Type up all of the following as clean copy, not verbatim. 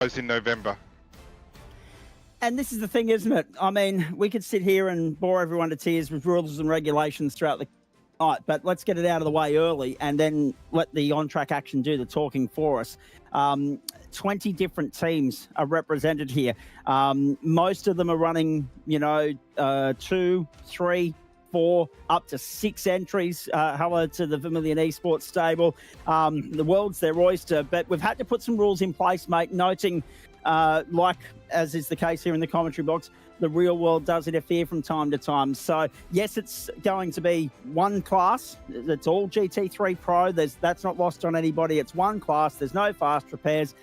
in November. And this is the thing, isn't it? I mean, we could sit here and bore everyone to tears with rules and regulations throughout the night, but let's get it out of the way early and then let the on-track action do the talking for us. 20 different teams are represented here. Most of them are running, 2, 3, 4, up to 6 entries. Hello to the Vermilion Esports stable. The world's their oyster, but we've had to put some rules in place, mate, noting, like as is the case here in the commentary box, the real world does interfere from time to time. So, yes, it's going to be one class. It's all GT3 Pro. That's not lost on anybody. It's one class. There's no fast repairs.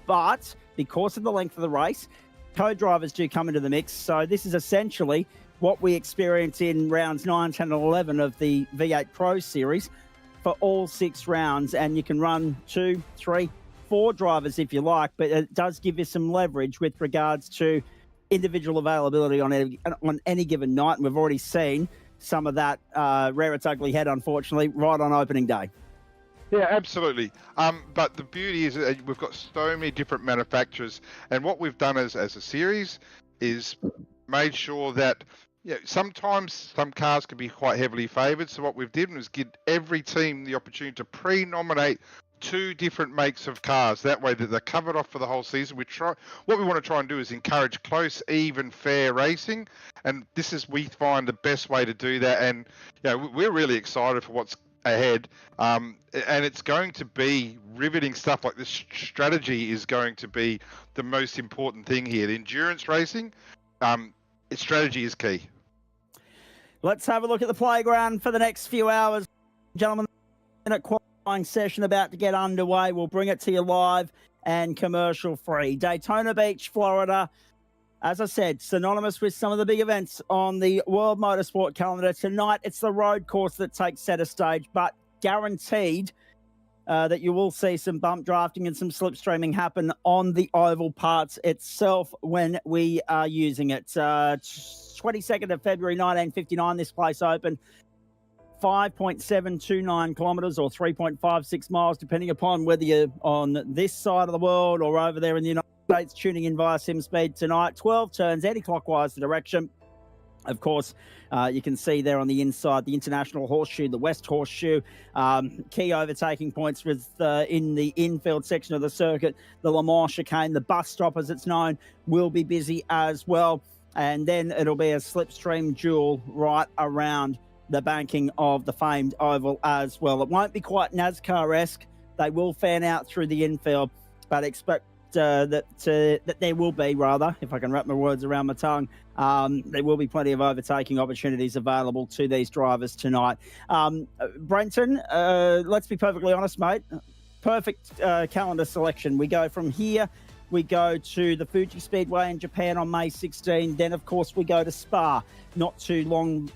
But because of the length of the race, co-drivers do come into the mix. So this is essentially what we experience in rounds 9, 10, and 11 of the V8 Pro Series for all 6 rounds. And you can run 2, 3, 4 drivers if you like, but it does give you some leverage with regards to individual availability on any given night. And we've already seen some of that rear its ugly head, unfortunately, right on opening day. Yeah, absolutely. But the beauty is that we've got so many different manufacturers, and what we've done as a series is made sure that sometimes some cars can be quite heavily favoured. So what we've done was give every team the opportunity to pre-nominate 2 different makes of cars. That way that they're covered off for the whole season. What we want to try and do is encourage close, even, fair racing, and we find the best way to do that. And we're really excited for what's ahead, and it's going to be riveting stuff. Like, this strategy is going to be the most important thing here. The endurance racing, its strategy is key. Let's have a look at the playground for the next few hours, gentlemen. Qualifying session about to get underway. We'll bring it to you live and commercial free. Daytona Beach, Florida. As I said, synonymous with some of the big events on the World Motorsport calendar. Tonight, it's the road course that takes center stage, but guaranteed that you will see some bump drafting and some slipstreaming happen on the oval parts itself when we are using it. 22nd of February 1959, this place opened. 5.729 kilometres or 3.56 miles, depending upon whether you're on this side of the world or over there in the United States, tuning in via SimSpeed tonight. 12 turns, anti-clockwise the direction. Of course, you can see there on the inside, the International Horseshoe, the West Horseshoe, key overtaking points with in the infield section of the circuit. The Le Mans chicane, the bus stop as it's known, will be busy as well. And then it'll be a slipstream duel right around the banking of the famed oval as well. It won't be quite NASCAR-esque. They will fan out through the infield, but expect that there will be, rather, if I can wrap my words around my tongue, there will be plenty of overtaking opportunities available to these drivers tonight. Brenton, let's be perfectly honest, mate. Perfect calendar selection. We go from here. We go to the Fuji Speedway in Japan on May 16. Then, of course, we go to Spa not too long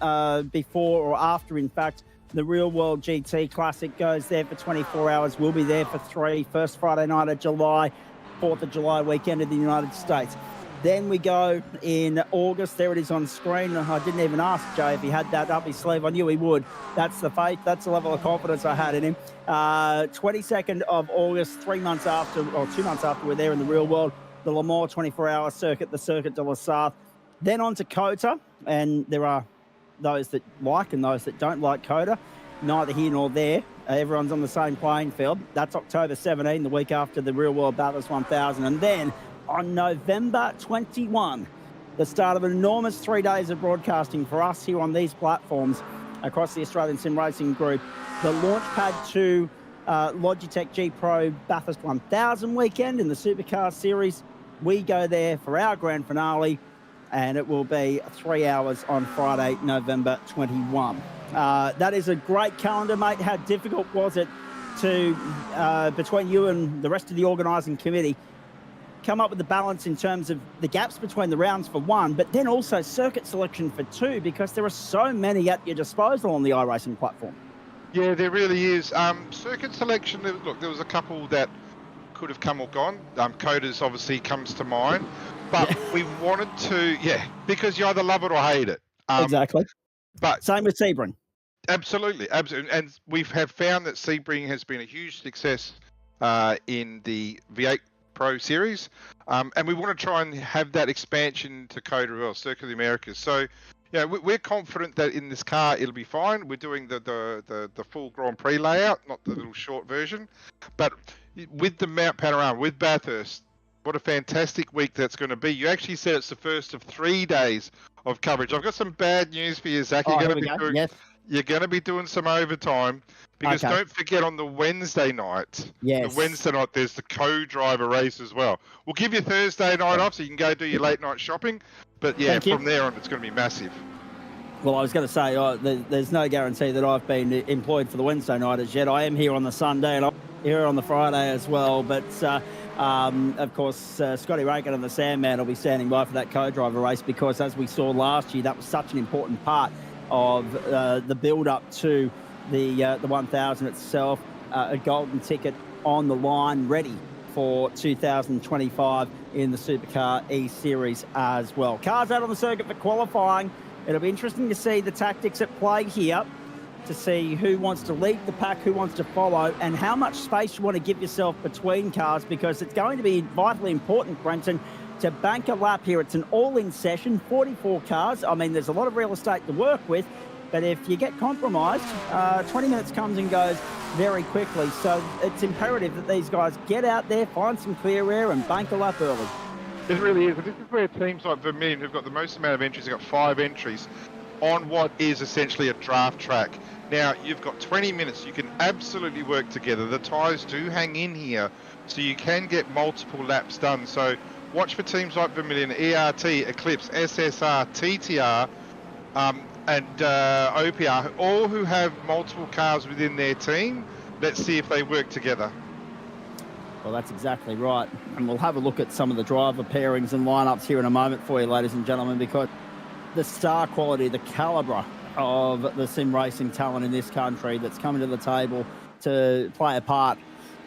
before or after, in fact. The Real World GT Classic goes there for 24 hours. We'll be there for 3. First Friday night of July, 4th of July weekend in the United States. Then we go in August. There it is on screen. I didn't even ask Jay if he had that up his sleeve. I knew he would. That's the faith. That's the level of confidence I had in him. 22nd of August, 3 months after, or 2 months after we're there in the real world, the Le Mans 24-hour circuit, the Circuit de la Sarthe. Then on to COTA, and there are those that like and those that don't like COTA. Neither here nor there. Everyone's on the same playing field. That's October 17, the week after the Real World Bathurst 1000. And then on November 21, the start of an enormous 3 days of broadcasting for us here on these platforms across the Australian Sim Racing Group. The Launchpad 2 Logitech G Pro Bathurst 1000 weekend in the Supercar Series. We go there for our grand finale, and it will be 3 hours on Friday, November 21. That is a great calendar, mate. How difficult was it to, between you and the rest of the organising committee, come up with the balance in terms of the gaps between the rounds for 1, but then also circuit selection for 2, because there are so many at your disposal on the iRacing platform? Yeah, there really is. Circuit selection, look, there was a couple that could have come or gone. Coda's obviously comes to mind, but we wanted to, because you either love it or hate it. Exactly. But same with Sebring. Absolutely. And we have found that Sebring has been a huge success in the V8 Pro Series, and we want to try and have that expansion to Coda as well, Circuit of the Americas. So, yeah, we're confident that in this car it'll be fine. We're doing the full Grand Prix layout, not the little short version, but with the Mount Panorama, with Bathurst, what a fantastic week that's going to be. You actually said it's the first of 3 days of coverage. I've got some bad news for you, Zach. You're going to be doing some overtime, because don't forget on the Wednesday night, there's the co-driver race as well. We'll give you Thursday night off so you can go do your late night shopping. But yeah, from there on, it's going to be massive. Well, I was going to say, there's no guarantee that I've been employed for the Wednesday night as yet. I am here on the Sunday and I'm here on the Friday as well. But, of course, Scotty Rakin and the Sandman will be standing by for that co-driver race, because, as we saw last year, that was such an important part of the build-up to the 1000 itself. A golden ticket on the line, ready for 2025 in the Supercar E-Series as well. Cars out on the circuit for qualifying. It'll be interesting to see the tactics at play here, to see who wants to lead the pack, who wants to follow, and how much space you want to give yourself between cars, because it's going to be vitally important, Brenton, to bank a lap here. It's an all-in session, 44 cars. I mean, there's a lot of real estate to work with, but if you get compromised, 20 minutes comes and goes very quickly. So it's imperative that these guys get out there, find some clear air, and bank a lap early. It really is. This is where teams like Vermilion, who've got the most amount of entries, have got 5 entries on what is essentially a draft track. Now, you've got 20 minutes. You can absolutely work together. The tyres do hang in here, so you can get multiple laps done. So watch for teams like Vermilion, ERT, Eclipse, SSR, TTR, and OPR, all who have multiple cars within their team. Let's see if they work together. Well, that's exactly right. And we'll have a look at some of the driver pairings and lineups here in a moment for you, ladies and gentlemen, because the star quality, the calibre of the sim racing talent in this country that's coming to the table to play a part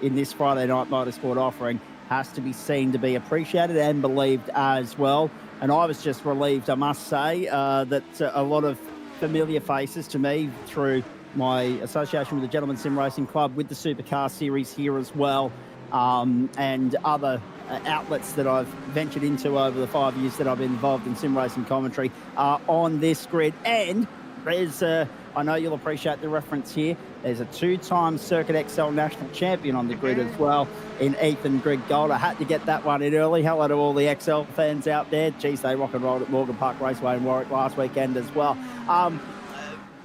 in this Friday night motorsport offering has to be seen to be appreciated and believed as well. And I was just relieved, I must say, that a lot of familiar faces to me through my association with the Gentlemen's Sim Racing Club, with the Supercar Series here as well, and other outlets that I've ventured into over the 5 years that I've been involved in sim racing commentary are on this grid. And there's, I know you'll appreciate the reference here, there's a 2-time Circuit XL national champion on the grid as well in Ethan Greg Gold. I had to get that one in early. Hello to all the XL fans out there. Geez, they rock and rolled at Morgan Park Raceway in Warwick last weekend as well.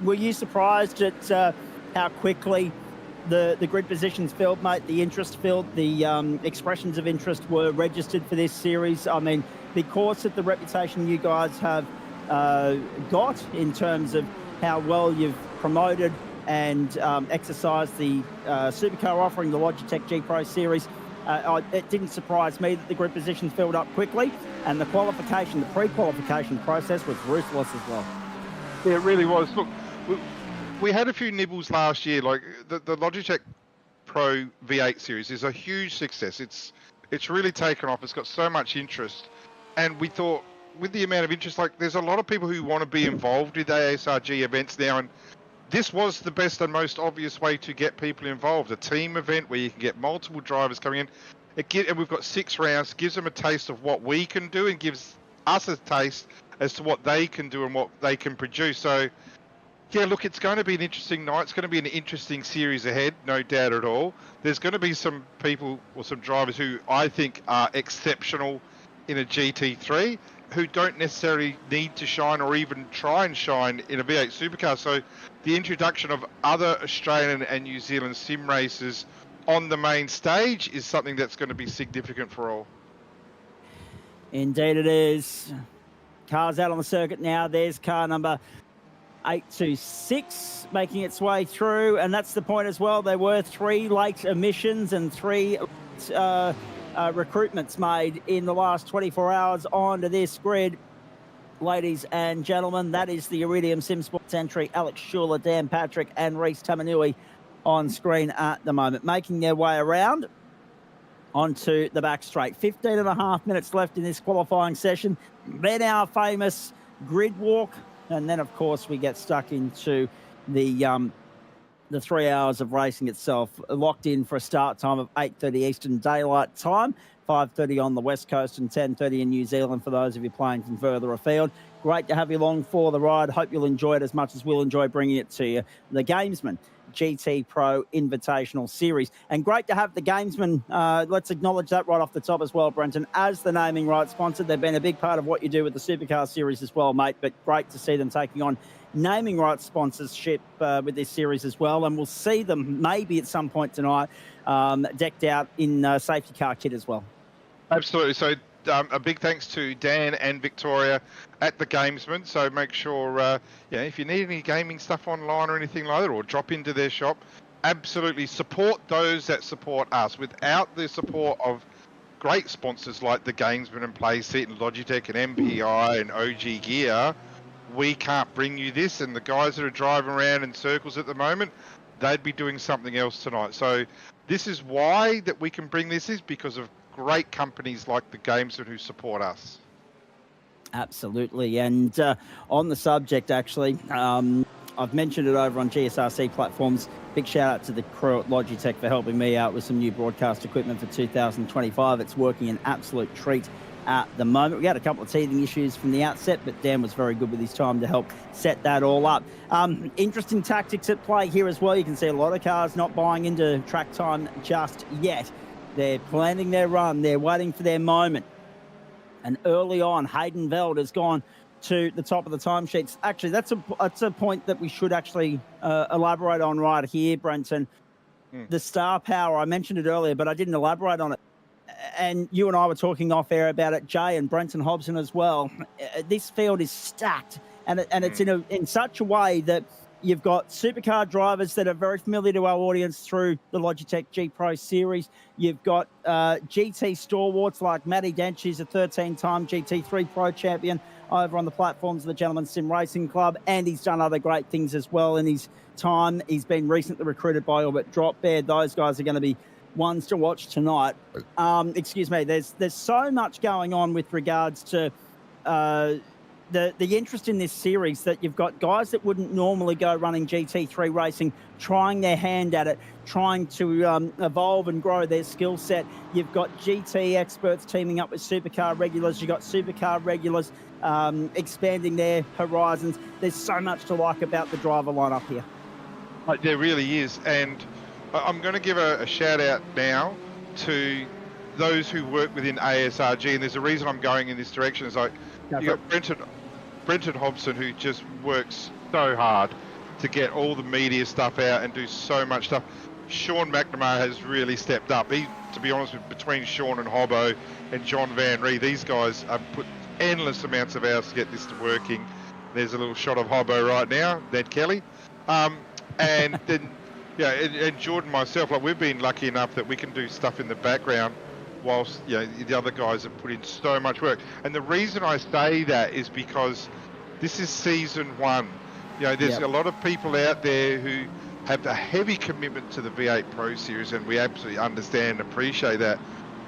Were you surprised at how quickly the grid positions filled, mate, the interest filled, the expressions of interest were registered for this series? I mean, because of the reputation you guys have got in terms of how well you've promoted and exercised the supercar offering, the Logitech GTPRO Series, it didn't surprise me that the grid positions filled up quickly, and the qualification, the pre-qualification process was ruthless as well. Yeah, it really was. Look, we had a few nibbles last year. Like the Logitech Pro V8 series is a huge success. It's really taken off. It's got so much interest, and we thought, with the amount of interest, like there's a lot of people who want to be involved with ASRG events now, and this was the best and most obvious way to get people involved. A team event where you can get multiple drivers coming in. And we've got 6 rounds. Gives them a taste of what we can do, and gives us a taste as to what they can do and what they can produce. So, yeah, look, it's going to be an interesting night. It's going to be an interesting series ahead, no doubt at all. There's going to be some people or some drivers who I think are exceptional in a GT3 who don't necessarily need to shine or even try and shine in a V8 supercar. So the introduction of other Australian and New Zealand sim racers on the main stage is something that's going to be significant for all. Indeed it is. Cars out on the circuit now. There's car number 826 making its way through, and that's the point as well. There were 3 late emissions and 3 recruitments made in the last 24 hours onto this grid. Ladies and gentlemen, that is the Iridium Sim Sports entry. Alex Schuler, Dan Patrick and Reece Tamanui on screen at the moment, making their way around onto the back straight. 15 and a half minutes left in this qualifying session. Then our famous grid walk, and then, of course, we get stuck into the 3 hours of racing itself, locked in for a start time of 8:30 Eastern Daylight Time. 5:30 on the West Coast and 10:30 in New Zealand for those of you playing from further afield. Great to have you along for the ride. Hope you'll enjoy it as much as we'll enjoy bringing it to you. The Gamesman GTPRO Invitational Series. And great to have the Gamesman, let's acknowledge that right off the top as well, Brenton, as the naming rights sponsor. They've been a big part of what you do with the Supercar Series as well, mate, but great to see them taking on naming rights sponsorship with this series as well. And we'll see them maybe at some point tonight decked out in safety car kit as well. Absolutely. So a big thanks to Dan and Victoria at the Gamesman. So make sure, if you need any gaming stuff online or anything like that, or drop into their shop, absolutely support those that support us. Without the support of great sponsors like the Gamesman and Playseat and Logitech and MPI and OG Gear, we can't bring you this. And the guys that are driving around in circles at the moment, they'd be doing something else tonight. So this is why that we can bring this, is because of great companies like the Gamesman who support us. Absolutely. And on the subject, actually, I've mentioned it over on GSRC platforms. Big shout out to the crew at Logitech for helping me out with some new broadcast equipment for 2025. It's working an absolute treat at the moment. We had a couple of teething issues from the outset, but Dan was very good with his time to help set that all up. Interesting tactics at play here as well. You can see a lot of cars not buying into track time just yet. They're planning their run. They're waiting for their moment. And early on, Hayden Veld has gone to the top of the timesheets. Actually, that's a point that we should actually elaborate on right here, Brenton. The star power, I mentioned it earlier, but I didn't elaborate on it. And you and I were talking off air about it, Jay, and Brenton Hobson as well. This field is stacked, and it's in such a way that you've got supercar drivers that are very familiar to our audience through the Logitech G Pro series. You've got GT stalwarts like Matty Dench, who's a 13-time GT3 Pro champion over on the platforms of the Gentlemen's Sim Racing Club, and he's done other great things as well in his time. He's been recently recruited by Orbit Drop Bear. Those guys are going to be ones to watch tonight. There's so much going on with regards to the interest in this series, that you've got guys that wouldn't normally go running GT3 racing trying their hand at it, trying to evolve and grow their skill set. You've got GT experts teaming up with supercar regulars. You've got supercar regulars expanding their horizons. There's so much to like about the driver lineup here. There really is. And I'm going to give a shout out now to those who work within ASRG, and there's a reason I'm going in this direction. It's like you got Brenton Hobson, who just works so hard to get all the media stuff out and do so much stuff. Sean McNamara has really stepped up. To be honest, between Sean and Hobbo and John Van Ree, these guys have put endless amounts of hours to get this to working. There's a little shot of Hobbo right now, Ned Kelly, and then. Yeah, and Jordan, myself, we've been lucky enough that we can do stuff in the background whilst the other guys have put in so much work. And the reason I say that is because this is season one. There's a lot of people out there who have a heavy commitment to the V8 Pro Series, and we absolutely understand and appreciate that.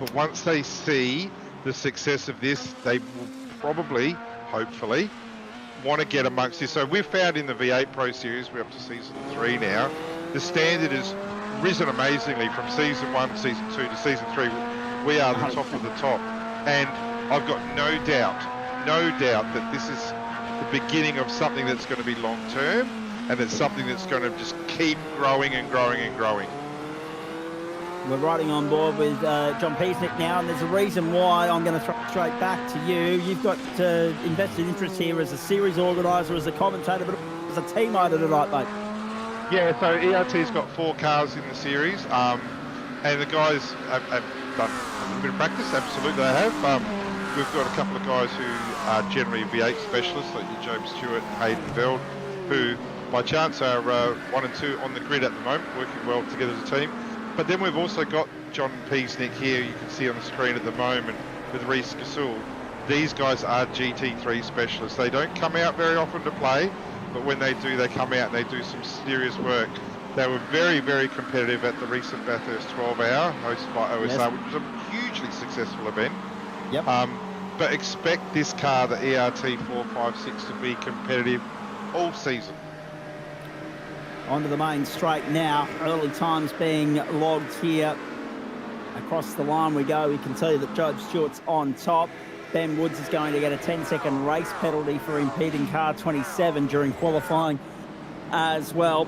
But once they see the success of this, they will probably, hopefully, want to get amongst this. So we've found in the V8 Pro Series, we're up to season 3 now, the standard has risen amazingly from season 1, season 2 to season 3. We are the top of the top. And I've got no doubt that this is the beginning of something that's going to be long term, and it's something that's going to just keep growing and growing and growing. We're riding on board with John Peasnick now, and there's a reason why I'm going to throw it straight back to you. You've got invested interest here as a series organiser, as a commentator, but as a team owner tonight, mate. Yeah, so ERT's got 4 cars in the series, and the guys have done a little bit of practice. Absolutely, they have. We've got a couple of guys who are generally V8 specialists, like Job Stewart and Hayden Veld, who by chance are 1 and 2 on the grid at the moment, working well together as a team. But then we've also got John Peasnick here, you can see on the screen at the moment, with Reece Gasul. These guys are GT3 specialists. They don't come out very often to play, but when they do, they come out and they do some serious work. They were very, very competitive at the recent Bathurst 12-hour hosted by OSR, which was a hugely successful event. Yep. But expect this car, the ERT 456, to be competitive all season. Onto the main straight now. Early times being logged here across the line we go. We can tell you that Job Stewart's on top. Ben Woods is going to get a 10-second race penalty for impeding car 27 during qualifying as well.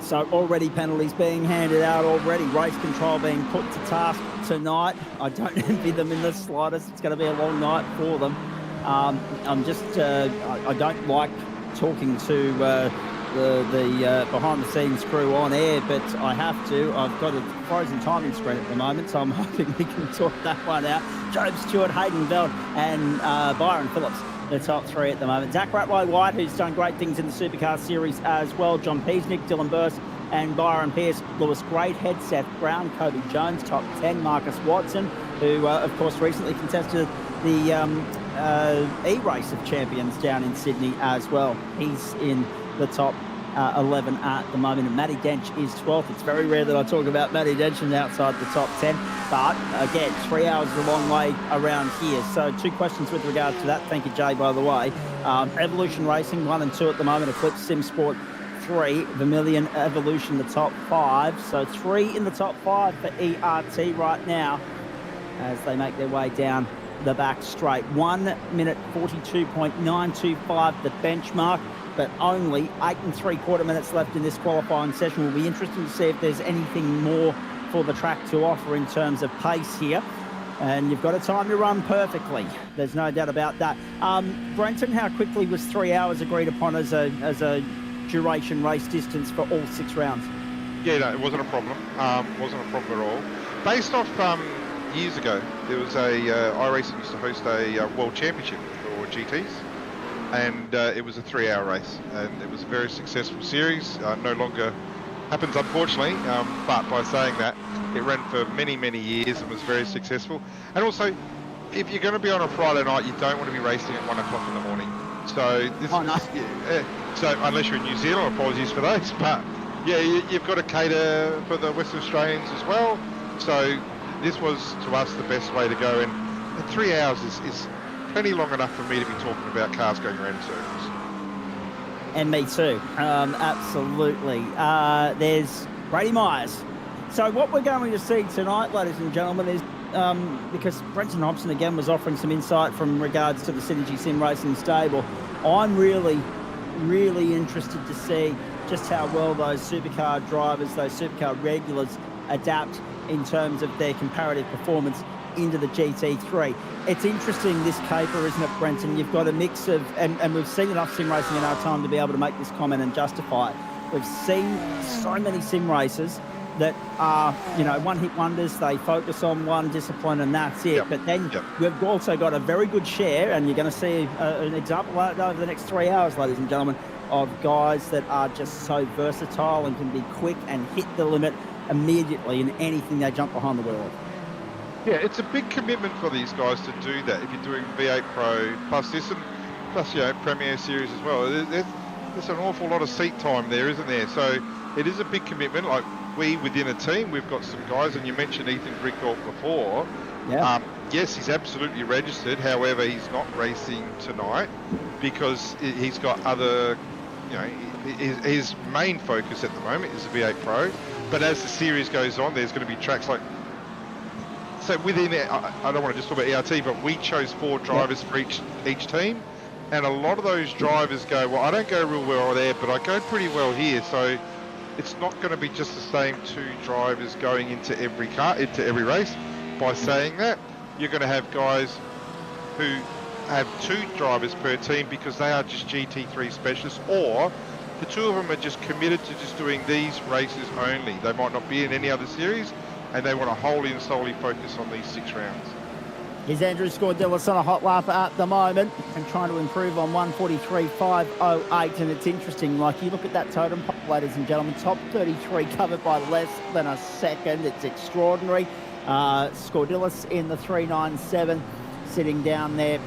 So already penalties being handed out already. Race control being put to task tonight. I don't envy them in the slightest. It's going to be a long night for them. I don't like talking to the behind-the-scenes crew on air, but I have to. I've got a frozen timing screen at the moment, so I'm hoping we can sort that one out. Job Stewart, Hayden Veld, and Byron Phillips, the top three at the moment. Zach Ratway-White, who's done great things in the Supercar Series as well. John Peasnick, Dylan Burst, and Byron Pearce. Lewis Greathead, Seth Brown, Kobe Jones, top 10. Marcus Watson, who, of course, recently contested the E-Race of Champions down in Sydney as well. He's in the top 11 at the moment, and Matty Dench is 12th. It's very rare that I talk about Matty Dench and outside the top 10, but again, 3 hours is a long way around here. So 2 questions with regard to that. Thank you, Jay, by the way. Evolution Racing 1 and 2 at the moment. Eclipse Sim Sport 3, Vermilion Evolution the top 5. So 3 in the top 5 for ERT right now as they make their way down the back straight. 1 minute 42.925 the benchmark, but only 8 3/4 minutes left in this qualifying session. Will be interesting to see if there's anything more for the track to offer in terms of pace here. And you've got a time to run perfectly. There's no doubt about that. Brenton, how quickly was 3 hours agreed upon as a duration race distance for all 6 rounds? Yeah, no, it wasn't a problem. Wasn't a problem at all. Based off years ago, there was iRacing used to host a World Championship for GTs, and it was a 3-hour race, and it was a very successful series. No longer happens, unfortunately, but by saying that, it ran for many, many years and was very successful. And also, if you're going to be on a Friday night, you don't want to be racing at 1 o'clock in the morning. So this so unless you're in New Zealand, apologies for those, but yeah, you've got to cater for the West Australians as well. So this was, to us, the best way to go, and 3 hours is plenty long enough for me to be talking about cars going around in circles. And me too, absolutely. There's Brady Myers. So what we're going to see tonight, ladies and gentlemen, is because Brenton Hobson again was offering some insight from regards to the Synergy Sim Racing stable, I'm really, really interested to see just how well those supercar drivers, those supercar regulars adapt in terms of their comparative performance into the GT3. It's interesting, this caper, isn't it, Brenton? You've got a mix of, and we've seen enough sim racing in our time to be able to make this comment and justify it. We've seen so many sim races that are, one-hit wonders. They focus on one discipline and that's it. Yep. But then we've also got a very good share, and you're going to see an example over the next 3 hours, ladies and gentlemen, of guys that are just so versatile and can be quick and hit the limit immediately in anything they jump behind the wheel of. Yeah, it's a big commitment for these guys to do that. If you're doing V8 Pro plus this, and plus Premier Series as well, there's an awful lot of seat time there, isn't there? So it is a big commitment. Like we within a team, we've got some guys, and you mentioned Ethan Brickholt before. Yeah. Yes, he's absolutely registered. However, he's not racing tonight because he's got other. His main focus at the moment is the V8 Pro. But as the series goes on, there's going to be tracks like. So within it, I don't want to just talk about ERT, but we chose 4 drivers for each team, and a lot of those drivers go, well, I don't go real well there, but I go pretty well here. So it's not going to be just the same 2 drivers going into every race. By saying that, you're going to have guys who have 2 drivers per team because they are just GT3 specialists, or the 2 of them are just committed to just doing these races only. They might not be in any other series, and they want to wholly and solely focus on these 6 rounds. Here's Andrew Scordelis on a hot lap at the moment and trying to improve on 143.508. And it's interesting, like you look at that totem pole, ladies and gentlemen, top 33 covered by less than a second. It's extraordinary. Scordelis in the 397, sitting down there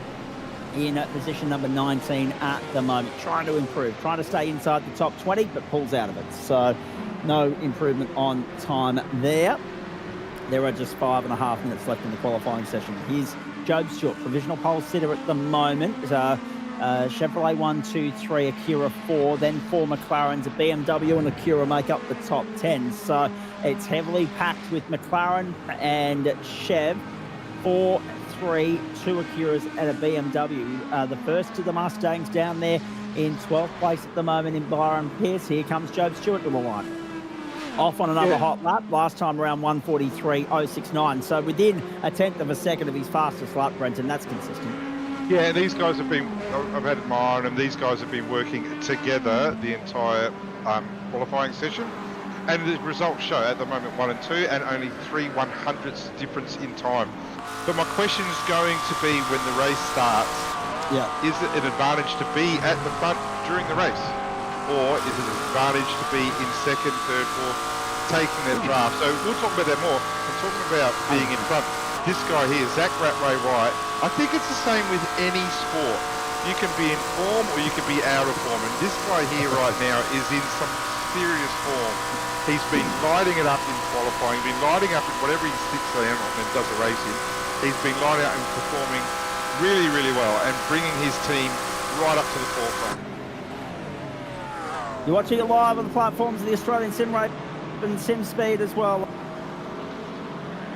in position number 19 at the moment, trying to improve, trying to stay inside the top 20, but pulls out of it. So no improvement on time there. There are just 5.5 minutes left in the qualifying session. Here's Job Stewart, provisional pole sitter at the moment. Chevrolet 1, 2, 3, Acura 4, then 4 McLarens, a BMW and Acura make up the top 10. So it's heavily packed with McLaren and Chev, 4, 3, 2 Acuras and a BMW. The first of the Mustangs down there in 12th place at the moment in Byron Pierce. Here comes Job Stewart to the line. Off on another hot lap. Last time around 1:43.069. So within a tenth of a second of his fastest lap, Brenton. That's consistent. Yeah, these guys have been, I've had admired them. These guys have been working together the entire qualifying session. And the results show at the moment 1 and 2 and only 3/100ths difference in time. But my question is going to be when the race starts, is it an advantage to be at the front during the race? Or is it an advantage to be in second, third, fourth, taking their draft? So we'll talk about that more. I'm talking about being in front. This guy here, Zach Ratway White, I think it's the same with any sport. You can be in form or you can be out of form. And this guy here right now is in some serious form. He's been lighting it up in qualifying, been lighting up in whatever he sits down on and does a race in. He's been lighting up and performing really, really well and bringing his team right up to the forefront. You're watching it live on the platforms of the Australian Sim Race and Sim Speed as well.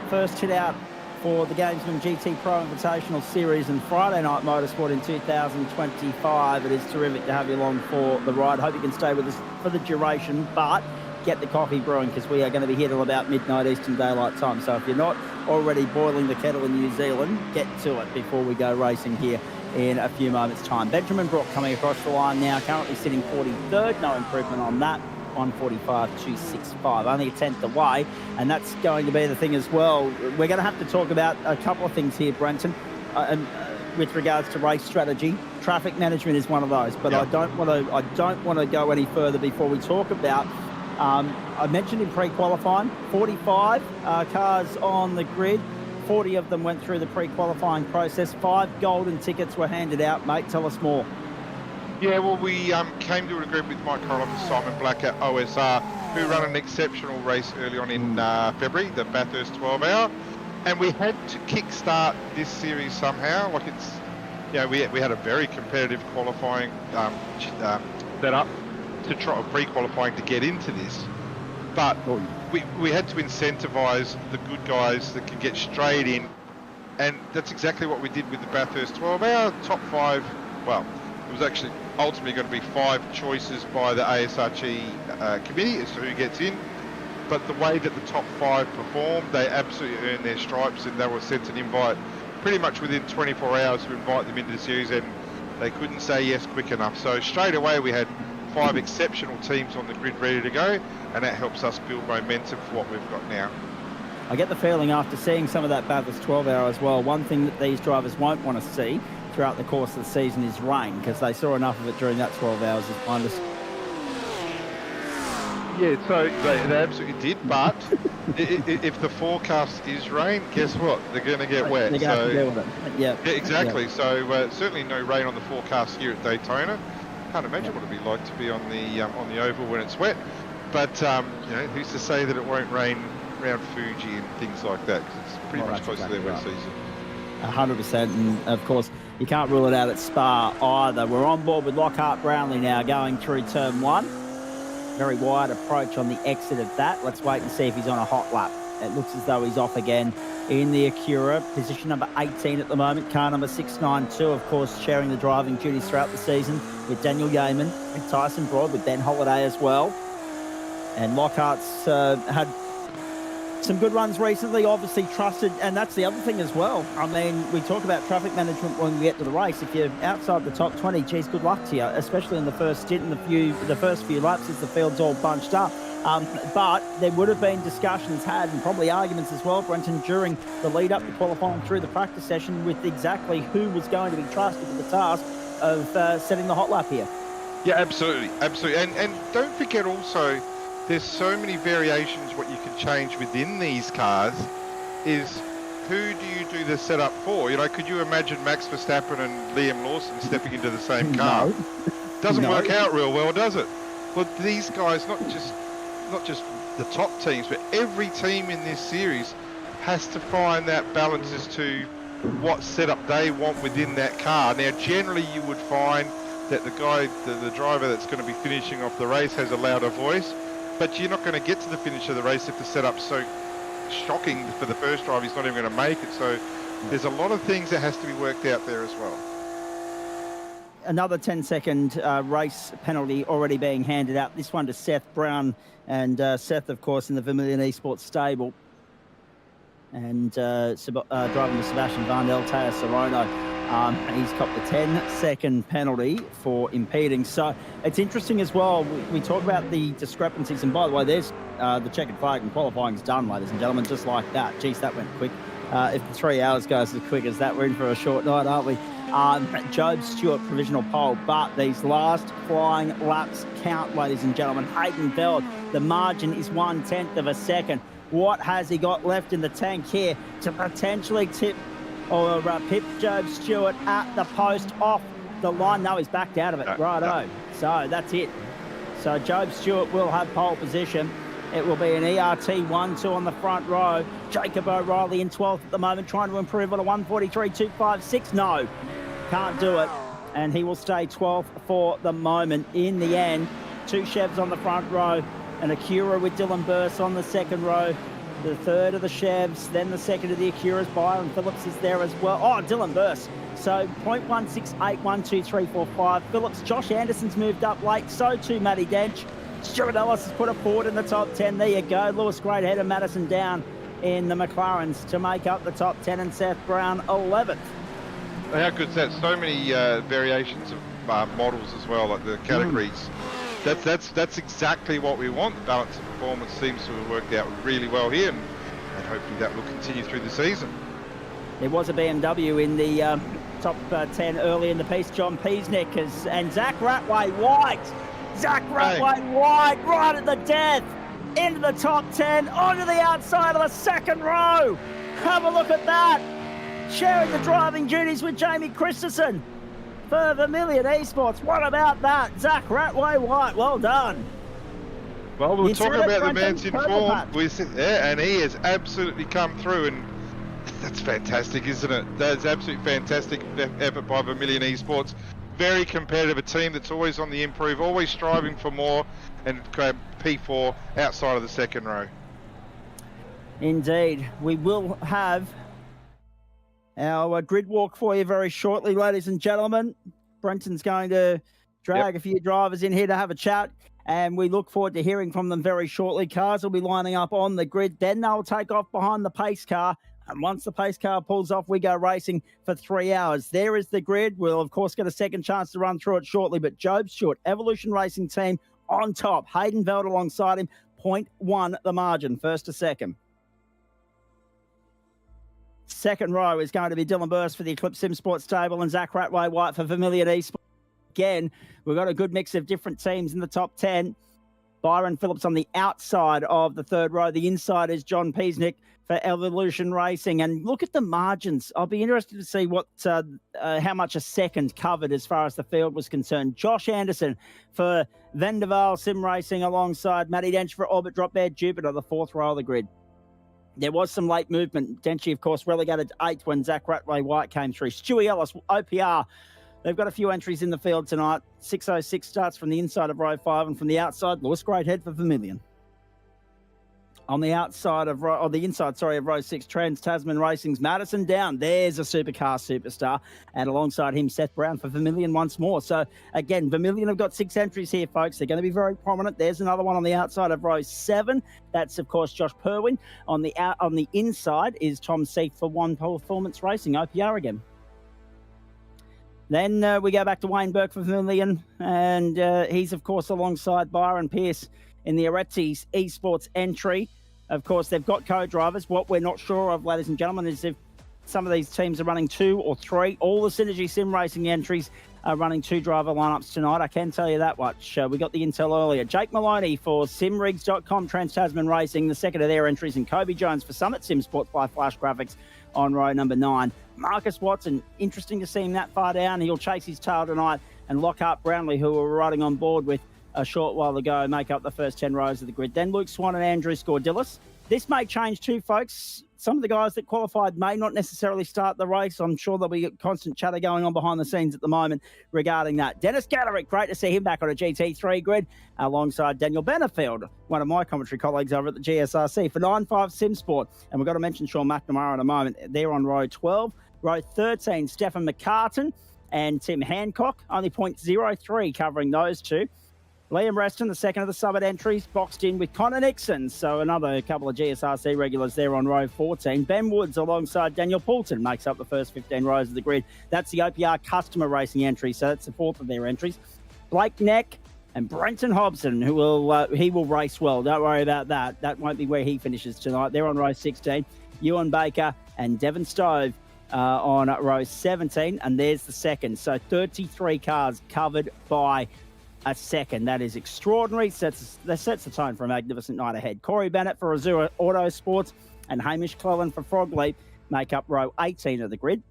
First hit out for the Gamesman GTPRO Invitational Series and Friday Night Motorsport in 2025. It is terrific to have you along for the ride. Hope you can stay with us for the duration, but get the coffee brewing because we are going to be here till about midnight Eastern Daylight Time. So if you're not already boiling the kettle in New Zealand, get to it before we go racing here in a few moments' time. Benjamin Brook coming across the line now, currently sitting 43rd. No improvement on that. 1:45.265, only a tenth away, and that's going to be the thing as well. We're going to have to talk about a couple of things here, Brenton, with regards to race strategy. Traffic management is one of those, but I don't want to go any further before we talk about. I mentioned in pre-qualifying, 45 cars on the grid. 40 of them went through the pre-qualifying process. 5 golden tickets were handed out. Mate, tell us more. Yeah, well, we came to an agreement with Mike Carroll and Simon Black at OSR, who run an exceptional race early on in February, the Bathurst 12 Hour, and we had to kick-start this series somehow. Like it's, we had a very competitive qualifying setup to try pre-qualifying to get into this, but we had to incentivise the good guys that can get straight in, and that's exactly what we did with the Bathurst 12 Hour. Top 5, well, it was actually ultimately going to be 5 choices by the ASRG committee as to who gets in. But the way that the top 5 performed, they absolutely earned their stripes, and they were sent an invite pretty much within 24 hours to invite them into the series, and they couldn't say yes quick enough. So straight away we had 5 exceptional teams on the grid ready to go, and that helps us build momentum for what we've got now. I get the feeling after seeing some of that Bathurst 12 Hour as well, one thing that these drivers won't want to see throughout the course of the season is rain, because they saw enough of it during that 12 hours as I understand. Yeah, so they absolutely did, but if the forecast is rain, guess what? They're going to get wet. They're going to have to deal with it. Yeah, exactly. So certainly no rain on the forecast here at Daytona. Can't imagine what it'd be like to be on the oval when it's wet. But who's to say that it won't rain around Fuji and things like that? Because it's pretty much close to their wet season. 100%, and of course you can't rule it out at Spa either. We're on board with Lockhart Brownlee now, going through turn 1. Very wide approach on the exit of that. Let's wait and see if he's on a hot lap. It looks as though he's off again in the Acura, position number 18 at the moment. Car number 692, of course, sharing the driving duties throughout the season with Daniel Yeaman, with Tyson Broad, with Ben Holiday as well. And Lockhart's had some good runs recently, obviously trusted, and that's the other thing as well. I mean, we talk about traffic management when we get to the race. If you're outside the top 20, geez, good luck to you, especially in the first stint and the first few laps as the field's all bunched up. But there would have been discussions had, and probably arguments as well, Brenton, during the lead up to qualifying through the practice session with exactly who was going to be trusted with the task of setting the hot lap here. Yeah, absolutely. And don't forget also, there's so many variations what you can change within these cars. Is who do you do the setup for? Could you imagine Max Verstappen and Liam Lawson stepping into the same car? No. Doesn't work out real well, does it? Well, these guys, not just the top teams, but every team in this series has to find that balance as to what setup they want within that car. Now, generally you would find that the driver that's going to be finishing off the race has a louder voice, but you're not going to get to the finish of the race if the setup's so shocking for the first driver, he's not even going to make it. So there's a lot of things that has to be worked out there as well. Another 10-second race penalty already being handed out. This one to Seth Brown, and Seth, of course, in the Vermilion Esports stable, and driving with Sebastian Varnell, Teo Sorono. He's copped a 10-second penalty for impeding. So it's interesting as well. We talk about the discrepancies, and by the way, there's the checkered flag and qualifying's done, ladies and gentlemen, just like that. Geez, that went quick. If the 3 hours goes as quick as that, we're in for a short night, aren't we? Job Stewart provisional pole, but these last flying laps count, ladies and gentlemen. Hayden Veld, the margin is 1/10 of a second. What has he got left in the tank here to potentially tip or pip Job Stewart at the post off the line? No, he's backed out of it. Righto. So that's it. So Job Stewart will have pole position. It will be an ERT 1-2 on the front row. Jacob O'Reilly in 12th at the moment, trying to improve on a 1:43.256. No, can't do it. And he will stay 12th for the moment. In the end, 2 Chevs on the front row, an Acura with Dylan Burse on the second row. The third of the Chevs, then the second of the Acuras. Byron Phillips is there as well. Oh, Dylan Burse. So 0.1681235. Phillips, Josh Anderson's moved up late. So too Matty Dench. Stuart Ellis has put a forward in the top 10. There you go. Lewis Greathead and Madison Down in the McLarens to make up the top 10, and Seth Brown 11th. How good's that? So many variations of models as well, like the categories. That's exactly what we want. The balance of performance seems to have worked out really well here, and hopefully that will continue through the season. There was a BMW in the top 10 early in the piece. John Peasnick and Zach Ratway White. Zach Ratway White right at the death. Into the top 10, onto the outside of the second row. Have a look at that. Sharing the driving duties with Jamie Christensen for Vermilion Esports. What about that? Zach Ratway White, well done. Well, we're talking about the man's in form, and he has absolutely come through, and that's fantastic, isn't it? That's absolutely fantastic effort by Vermilion Esports. Very competitive, a team that's always on the improve, always striving for more, and P4 outside of the second row. Indeed. We will have our grid walk for you very shortly, ladies and gentlemen. Brenton's going to drag a few drivers in here to have a chat, and we look forward to hearing from them very shortly. Cars will be lining up on the grid, then they'll take off behind the pace car. And once the pace car pulls off, we go racing for 3 hours. There is the grid. We'll, of course, get a second chance to run through it shortly. But Job Stewart, Evolution Racing Team on top. Hayden Veld alongside him, 0.1 the margin, first to second. Second row is going to be Dylan Burse for the Eclipse Sim Sports Stable and Zach Ratway White for Vermilion Esports. Again, we've got a good mix of different teams in the top 10. Byron Phillips on the outside of the third row. The inside is John Peasnick for Evolution Racing. And look at the margins. I'll be interested to see what how much a second covered as far as the field was concerned. Josh Anderson for Vendaval Sim Racing alongside Matty Dench for Orbit Drop Bear Jupiter, the fourth row of the grid. There was some late movement. Denchi, of course, relegated to 8th when Zach Ratway White came through. Stewie Ellis, OPR. They've got a few entries in the field tonight. 6:06 starts from the inside of row 5, and from the outside, Lewis Greathead for Vermilion. On the outside of the inside of row 6, Trans-Tasman Racing's Madison Down. There's a supercar superstar. And alongside him, Seth Brown for Vermilion once more. So, again, Vermilion have got 6 entries here, folks. They're going to be very prominent. There's another one on the outside of row 7. That's, of course, Josh Perwin. On the inside is Tom Seath for One Performance Racing, OPR again. Then we go back to Wayne Burke for Vermilion. And he's, of course, alongside Byron Pearce in the Aretes Esports entry. Of course, they've got co-drivers. What we're not sure of, ladies and gentlemen, is if some of these teams are running 2 or 3. All the Synergy Sim Racing entries are running 2-driver lineups tonight. I can tell you that much. We got the intel earlier. Jake Maloney for simrigs.com, Trans-Tasman Racing, the second of their entries, and Kobe Jones for Summit Sim Sports by Flash Graphics on row number 9. Marcus Watson, interesting to see him that far down. He'll chase his tail tonight. And Lockhart Brownlee, who we're riding on board with a short while ago, make up the first 10 rows of the grid. Then Luke Swan and Andrew Scordillis. This may change too, folks. some of the guys that qualified may not necessarily start the race. I'm sure there'll be constant chatter going on behind the scenes at the moment regarding that. Dennis Gallerick, great to see him back on a GT3 grid alongside Daniel Benefield, one of my commentary colleagues over at the GSRC for 9.5 Sim Sport. And we've got to mention Sean McNamara in a moment. They're on row 12. Row 13, Stefan McCartan and Tim Hancock, only 0.03 covering those two. Liam Reston, the second of the subbed entries, boxed in with Connor Nixon. So another couple of GSRC regulars there on row 14. Ben Woods alongside Daniel Poulton makes up the first 15 rows of the grid. That's the OPR customer racing entry, so that's the fourth of their entries. Blake Neck and Brenton Hobson, who will race well. Don't worry about that. That won't be where he finishes tonight. They're on row 16. Ewan Baker and Devon Stove on row 17, and there's the second. So 33 cars covered by a second. That is extraordinary. That sets the tone for a magnificent night ahead. Corey Bennett for Azura Autosports and Hamish Cleland for Frog Leap make up row 18 of the grid.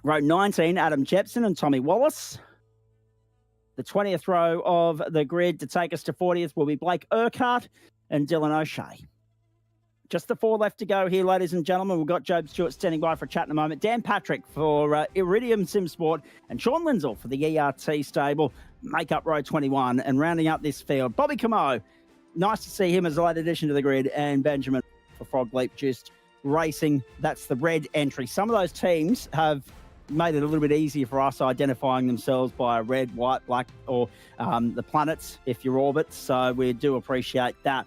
Row 19, Adam Jepson and Tommy Wallace. The 20th row of the grid to take us to 40th will be Blake Urquhart and Dylan O'Shea. Just the four left to go here, ladies and gentlemen. We've got Job Stewart standing by for a chat in a moment. Dan Patrick for Iridium Sim Sport and Sean Lindsell for the ERT stable make up row 21. And rounding up this field, Bobby Camo. Nice to see him as a late addition to the grid. And Benjamin for Frog Leap just racing. That's the red entry. Some of those teams have made it a little bit easier for us identifying themselves by red, white, black, or the planets if you're orbit. So we do appreciate that.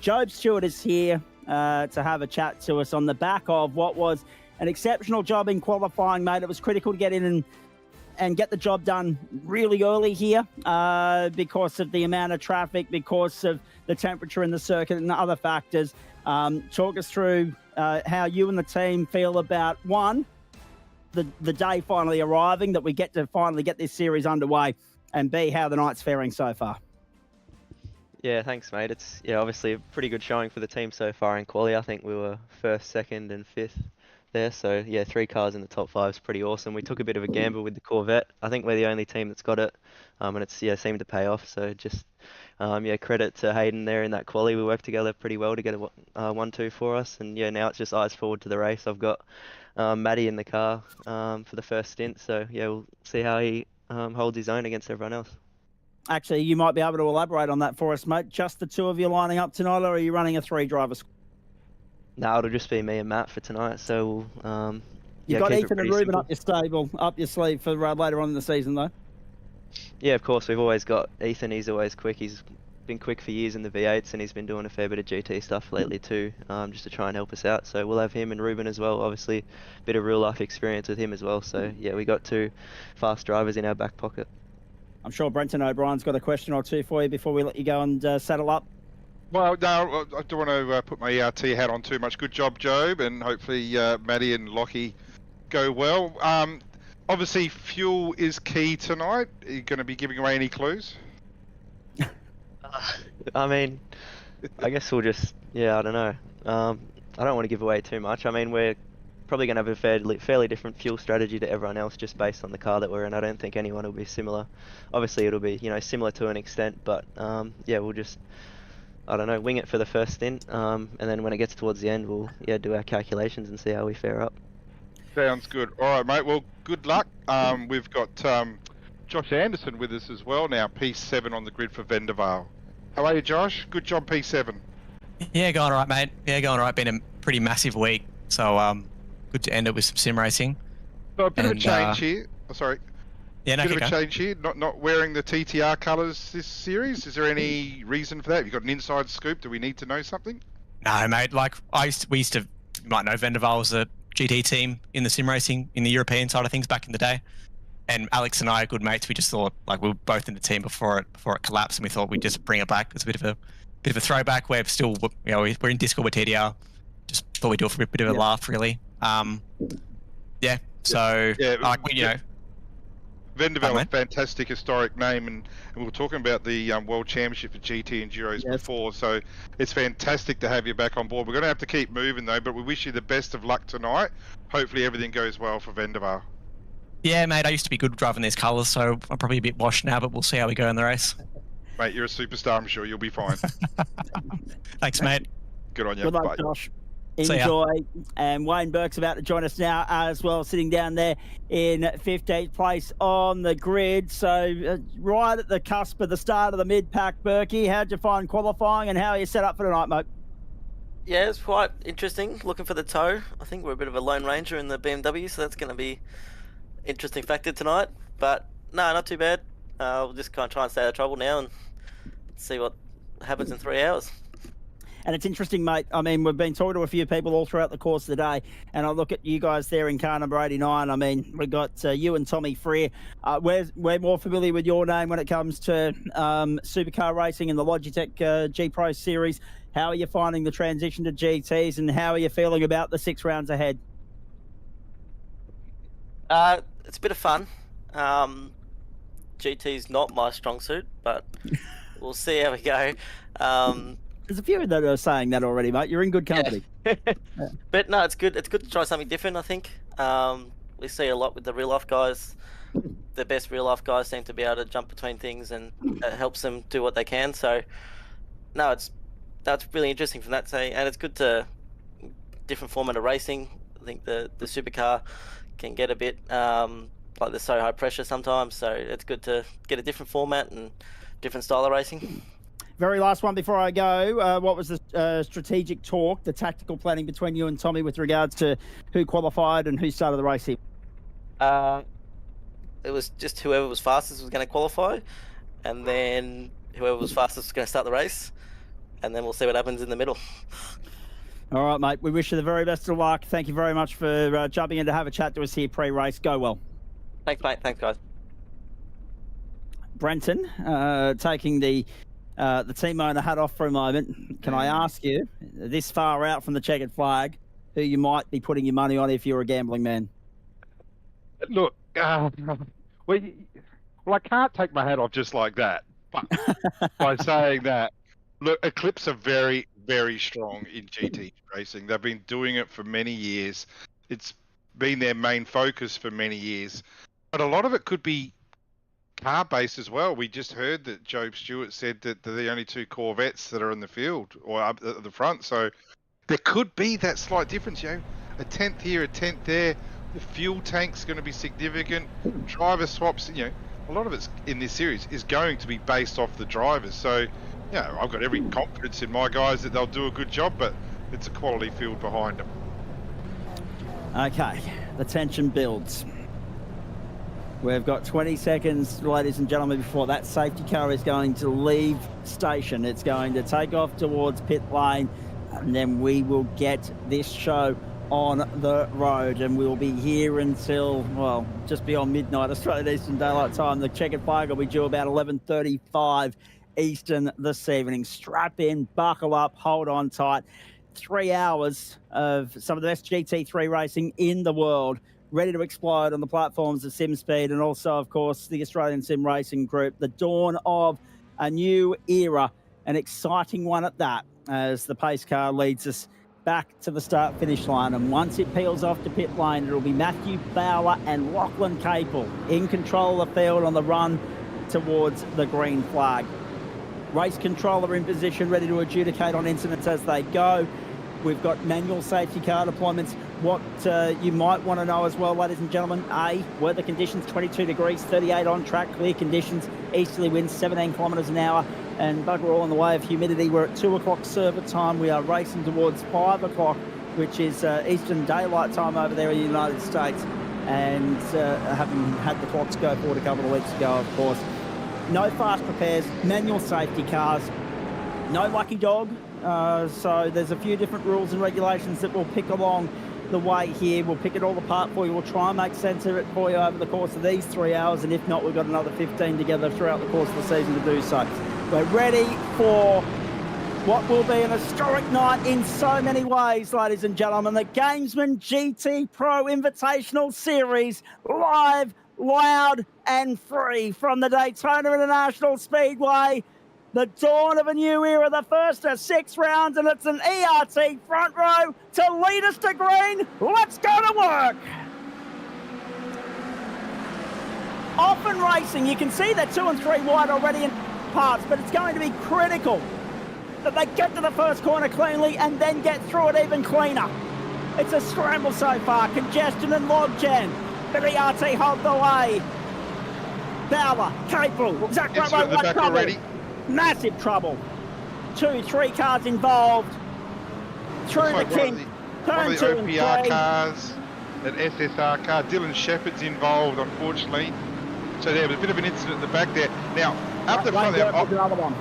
Job Stewart is here to have a chat to us on the back of what was an exceptional job in qualifying, mate. It was critical to get in and get the job done really early here because of the amount of traffic, because of the temperature in the circuit and other factors. Talk us through how you and the team feel about, one, the day finally arriving, that we get to finally get this series underway, and B, how the night's faring so far. Yeah, thanks, mate. It's obviously a pretty good showing for the team so far in quali. I think we were first, second, and fifth there. So yeah, 3 cars in the top 5 is pretty awesome. We took a bit of a gamble with the Corvette. I think we're the only team that's got it, and it's seemed to pay off. So just credit to Hayden there in that quali. We worked together pretty well to get a 1-2 for us, and now it's just eyes forward to the race. I've got Matty in the car for the first stint. So yeah, we'll see how he holds his own against everyone else. Actually, you might be able to elaborate on that for us, mate. Just the two of you lining up tonight, or are you running a 3-driver squad? No, it'll just be me and Matt for tonight. So you've got Ethan and Ruben up your sleeve for later on in the season, though. Yeah, of course. We've always got Ethan. He's always quick. He's been quick for years in the V8s, and he's been doing a fair bit of GT stuff lately too, just to try and help us out. So we'll have him and Ruben as well. Obviously, a bit of real life experience with him as well. So yeah, we got 2 fast drivers in our back pocket. I'm sure Brenton O'Brien's got a question or two for you before we let you go and saddle up. Well, no, I don't want to put my ERT hat on too much. Good job, Job, and hopefully Matty and Lockie go well. Obviously, fuel is key tonight. Are you going to be giving away any clues? I mean, I guess we'll just, I don't know. I don't want to give away too much. I mean, we're probably going to have a fairly different fuel strategy to everyone else just based on the car that we're in. I don't think anyone will be similar. Obviously, it'll be, similar to an extent, but we'll just, I don't know, wing it for the first stint, and then when it gets towards the end, we'll do our calculations and see how we fare up. Sounds good. All right, mate. Well, good luck. We've got Josh Anderson with us as well now, P7 on the grid for Vendaval. How are you, Josh? Good job, P7. Yeah, going all right, mate. Yeah, going all right. Been a pretty massive week, so good to end it with some sim racing. So a bit of a change here. Oh, sorry. Yeah, no, bit of a change here. Not wearing the TTR colours this series. Is there any reason for that? Have you got an inside scoop? Do we need to know something? No, mate. Like we used to, you might know, Vendaval was a GT team in the sim racing in the European side of things back in the day. And Alex and I are good mates. We just thought, like, we were both in the team before it collapsed, and we thought we'd just bring it back. It's a bit of a throwback. We're still, we're in Discord with TDR. Just thought we'd do it for a bit of a laugh, really. So Vendaval, a fantastic historic name, and we were talking about the World Championship for GT Enduros before, so it's fantastic to have you back on board. We're going to have to keep moving though, but we wish you the best of luck tonight. Hopefully everything goes well for Vendaval. Yeah, mate, I used to be good driving these colours, so I'm probably a bit washed now, but we'll see how we go in the race. Mate, you're a superstar, I'm sure you'll be fine. Thanks, mate. Good on you. Good luck, Bye. Josh. See ya. Enjoy. And Wayne Burke's about to join us now as well, sitting down there in 15th place on the grid. So right at the cusp of the start of the mid-pack, Burkey, how'd you find qualifying and how are you set up for tonight, mate? Yeah, it's quite interesting. Looking for the toe. I think we're a bit of a lone ranger in the BMW, so that's going to be interesting factor tonight. But no, not too bad. We'll just kind of try and stay out of trouble now and see what happens in 3 hours. And it's interesting, mate. I mean, we've been talking to a few people all throughout the course of the day, and I look at you guys there in car number 89. I mean, we've got you and Tommy Freer. We're more familiar with your name when it comes to supercar racing and the Logitech GTPRO series. How are you finding the transition to GTs, and how are you feeling about the 6 rounds ahead? It's a bit of fun. GT's not my strong suit, but we'll see how we go. There's a few that are saying that already, mate. You're in good company. Yeah. But no, it's good. It's good to try something different, I think. We see a lot with the real life guys. The best real life guys seem to be able to jump between things, and it helps them do what they can. So, no, that's really interesting from that say, and it's good to different format of racing. I think the supercar can get a bit like there's so high pressure sometimes, so it's good to get a different format and different style of racing. Very last one before I go. What was the strategic talk, the tactical planning between you and Tommy with regards to who qualified and who started the race here? It was just whoever was fastest was going to qualify, and then whoever was fastest was going to start the race, and then we'll see what happens in the middle. All right, mate. We wish you the very best of luck. Thank you very much for jumping in to have a chat to us here pre-race. Go well. Thanks, mate. Thanks, guys. Brenton, taking the team owner hat off for a moment. Can I ask you, this far out from the checkered flag, who you might be putting your money on if you're a gambling man? Look, well, I can't take my hat off just like that. But by saying that, look, Eclipse are very, very strong in GT racing. They've been doing it for many years. It's been their main focus for many years. But a lot of it could be car-based as well. We just heard that Joe Stewart said that they're the only 2 Corvettes that are in the field or up at the front. So there could be that slight difference, a 10th here, a 10th there. The fuel tank's going to be significant. Driver swaps, a lot of it's in this series is going to be based off the drivers. So, I've got every confidence in my guys that they'll do a good job, but it's a quality field behind them. Okay, the tension builds. We've got 20 seconds, ladies and gentlemen, before that safety car is going to leave station. It's going to take off towards pit lane, and then we will get this show on the road, and we'll be here until, well, just beyond midnight Australian Eastern Daylight Time. The checkered flag will be due about 11:35 Eastern this evening. Strap in, buckle up, hold on tight. 3 hours of some of the best GT3 racing in the world, ready to explode on the platforms of SimSpeed and also, of course, the Australian Sim Racing Group. The dawn of a new era, an exciting one at that, as the pace car leads us back to the start-finish line. And once it peels off to pit lane, it'll be Matthew Bowler and Lachlan Capel in control of the field on the run towards the green flag. Race controller in position, ready to adjudicate on incidents as they go. We've got manual safety car deployments. What you might want to know as well, ladies and gentlemen, weather conditions, 22 degrees, 38 on track, clear conditions, easterly winds, 17 kilometres an hour, and bugger all in the way of humidity. We're at 2 o'clock server time. We are racing towards 5 o'clock, which is Eastern Daylight Time over there in the United States, and having had the clocks go forward a couple of weeks ago, of course. No fast repairs, manual safety cars, no lucky dog. So there's a few different rules and regulations that we'll pick along the way here. We'll pick it all apart for you. We'll try and make sense of it for you over the course of these 3 hours. And if not, we've got another 15 together throughout the course of the season to do so. We're ready for what will be an historic night in so many ways, ladies and gentlemen. The Gamesman GTPRO Invitational Series, live, loud and free from the Daytona International Speedway. The dawn of a new era, the first of 6 rounds, and it's an ERT front row to lead us to green. Let's go to work. Off and racing. You can see that 2 and 3 wide already in parts, but it's going to be critical that they get to the first corner cleanly and then get through it even cleaner. It's a scramble so far. Congestion and logjam. But ERT hold the way. Bauer, Capel, Zach It's Robo, at the back trouble. already. Massive trouble. 2-3 cars involved. Through the Looks like king. one Turn of the 2 and OPR 3. cars, an SSR car. Dylan Shepherd's involved, unfortunately. So there was a bit of an incident at the back there. Now, up the front there, Another one.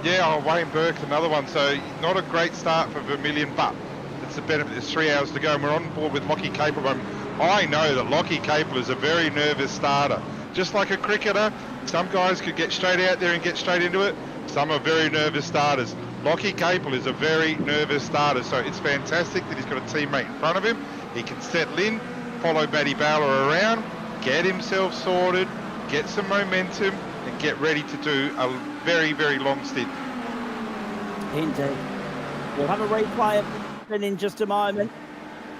yeah, Wayne Burke's another one. So not a great start for Vermilion, but it's the benefit. There's 3 hours to go, and we're on board with Lockie Capel. I know that Lockie Capel is a very nervous starter. Just like a cricketer, some guys could get straight out there and get straight into it. Some are very nervous starters. Lockie Capel is a very nervous starter, so it's fantastic that he's got a teammate in front of him. He can settle in, follow Matty Bowler around, get himself sorted, get some momentum, and get ready to do a very, very long stint. Indeed. We'll have a replay of it in just a moment.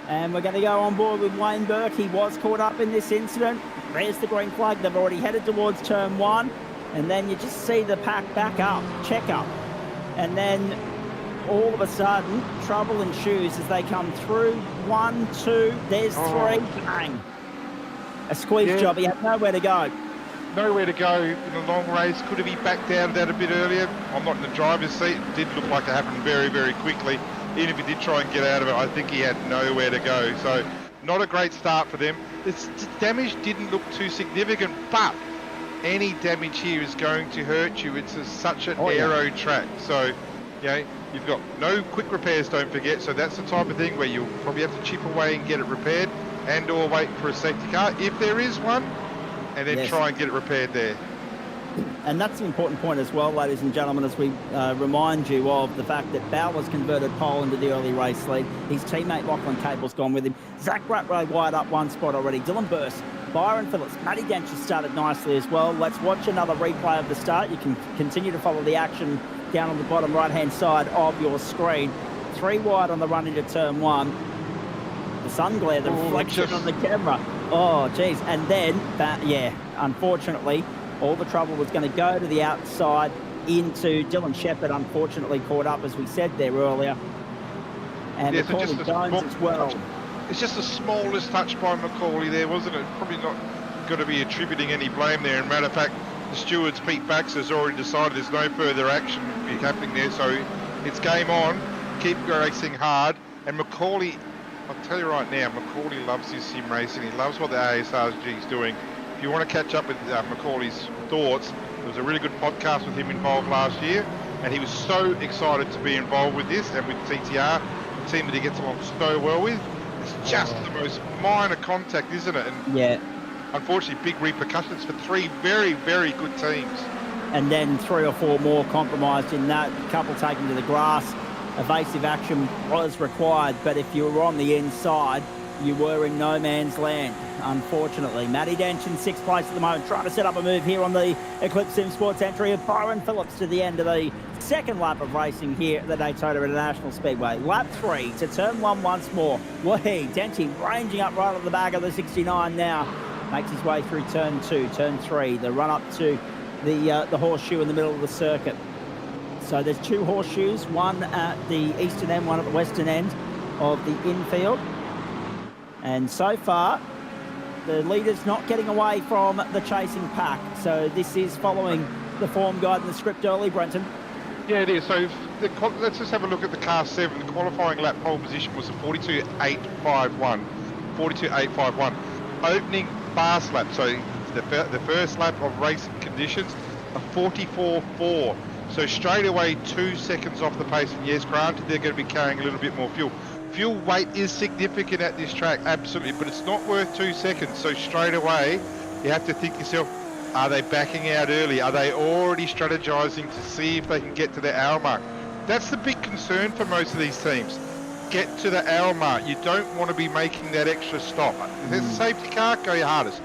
And we're going to go on board with Wayne Burke. He was caught up in this incident. There's the green flag. They've already headed towards turn 1. And then you just see the pack back up, check up. And then all of a sudden, trouble ensues as they come through. 1, 2, there's 3, bang. A squeeze job. He had nowhere to go. Nowhere to go in a long race. Could have he backed out of that a bit earlier? I'm not in the driver's seat. It did look like it happened very, very quickly. Even if he did try and get out of it, I think he had nowhere to go. So not a great start for them. This damage didn't look too significant, but any damage here is going to hurt you. It's such an aero track. So, you know, you've got no quick repairs, don't forget. So that's the type of thing where you'll probably have to chip away and get it repaired, and or wait for a safety car, if there is one, and then try and get it repaired there. And that's an important point as well, ladies and gentlemen, as we remind you of the fact that Bowler's converted pole into the early race lead. His teammate Lachlan Cable's gone with him. Zach Ratray wide up one spot already. Dylan Burst, Byron Phillips, Matty Dench has started nicely as well. Let's watch another replay of the start. You can continue to follow the action down on the bottom right-hand side of your screen. 3 wide on the run into turn 1. The sun glare, the reflection on the camera. Oh, geez. And then, unfortunately, all the trouble was going to go to the outside into Dylan Shepherd, unfortunately caught up, as we said there earlier. And Macaulay Jones as well. It's just the smallest touch by Macaulay there, wasn't it? Probably not going to be attributing any blame there. In matter of fact, the stewards, Pete Baxter, has already decided there's no further action happening there. So it's game on. Keep racing hard. And Macaulay, I'll tell you right now, Macaulay loves his sim racing. He loves what the ASRG is doing. If you want to catch up with Macaulay's thoughts, there was a really good podcast with him involved last year, and he was so excited to be involved with this and with TTR, a team that he gets along so well with. It's just the most minor contact, isn't it? And unfortunately, big repercussions for 3 very, very good teams. And then 3 or 4 more compromised in that. A couple taken to the grass. Evasive action was required, but if you were on the inside, you were in no man's land, unfortunately. Matty Dench in 6th place at the moment, trying to set up a move here on the Eclipse Sim Sports entry of Byron Phillips to the end of the second lap of racing here at the Daytona International Speedway. Lap 3 to turn 1 once more. Denty ranging up right at the back of the 69 now. Makes his way through turn 2, turn 3, the run up to the horseshoe in the middle of the circuit. So there's 2 horseshoes, one at the eastern end, one at the western end of the infield. And so far, the leader's not getting away from the chasing pack. So this is following the form guide and the script early, Brenton. Yeah, it is. So let's just have a look at the car 7. The qualifying lap pole position was a 42.851. 42.851. Opening fast lap, so the first lap of racing conditions, a 44.4. So straight away 2 seconds off the pace. And yes, granted, they're going to be carrying a little bit more fuel. Fuel weight is significant at this track, absolutely, but it's not worth 2 seconds. So straight away, you have to think to yourself, are they backing out early? Are they already strategizing to see if they can get to the hour mark? That's the big concern for most of these teams. Get to the hour mark. You don't want to be making that extra stop. If there's a safety car, go your hardest.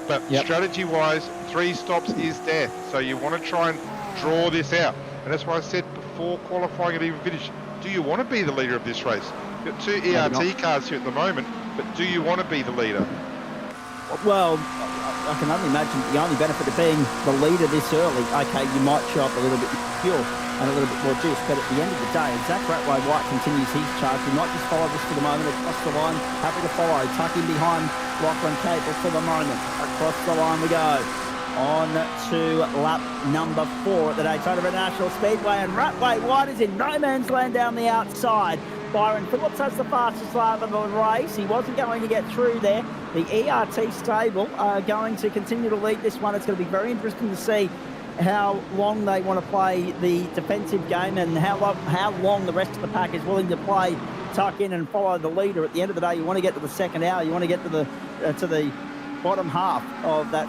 But strategy-wise, 3 stops is death. So you want to try and draw this out. And that's why I said before qualifying it even finished, do you want to be the leader of this race? You've got 2 ERT cars here at the moment, but do you want to be the leader? Well, I can only imagine the only benefit of being the leader this early, okay, you might show up a little bit more fuel and a little bit more juice, but at the end of the day, as Zach Ratway-White continues his charge, we might just follow this for the moment across the line. Happy to follow, tuck in behind Lachlan Cable for the moment. Across the line we go. On to lap number 4 at the Daytona International Speedway, and Ratway-White is in no man's land down the outside. Byron Phillips has the fastest lap of the race. He wasn't going to get through there. The ERT stable are going to continue to lead this one. It's going to be very interesting to see how long they want to play the defensive game and how long the rest of the pack is willing to play, tuck in and follow the leader. At the end of the day, you want to get to the second hour. You want to get to the bottom half of that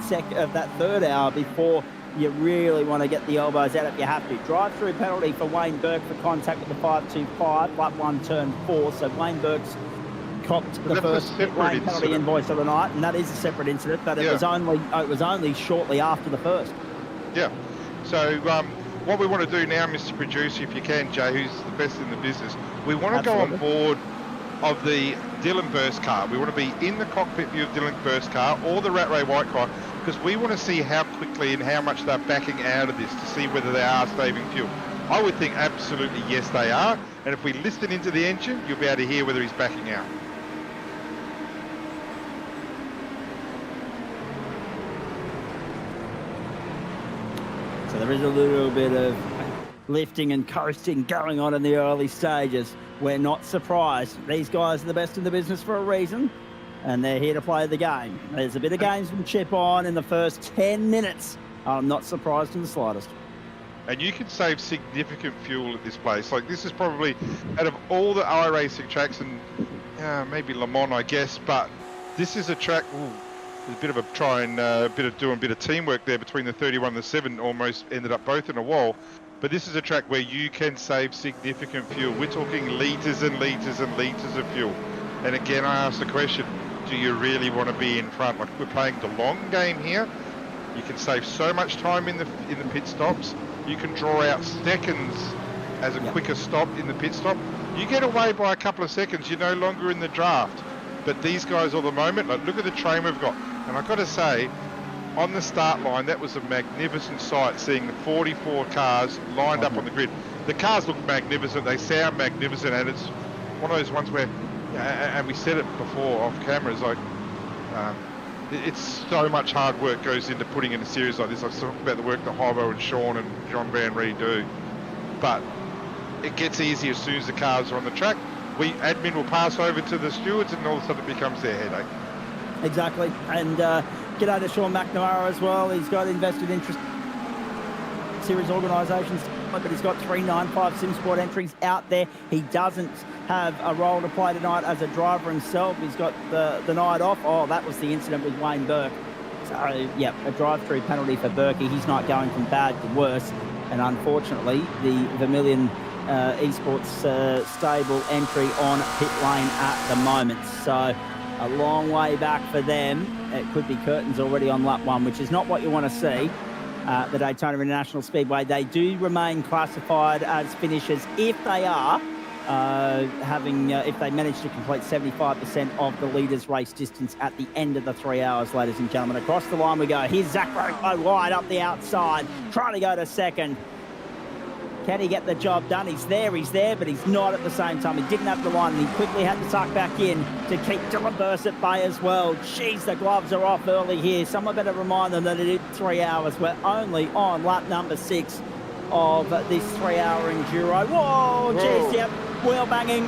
third hour before you really want to get the elbows out if you have to. Drive-through penalty for Wayne Burke for contact with the 525, lap 1, turn 4. So Wayne Burke's copped the first lane penalty invoice of the night, and that is a separate incident, but it was only shortly after the first. Yeah. So what we want to do now, Mr. Producer, if you can, Jay, who's the best in the business, we want to go on board of the Dylan Burst car. We want to be in the cockpit view of Dylan Burst car or the Ratway-White car, because we want to see how quickly and how much they're backing out of this to see whether they are saving fuel. I would think absolutely yes they are, and if we listen into the engine, you'll be able to hear whether he's backing out. So there is a little bit of lifting and coasting going on in the early stages. We're not surprised. These guys are the best in the business for a reason, and they're here to play the game. There's a bit of gamesmanship on in the first 10 minutes. I'm not surprised in the slightest. And you can save significant fuel at this place. Like, this is probably, out of all the iRacing tracks, and maybe Le Mans, I guess, but this is a track, there's a bit of a try and doing a bit of teamwork there between the 31 and the 7, almost ended up both in a wall. But this is a track where you can save significant fuel. We're talking litres and litres and litres of fuel. And again, I ask the question, do you really want to be in front? Like, we're playing the long game here. You can save so much time in the pit stops. You can draw out seconds as a quicker stop in the pit stop. You get away by a couple of seconds, you're no longer in the draft. But these guys at the moment, like, look at the train we've got. And I've got to say, on the start line, that was a magnificent sight, seeing the 44 cars lined up on the grid. The cars look magnificent, they sound magnificent, and it's one of those ones where, and we said it before off camera, it's like, it's so much hard work goes into putting in a series like this. I've talked about the work that Hybo and Sean and John Van Ree do, but it gets easy as soon as the cars are on the track. Admin will pass over to the stewards, and all of a sudden it becomes their headache. Exactly, and g'day to Sean McNamara as well. He's got invested interest in series organisations, but he's got 395 SimSport entries out there. He doesn't have a role to play tonight as a driver himself. He's got the night off. Oh, that was the incident with Wayne Burke. So, yeah, a drive-through penalty for Burkey. He's not going from bad to worse, and unfortunately, the Vermilion Esports stable entry on pit lane at the moment. So a long way back for them. It could be curtains already on lap 1, which is not what you want to see. The Daytona International Speedway, they do remain classified as finishers if they are if they manage to complete 75% of the leaders' race distance at the end of the 3 hours, ladies and gentlemen. Across the line we go. Here's Zach Ratway-White up the outside, trying to go to second. Can he get the job done? He's there, but he's not at the same time. He didn't have the line, and he quickly had to tuck back in to keep Dylan Burst at bay as well. Jeez, the gloves are off early here. Someone better remind them that it is 3 hours. We're only on lap number 6 of this 3-hour enduro. Whoa, jeez, yep, wheel banging.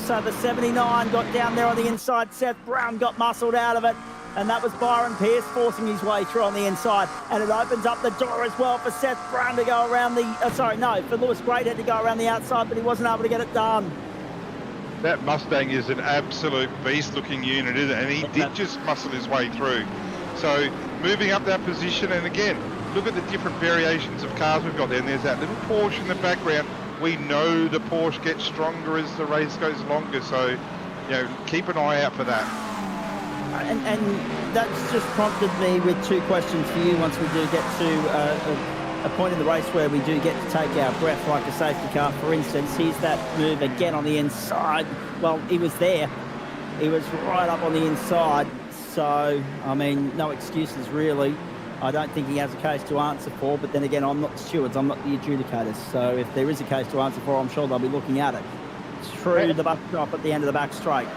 So the 79 got down there on the inside. Seth Brown got muscled out of it. And that was Byron Pearce forcing his way through on the inside. And it opens up the door as well for Seth Brown to go around for Lewis Greathead to go around the outside, but he wasn't able to get it done. That Mustang is an absolute beast-looking unit, isn't it? And he did just muscle his way through. So moving up that position, and again, look at the different variations of cars we've got there. And there's that little Porsche in the background. We know the Porsche gets stronger as the race goes longer, so keep an eye out for that. And that's just prompted me with 2 questions for you once we do get to a point in the race where we do get to take our breath, like a safety car, for instance. Here's that move again on the inside. Well, he was there. He was right up on the inside. So, I mean, no excuses really. I don't think he has a case to answer for, but then again, I'm not the stewards, I'm not the adjudicators. So if there is a case to answer for, I'm sure they'll be looking at it. Through the buck drop at the end of the back straight.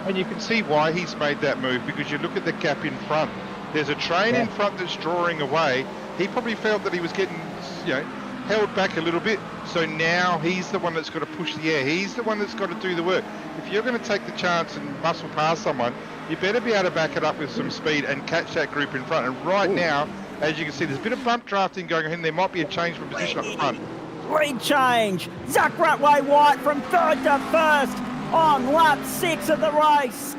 And you can see why he's made that move, because you look at the gap in front. There's a train in front that's drawing away. He probably felt that he was getting, held back a little bit. So now he's the one that's got to push the air. He's the one that's got to do the work. If you're going to take the chance and muscle past someone, you better be able to back it up with some speed and catch that group in front. And right now, as you can see, there's a bit of bump drafting going on. There might be a change from position up front. Lead change. Zach Ratway-White from third to first on lap 6 of the race.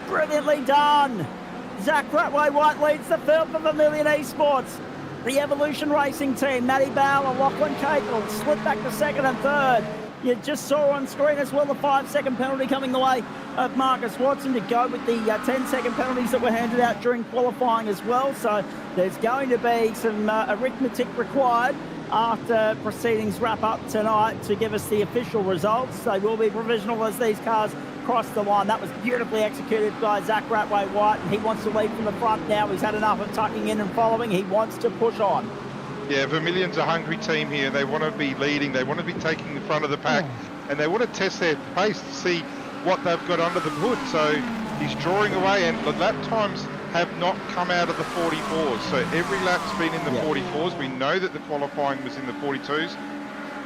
Brilliantly done. Zach Ratway-White leads the field for Vermilion Esports. The Evolution Racing team, Matty Bowler, Lachlan Cagle, slip back to second and third. You just saw on screen as well the 5-second penalty coming the way of Marcus Watson to go with the 10-second penalties that were handed out during qualifying as well. So there's going to be some arithmetic required after proceedings wrap up tonight to give us the official results. They will be provisional as these cars cross the line. That was beautifully executed by Zach Ratway-White, and he wants to lead from the front now. He's had enough of tucking in and following. He wants to push on. Yeah, Vermilion's a hungry team here. They want to be leading. They want to be taking the front of the pack, and they want to test their pace to see what they've got under the hood. So he's drawing away, and the lap times have not come out of the 44s. So every lap's been in the 44s. We know that the qualifying was in the 42s.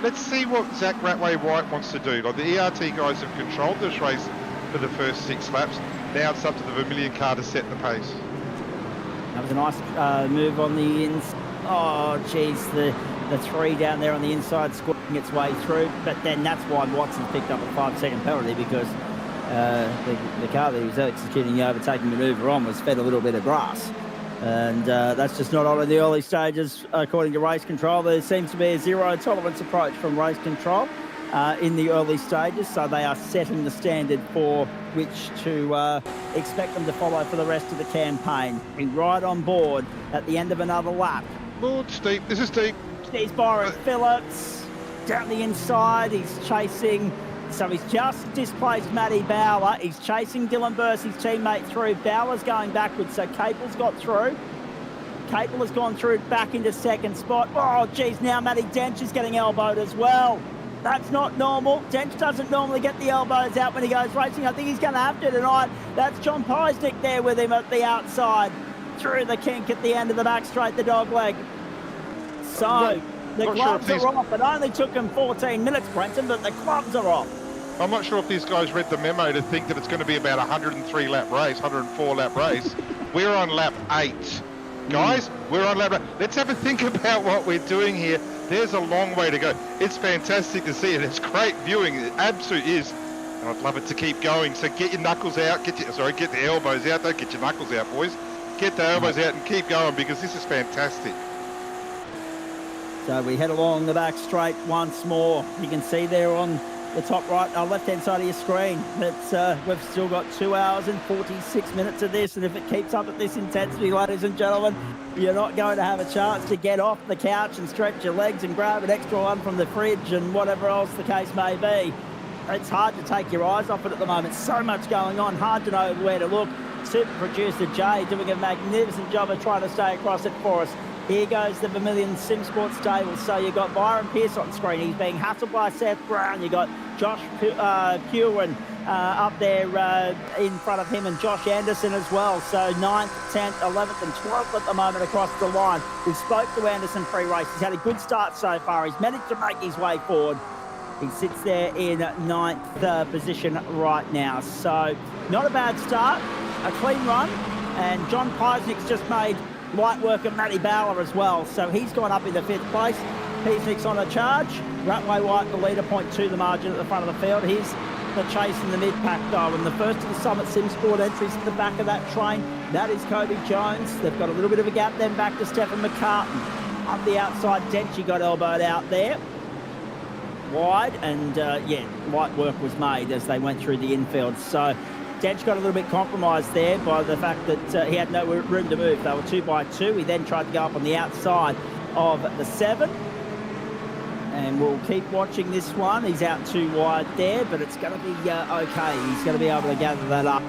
Let's see what Zach Ratway-White wants to do. Like, the ERT guys have controlled this race for the first 6 laps. Now it's up to the Vermilion car to set the pace. That was a nice move on the inside. Oh, geez, the 3 down there on the inside squirting its way through. But then that's why Watson picked up a 5-second penalty, because the car that he was executing the overtaking manoeuvre on was fed a little bit of grass. And that's just not on in the early stages, according to race control. There seems to be a zero-tolerance approach from race control in the early stages, so they are setting the standard for which to expect them to follow for the rest of the campaign. Being right on board at the end of another lap. Lord, steep. This is steep. He's Byron Phillips down the inside. He's chasing. So he's just displaced Matty Bowler. He's chasing Dylan Burst, his teammate, through. Bowler's going backwards, so Capel's got through. Capel has gone through back into second spot. Oh, geez, now Matty Dench is getting elbowed as well. That's not normal. Dench doesn't normally get the elbows out when he goes racing. I think he's going to have to tonight. That's John Piesnick there with him at the outside. Through the kink at the end of the back straight, the dog leg. So the gloves are off. It only took him 14 minutes, Brenton, but the gloves are off. I'm not sure if these guys read the memo to think that it's going to be about a 103-lap race, 104-lap race. We're on lap 8. Guys, we're on lap 8. Let's have a think about what we're doing here. There's a long way to go. It's fantastic to see it. It's great viewing. It absolutely is. And I'd love it to keep going. So get your knuckles out. Get the elbows out. Don't get your knuckles out, boys. Get the elbows out and keep going, because this is fantastic. So we head along the back straight once more. You can see there on the top right, left-hand side of your screen that we've still got 2 hours and 46 minutes of this, and if it keeps up at this intensity, ladies and gentlemen, you're not going to have a chance to get off the couch and stretch your legs and grab an extra one from the fridge and whatever else the case may be. It's hard to take your eyes off it at the moment. So much going on, hard to know where to look. Super producer Jay doing a magnificent job of trying to stay across it for us. Here goes the Vermilion Sim Sports stable. So you've got Byron Pearce on screen. He's being hustled by Seth Brown. You've got Josh Purwin up there in front of him, and Josh Anderson as well. So 9th, 10th, 11th and 12th at the moment across the line. We spoke to Anderson pre-race. He's had a good start so far. He's managed to make his way forward. He sits there in 9th position right now. So not a bad start, a clean run. And John Piesnick's just made light work of Matty Bowler as well. So he's gone up into 5th place. Piesnick's on a charge. Ratway-White, the leader, 0.2 the margin at the front of the field. Here's the chase in the mid-pack though. And the first of the Summit Sim Sport entries to the back of that train, that is Kobe Jones. They've got a little bit of a gap then back to Stephen McCartan. Up the outside, Denchi got elbowed out there. Wide, and light work was made as they went through the infield. So Dench got a little bit compromised there by the fact that he had no room to move. They were 2 by 2. He then tried to go up on the outside of the 7. And we'll keep watching this one. He's out too wide there, but it's going to be okay. He's going to be able to gather that up.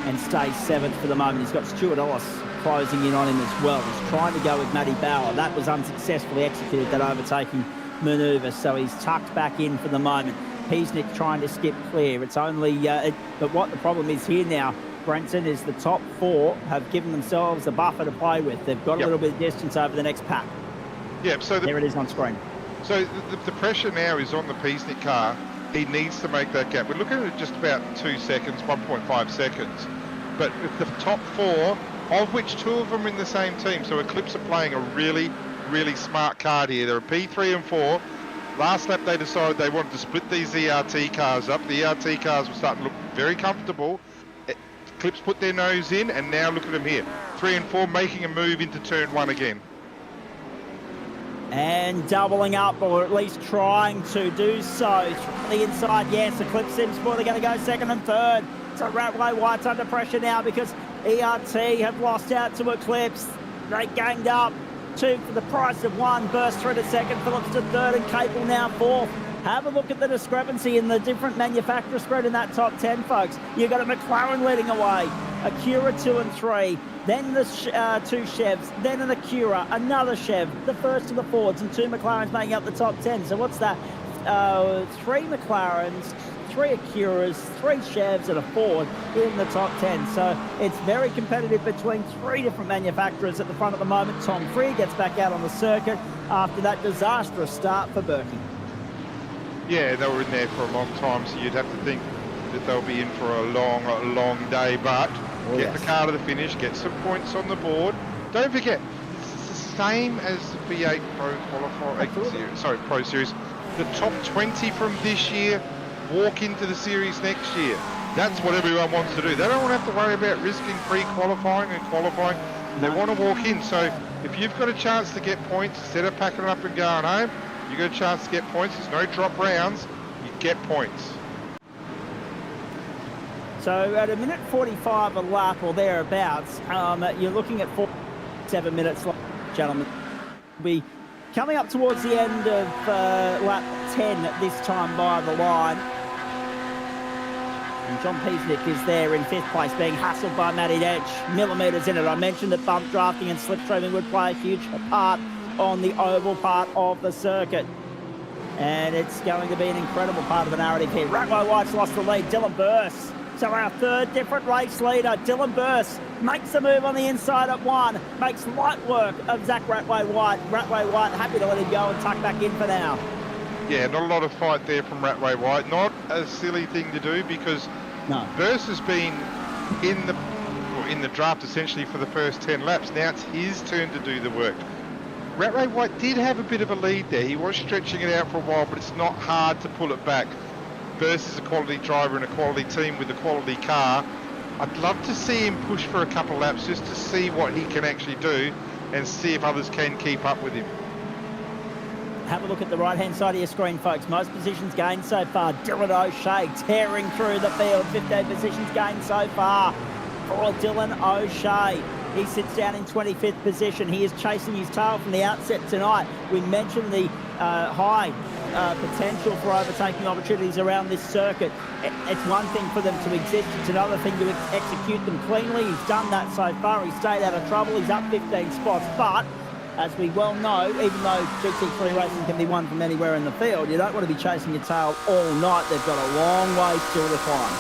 and stays 7th for the moment. He's got Stuart Ellis closing in on him as well. He's trying to go with Matty Bauer. That was unsuccessfully executed, that overtaking manoeuvre, so he's tucked back in for the moment. Peasnick trying to skip clear. It's only, but what the problem is here now, Brenton, is the top 4 have given themselves a buffer to play with. They've got a little bit of distance over the next pack. Yep, so there it is on screen. So the pressure now is on the Peasnick car. He needs to make that gap. We're looking at just about 2 seconds, 1.5 seconds. But with the top 4, of which 2 of them are in the same team, so Eclipse are playing a really, really smart card here. They're a P3 and 4. Last lap they decided they wanted to split these ERT cars up. The ERT cars were starting to look very comfortable. Eclipse put their nose in, and now look at them here. 3 and 4 making a move into turn 1 again. And doubling up, or at least trying to do so. From the inside, yes, Eclipse Sims Sport are going to go 2nd and 3rd. So Ratway White's under pressure now because ERT have lost out to Eclipse. They ganged up 2 for the price of 1. Burst through to 2nd, Phillips to 3rd, and Capel now 4th. Have a look at the discrepancy in the different manufacturer spread in that top 10, folks. You've got a McLaren leading away, Acura 2 and 3, then the 2 Chevs, then an Acura, another Chev, the first of the Fords, and 2 McLarens making up the top 10. So what's that? 3 McLarens, 3 Acuras, 3 Chevs, and a Ford in the top 10. So it's very competitive between 3 different manufacturers at the front at the moment. Tom Free gets back out on the circuit after that disastrous start for Berkey. Yeah, they were in there for a long time, so you'd have to think that they'll be in for a long day, but get the car to the finish, get some points on the board. Don't forget, it's the same as the V8 Pro Qualifier, Pro Series. The top 20 from this year walk into the series next year. That's what everyone wants to do. They don't want to have to worry about risking pre-qualifying and qualifying. They want to walk in. So if you've got a chance to get points, instead of packing it up and going home, you got a chance to get points. There's no drop rounds. You get points. So at 1:45 a lap or thereabouts, you're looking at 7 minutes, gentlemen. We'll be coming up towards the end of lap 10 this time by the line. And John Peasnick is there in 5th place, being hassled by Matty Edge. Millimetres in it. I mentioned that bump drafting and slipstreaming would play a huge part on the oval part of the circuit. And it's going to be an incredible part of the narrative here. Ratway White's lost the lead. Dylan Burse. So our 3rd different race leader, Dylan Burse, makes a move on the inside at 1. Makes light work of Zach Ratway White. Ratway White happy to let him go and tuck back in for now. Yeah, not a lot of fight there from Ratway White. Not a silly thing to do because Burse has been in the draft essentially for the first 10 laps. Now it's his turn to do the work. Ratway White did have a bit of a lead there. He was stretching it out for a while, but it's not hard to pull it back. Burse is a quality driver and a quality team with a quality car. I'd love to see him push for a couple of laps just to see what he can actually do and see if others can keep up with him. Have a look at the right-hand side of your screen, folks. Most positions gained so far. Dylan O'Shea tearing through the field. 15 positions gained so far for Dylan O'Shea. He sits down in 25th position. He is chasing his tail from the outset tonight. We mentioned the high potential for overtaking opportunities around this circuit. It's one thing for them to exist. It's another thing to execute them cleanly. He's done that so far. He's stayed out of trouble. He's up 15 spots. But as we well know, even though GT3 racing can be won from anywhere in the field, you don't want to be chasing your tail all night. They've got a long way still to climb.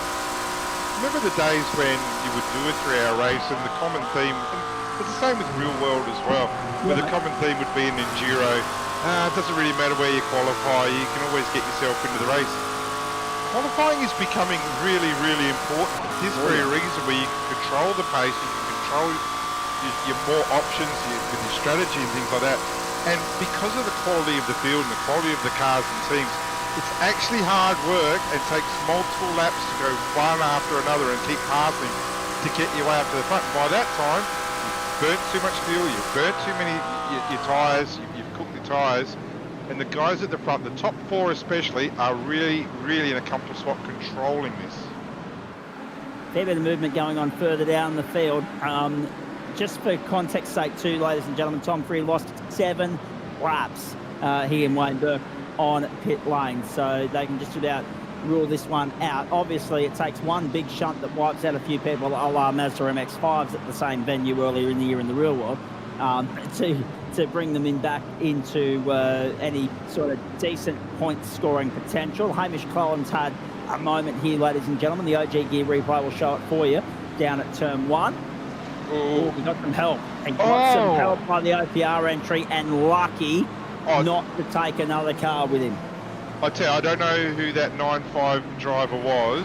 Remember the days when you would do a 3-hour race and the common theme, it's the same with real world as well, where the common theme would be an enduro. It doesn't really matter where you qualify, you can always get yourself into the race. Qualifying is becoming really, really important for this very reason, where you can control the pace, you can control your more options with your strategy and things like that. And because of the quality of the field and the quality of the cars and teams, it's actually hard work and takes multiple laps to go one after another and keep passing to get your way up to the front. By that time, you've burnt too much fuel, you've burnt too many your tyres, you've cooked the tyres, and the guys at the front, the top 4 especially, are really, really in a comfortable spot controlling this. Fair bit of movement going on further down the field. Just for context sake too, ladies and gentlemen, Tom Free lost 7 laps, he and Wayne Burke on pit lane, so they can just about rule this one out. Obviously, it takes one big shunt that wipes out a few people, a la Mazda MX-5s at the same venue earlier in the year in the real world, to bring them back into any sort of decent point scoring potential. Hamish Collins had a moment here, ladies and gentlemen. The OG Gear replay will show it for you down at turn 1. Oh, we got some help. And got some help by the OPR entry, and lucky not to take another car with him. I tell you, I don't know who that 9.5 driver was,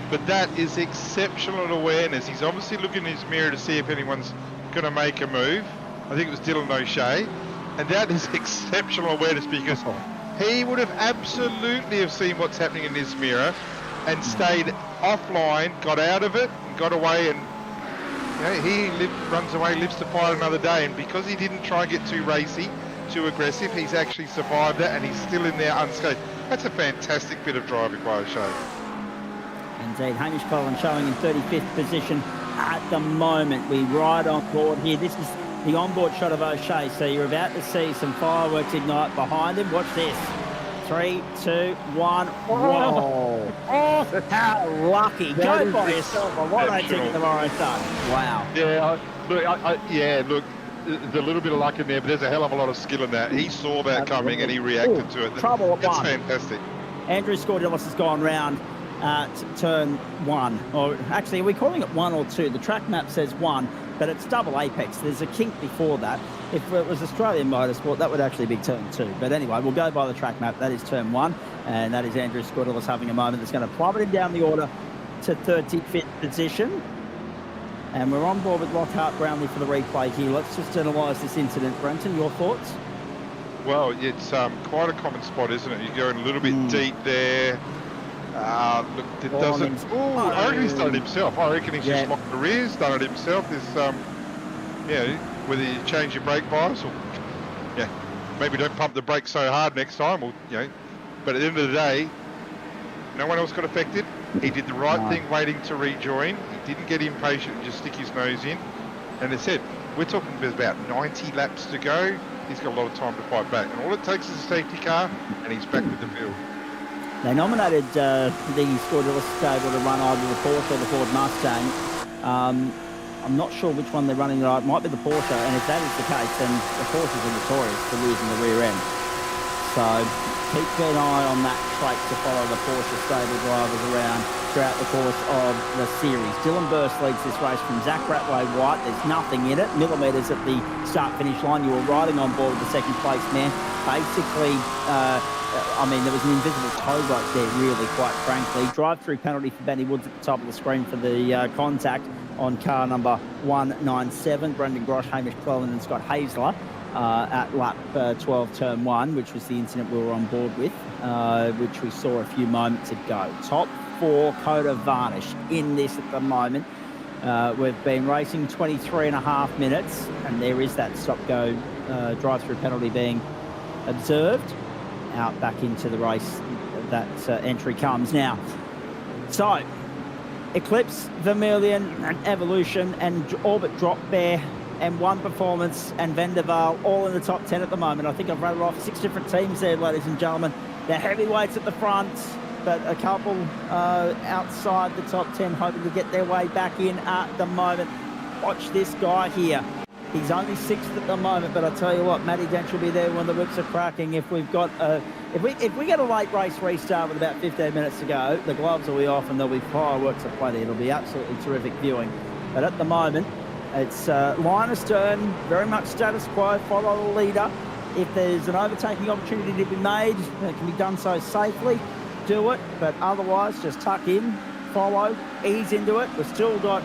but that is exceptional awareness. He's obviously looking in his mirror to see if anyone's going to make a move. I think it was Dylan O'Shea, and that is exceptional awareness, because he would have absolutely have seen what's happening in his mirror and stayed offline, got out of it, and got away, and he runs away, lives to fight another day. And because he didn't try and get too racy, too aggressive, he's actually survived that, and he's still in there unscathed. That's a fantastic bit of driving by O'Shea. Indeed, Hamish Collins showing in 35th position at the moment. We ride on board here. This is the onboard shot of O'Shea, so you're about to see some fireworks ignite behind him. Watch this. 3, 2, 1. Whoa. Oh, how lucky. Go by yourself on what they think tomorrow's done. Wow. Yeah, look, there's a little bit of luck in there, but there's a hell of a lot of skill in that. He saw that coming and he reacted to it. Trouble at That's one. fantastic. Andrew Scordelis has gone round turn 1. Or actually, are we calling it 1 or 2? The track map says 1, but it's double apex. There's a kink before that. If it was Australian motorsport, that would actually be turn 2. But anyway, we'll go by the track map. That is turn 1, and that is Andrew Scordelis having a moment that's going to plummet him down the order to 35th position. And we're on board with Lockhart Brownlee for the replay here. Let's just analyse this incident. Brenton, your thoughts? Well, it's quite a common spot, isn't it? You're going a little bit deep there. Look, it doesn't. I reckon he's done it himself. I reckon he's just locked the rears, done it himself. There's, whether you change your brake bias or, maybe don't pump the brakes so hard next time, or But at the end of the day, no one else got affected. He did the right thing, waiting to rejoin. He didn't get impatient and just stick his nose in. And as I said, we're talking about 90 laps to go. He's got a lot of time to fight back. And all it takes is a safety car, and he's back with the field. They nominated the Scordelis stable to run either the Porsche or the Ford Mustang. I'm not sure which one they're running. It might be the Porsche, and if that is the case, then the Porsches are notorious for losing the rear end. So keep an eye on that trait to follow the Porsche stable drivers around throughout the course of the series. Dylan Burst leads this race from Zach Ratway White. There's nothing in it. Millimetres at the start-finish line. You were riding on board with the second place man. Basically, there was an invisible tow rope there, really, quite frankly. Drive-through penalty for Benny Woods at the top of the screen for the contact on car number 197. Brendan Grosh, Hamish Cleland and Scott Hazler at lap 12, turn 1, which was the incident we were on board with, which we saw a few moments ago. Top 4 Coda Varnish in this at the moment. We've been racing 23.5 minutes, and there is that stop-go drive-through penalty being observed. Out back into the race, that entry comes now. So, Eclipse, Vermilion, and Evolution, and Orbit Drop Bear, and One Performance, and Vendaval, all in the top 10 at the moment. I think I've rattled off 6 different teams there, ladies and gentlemen. They're heavyweights at the front, but a couple outside the top 10 hoping to get their way back in at the moment. Watch this guy here. He's only 6th at the moment, but I'll tell you what, Matty Dench will be there when the whips are cracking. If we've got if we get a late race restart with about 15 minutes to go, the gloves will be off and there'll be fireworks aplenty. It'll be absolutely terrific viewing. But at the moment, it's line astern, very much status quo, follow the leader. If there's an overtaking opportunity to be made, it can be done so safely, do it. But otherwise, just tuck in, follow, ease into it. We've still got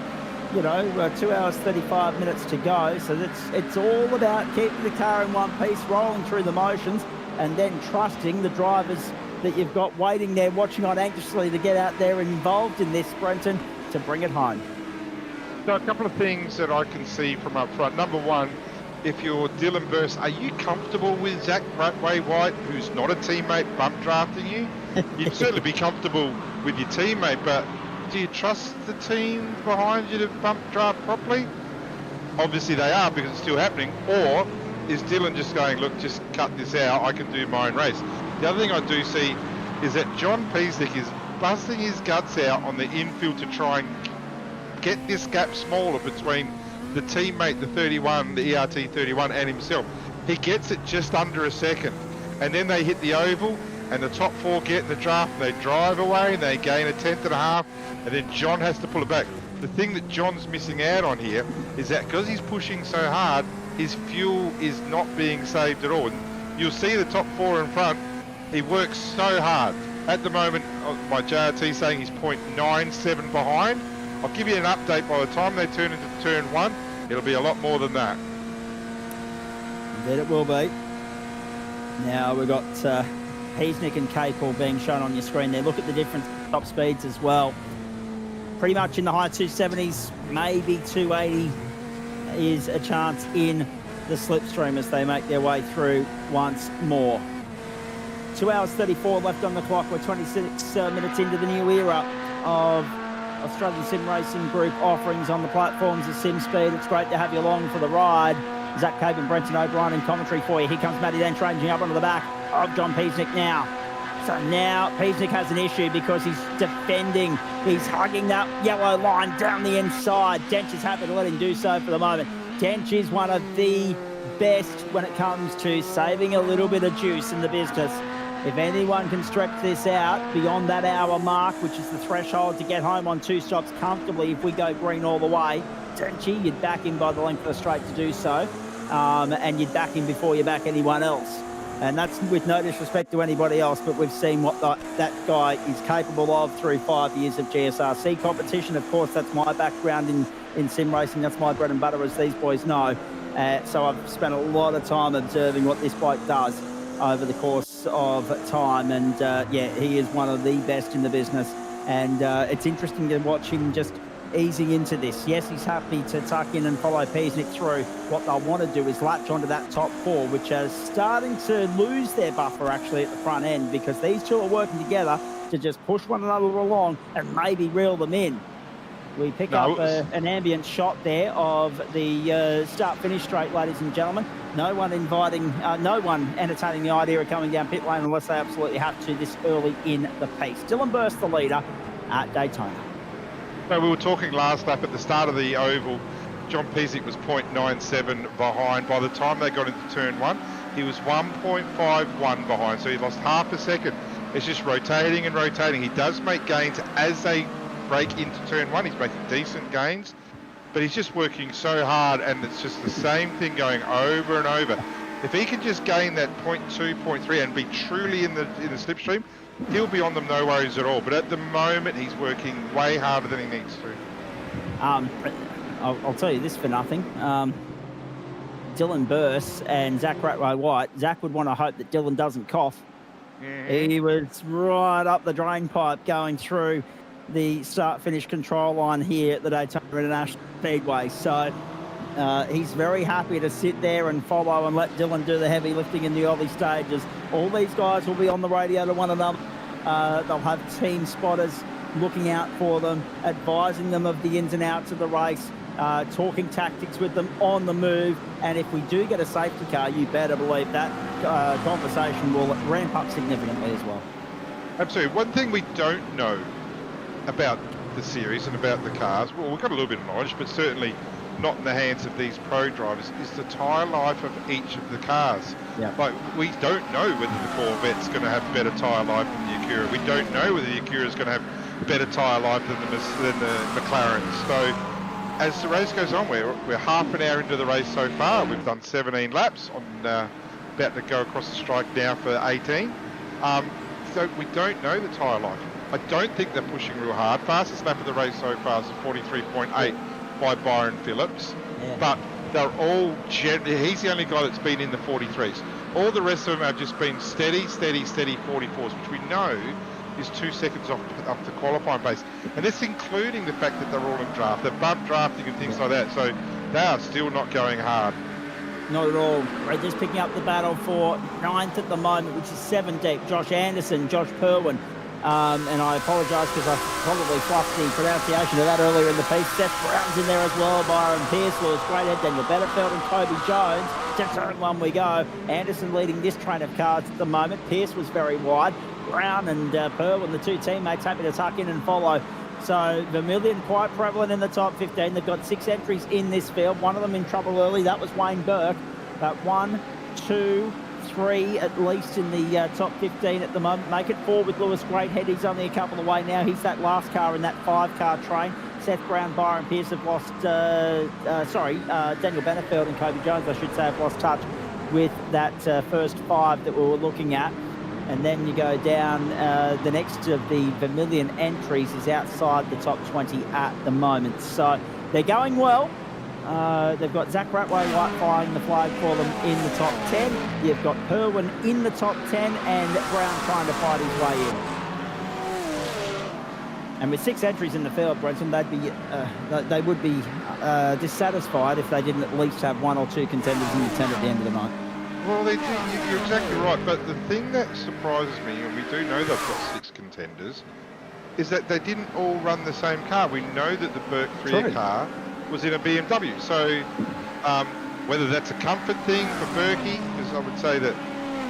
2 hours, 35 minutes to go. So it's all about keeping the car in one piece, rolling through the motions, and then trusting the drivers that you've got waiting there, watching on anxiously to get out there and involved in this, Brenton, to bring it home. So a couple of things that I can see from up front. Number one, if you're Dylan Burst, are you comfortable with Zach Ratway White, who's not a teammate, bump drafting you? You'd certainly be comfortable with your teammate, but do you trust the team behind you to bump draft properly? Obviously they are, because it's still happening. Or is Dylan just going, look, just cut this out, I can do my own race? The other thing I do see is that John Peaslick is busting his guts out on the infield to try and get this gap smaller between the teammate, the 31, the ERT 31, and himself. He gets it just under a second, and then they hit the oval, and the top 4 get in the draft, and they drive away, and they gain a 10th and a half, and then John has to pull it back. The thing that John's missing out on here is that because he's pushing so hard, his fuel is not being saved at all. And you'll see the top 4 in front, he works so hard. At the moment, my JRT saying he's 0.97 behind. I'll give you an update by the time they turn into turn 1. It'll be a lot more than that. Indeed it will be. Now we've got Peasnick and Capel being shown on your screen there. Look at the different top speeds as well. Pretty much in the high 270s, maybe 280 is a chance in the slipstream as they make their way through once more. 2 hours 34 left on the clock. We're 26 minutes into the new era of Australian Sim Racing Group offerings on the platforms of SimSpeed. It's great to have you along for the ride. Zach Cabe and Brenton O'Brien in commentary for you. Here comes Matty then ranging up onto the back of John Peasnick now. So now Peasnick has an issue because he's defending. He's hugging that yellow line down the inside. Dench is happy to let him do so for the moment. Dench is one of the best when it comes to saving a little bit of juice in the business. If anyone can stretch this out beyond that hour mark, which is the threshold to get home on 2 stops comfortably if we go green all the way, Denchy, you'd back him by the length of the straight to do so, and you'd back him before you back anyone else. And that's with no disrespect to anybody else, but we've seen what that guy is capable of through 5 years of GSRC competition. Of course, that's my background in sim racing. That's my bread and butter, as these boys know. So I've spent a lot of time observing what this bloke does over the course of time. And yeah, he is one of the best in the business. And it's interesting to watch him just easing into this. Yes, he's happy to tuck in and follow Peasnick through. What they'll want to do is latch onto that top 4, which are starting to lose their buffer actually at the front end, because these two are working together to just push one another along and maybe reel them in. We pick up an ambient shot there of the start-finish straight, ladies and gentlemen. No one entertaining the idea of coming down pit lane unless they absolutely have to this early in the piece. Dylan Burst, the leader at Daytona. So we were talking last lap at the start of the oval. John Peasnick was 0.97 behind. By the time they got into turn 1, he was 1.51 behind. So he lost half a second. It's just rotating and rotating. He does make gains as they break into turn 1. He's making decent gains, but he's just working so hard, and it's just the same thing going over and over. If he can just gain that 0.2, 0.3 and be truly in the slipstream, he'll be on them, no worries at all. But at the moment, he's working way harder than he needs to. I'll tell you this for nothing. Dylan Burst and Zach Ratway White. Zach would want to hope that Dylan doesn't cough. Mm-hmm. He was right up the drain pipe going through the start-finish control line here at the Daytona International Speedway. So he's very happy to sit there and follow and let Dylan do the heavy lifting in the early stages. All these guys will be on the radio to one another. They'll have team spotters looking out for them, advising them of the ins and outs of the race, talking tactics with them on the move. And if we do get a safety car, you better believe that conversation will ramp up significantly as well. Absolutely. One thing we don't know about the series and about the cars, well, we've got a little bit of knowledge, but certainly not in the hands of these pro drivers, is the tyre life of each of the cars. Yeah. Like, we don't know whether the Corvette's going to have better tyre life than the Acura. We don't know whether the Acura is going to have better tyre life than the McLarens. So as the race goes on, we're half an hour into the race so far. We've done 17 laps. I'm about to go across the strike now for 18. So we don't know the tyre life. I don't think they're pushing real hard. Fastest lap of the race so far is a 43.8 by Byron Phillips. Yeah. But they're all he's the only guy that's been in the 43s. All the rest of them have just been steady 44s, which we know is 2 seconds off the qualifying pace. And that's including the fact that they're all in draft. They're bump drafting and things like that. So they are still not going hard. Not at all. We're just picking up the battle for 9th at the moment, which is 7 deep. Josh Anderson, Josh Perwin, And I apologise because I probably fluffed the pronunciation of that earlier in the piece. Seth Brown's in there as well. Byron Pearce, Lewis Greathead, Daniel Betterfield and Kobe Jones. To turn one we go. Anderson leading this train of cars at the moment. Pearce was very wide. Brown and Purwin, the two teammates, happy to tuck in and follow. So Vermilion quite prevalent in the top 15. They've got 6 entries in this field. One of them in trouble early. That was Wayne Burke. But 1, 2, 3 at least in the top 15 at the moment. Make it 4 with Lewis Greathead. He's only a couple away now. He's that last car in that 5-car train. Seth Brown, Byron Pearce have lost, Daniel Benefield and Kobe Jones, I should say, have lost touch with that first 5 that we were looking at. And then you go down, the next of the Vermilion entries is outside the top 20 at the moment. So they're going well. They've got Zach Ratway white flying the flag for them in the top 10. You've got Purwin in the top 10 and Brown trying to fight his way in. And with 6 entries in the field, Brenton, they would be dissatisfied if they didn't at least have 1 or 2 contenders in the 10 at the end of the night. Well, you're exactly right. But the thing that surprises me, and we do know they've got 6 contenders, is that they didn't all run the same car. We know that the Burke 3 car was in a BMW. So whether that's a comfort thing for Berkey, because I would say that,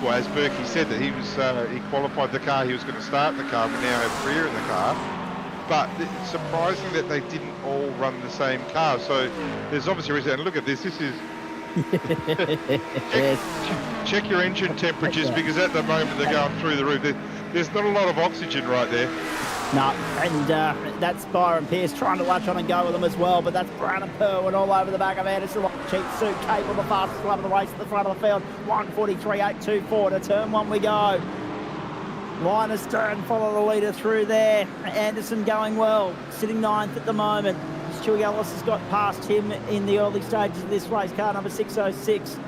well, as Berkey said, that he was he qualified the car, he was going to start the car, we now have Freer in the car. But it's surprising that they didn't all run the same car. So there's obviously a reason. And look at this. This is check your engine temperatures, because at the moment they're going through the roof. There's not a lot of oxygen right there. No, and that's Byron Pearce trying to latch on and go with them as well, but that's Brown and Purwin all over the back of Anderson. Cheap suit, Cable, the fastest lap of the race at the front of the field. 1:43.824 to turn 1 we go. Linus Stern follow the leader through there. Anderson going well, sitting 9th at the moment. Stewie Ellis has got past him in the early stages of this race. Car number 606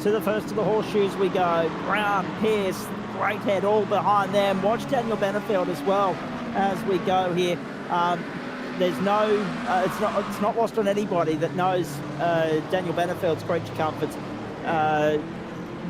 to the first of the horseshoes we go. Brown, Pearce, Greathead all behind them. Watch Daniel Benefield as well as we go here. There's no, it's not lost on anybody that knows Daniel Benefield's creature comforts.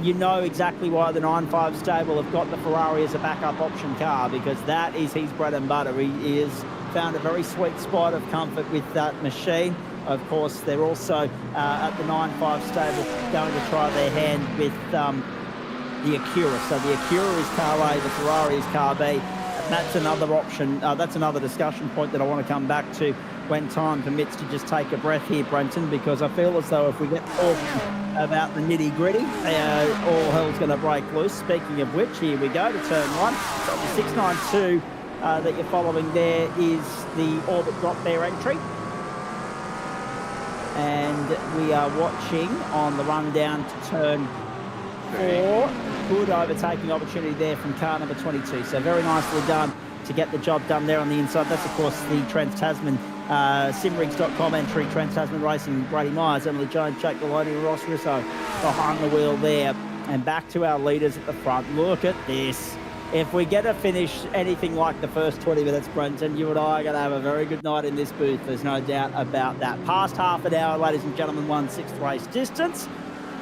You know exactly why the 9.5 stable have got the Ferrari as a backup option car, because that is his bread and butter. He has found a very sweet spot of comfort with that machine. Of course, they're also at the 9.5 stable going to try their hand with the Acura. So the Acura is car A, the Ferrari is car B. And that's another option. That's another discussion point that I want to come back to when time permits, to just take a breath here, Brenton, because I feel as though if we get talking about the nitty-gritty, all hell's going to break loose. Speaking of which, here we go to turn 1. So the 692 that you're following there is the Orbit Drop Bear entry. And we are watching on the run down to turn 4. Good overtaking opportunity there from car number 22. So very nicely done to get the job done there on the inside. That's, of course, the Trans-Tasman simrigs.com entry. Trans-Tasman Racing, Brady Myers, Emily Jones, Jake Maloney, and Ross Russo behind the wheel there. And back to our leaders at the front. Look at this. If we get a finish anything like the first 20 minutes, Brenton, you and I are going to have a very good night in this booth. There's no doubt about that. Past half an hour, ladies and gentlemen, 1/6 race distance.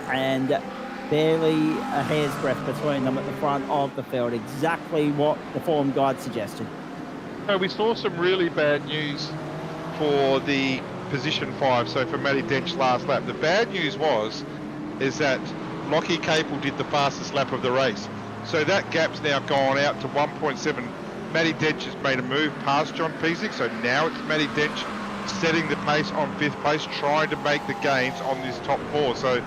And barely a hair's breadth between them at the front of the field. Exactly what the form guide suggested. So we saw some really bad news for the position 5, so for Matty Dench last lap. The bad news is that Lockie Capel did the fastest lap of the race. So that gap's now gone out to 1.7. Matty Dench has made a move past John Piesick, so now it's Matty Dench setting the pace on 5th place, trying to make the gains on this top 4. So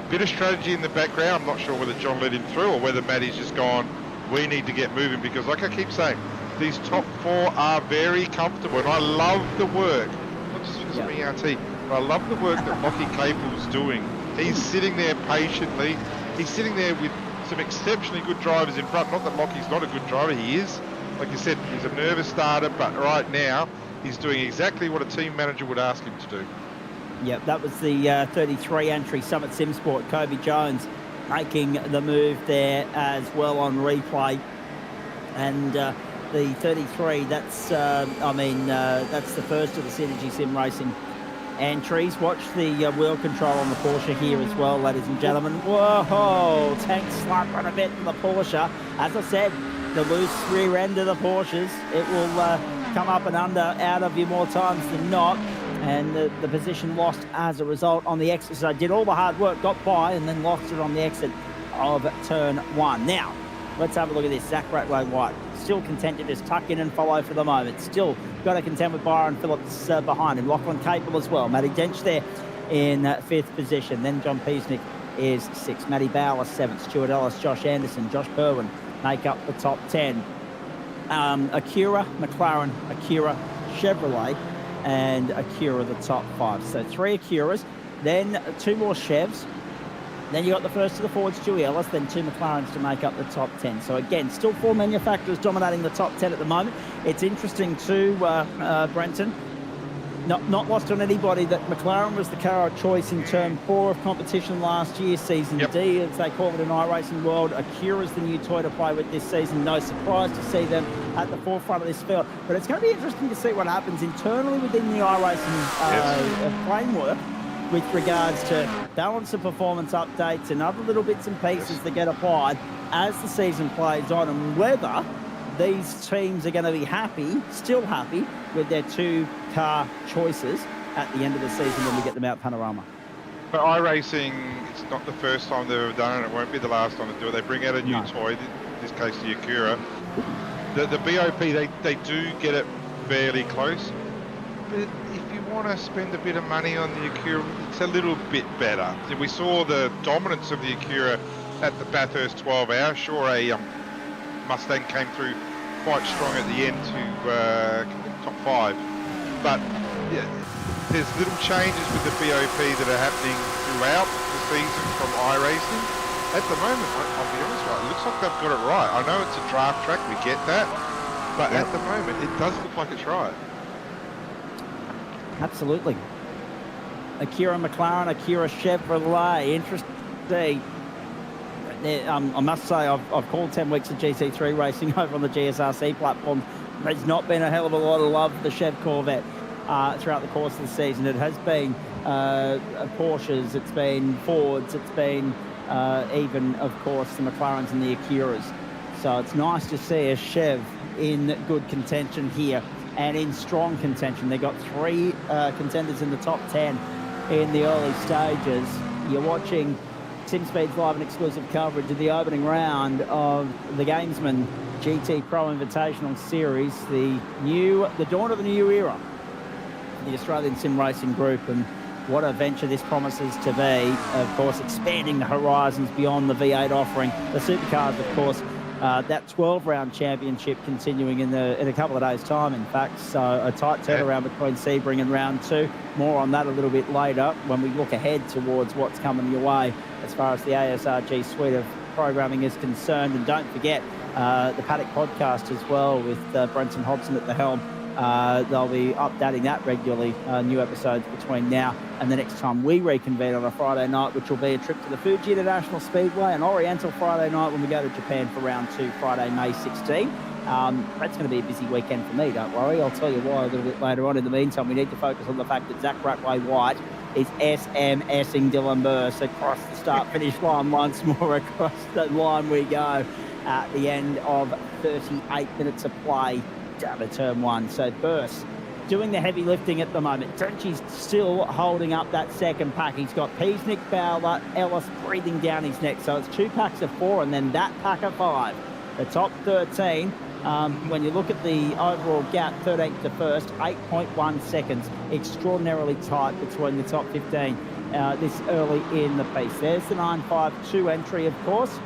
bit of strategy in the background. I'm not sure whether John let him through or whether Matty's just gone, we need to get moving, because like I keep saying, these top 4 are very comfortable, and I love the work, not just because I'm ERT, but I love the work that Lockie Capel's doing. He's sitting there patiently. He's sitting there with some exceptionally good drivers in front. Not that Lockie's not a good driver, he is. Like you said, he's a nervous starter, but right now he's doing exactly what a team manager would ask him to do. Yep, that was the 33 entry Summit Sim Sport. Kobe Jones making the move there as well on replay. And the 33, that's that's the first of the Synergy Sim Racing entries. Watch the wheel control on the Porsche here as well, ladies and gentlemen. Whoa, tank slump on a bit in the Porsche. As I said, the loose rear end of the Porsches. It will come up and under out of you more times than not. And the position lost as a result on the exit. So did all the hard work, got by, and then lost it on the exit of turn 1. Now, let's have a look at this. Zach Ratway-White still content to just tuck in and follow for the moment. Still got to contend with Byron Phillips behind him. Lachlan Capel as well. Matty Dench there in 5th position. Then John Peasnick is 6th. Matty Bowler 7th. Stuart Ellis, Josh Anderson, Josh Kerwin make up the top 10. Acura, McLaren, Acura, Chevrolet, and Acura the top 5. So 3 Acuras, then 2 more Chevs. Then you got the first of the Fords, Stewie Ellis, then 2 McLarens to make up the top 10. So again, still 4 manufacturers dominating the top 10 at the moment. It's interesting too, Brenton, not lost on anybody that McLaren was the car of choice in turn 4 of competition last year, season D, as they call it in iRacing world. Acura's the new toy to play with this season. No surprise to see them at the forefront of this field. But it's going to be interesting to see what happens internally within the iRacing framework, with regards to balance of performance updates and other little bits and pieces that get applied as the season plays on, and whether these teams are going to be still happy with their 2 car choices at the end of the season when we get them out panorama. For iRacing, it's not the first time they've ever done it. It won't be the last time to do it. They bring out a new toy, in this case the Acura. The BOP, they do get it fairly close. But if you want to spend a bit of money on the Acura, it's a little bit better. We saw the dominance of the Acura at the Bathurst 12 Hour. Sure, a Mustang came through quite strong at the end to top 5. But yeah, there's little changes with the BOP that are happening throughout the season from iRacing. At the moment, I'll be honest, right, it looks like they've got it right. I know it's a draft track, we get that. But at the moment, it does look like it's right. Absolutely. Acura McLaren, Acura Chevrolet. Interesting. I must say, I've called 10 weeks of GT3 racing over on the GSRC platform. There's not been a hell of a lot of love for the Chev Corvette throughout the course of the season. It has been Porsches, it's been Fords, it's been even, of course, the McLarens and the Acuras. So it's nice to see a Chev in good contention here and in strong contention. They got 3 contenders in the top 10 in the early stages. You're watching SimSpeed's live and exclusive coverage of the opening round of the Gamesman GTPRO Invitational Series, the dawn of the new era, the Australian Sim Racing Group, and what a venture this promises to be. Of course, expanding the horizons beyond the V8 offering. The supercars, of course, that 12-round championship continuing in a couple of days' time, in fact. So a tight turnaround between Sebring and round 2. More on that a little bit later when we look ahead towards what's coming your way as far as the ASRG suite of programming is concerned. And don't forget the Paddock podcast as well, with Brenton Hobson at the helm. They'll be updating that regularly, new episodes between now and the next time we reconvene on a Friday night, which will be a trip to the Fuji International Speedway, an Oriental Friday night when we go to Japan for round 2, Friday, May 16. That's going to be a busy weekend for me, don't worry. I'll tell you why a little bit later on. In the meantime, we need to focus on the fact that Zach Ratway-White is SMSing Dylan Burse across the start-finish line once more. Across the line we go at the end of 38 minutes of play down to turn 1. So Burse doing the heavy lifting at the moment. Trenchy's still holding up that second pack. He's got Peasnick, Bowler, Ellis breathing down his neck. So it's 2 packs of 4 and then that pack of 5. The top 13, when you look at the overall gap, 13th to 1st, 8.1 seconds. Extraordinarily tight between the top 15 this early in the piece. There's the 9.52 entry, of course.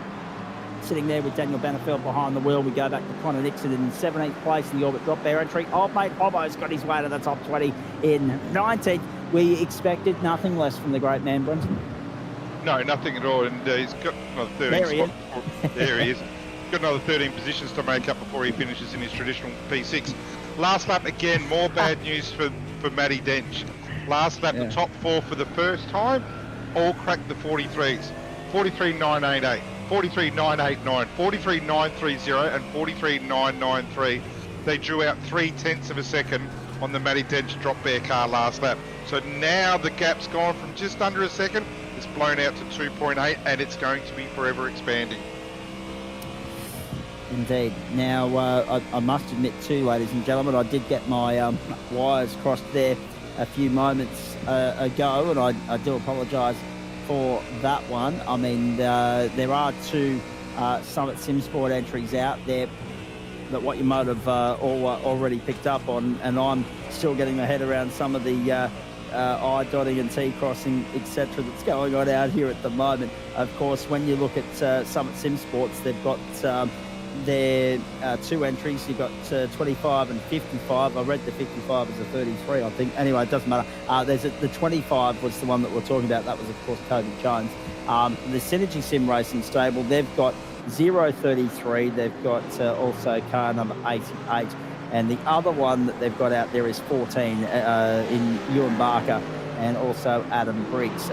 Sitting there with Daniel Bannerfield behind the wheel. We go back to Connor Nixon in 17th place in the Orbit Drop Bear entry. Old mate Hobbo's got his way to the top 20 in 19th. We expected nothing less from the great man, Brenton. No, nothing at all. And he's got another 13 There he is. There he is. Got another 13 positions to make up before he finishes in his traditional P6. Last lap, again, more bad news for Matty Dench. Last lap, the top 4 for the first time, all cracked the 43s. 43.988. 43.989, 43.930 and 43.993. They drew out 0.3 of a second on the Matty Dench drop bear car last lap. So now the gap's gone from just under a second, it's blown out to 2.8 and it's going to be forever expanding. Indeed. Now, I must admit too, ladies and gentlemen, I did get my wires crossed there a few moments ago, and I do apologise for that one. I mean, there are two Summit SimSport entries out there that what you might have already picked up on, and I'm still getting my head around some of the I dotting and T crossing, etc., that's going on out here at the moment. Of course, when you look at Summit SimSports, they've got their two entries. You've got 25 and 55. I read the 55 as a 33, I think. Anyway, it doesn't matter. There's the 25 was the one that we're talking about. That was, of course, Toby Jones. The Synergy Sim Racing stable, they've got 033. They've got also car number 88. And the other one that they've got out there is 14 in Ewan Barker and also Adam Briggs.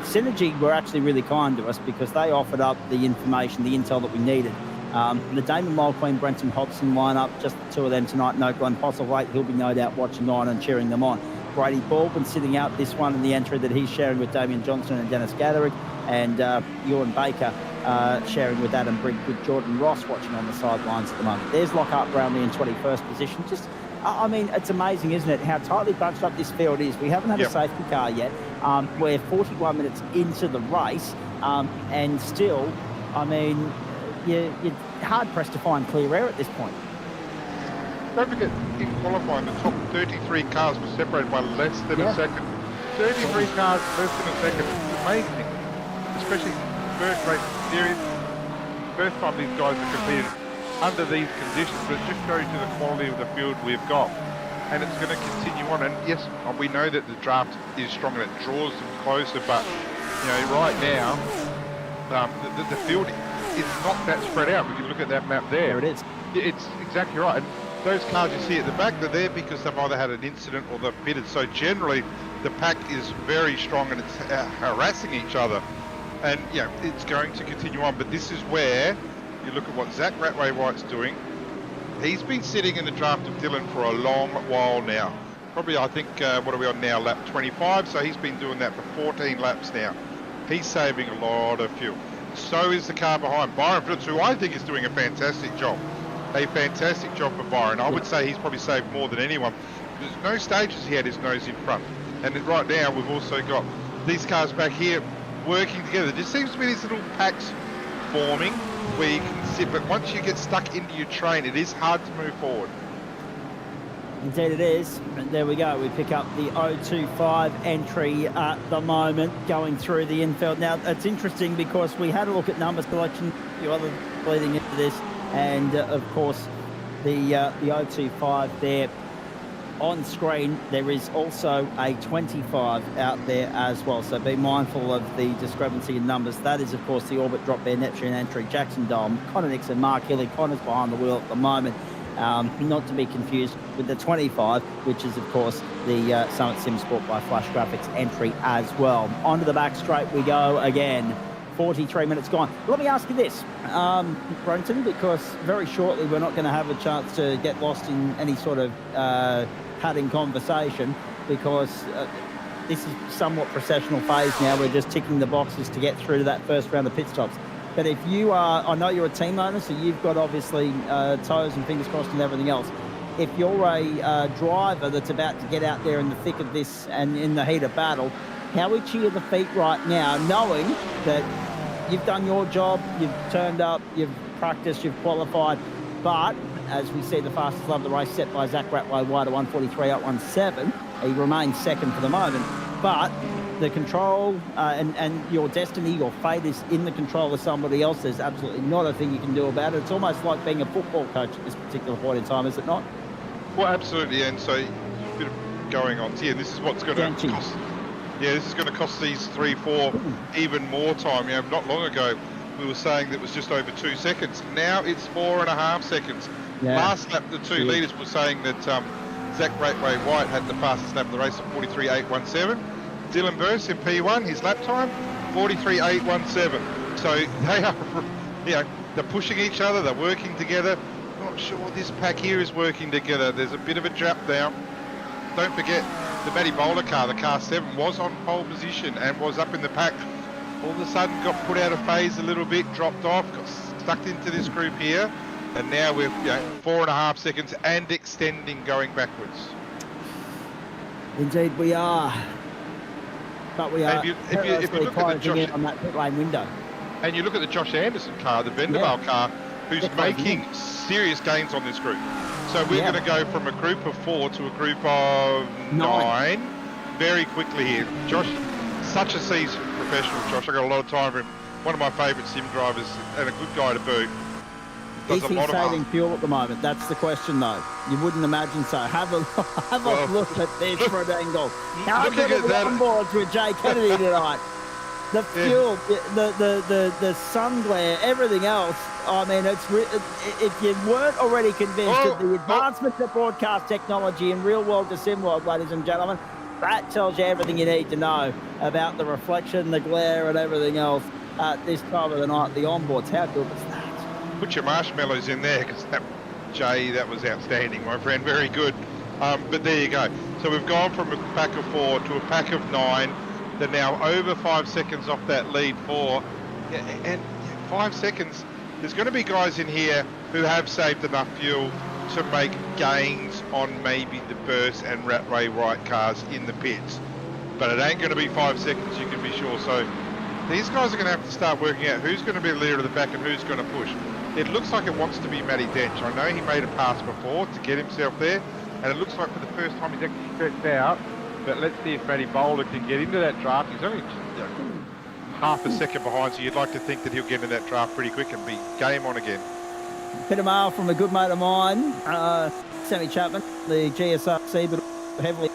Synergy were actually really kind to us because they offered up the information, the intel that we needed. The Damon Mulqueen, Brenton Hobson lineup, just the two of them tonight. No Glenn Postlethwaite, he'll be no doubt watching on and cheering them on. Brady Baldwin sitting out this one in the entry that he's sharing with Damien Johnson and Dennis Gatherick, and Ewan Baker sharing with Adam Briggs, with Jordan Ross watching on the sidelines at the moment. There's Lockhart Brownlee in 21st position. Just, I mean, it's amazing, isn't it, how tightly bunched up this field is. We haven't had a safety car yet. We're 41 minutes into the race, and still, I mean, you're hard-pressed to find clear air at this point. Don't forget, in qualifying, the top 33 cars were separated by less than a second. 33 cars less than a second. It's amazing. Especially first race series. First time these guys have competed under these conditions, but it just shows you the quality of the field we've got. And it's going to continue on. And yes, we know that the draft is strong and it draws them closer, but you know, right now, the field is not that spread out. We can look at that map there. There it is. It's exactly right. And those cars you see at the back, they're there because they've either had an incident or they've pitted. So generally, the pack is very strong and it's harassing each other. And, you know, it's going to continue on. But this is where you look at what Zach Ratway-White's doing. He's been sitting in the draft of Dylan for a long while now. Probably, I think, what are we on now? Lap 25. So he's been doing that for 14 laps now. He's saving a lot of fuel. So is the car behind. Byron Phillips, who I think is doing a fantastic job. A fantastic job for Byron. I would say he's probably saved more than anyone. There's no stages he had his nose in front. And right now we've also got these cars back here working together. There just seems to be these little packs forming where you can sit, but once you get stuck into your train, it is hard to move forward. Indeed it is. And there we go. We pick up the 025 entry at the moment going through the infield. Now, it's interesting because we had a look at number selection, a few other leading into this, and of course the 025 there on screen. There is also a 25 out there as well, so be mindful of the discrepancy in numbers. That is, of course, the Orbit Drop Bear Neptune entry. Jackson Dom, Connor Nixon, Mark Hilly. Connor's behind the wheel at the moment. Not to be confused with the 25, which is, of course, the Summit SimSport by Flash Graphics entry as well. Onto the back straight we go again. 43 minutes gone. Let me ask you this, Brenton, because very shortly we're not going to have a chance to get lost in any sort of padding conversation, because this is somewhat processional phase now. We're just ticking the boxes to get through to that first round of pit stops. But if you are, I know you're a team owner, so you've got obviously toes and fingers crossed and everything else. If you're a driver that's about to get out there in the thick of this and in the heat of battle, how itchy are the feet right now, knowing that you've done your job, you've turned up, you've practiced, you've qualified, but as we see the fastest lap of the race set by Zach Ratway-White at 1:43.817, he remains second for the moment, but the control and your destiny, your fate is in the control of somebody else. There's absolutely not a thing you can do about it. It's almost like being a football coach at this particular point in time, is it not? Well, absolutely, and so a bit of going on here. This is what's going to cost. Yeah, this is going to cost these 3-4 even more time. You know, not long ago we were saying that it was just over 2 seconds. Now it's 4.5 seconds. Yeah. Last lap, the two leaders were saying that Zach Ratway-White had the fastest lap of the race at 43.817. Dylan Burst in P1, his lap time, 43.817. So they are, you know, they're pushing each other, they're working together. Not sure this pack here is working together. There's a bit of a gap now. Don't forget, the Matty Bowler car, the car 7, was on pole position and was up in the pack. All of a sudden got put out of phase a little bit, dropped off, got stuck into this group here. And now we're 4.5 seconds and extending going backwards. Indeed we are. But we are If you look at the Josh, on that pit lane window. and you look at the Josh Anderson car, the Vendaval car, who's making serious gains on this group. So we're going to go from a group of 4 to a group of 9 very quickly here. Josh, such a seasoned professional, Josh. I got a lot of time for him. One of my favourite sim drivers and a good guy to boot. Is he saving fuel at the moment? That's the question, though. You wouldn't imagine so. Have a look at this from an angle. How good are the onboards with Jay Kennedy tonight? The fuel, the sun glare, everything else. I mean, if you weren't already convinced of the advancements of broadcast technology in real world to sim world, ladies and gentlemen, that tells you everything you need to know about the reflection, the glare, and everything else at this time of the night. The onboards, how good was that? Put your marshmallows in there, because Jay, that was outstanding, my friend. Very good. But there you go. So we've gone from a pack of 4 to a pack of 9. They're now over 5 seconds off that lead 4. And 5 seconds, there's going to be guys in here who have saved enough fuel to make gains on maybe the burst and Ratway White cars in the pits. But it ain't going to be 5 seconds, you can be sure. So these guys are going to have to start working out who's going to be the leader of the pack and who's going to push. It looks like it wants to be Matty Dench. I know he made a pass before to get himself there, and it looks like for the first time he's actually stretched out. But let's see if Matty Bowler can get into that draft. He's only half a second behind, so you'd like to think that he'll get into that draft pretty quick and be game on again. Bit of mail from a good mate of mine, Sammy Chapman, the GSRC, but heavily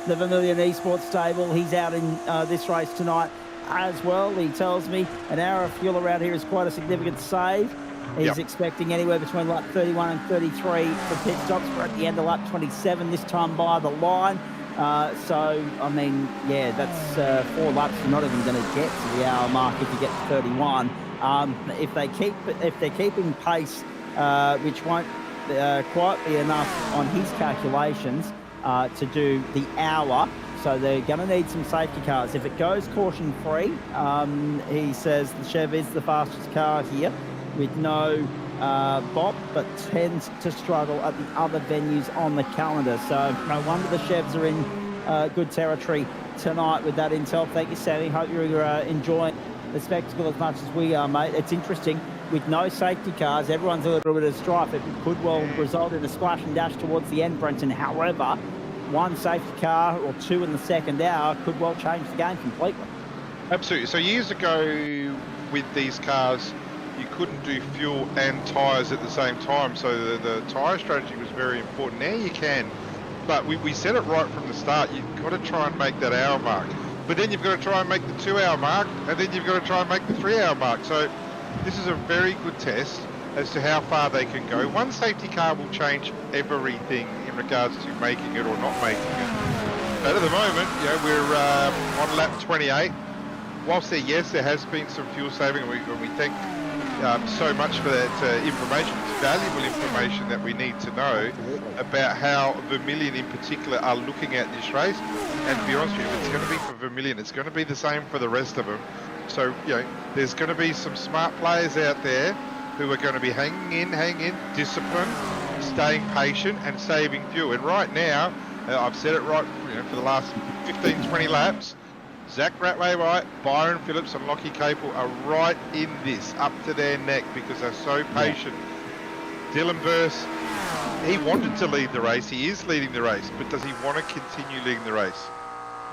the Vermilion Esports stable. He's out in this race tonight as well. He tells me an hour of fuel around here is quite a significant save. He's expecting anywhere between lap 31 and 33 for pit stops. We're at the end of lap 27 this time by the line. So, I mean, yeah, that's 4 laps. You're not even going to get to the hour mark if you get to 31. If they're keeping pace, which won't quite be enough on his calculations to do the hour. So they're going to need some safety cars. If it goes caution-free, he says the Chev is the fastest car here with no bop, but tends to struggle at the other venues on the calendar. So no wonder the Chevs are in good territory tonight with that intel. Thank you, Sammy. Hope you're enjoying the spectacle as much as we are, mate. It's interesting. With no safety cars, everyone's a little bit of strife. It could well result in a splash and dash towards the end, Brenton. However, 1 safety car or 2 in the second hour could well change the game completely. Absolutely. So years ago with these cars, you couldn't do fuel and tyres at the same time. So the tyre strategy was very important. Now you can. But we said it right from the start. You've got to try and make that hour mark. But then you've got to try and make the 2-hour mark. And then you've got to try and make the 3-hour mark. So this is a very good test as to how far they can go. 1 safety car will change everything in regards to making it or not making it. But at the moment, we're on lap 28. Whilst there has been some fuel saving, and we thank so much for that information. It's valuable information that we need to know about how Vermilion in particular are looking at this race. And to be honest with you, if it's going to be for Vermilion, it's going to be the same for the rest of them. So, there's going to be some smart players out there who are going to be hanging in, discipline, staying patient and saving fuel. And right now, I've said it right for the last 15, 20 laps, Zach Ratway White, Byron Phillips and Lockie Capel are right in this, up to their neck, because they're so patient. Dylan Burse, he wanted to lead the race, he is leading the race, but does he want to continue leading the race?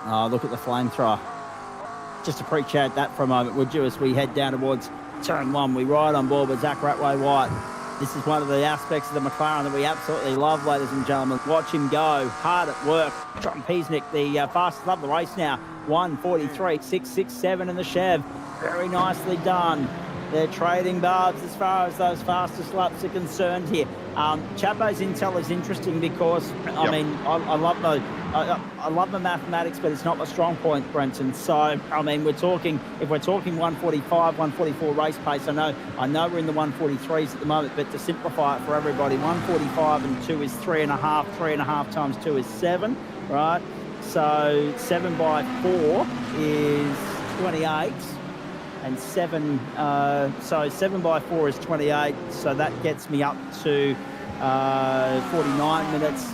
Oh, look at the flamethrower. Just appreciate that for a moment, would you, as we head down towards turn 1. We ride on board with Zach Ratway White. This is one of the aspects of the McLaren that we absolutely love, ladies and gentlemen. Watch him go, hard at work. John Peasnick, the fastest of the race now. 1:43.667 in the Chev. Very nicely done. They're trading barbs as far as those fastest laps are concerned here. Chapo's intel is interesting because, I mean, I love the mathematics, but it's not my strong point, Brenton. So, I mean, if we're talking 145, 144 race pace, I know we're in the 143s at the moment, but to simplify it for everybody, 145 and 2 is 3.5, 3.5 times 2 is 7, right? So 7 by 4 is 28. and 7. So 7 by 4 is 28. So that gets me up to 49 minutes.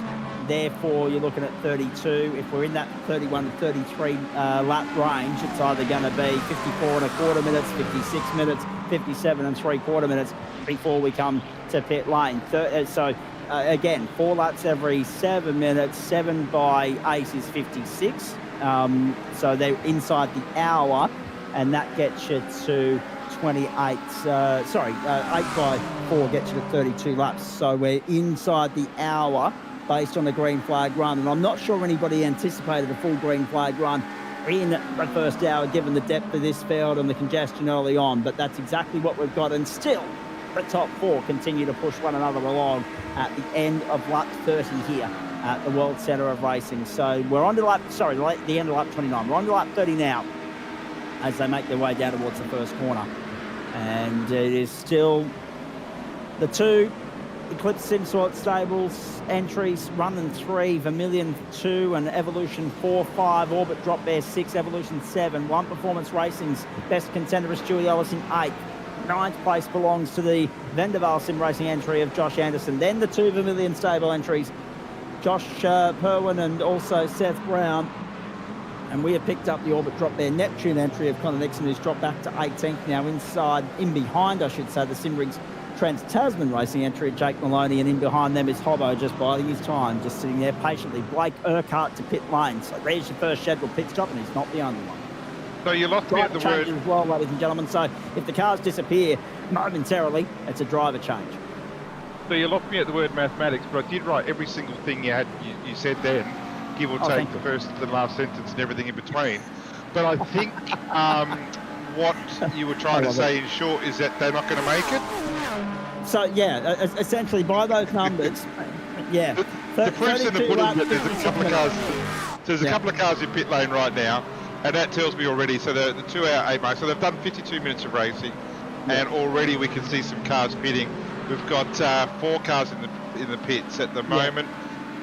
Therefore, you're looking at 32. If we're in that 31 to 33 lap range, it's either going to be 54 and a quarter minutes, 56 minutes, 57 and 3/4 minutes before we come to pit lane. Again, 4 laps every 7 minutes. 7 by 8 is 56. So they're inside the hour, and that gets you to 28. 8 by 4 gets you to 32 laps. So we're inside the hour based on a green flag run. And I'm not sure anybody anticipated a full green flag run in the first hour, given the depth of this field and the congestion early on. But that's exactly what we've got. And still, the top 4 continue to push one another along at the end of lap 30 here at the World Centre of Racing. So we're on to the end of lap 29. We're on to lap 30 now as they make their way down towards the first corner. And it is still the 2 Eclipse Simsort Stables entries, Running 3, Vermilion 2, and Evolution 4, 5, Orbit Drop Bear 6, Evolution 7, One Performance Racing's best contender is Stewie Ellis in 8th. 9th place belongs to the Vendaval Sim Racing entry of Josh Anderson. Then the 2 Vermilion Stable entries, Josh Perwin and also Seth Brown. And we have picked up the Orbit Drop Bear Neptune entry of Connor Nixon, who's dropped back to 18th now, behind the Simrigs Trans-Tasman Racing entry of Jake Maloney, and in behind them is Hobbo, just biding his time, just sitting there patiently. Blake Urquhart to pit lane. So there's your first scheduled pit stop, and he's not the only one. So you lost me at the word as well, ladies and gentlemen. So if the cars disappear momentarily, it's a driver change. So you lost me at the word mathematics, but I did write every single thing you said then, give or take the first and the last sentence and everything in between. But I think what you were trying to say in short is that they're not going to make it. So yeah, essentially by those numbers, yeah. The proof's in the pudding that there's a couple of cars. So there's a couple of cars in pit lane right now, and that tells me already. So the 2 hour 8 mark. So they've done 52 minutes of racing, and already we can see some cars pitting. We've got 4 cars in the pits at the moment,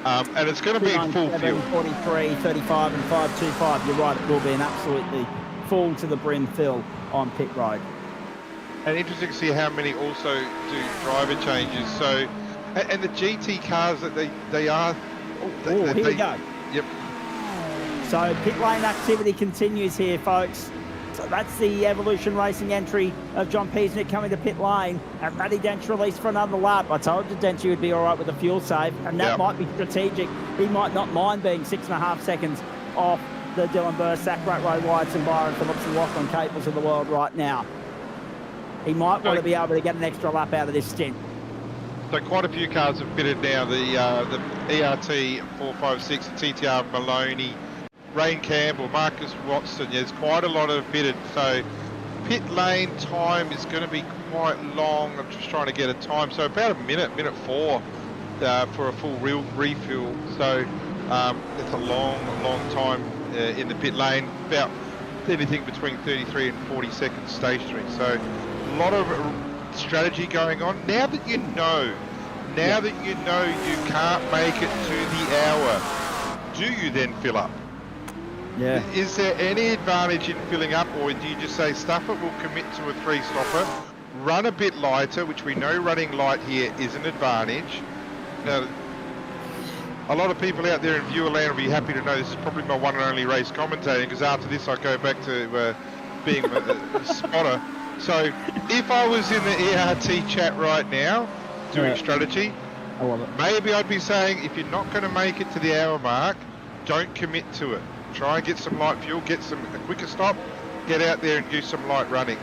and it's going to be full fuel. 43, 35, and 525. You're right. It will be an absolutely full to the brim fill on pit road. And interesting to see how many also do driver changes. So, and the GT cars that they are. Here we go. Yep. So pit lane activity continues here, folks. So that's the Evolution Racing entry of John Peasnick coming to pit lane. And Matty Dench released for another lap. I told you Dench would be all right with the fuel save, and that might be strategic. He might not mind being 6.5 seconds off the Dylan Burst, Zach Ratray, Whites, and Byron Phillips and Lachlan Caples of the world right now. He might want to be able to get an extra lap out of this stint. So quite a few cars have fitted now. The ERT 456, the TTR Maloney, Rain Campbell, Marcus Watson. There's quite a lot of fitted. So pit lane time is going to be quite long. I'm just trying to get a time. So about a minute 4 for a full refuel. So it's a long time in the pit lane. About anything between 33 and 40 seconds stationary. So a lot of strategy going on. Now that you know you can't make it to the hour, do you then fill up? Yeah. Is there any advantage in filling up, or do you just say stuff it, we'll commit to a 3-stopper, run a bit lighter, which we know running light here is an advantage. Now, a lot of people out there in viewer land will be happy to know this is probably my one and only race commentating, because after this I go back to being a spotter. So if I was in the ERT chat right now doing strategy, I love it. Maybe I'd be saying, if you're not going to make it to the hour mark, don't commit to it. Try and get some light fuel, get a quicker stop, get out there and do some light running.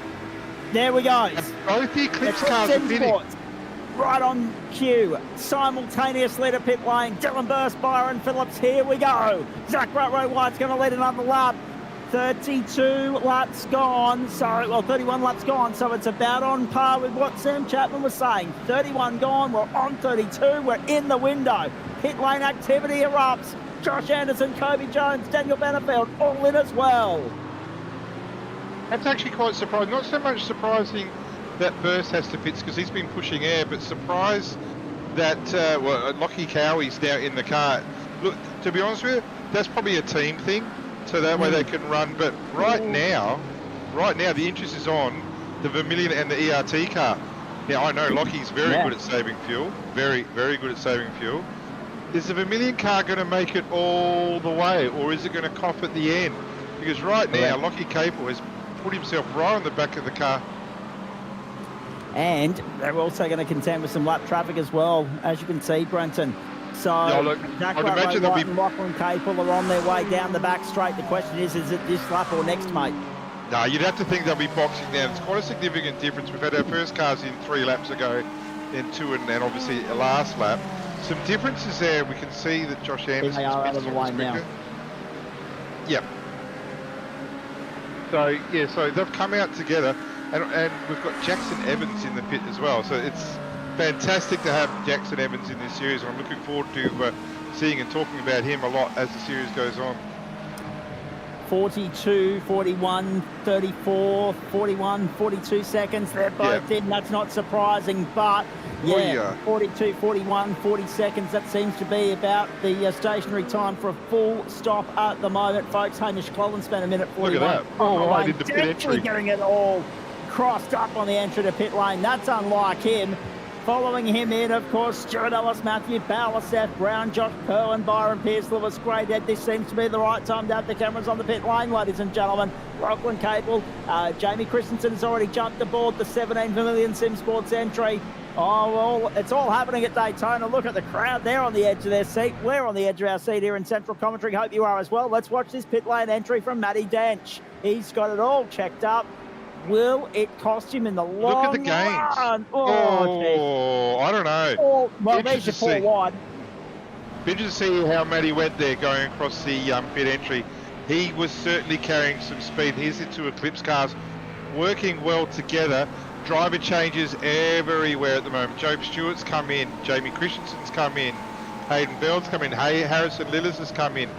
There we go. And both the Eclipse cars are fitting. Right on cue, simultaneously to pit lane. Dylan Burst, Byron Phillips, here we go. Zach Ratray White's going to lead another lap. 32 laps gone, 31 laps gone, so it's about on par with what Sam Chapman was saying. 31 gone, we're on 32, we're in the window. Pit lane activity erupts. Josh Anderson, Kobe Jones, Daniel Benefield, all in as well. That's actually quite surprising. Not so much surprising that Burst has to pit because he's been pushing air, but surprised that Lockie Cowie's now in the car. Look, to be honest with you, that's probably a team thing. So that way they can run. But right now, right now the interest is on the Vermilion and the ERT car. Now I know Lockie's very good at saving fuel, very good at saving fuel. Is the Vermilion car going to make it all the way, or is it going to cough at the end? Because right now Lockie Capel has put himself right on the back of the car. And they're also going to contend with some lap traffic as well, as you can see, Brenton. So Jack White and Lachlan Capel are on their way down the back straight. The question is it this lap or next, mate? No, you'd have to think they'll be boxing down. It's quite a significant difference. We've had our first cars in 3 laps ago, then 2 and obviously a last lap. Some differences there. We can see that Josh Anderson they are out of the way now. Yep. So they've come out together, and we've got Jackson Evans in the pit as well. So it's fantastic to have Jackson Evans in this series. I'm looking forward to seeing and talking about him a lot as the series goes on. 42, 41, 34, 41, 42 seconds. They're both in. That's not surprising, but 42, 41, 40 seconds. That seems to be about the stationary time for a full stop at the moment, folks. Hamish Clellan spent a minute 41. Look at that. Right into pit entry. Getting it all crossed up on the entry to pit lane. That's unlike him. Following him in, of course, Stuart Ellis, Matthew Bowler, Seth Brown, Josh Kerwin, Byron Pierce, Lewis Greyhead. This seems to be the right time to have the cameras on the pit lane, ladies and gentlemen. Lachlan Capel, Jamie Christensen has already jumped aboard the 17 Vermilion Sim Sports entry. Oh, well, it's all happening at Daytona. Look at the crowd. They're on the edge of their seat. We're on the edge of our seat here in Central Commentary. Hope you are as well. Let's watch this pit lane entry from Matty Dench. He's got it all checked up. Will it cost him in the long run? Look at the gains. I don't know. Oh, well, there's your 4 wide. Interesting to see how Matty went there going across the pit entry. He was certainly carrying some speed. Here's the 2 Eclipse cars working well together. Driver changes everywhere at the moment. Joe Stewart's come in. Jamie Christensen's come in. Hayden Bell's come in. Harrison Lillis has come in.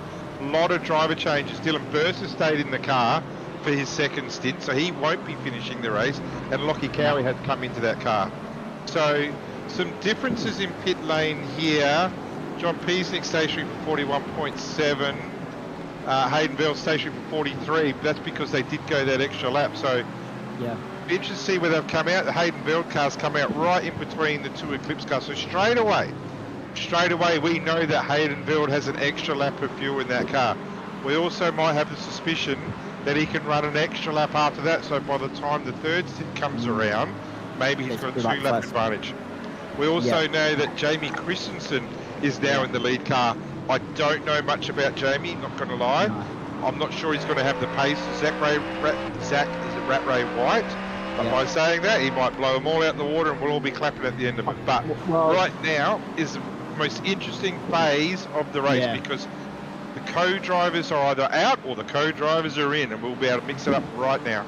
A lot of driver changes. Dylan Burst has stayed in the car for his second stint, so he won't be finishing the race, and Lockie Cowie has come into that car. So some differences in pit lane here. John Peasnick stationary for 41.7, Hayden Bell stationary for 43. That's because they did go that extra lap. So interesting to see where they've come out. The Hayden Bell cars come out right in between the 2 Eclipse cars. So straight away we know that Hayden Bell has an extra lap of fuel in that car. We also might have the suspicion that he can run an extra lap after that, so by the time the 3rd stint comes around, maybe he's got a 2-lap advantage. We also know that Jamie Christensen is now in the lead car. I don't know much about Jamie, not going to lie. No. I'm not sure he's going to have the pace. Zach Ray White. But by saying that, he might blow them all out the water and we'll all be clapping at the end of it. But right now is the most interesting phase of the race because the co-drivers are either out or the co-drivers are in, and we'll be able to mix it up right now.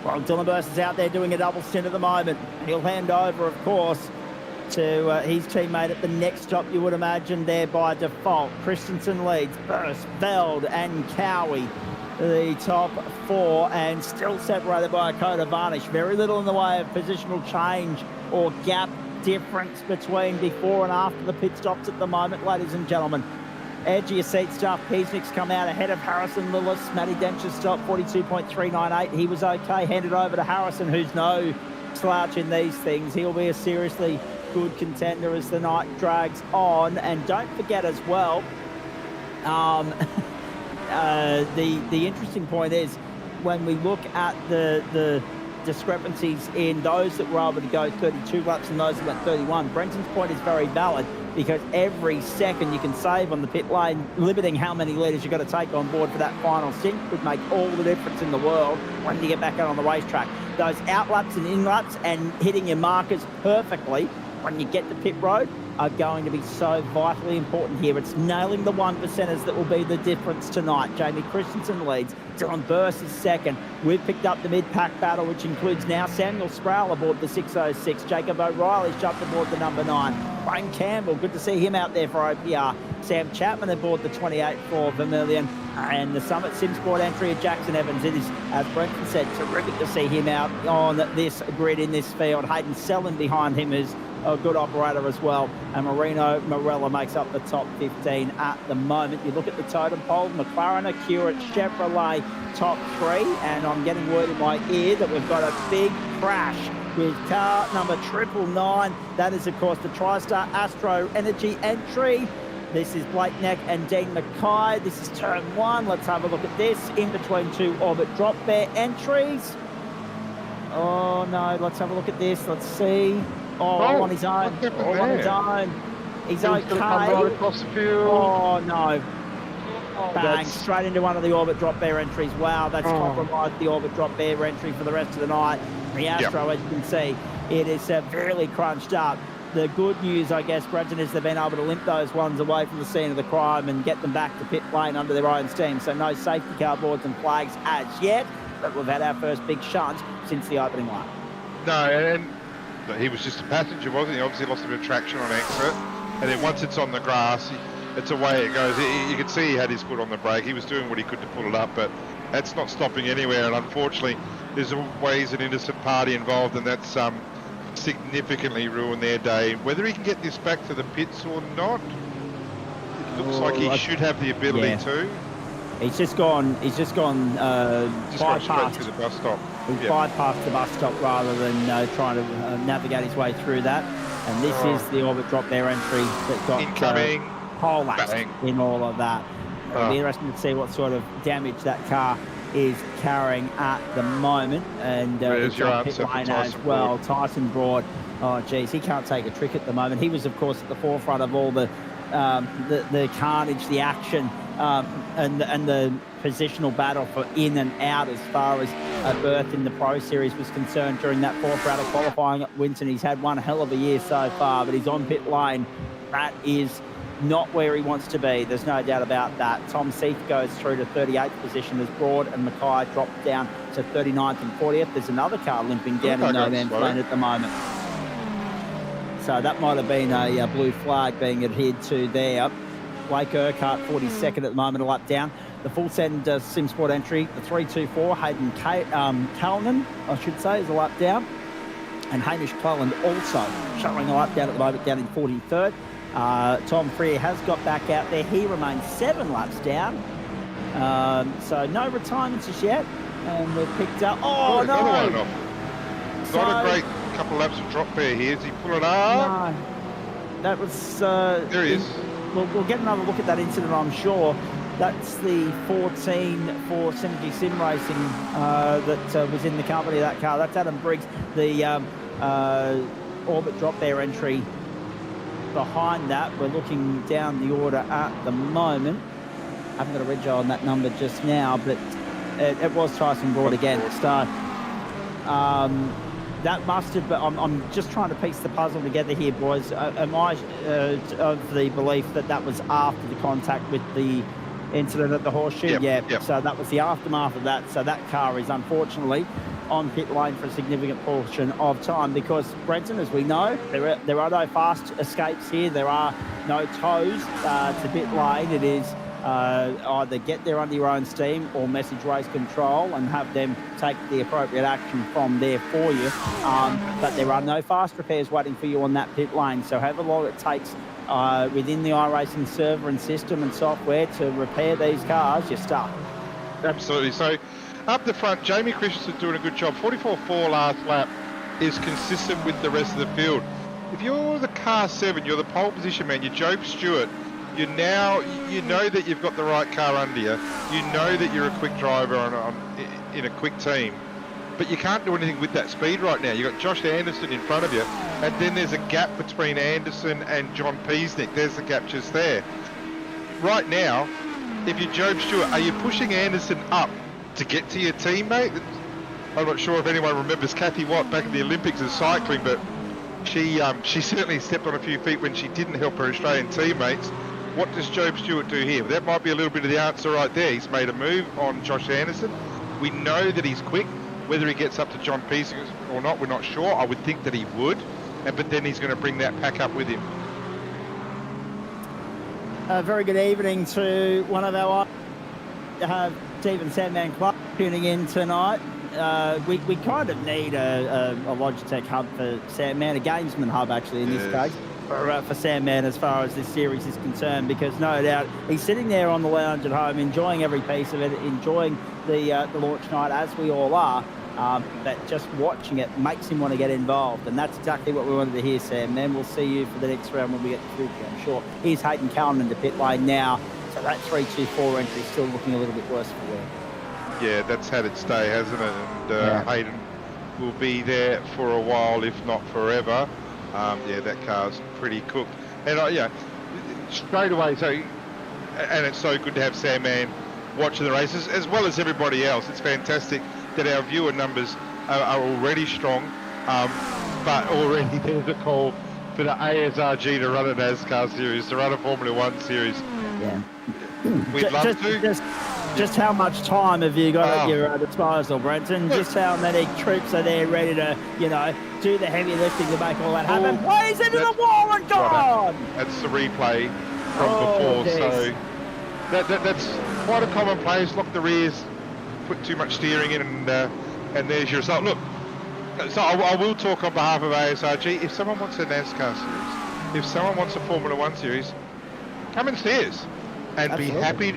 Well, Dylan Burst is out there doing a double stint at the moment. He'll hand over, of course, to his teammate at the next stop, you would imagine, there by default. Christensen leads, Burst, Veld and Cowie, the top 4, and still separated by a Coda Varnish. Very little in the way of positional change or gap difference between before and after the pit stops at the moment, ladies and gentlemen. Edge of your seat stuff. Peasnick's come out ahead of Harrison Lillis. Matty Dench's stop 42.398. He was okay. Handed over to Harrison, who's no slouch in these things. He'll be a seriously good contender as the night drags on. And don't forget as well, the interesting point is when we look at the discrepancies in those that were able to go 32 laps and those that went 31. Brenton's point is very valid because every second you can save on the pit lane, limiting how many litres you've got to take on board for that final stint could make all the difference in the world when you get back out on the racetrack. Those out laps and in laps and hitting your markers perfectly when you get to pit road are going to be so vitally important here. It's nailing the 1%ers that will be the difference tonight. Jamie Christensen leads. Dylan Burst is second. We've picked up the mid-pack battle, which includes now Samuel Sproul aboard the 606. Jacob O'Reilly's jumped aboard the number 9. Wayne Campbell, good to see him out there for OPR. Sam Chapman aboard the 28 for Vermilion, and the Summit Simsport entry of Jackson Evans. It is, as Brenton said, terrific to see him out on this grid in this field. Hayden Sellen behind him is a good operator as well, and Marino Morella makes up the top 15 at the moment. You look at the totem pole, McLaren, Acura, Chevrolet top 3, and I'm getting word in my ear that we've got a big crash with car number 999. That is, of course, the TriStar Astro Energy entry. This is Blake Neck and Dean Mackay. This is turn 1. Let's have a look at this. In between 2 Orbit Drop Bear entries. Oh, no. Let's have a look at this. Let's see. Oh, on his own. All on his own. He's okay. Right across the field. Oh, no. Bang, straight into one of the Orbit Drop Bear entries. Wow, that's compromised the Orbit Drop Bear entry for the rest of the night. The Astro, as you can see, it is severely crunched up. The good news, I guess, Brenton, is they've been able to limp those ones away from the scene of the crime and get them back to pit lane under their own steam. So no safety car boards and flags as yet, but we've had our first big shunt since the opening lap. No, and he was just a passenger, wasn't he? Obviously lost a bit of traction on exit, and then once it's on the grass, it's away it goes. You could see he had his foot on the brake. He was doing what he could to pull it up, but that's not stopping anywhere. And unfortunately, there's always an innocent party involved, and that's significantly ruined their day. Whether he can get this back to the pits or not, it looks like he should have the ability to. He's just gone Just gone straight to the bus stop. He's bypassed the bus stop rather than trying to navigate his way through that. And this is the Orbit Drop Bear entry that got incoming. Poleaxed in all of that. It'll be interesting to see what sort of damage that car is carrying at the moment. And it's on pit lane as well. Tyson Broad, oh geez, he can't take a trick at the moment. He was, of course, at the forefront of all the carnage, the action, and the positional battle for in and out as far as a berth in the Pro Series was concerned during that 4th round of qualifying at Winton. He's had one hell of a year so far, but he's on pit lane. That is not where he wants to be. There's no doubt about that. Tom Seath goes through to 38th position as Broad and Mackay drop down to 39th and 40th. There's another car limping down in no man's land at the moment. So that might have been a blue flag being adhered to there. Blake Urquhart, 42nd at the moment, a lap down. The full send Simsport entry, the 324, Hayden Calnan, I should say, is a lap down. And Hamish Cleland also showing a lap down at the moment, down in 43rd. Tom Freer has got back out there. He remains 7 laps down. So no retirements as yet. And we've picked up... Oh, no! Not a great couple laps of drop there here. Does he pull it up? No. That was... there he is. We'll get another look at that incident, I'm sure. That's the 14 for Synergy Sim Racing that was in the company of that car. That's Adam Briggs, the Orbit Drop Bear entry behind that. We're looking down the order at the moment. I haven't got a reg on that number just now, but it was Tyson Broad again. So that must have, but I'm just trying to piece the puzzle together here, boys. Am I of the belief that that was after the contact with the incident at the Horseshoe? Yep. So that was the aftermath of that. So that car is unfortunately on pit lane for a significant portion of time because, Brenton, as we know, there are no fast escapes here. There are no tows to pit lane. It is either get there under your own steam or message race control and have them take the appropriate action from there for you. But there are no fast repairs waiting for you on that pit lane. So however long it takes within the iRacing server and system and software to repair these cars, you're stuck. Absolutely. So up the front, Jamie Christensen doing a good job. 44.4 last lap is consistent with the rest of the field. If you're the car 7, you're the pole position man, you're Job Stewart, you know that you've got the right car under you. You know that you're a quick driver in a quick team. But you can't do anything with that speed right now. You've got Josh Anderson in front of you, and then there's a gap between Anderson and John Peasnick. There's the gap just there. Right now, if you're Job Stewart, are you pushing Anderson up to get to your teammate? I'm not sure if anyone remembers Kathy Watt back in the Olympics as cycling, but she certainly stepped on a few feet when she didn't help her Australian teammates. What does Job Stewart do here? That might be a little bit of the answer right there. He's made a move on Josh Anderson. We know that he's quick. Whether he gets up to John Peasnick or not, we're not sure. I would think that he would. But then he's going to bring that pack up with him. A very good evening to one of our Stephen Sandman Club tuning in tonight. We kind of need a Logitech hub for Sandman, a gamesman hub actually in this case, for Sandman as far as this series is concerned, because no doubt he's sitting there on the lounge at home enjoying every piece of it, enjoying the launch night as we all are. But just watching it makes him want to get involved, and that's exactly what we wanted to hear, Sam. Then we'll see you for the next round when we get to Fuji, I'm sure. Here's Hayden Cullen in the pit lane now, so that 3-2-4 entry is still looking a little bit worse for wear. Yeah, that's had its day, hasn't it? And Hayden will be there for a while, if not forever. Yeah, that car's pretty cooked. And straight away, and it's so good to have Sandman watching the races, as well as everybody else. It's fantastic that our viewer numbers are already strong, but already there's a call for the ASRG to run a NASCAR series, to run a Formula One series. Yeah. We'd love to. Just how much time have you got at your disposal, Brenton? Just how many troops are there ready to, do the heavy lifting to make all that happen? Plays into the wall and gone! That's the replay from before, so that's quite a common place. Lock the rears, put too much steering in, and there's your result. Look, so I will talk on behalf of ASRG. If someone wants a NASCAR series, if someone wants a Formula One series, come and see us and be happy.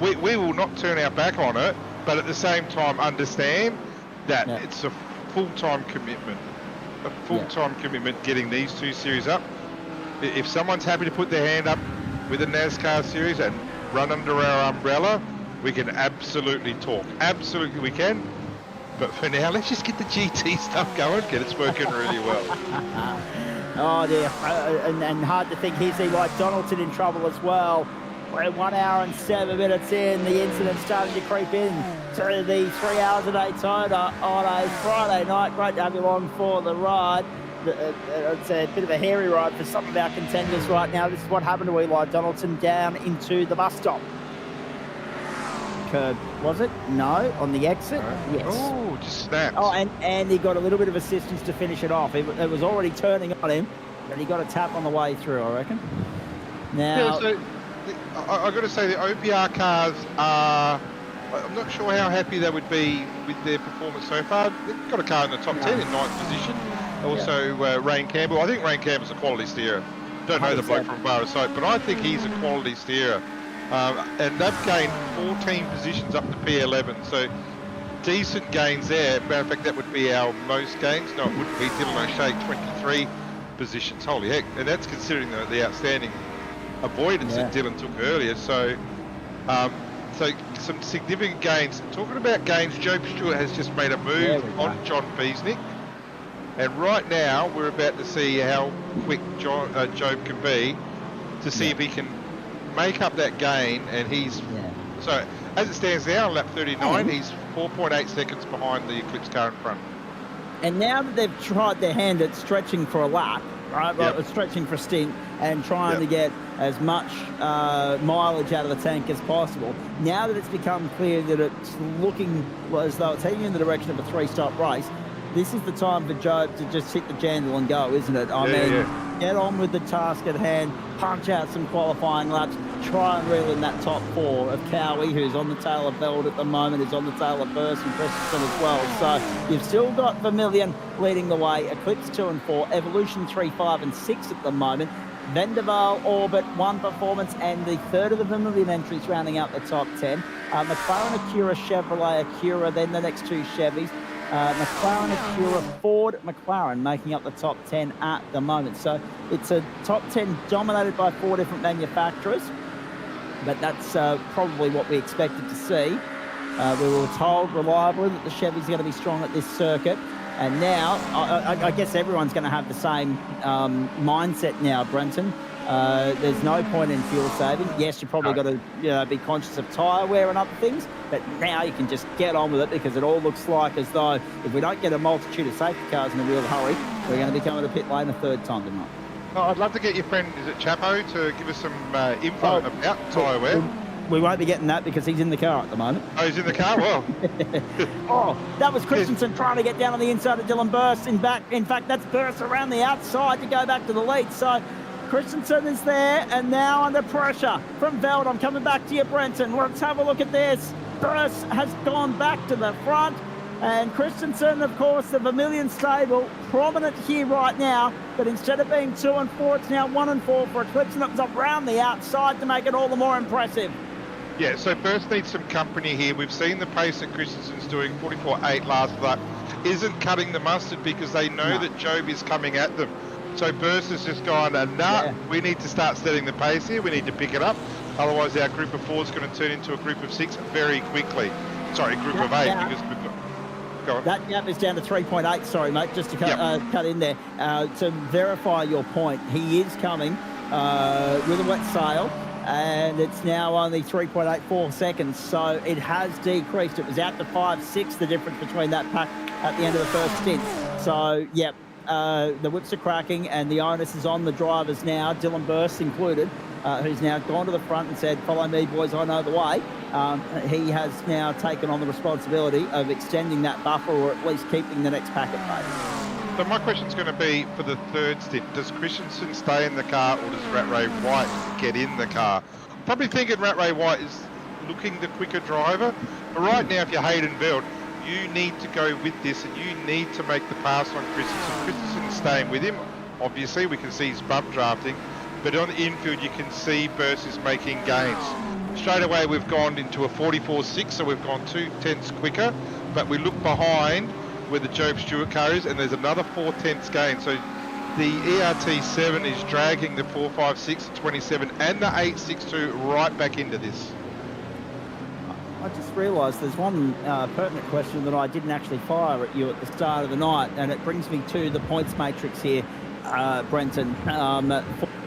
We will not turn our back on it, but at the same time understand that it's a full-time commitment. A full-time commitment getting these two series up. If someone's happy to put their hand up with a NASCAR series and run under our umbrella, we can absolutely talk. Absolutely we can. But for now, let's just get the GT stuff going. It's working really well. Oh dear, and hard to think here's like Donaldson in trouble as well. We're 1 hour and 7 minutes in. The incident's starting to creep in to the 3 hours of Daytona on a Friday night. Great to have you along for the ride. It's a bit of a hairy ride for some of our contenders right now. This is what happened to Eli Donaldson down into the bus stop. Curb, was it? No, on the exit? Yes. Oh, just snapped. Oh, and he got a little bit of assistance to finish it off. It was already turning on him, but he got a tap on the way through, I reckon. Now... Yeah, I've got to say the OPR cars are, I'm not sure how happy they would be with their performance so far. They've got a car in the top 10 in 9th position. Also, Rain Campbell. I think Rain Campbell's a quality steerer. Don't know the bloke from Bar of Soap, but I think he's a quality steerer. And they've gained 14 positions up to P11, so decent gains there. Matter of fact, that would be our most gains. No, it wouldn't be. Dylan O'Shea, 23 positions. Holy heck. And that's considering the outstanding avoidance that Dylan took earlier. So some significant gains. Talking about gains, Job Stewart has just made a move on John Beesnick, and right now we're about to see how quick Job can be to see if he can make up that gain. And he's so as it stands now on lap 39, he's 4.8 seconds behind the Eclipse car in front. And now that they've tried their hand at stretching for a lap, right, stretching for a stint and trying to get as much mileage out of the tank as possible, now that it's become clear that it's looking as though it's heading in the direction of a 3-stop race, this is the time for Job to just hit the jandle and go, isn't it? I mean, get on with the task at hand, punch out some qualifying laps, try and reel in that top 4 of Cowie, who's on the tail of Beld at the moment, is on the tail of Burst and Christensen as well. So you've still got Vermillion leading the way, Eclipse 2 and 4, Evolution 3, 5 and 6 at the moment. Vendaval, Orbit, 1 performance, and the third of the Vermillion entries rounding out the top 10. McLaren, Acura, Chevrolet, Acura, then the next 2 Chevys. McLaren, Acura, Ford, McLaren making up the top 10 at the moment. So it's a top 10 dominated by 4 different manufacturers, but that's probably what we expected to see. We were told reliably that the Chevy's going to be strong at this circuit. And now, I guess everyone's going to have the same mindset now, Brenton. There's no point in fuel saving. Yes, you've probably got to be conscious of tyre wear and other things, but now you can just get on with it, because it all looks like as though if we don't get a multitude of safety cars in a real hurry, we're going to be coming to pit lane a 3rd time tonight. Oh, I'd love to get your friend, is it Chapo, to give us some info about tyre wear. We won't be getting that because he's in the car at the moment. Oh, he's in the car? Well. That was Christensen trying to get down on the inside of Dylan Burst. In fact, that's Burst around the outside to go back to the lead. So Christensen is there, and now under pressure from Veldam. Coming back to you, Brenton. Let's have a look at this. Burst has gone back to the front, and Christensen, of course, the Vermilion stable, prominent here right now, but instead of being 2 and 4, it's now 1 and 4 for Eclipse, and it was around the outside to make it all the more impressive. Yeah, so Burst needs some company here. We've seen the pace that Christensen's doing, 44.8 last lap, isn't cutting the mustard because they know that Job is coming at them. So Burst has just gone, we need to start setting the pace here. We need to pick it up. Otherwise, our group of 4 is going to turn into a group of 6 very quickly. Sorry, group of 8 because we've got... Go on. That gap is down to 3.8. Sorry, mate, just to cut in there. To verify your point, he is coming with a wet sail, and it's now only 3.84 seconds, so it has decreased. It was out to 5.6, the difference between that pack at the end of the first stint. So, the whips are cracking, and the onus is on the drivers now, Dylan Burst included, who's now gone to the front and said, follow me, boys, I know the way. He has now taken on the responsibility of extending that buffer, or at least keeping the next pack at pace. So my question's going to be for the third stint, does Christensen stay in the car, or does Rattray White get in the car? I'm probably thinking Rattray White is looking the quicker driver, but right now, if you're Hayden Veld, you need to go with this, and you need to make the pass on Christensen. Christensen's staying with him. Obviously, we can see his bump drafting, but on the infield, you can see Burst is making gains. Straight away, we've gone into a 44.6, so we've gone 2 tenths quicker, but we look behind where the Job Stewart car is, and there's another 4 tenths gain. So the ERT7 is dragging the 4.56, 27, and the 8.62 right back into this. I just realised there's one pertinent question that I didn't actually fire at you at the start of the night, and it brings me to the points matrix here, Brenton.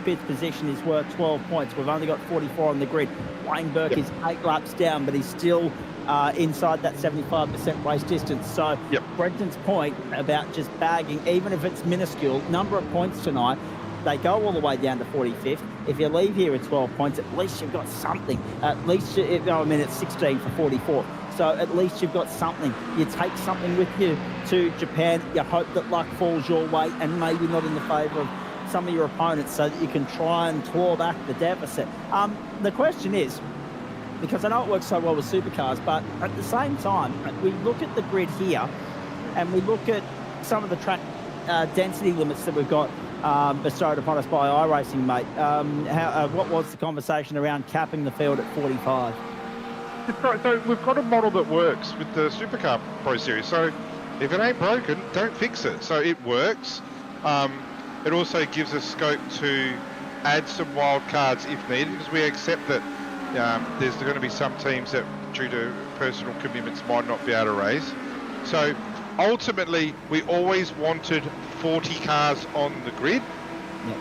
Fifth position is worth 12 points. We've only got 44 on the grid. Wayne Burke is 8 laps down, but he's still inside that 75% race distance. So Brenton's point about just bagging, even if it's minuscule, number of points tonight, they go all the way down to 45th. If you leave here at 12 points, at least you've got something. At least, it's 16 for 44. So at least you've got something. You take something with you to Japan. You hope that luck falls your way and maybe not in the favour of some of your opponents, so that you can try and claw back the deficit. The question is, because I know it works so well with supercars, but at the same time, we look at the grid here and we look at some of the track density limits that we've got bestowed upon us by iRacing, mate. What was the conversation around capping the field at 45? Right, so we've got a model that works with the Supercar Pro Series. So if it ain't broken, don't fix it. So it works. It also gives us scope to add some wild cards if needed, because we accept that there's going to be some teams that, due to personal commitments, might not be able to race. So ultimately, we always wanted 40 cars on the grid.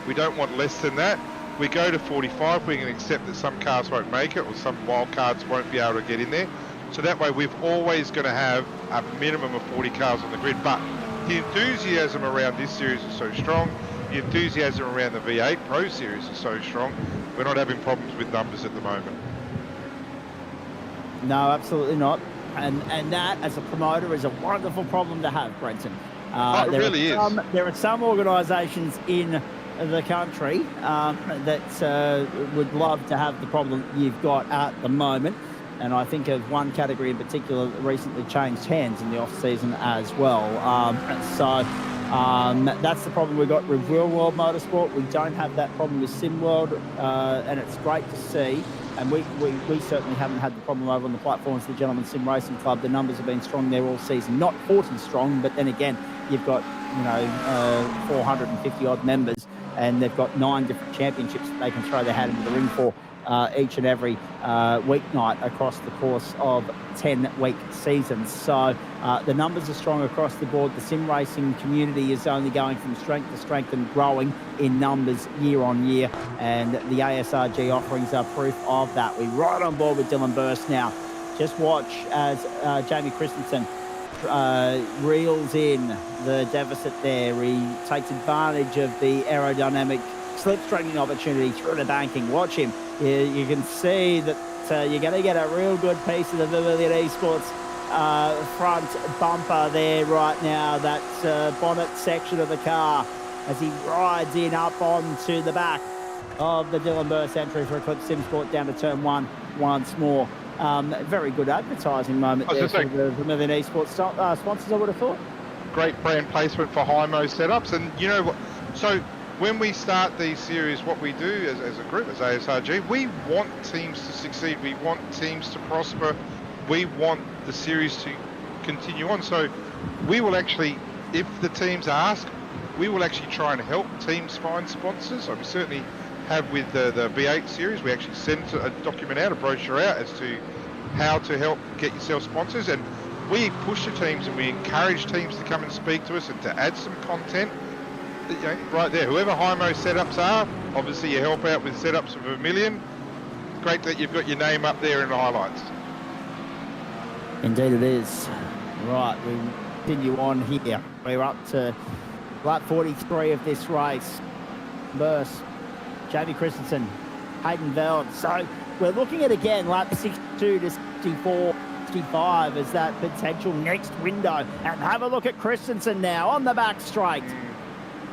We don't want less than that. We go to 45, we can accept that some cars won't make it, or some wild cards won't be able to get in there. So that way, we've always going to have a minimum of 40 cars on the grid. But the enthusiasm around this series is so strong. The enthusiasm around the V8 Pro Series is so strong. We're not having problems with numbers at the moment. No, absolutely not. And that, as a promoter, is a wonderful problem to have, Brenton. It really is. There are some organisations in the country that would love to have the problem you've got at the moment. And I think of one category in particular that recently changed hands in the off-season as well. That's the problem we've got with Real World Motorsport. We don't have that problem with SimWorld, and it's great to see. And we certainly haven't had the problem over on the platforms of the Gentleman Sim Racing Club. The numbers have been strong there all season. Not 40 strong, but then again, you've got 450 odd members, and they've got 9 different championships that they can throw their hat into the ring for each and every weeknight across the course of 10-week seasons. So the numbers are strong across the board. The sim racing community is only going from strength to strength and growing in numbers year on year, and the ASRG offerings are proof of that. We're right on board with Dylan Burst now. Just watch as Jamie Christensen reels in the deficit there. He takes advantage of the aerodynamic slipstreaming opportunity through the banking. Watch him. You can see that you're going to get a real good piece of the Vermilion Esports front bumper there right now, that bonnet section of the car, as he rides in up onto the back of the Dylan Burst entry for Eclipse Sim Sport down to turn one once more. Very good advertising moment there for the Million Esports sponsors, I would have thought. Great brand placement for high-mo setups. And you know what? So when we start these series, what we do as a group, as ASRG, we want teams to succeed. We want teams to prosper. We want the series to continue on. So we will actually, if the teams ask, we will actually try and help teams find sponsors. So we certainly have with the V8 series. We actually send a document out, a brochure out as to how to help get yourself sponsors. And we push the teams and we encourage teams to come and speak to us and to add some content. You know, right there, whoever high-mo setups are, obviously you help out with setups of a million. Great that you've got your name up there in the highlights. Indeed it is. Right, we continue on here. We're up to lap 43 of this race. Burst, Jamie Christensen, Hayden Veld. So we're looking at, again, lap 62 to 64, 65 as that potential next window. And have a look at Christensen now on the back straight.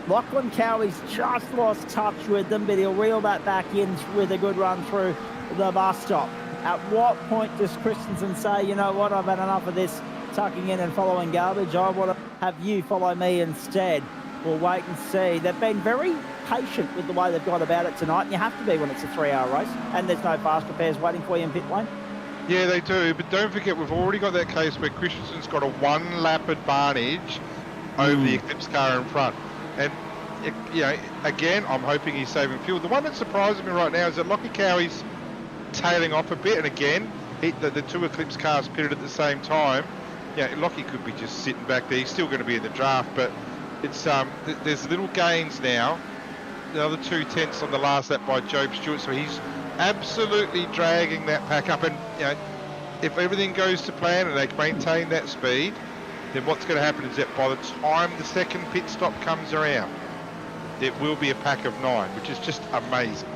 Lachlan Cowie's just lost touch with them, but he'll reel that back in with a good run through the bus stop. At what point does Christensen say, you know what, I've had enough of this tucking in and following garbage, I want to have you follow me instead? We'll wait and see. They've been very patient with the way they've gone about it tonight, and you have to be when it's a 3-hour race, and there's no fast repairs waiting for you in pit lane. Yeah, they do, but don't forget, we've already got that case where Christensen's got a one-lap advantage over the Eclipse car in front. And, you know, again, I'm hoping he's saving fuel. The one that surprises me right now is that Lockie Cowie's tailing off a bit, and again, the two Eclipse cars pitted at the same time. Yeah, Lockie could be just sitting back there. He's still going to be in the draft, but it's there's little gains now. Another 2/10 on the last lap by Job Stewart, so he's absolutely dragging that pack up. And you know, if everything goes to plan and they maintain that speed, then what's going to happen is that by the time the second pit stop comes around, it will be a pack of 9, which is just amazing.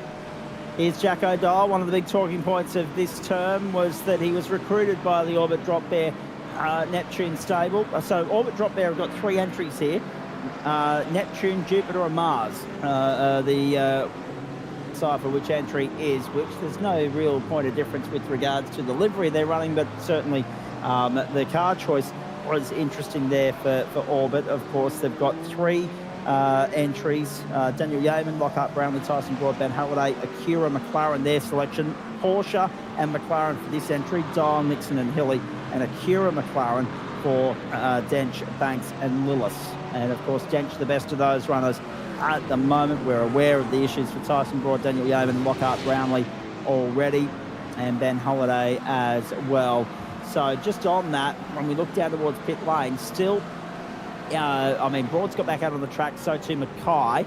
Here's Jack O'Donnell. One of the big talking points of this term was that he was recruited by the Orbit Drop Bear Neptune stable. So Orbit Drop Bear have got 3 entries here. Neptune, Jupiter and Mars. The cipher which entry is which. There's no real point of difference with regards to the livery they're running, but certainly the car choice was interesting there for Orbit. Of course, they've got 3 entries. Daniel Yeaman, Lockhart Brownlee, Tyson Broadbent, Halliday, Acura McLaren, their selection. Porsche and McLaren for this entry. Dial, Nixon and Hilly, and Acura McLaren for Dench, Banks and Lillis. And of course, Dench, the best of those runners at the moment. We're aware of the issues for Tyson Broad, Daniel Yeaman, Lockhart Brownlee already, and Ben Holliday as well. So just on that, when we look down towards pit lane, still, I mean, Broad's got back out on the track, so too Mackay.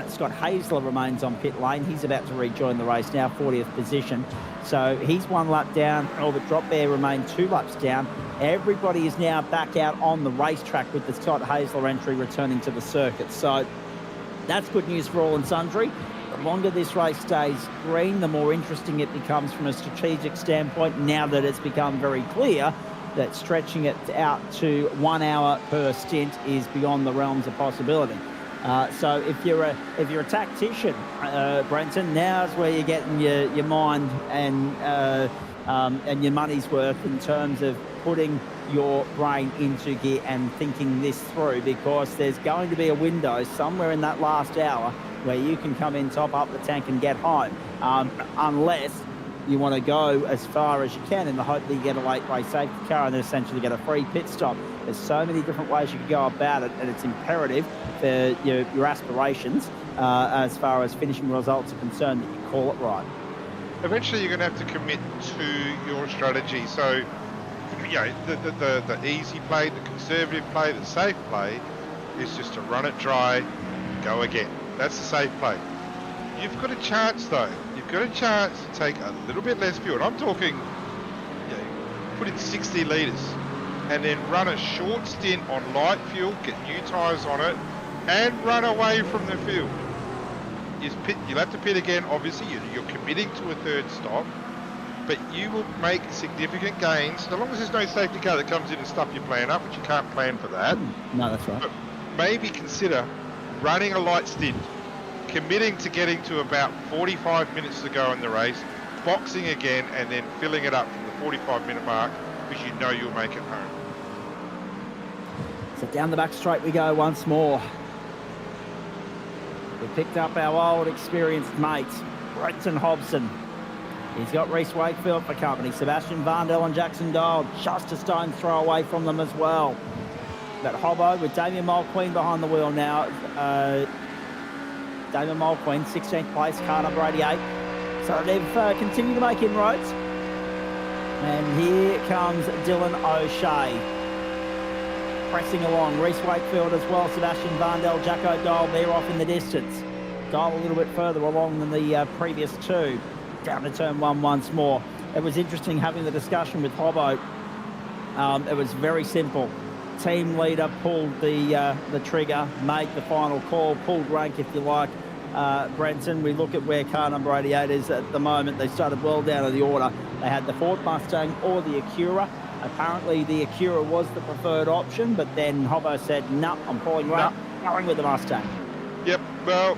Scott Hazler remains on pit lane. He's about to rejoin the race now, 40th position. So he's 1 lap down. Orbit Drop Bear remained 2 laps down. Everybody is now back out on the racetrack with the Scott Hazler entry returning to the circuit. So that's good news for all and sundry. The longer this race stays green, the more interesting it becomes from a strategic standpoint, now that it's become very clear that stretching it out to 1 hour per stint is beyond the realms of possibility. So if you're a tactician, Brenton, now's where you're getting your mind and your money's worth in terms of putting your brain into gear and thinking this through, because there's going to be a window somewhere in that last hour where you can come in, top up the tank and get home, unless you want to go as far as you can in the hope that you get a late race safety car and then essentially get a free pit stop. There's so many different ways you can go about it, and it's imperative for your aspirations as far as finishing results are concerned that you call it right. Eventually you're going to have to commit to your strategy. So, you know, the easy play, the conservative play, the safe play is just to run it dry, go again. That's the safe play. You've got a chance though. You've got a chance to take a little bit less fuel. And I'm talking, you know, put in 60 litres and then run a short stint on light fuel, get new tyres on it, and run away from the field. You'll have to pit again, obviously. You're committing to a 3rd stop, but you will make significant gains, so long as there's no safety car that comes in and stuff your plan up, which you can't plan for that. No, that's right. But maybe consider running a light stint, committing to getting to about 45 minutes to go in the race, boxing again, and then filling it up from the 45-minute mark, because you know you'll make it home. So down the back straight we go once more. We picked up our old experienced mate, Brenton Hobson. He's got Reese Wakefield for company. Sebastian Varndell and Jackson Dial just a stone's throw away from them as well. That Hobbo with Damien Mulqueen behind the wheel now. Damien Mulqueen, 16th place, car number 88. So they've continued to make inroads. And here comes Dylan O'Shea. Pressing along, Reese Wakefield as well, Sebastian Varndell, Jacko Dial, they're off in the distance. Dial a little bit further along than the previous two. Down to turn one once more. It was interesting having the discussion with Hobbo. It was very simple. Team leader pulled the trigger, made the final call, pulled rank if you like. Brenton, we look at where car number 88 is at the moment. They started well down in the order. They had the Ford Mustang or the Acura. Apparently the Acura was the preferred option, but then Hobbo said, no, I'm pulling rank, going with the Mustang. Yep, well,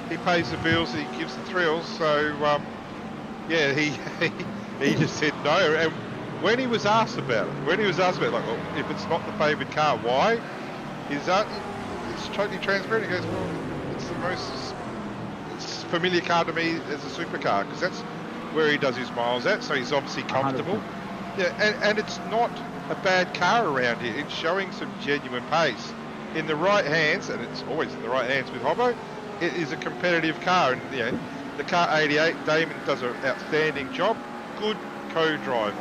he pays the bills, he gives the thrills, so yeah, he just said no. And when he was asked about it, like, well, if it's not the favoured car, why? It's totally transparent. He goes, well, it's the most familiar car to me as a supercar, because that's where he does his miles at, so he's obviously comfortable. 100%. Yeah, and it's not a bad car around here. It's showing some genuine pace. In the right hands, and it's always in the right hands with Hobbo, it is a competitive car. And you know, the car 88, Damon does an outstanding job. Good co-driver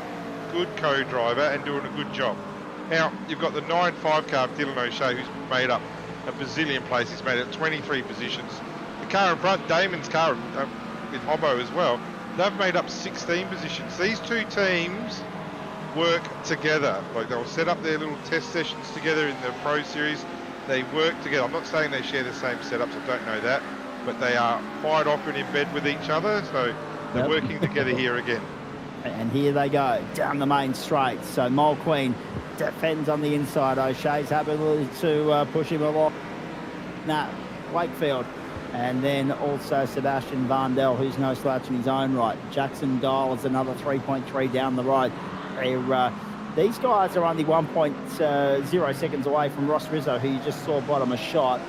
and doing a good job. Now, you've got the 9.5 car, Dylan O'Shea, who's made up a bazillion places. He's made up 23 positions. The car in front, Damon's car with Hobbo as well, they've made up 16 positions. These two teams work together. Like, they'll set up their little test sessions together in the Pro Series. They work together. I'm not saying they share the same setups, I don't know that, but they are quite often in bed with each other, so they're working together here again. And here they go, down the main straight. So Mulqueen defends on the inside. O'Shea's happy to push him along. Wakefield. And then also Sebastian Varndell, who's no slouch in his own right. Jackson Dial is another 3.3 down the road. These guys are only 1.0 seconds away from Ross Rizzo, who you just saw bottom a shot.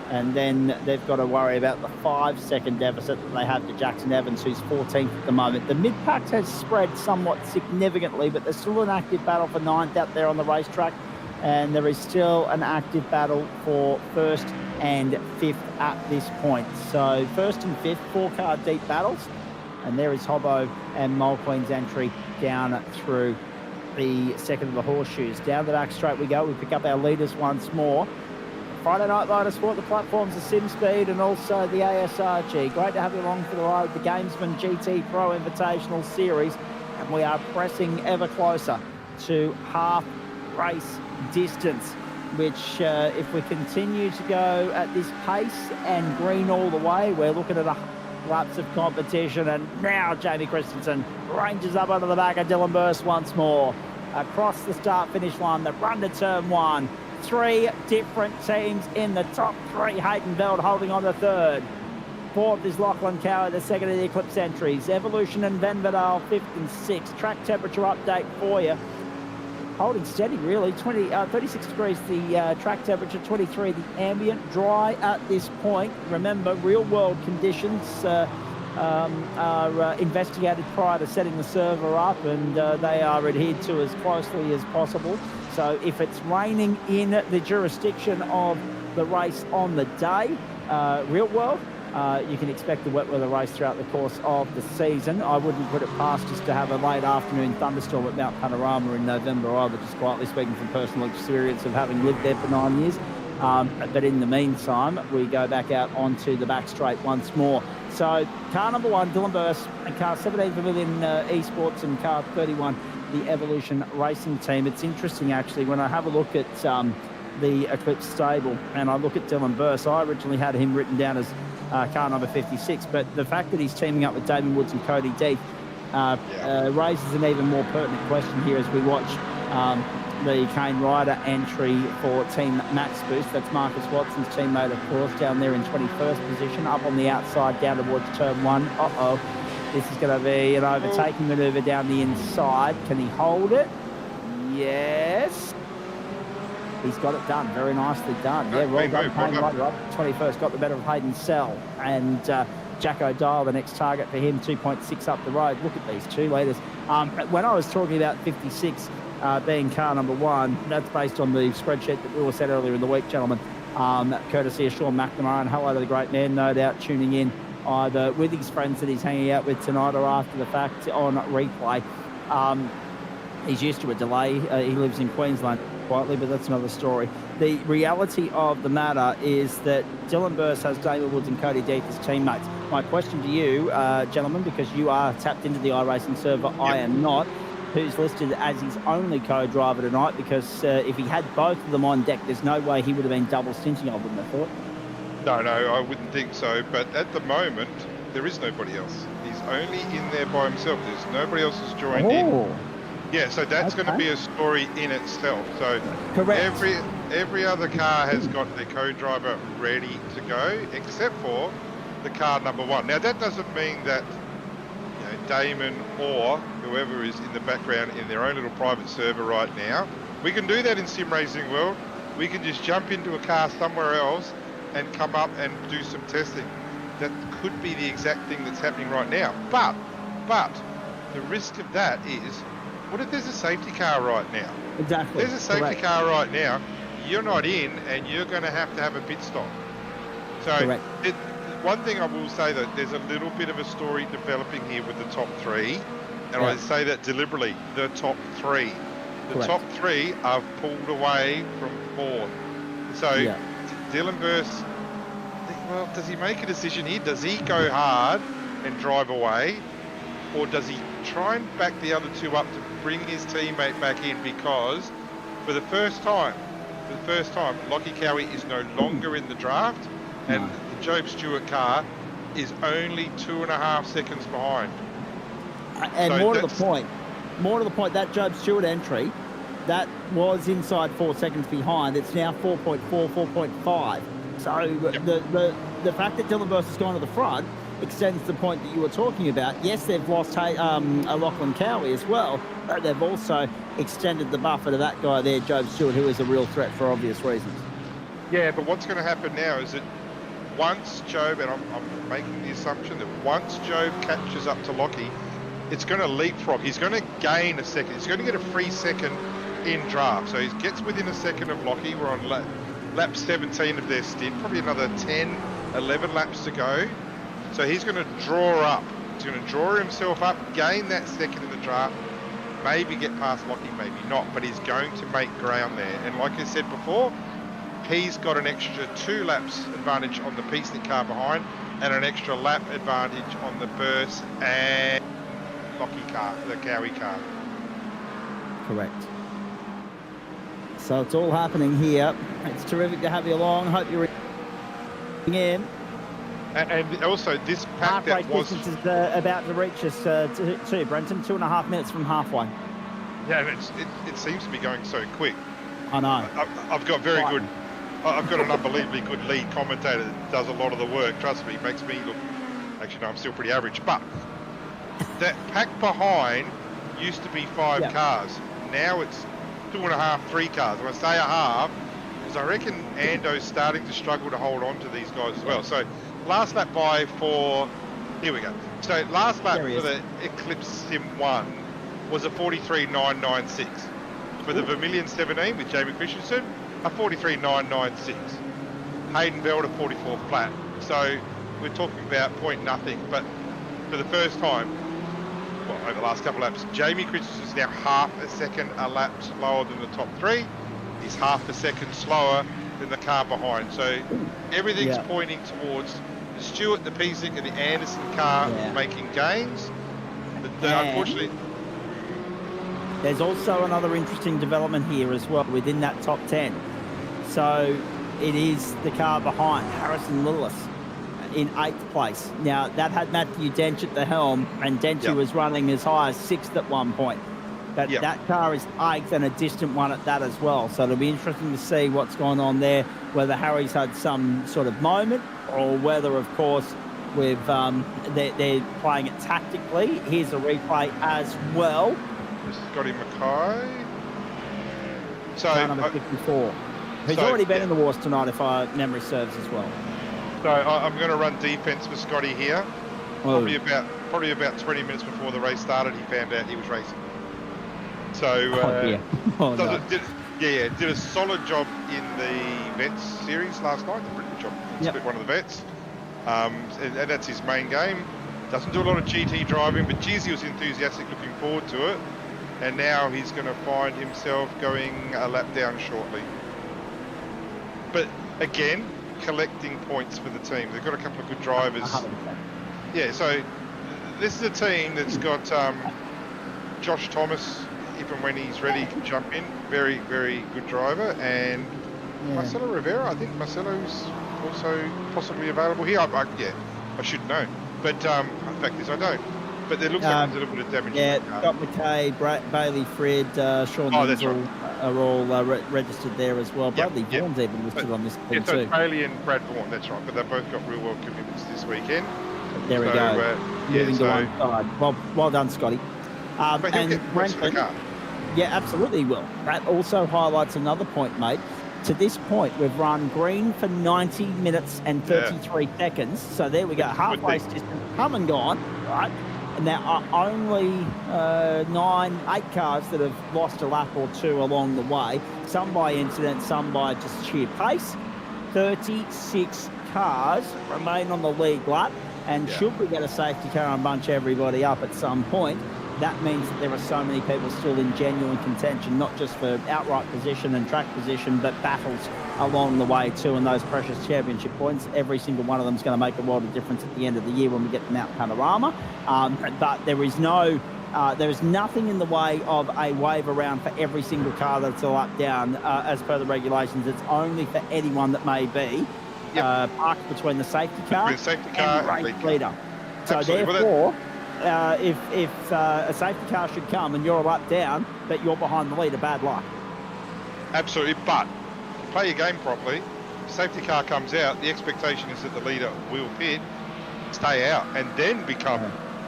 And then they've got to worry about the 5-second deficit that they have to Jackson Evans, who's 14th at the moment. The mid-pack has spread somewhat significantly, but there's still an active battle for 9th out there on the racetrack. And there is still an active battle for 1st and 5th at this point. So 1st and 5th, 4-car deep battles. And there is Hobbo and Mulqueen's entry down through the second of the horseshoes. Down the back straight we go. We pick up our leaders once more. Friday Night Motorsport, the platforms of SimSpeed and also the ASRG. Great to have you along for the ride with the Gamesman GTPRO Invitational Series. And we are pressing ever closer to half race distance, which if we continue to go at this pace and green all the way, we're looking at laps of competition. And now Jamie Christensen ranges up onto the back of Dylan Burst once more. Across the start-finish line, the run to turn one. 3 different teams in the top 3. Hayden Veld holding on to 3rd. 4th is Lachlan Cowie, the 2nd of the Eclipse entries. Evolution and Van Vidal 5th and 6th. Track temperature update for you. Holding steady really, 36 degrees the track temperature, 23 the ambient, dry at this point. Remember, real world conditions are investigated prior to setting the server up, and they are adhered to as closely as possible. So if it's raining in the jurisdiction of the race on the day, real world, you can expect the wet weather race throughout the course of the season. I wouldn't put it past us to have a late afternoon thunderstorm at Mount Panorama in November either, just quietly speaking from personal experience of having lived there for 9 years. But in the meantime, we go back out onto the back straight once more. So car number 1, Dylan Burst, and car 17 Pavilion Esports, and car 31, the Evolution Racing Team. It's interesting actually when I have a look at the Eclipse stable and I look at Dylan Burst. I originally had him written down as car number 56, but the fact that he's teaming up with Damon Woods and Cody Deeth raises an even more pertinent question here as we watch the Kane Ryder entry for Team Max Boost. That's Marcus Watson's teammate, of course, down there in 21st position, up on the outside, down towards turn 1. This is going to be an overtaking manoeuvre down the inside. Can he hold it? Yes. He's got it done. Very nicely done. Yeah, well done, Kane Ryder. Up 21st, got the better of Hayden Sell. And Jack O'Dyle, the next target for him, 2.6 up the road. Look at these 2 leaders. When I was talking about 56 being car number 1, that's based on the spreadsheet that we all said earlier in the week, gentlemen, courtesy of Sean McNamara. And hello to the great man, no doubt, tuning in either with his friends that he's hanging out with tonight or after the fact on replay. He's used to a delay. He lives in Queensland quietly, but that's another story. The reality of the matter is that Dylan Burse has Damon Woods and Cody Death as teammates. My question to you, gentlemen, because you are tapped into the iRacing server, I am not, who's listed as his only co-driver tonight, because if he had both of them on deck, there's no way he would have been double stinting, I wouldn't have thought. No, I wouldn't think so. But at the moment, there is nobody else. He's only in there by himself. There's nobody else has joined in. Yeah, so that's going to be a story in itself. So correct. Every other car has got their co-driver ready to go, except for the car number 1. Now that doesn't mean that Damon or whoever is in the background in their own little private server right now. We can do that in Sim Racing World. We can just jump into a car somewhere else and come up and do some testing. That could be the exact thing that's happening right now. But the risk of that is, what if there's a safety car right now? Exactly. There's a safety car right now. You're not in, and you're going to have a pit stop. So one thing I will say, that there's a little bit of a story developing here with the top 3, and I say that deliberately. The top 3. The top 3 are pulled away from 4th. So Dylan Burse, well, does he make a decision here? Does he go hard and drive away, or does he try and back the other 2 up to bring his teammate back in? Because for the first time, Lockie Cowie is no longer in the draft, and the Job Stewart car is only 2.5 seconds behind. And so more to the point, that Job Stewart entry, that was inside 4 seconds behind. It's now 4.4, 4.5. So the fact that Dylan Burse has gone to the front extends the point that you were talking about. Yes, they've lost Lachlan Cowie as well, but they've also extended the buffer to that guy there, Job Stewart, who is a real threat for obvious reasons. Yeah, but what's going to happen now is that once Job, and I'm making the assumption that once Job catches up to Lockie, it's going to leapfrog. He's going to gain a second. He's going to get a free second in draft. So he gets within a second of Lockie. We're on lap 17 of their stint, probably another 10, 11 laps to go. So he's going to draw up. He's going to draw himself up, gain that second in the draft, maybe get past Lockie, maybe not, but he's going to make ground there. And like I said before, he's got an extra 2 laps advantage on the Peacenik car behind, and an extra lap advantage on the Burse and Lockie car, the Cowie car. Correct. So it's all happening here. It's terrific to have you along. Hope you're in. And also this pack that was... distance is about to reach us too, Brenton. 2.5 minutes from halfway. Yeah, it seems to be going so quick. I know. I've got I've got an unbelievably good lead commentator that does a lot of the work. Trust me, makes me look... Actually, no, I'm still pretty average. But that pack behind used to be 5 cars. Now it's 2.5, 3 cars. And I say a half, because I reckon Ando's starting to struggle to hold on to these guys as well. So last lap by for... Here we go. So last lap for the Eclipse Sim 1 was a 43.996. For the Vermilion 17 with Jamie Christensen, a 43.996. Hayden Bell to 44 flat. So we're talking about point nothing. But for the first time, over the last couple of laps, Jamie Christensen's now half a second a lap slower than the top 3. He's half a second slower than the car behind. So everything's pointing towards the Stewart, the Peacenik, and the Anderson car making gains. Unfortunately... There's also another interesting development here as well within that top 10. So it is the car behind, Harrison Lillis, in 8th place. Now, that had Matthew Dench at the helm, and Dench was running as high as 6th at one point. But Yep. that car is 8th and a distant one at that as well. So it'll be interesting to see what's going on there, whether Harry's had some sort of moment or whether, of course, with they're playing it tactically. Here's a replay as well. Scotty Mackay. So Car number 54. He's already been in the wars tonight, if our memory serves as well. So I'm going to run defense for Scotty here. Probably about 20 minutes before the race started, he found out he was racing. So did a solid job in the Vets series last night. Did a pretty good job. Split one of the Vets, and that's his main game. Doesn't do a lot of GT driving, but geez, he was enthusiastic, looking forward to it. And now he's going to find himself going a lap down shortly. But again, collecting points for the team. They've got a couple of good drivers. 100%. Yeah, so this is a team that's got Josh Thomas, if and when he's ready, can jump in. Very, very good driver. And Marcelo Rivera, I think Marcelo's also possibly available here. I should know. But the fact is I don't. But there looks like there's a little bit of damage. Yeah, Scott McKay, Bailey Fred, Sean Lindsay are all registered there as well. Bradley Vaughan's even listed on this thing so too. Bailey and Brad Vaughan, that's right. But they've both got real world commitments this weekend. There we go. Moving to one side. Well done, Scotty. But he'll get points for the car. Yeah, absolutely he will. That also highlights another point, mate. To this point, we've run green for 90 minutes and 33 seconds. So there we go. Halfway distance, come and gone, right? And there are only 8 cars that have lost a lap or two along the way. Some by incident, some by just sheer pace. 36 cars remain on the lead lap. And should we get a safety car and bunch everybody up at some point, that means that there are so many people still in genuine contention, not just for outright position and track position, but battles along the way too, and those precious championship points. Every single one of them is going to make a world of difference at the end of the year when we get the Mount Panorama. But there is nothing in the way of a wave around for every single car that's a lap down as per the regulations. It's only for anyone that may be parked between the safety car and the race leader. So Absolutely. therefore, if a safety car should come and you're a lap down, but you're behind the leader, bad luck. Absolutely, but if you play your game properly, safety car comes out, the expectation is that the leader will pit, stay out, and then become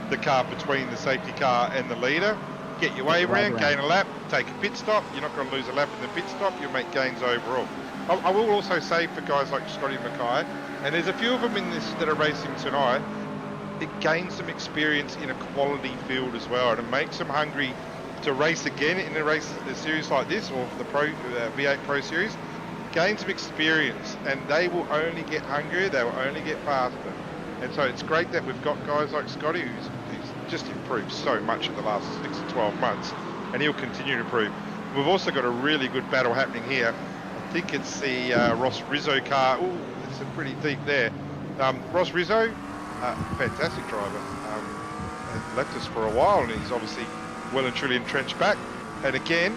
the car between the safety car and the leader. Get your wave around, gain a lap, take a pit stop. You're not going to lose a lap in the pit stop, you'll make gains overall. I will also say for guys like Scotty Mackay, and there's a few of them in this that are racing tonight, it gains some experience in a quality field as well, and it makes them hungry to race again in a series like this, or the V8 Pro Series. Gain some experience, and they will only get hungrier, they will only get faster. And so it's great that we've got guys like Scotty who's just improved so much in the last 6 to 12 months, and he'll continue to improve. We've also got a really good battle happening here. I think it's the Ross Rizzo car. Ooh, it's a pretty deep there. Ross Rizzo, fantastic driver. Has left us for a while, and he's obviously well and truly entrenched back. And again,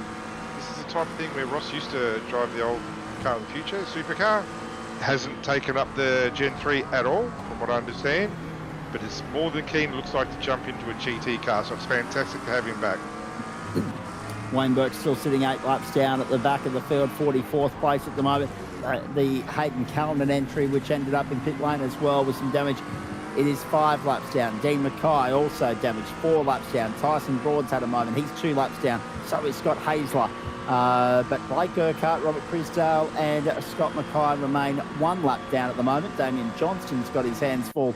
this is the type of thing where Ross used to drive the old car of the future, supercar. Hasn't taken up the Gen 3 at all, from what I understand, but is more than keen, looks like, to jump into a GT car, so it's fantastic to have him back. Wayne Burke's still sitting 8 laps down at the back of the field, 44th place at the moment. The Hayden Callan entry, which ended up in pit lane as well with some damage. It is 5 laps down. Dean Mackay also damaged, 4 laps down. Tyson Broad's had a moment. He's 2 laps down. So is Scott Hazler. But Blake Urquhart, Robert Crisdale and Scott Mackay remain 1 lap down at the moment. Damien Johnston's got his hands full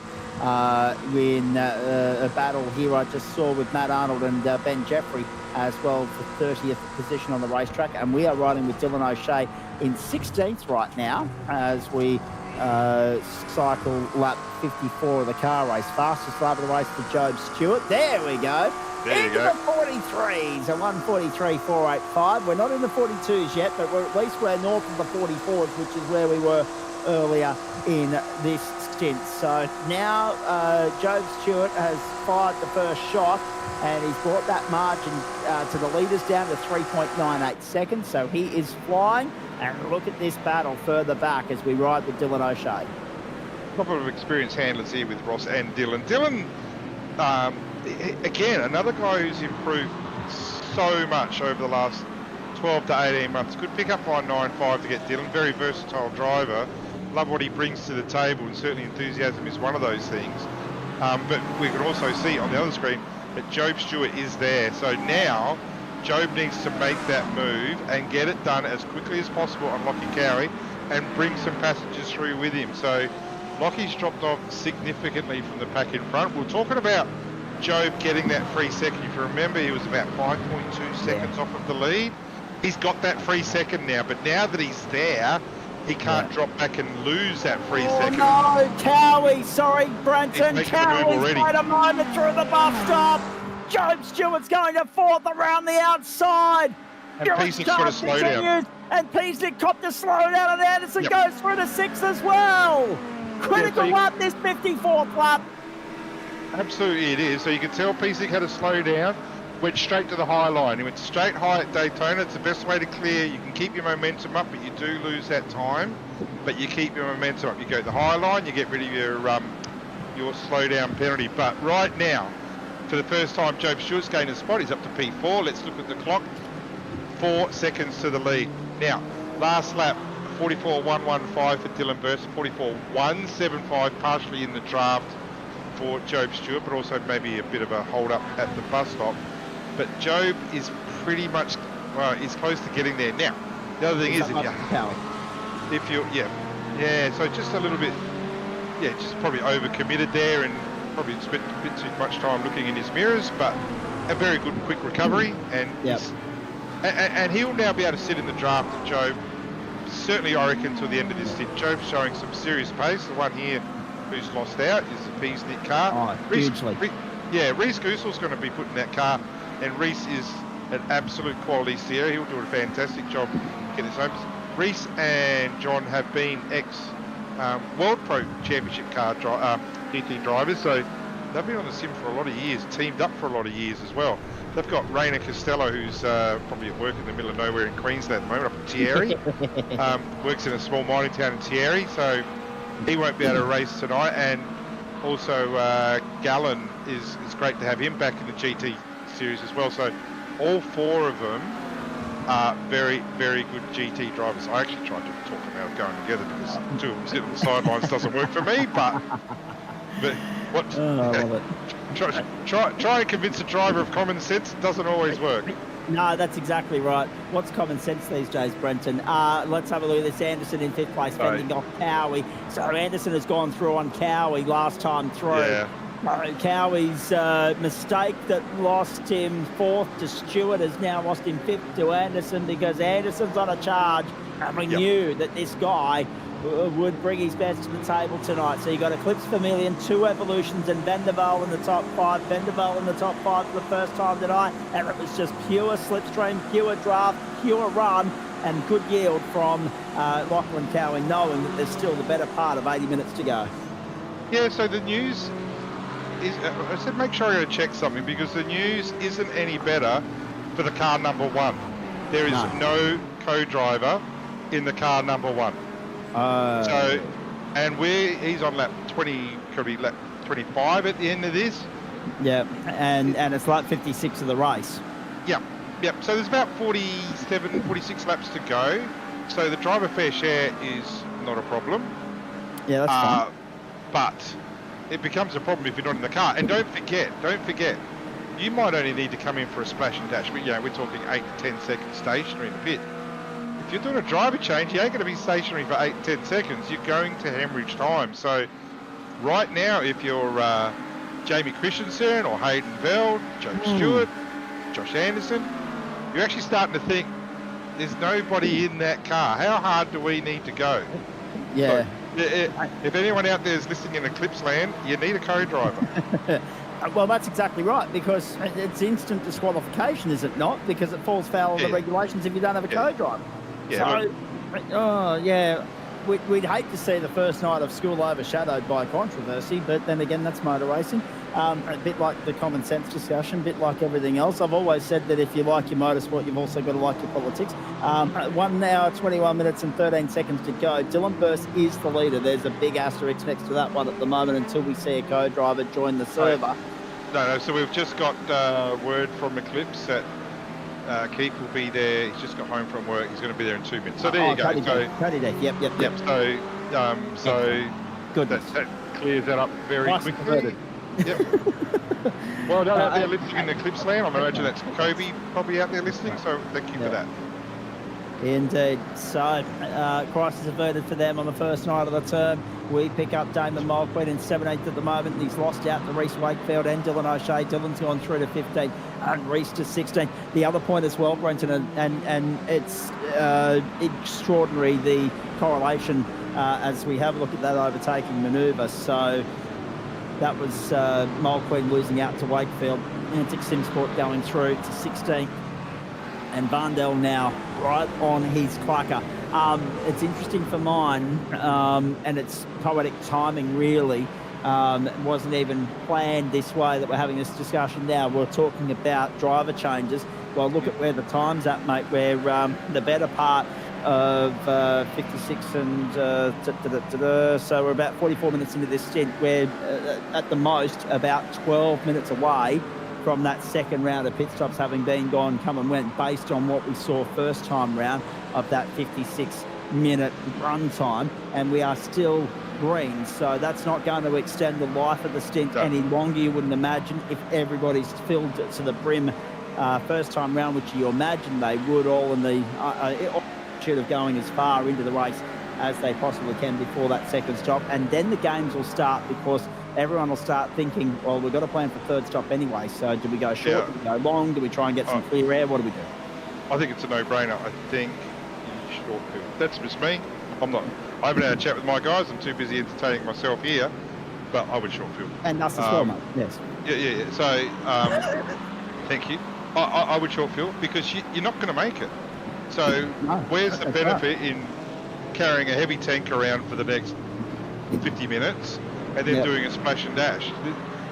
in a battle here I just saw with Matt Arnold and Ben Jeffrey as well for 30th position on the racetrack. And we are riding with Dylan O'Shea in 16th right now as we cycle lap 54 of the car race. Fastest lap of the race for Job Stewart. There we go. Into the 43s, a 143.485. We're not in the 42s yet, but at least we're north of the 44s, which is where we were earlier in this stint. So now Job Stewart has fired the first shot, and he's brought that margin to the leaders down to 3.98 seconds. So he is flying. And look at this battle further back as we ride with Dylan O'Shea. A couple of experienced handlers here with Ross and Dylan. Dylan, again, another guy who's improved so much over the last 12 to 18 months. Good pick up by 9.5 to get Dylan. Very versatile driver. Love what he brings to the table, and certainly enthusiasm is one of those things. But we can also see on the other screen that Job Stewart is there. So now Job needs to make that move and get it done as quickly as possible on Lockie Cowie and bring some passengers through with him. So Lockie's dropped off significantly from the pack in front. We're talking about Job getting that free second. If you remember, he was about 5.2 seconds off of the lead. He's got that free second now, but now that he's there, he can't drop back and lose that free second. No, Cowie, sorry, Brenton. Cowie's already. made a moment through the bus stop. Job Stewart's going to fourth around the outside. And Pease's got to slow down. And Peasic copped a slow down, and Anderson goes through to sixth as well. Critical lap, this 54th lap. Absolutely it is. So you can tell Peasic had to slow down. Went straight to the high line. He went straight high at Daytona. It's the best way to clear. You can keep your momentum up, but you do lose that time. But you keep your momentum up. You go to the high line, you get rid of your slow down penalty. But right now, for the first time, Job Stewart's gained a spot. He's up to P4. Let's look at the clock. 4 seconds to the lead. Now, last lap, 44.115 for Dylan Burst, 44.175 partially in the draft for Job Stewart, but also maybe a bit of a hold up at the bus stop. But Job is pretty much, well, he's close to getting there. Now, the other thing is so just a little bit, just probably overcommitted there and probably spent a bit too much time looking in his mirrors, but a very good quick recovery, and and he'll now be able to sit in the draft of Job. Certainly, I reckon, until the end of this stint. Job's showing some serious pace. The one here who's lost out is the Peasnick car. Oh, hugely. Reese Goosel's going to be put in that car, and Reese is an absolute quality steerer. He'll do a fantastic job getting this home. Reese and John have been World Pro Championship car GT drivers, so they've been on the sim for a lot of years, teamed up for a lot of years as well. They've got Rainer Costello, who's probably at work in the middle of nowhere in Queensland at the moment, up in Thierry. Works in a small mining town in Thierry, so he won't be able to race tonight. And also Gallen is great to have him back in the GT series as well. So all four of them are very, very good GT drivers. I actually tried to talk them out of going together because two of them sitting on the sidelines doesn't work for me, but what? I love it. Try and convince a driver of common sense. It doesn't always work. No, that's exactly right. What's common sense these days, Brenton? Let's have a look at this. Anderson in fifth place, fending off Cowie. So Anderson has gone through on Cowie last time through. Yeah. Cowie's mistake that lost him fourth to Stewart has now lost him fifth to Anderson, because Anderson's on a charge, and we knew that this guy would bring his best to the table tonight. So you got Eclipse Vermilion, 2 Evolutions, and Vendaval in the top 5. Vendaval in the top 5 for the first time tonight, and it was just pure slipstream, pure draft, pure run, and good yield from Lachlan Cowie, knowing that there's still the better part of 80 minutes to go. Yeah, so the news is, I said make sure I check something, because the news isn't any better for the car number 1. There is no co-driver in the car number 1. So, and he's on lap 20, could be lap 25 at the end of this. Yeah, and it's lap 56 of the race. Yep. So there's about 47, 46 laps to go. So the driver fair share is not a problem. Yeah, that's fine. But it becomes a problem if you're not in the car. And don't forget, you might only need to come in for a splash and dash. We're talking 8 to 10 seconds stationary in the pit. If you're doing a driver change, you ain't going to be stationary for 8 to 10 seconds. You're going to hemorrhage time. So right now, if you're Jamie Christensen or Hayden Veld, Joe Stewart, Josh Anderson, you're actually starting to think, there's nobody in that car. How hard do we need to go? Yeah. So, if anyone out there is listening in Eclipse land, you need a co-driver. Well, that's exactly right, because it's instant disqualification, is it not? Because it falls foul of the regulations if you don't have a co-driver. Yeah, we'd hate to see the first night of school overshadowed by controversy, but then again, that's motor racing. A bit like the common sense discussion, a bit like everything else. I've always said that if you like your motorsport, you've also got to like your politics. 1 hour, 21 minutes and 13 seconds to go. Dylan Burst is the leader. There's a big asterisk next to that one at the moment until we see a co-driver join the server. No, so we've just got word from Eclipse that Keith will be there. He's just got home from work. He's going to be there in 2 minutes. So there you go. Cody Deck. Yep. So goodness. That clears that up very Nice quickly. converted. Yep. Well done out there listening in the Clips Land. I imagine that's Kobe probably out there listening. So thank you for that. Indeed. So, crisis averted for them on the first night of the term. We pick up Damon Mulqueen in 17th at the moment. He's lost out to Reece Wakefield and Dylan O'Shea. Dylan's gone through to 15 and Reece to 16. The other point as well, Brenton, and it's extraordinary, the correlation as we have a look at that overtaking manoeuvre. So that was Mulqueen losing out to Wakefield. Antic Simsport going through to 16. And Varndell now right on his clucker. It's interesting for mine, and it's poetic timing, really. It wasn't even planned this way that we're having this discussion now. We're talking about driver changes. Well, look at where the time's at, mate, where the better part of 56 and so we're about 44 minutes into this stint. We're at the most about 12 minutes away from that second round of pit stops having been gone, come and went, based on what we saw first time round of that 56-minute run time, and we are still green. So that's not going to extend the life of the stint any longer, you wouldn't imagine, if everybody's filled it to the brim first time round, which you imagine they would, all in the attitude of going as far into the race as they possibly can before that second stop. And then the games will start, because everyone will start thinking, well, we've got a plan for third stop anyway, so do we go short, do we go long, do we try and get some clear air, what do we do? I think it's a no-brainer. I think short field. That's just me. I haven't had a chat with my guys. I'm too busy entertaining myself here, but I would short field. And us as well, mate. Yes. Yeah. So, thank you. I would short field, because you're not going to make it. So where's the benefit in carrying a heavy tank around for the next 50 minutes and then doing a splash and dash?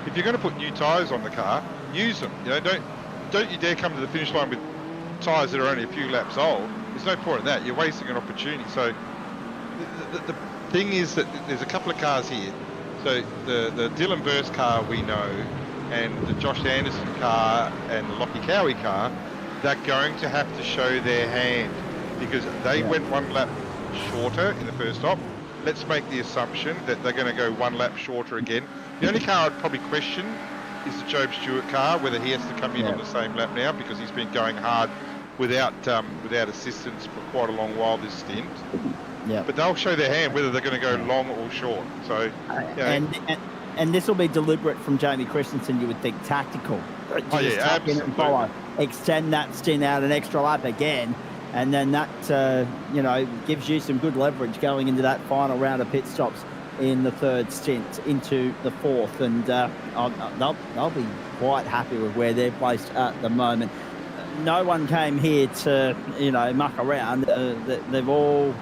If you're going to put new tyres on the car, use them. You know, don't you dare come to the finish line with tyres that are only a few laps old. There's no point in that. You're wasting an opportunity. So the thing is that there's a couple of cars here. So the Dylan Burst car we know, and the Josh Anderson car and the Lockie Cowie car, they're going to have to show their hand, because they went one lap shorter in the first stop. Let's make the assumption that they're going to go one lap shorter again. The only car I'd probably question is the Job Stewart car, whether he has to come in on the same lap now, because he's been going hard without assistance for quite a long while this stint. Yeah. But they'll show their hand whether they're going to go long or short. So, and this will be deliberate from Jamie Christensen, you would think, tactical. Absolutely. Extend that stint out an extra lap again, and then that gives you some good leverage going into that final round of pit stops in the third stint into the fourth, and they'll be quite happy with where they're placed at the moment. No one came here to muck around. They've all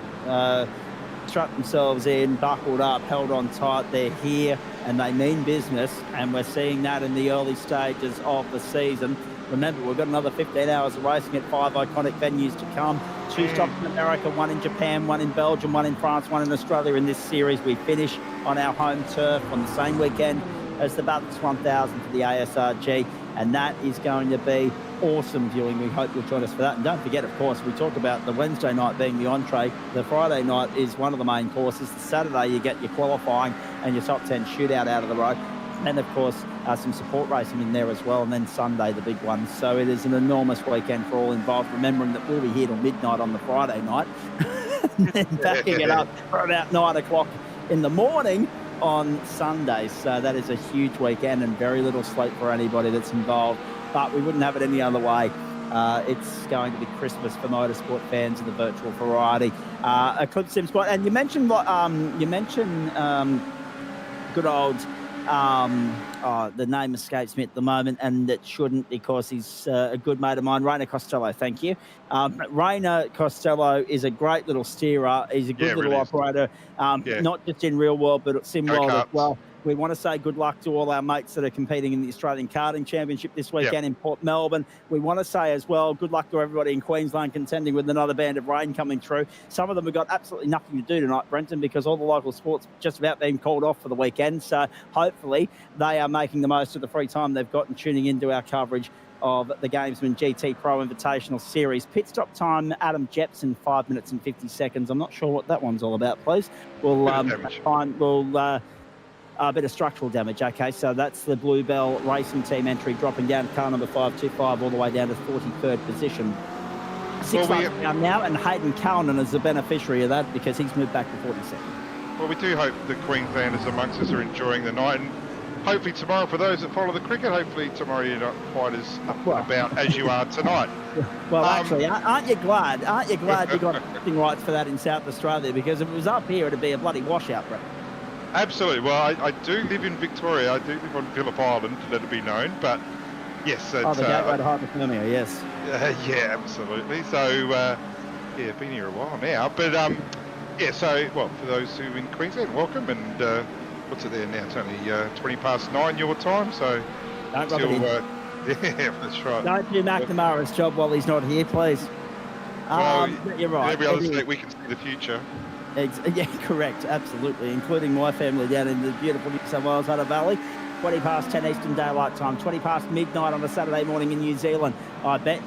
strapped themselves in, buckled up, held on tight. They're here and they mean business, and we're seeing that in the early stages of the season. Remember, we've got another 15 hours of racing at 5 iconic venues to come. 2 stops in America, 1 in Japan, 1 in Belgium, 1 in France, 1 in Australia in this series. We finish on our home turf on the same weekend as the Bathurst 1000 for the ASRG, and that is going to be awesome viewing. We hope you'll join us for that. And don't forget, of course, we talk about the Wednesday night being the entree. The Friday night is one of the main courses. The Saturday, you get your qualifying and your top 10 shootout out of the road. And, of course, some support racing in there as well. And then Sunday, the big one. So it is an enormous weekend for all involved. Remembering that we'll be here till midnight on the Friday night. And then backing it up for about 9 o'clock in the morning on Sunday. So that is a huge weekend and very little sleep for anybody that's involved. But we wouldn't have it any other way. It's going to be Christmas for motorsport fans in the virtual variety. Eclipse Sim Squad, and you mentioned good old. The name escapes me at the moment, and it shouldn't, because he's a good mate of mine, Rainer Costello. Thank you. Rainer Costello is a great little steerer. He's a good little operator, not just in real world, but sim world as well. We want to say good luck to all our mates that are competing in the Australian Karting Championship this weekend in Port Melbourne. We want to say as well, good luck to everybody in Queensland contending with another band of rain coming through. Some of them have got absolutely nothing to do tonight, Brenton, because all the local sports just about being called off for the weekend. So hopefully they are making the most of the free time they've got and tuning into our coverage of the Gamesman GTPRO Invitational Series. Pit stop time, Adam Jepson, 5 minutes and 50 seconds. I'm not sure what that one's all about, please. We'll a bit of structural damage. Okay, so that's the Bluebell Racing Team entry, dropping down car number 525 all the way down to 43rd position. 6 laps down now, and Hayden Callan is the beneficiary of that because he's moved back to 42nd. Well, we do hope the Queenslanders amongst us are enjoying the night, and hopefully tomorrow, for those that follow the cricket, hopefully tomorrow you're not quite as up and about as you are tonight. Well, actually, aren't you glad? Aren't you glad you got voting rights for that in South Australia? Because if it was up here, it'd be a bloody washout, Brett. Absolutely. Well, I do live in Victoria. I do live on Phillip Island, let it be known. But yes, the gateway to hypothermia. Yes. Yeah, absolutely. So yeah, been here a while now. But yeah. So well, for those who are in Queensland, welcome. And what's it there now? It's only 20 past 9 your time. So don't rub it in. Yeah, that's right. Don't do McNamara's job while he's not here, please. Well, you're right. Every other state we can see the future. Yeah, correct, absolutely, including my family down in the beautiful New South Wales Hunter Valley. 20 past 10 Eastern Daylight Time, 20 past midnight on a Saturday morning in New Zealand. I bet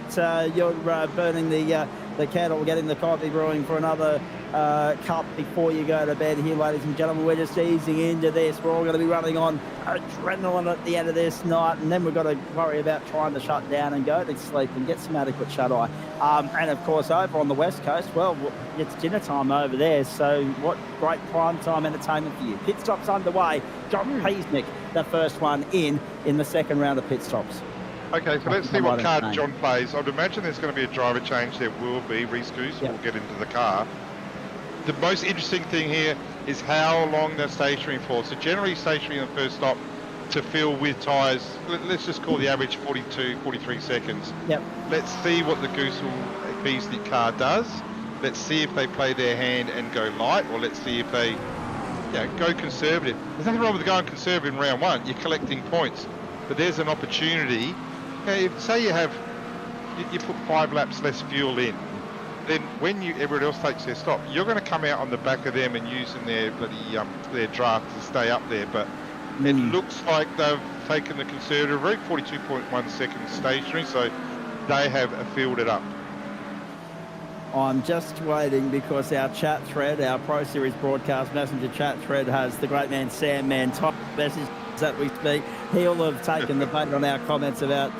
you're burning the candle, getting the coffee brewing for another cup before you go to bed here, ladies and gentlemen. We're just easing into this. We're all going to be running on adrenaline at the end of this night, and then we've got to worry about trying to shut down and go to sleep and get some adequate shut-eye. And, of course, over on the West Coast, well, it's dinner time over there, so what great prime-time entertainment for you. Pit stops underway. John Peasnick, the first one in the second round of pit stops. Okay, so let's see what card John plays. I'd imagine there's going to be a driver change. There will be. Reese Goose will get into the car. The most interesting thing here is how long they're stationary for. So generally stationary in the first stop to fill with tyres, let's just call the average 42, 43 seconds. Yep. Let's see what the Beasley car does. Let's see if they play their hand and go light, or let's see if they go conservative. There's nothing wrong with going conservative in round one. You're collecting points. But there's an opportunity. Say you put 5 laps less fuel in, then when everyone else takes their stop, you're going to come out on the back of them and using their bloody their draft to stay up there. But it looks like they've taken the conservative route, 42.1 seconds stationary, so they have filled it up. I'm just waiting because our chat thread, our Pro Series broadcast messenger chat thread, has the great man Sam Man type message that we speak. He'll have taken the bait on our comments about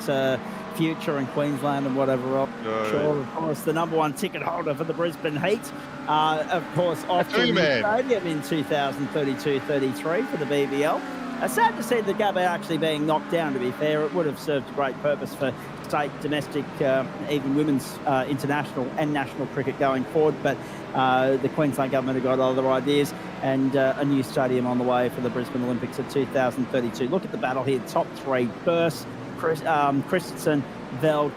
future in Queensland and whatever else. Sure, of course, the number one ticket holder for the Brisbane Heat. Of course, off to the stadium in 2032-33 for the BBL. Sad to see the Gabba actually being knocked down, to be fair. It would have served a great purpose for state, domestic, even women's international and national cricket going forward. But the Queensland government have got other ideas, and a new stadium on the way for the Brisbane Olympics of 2032. Look at the battle here. Top three. Burst, Christensen, Veld.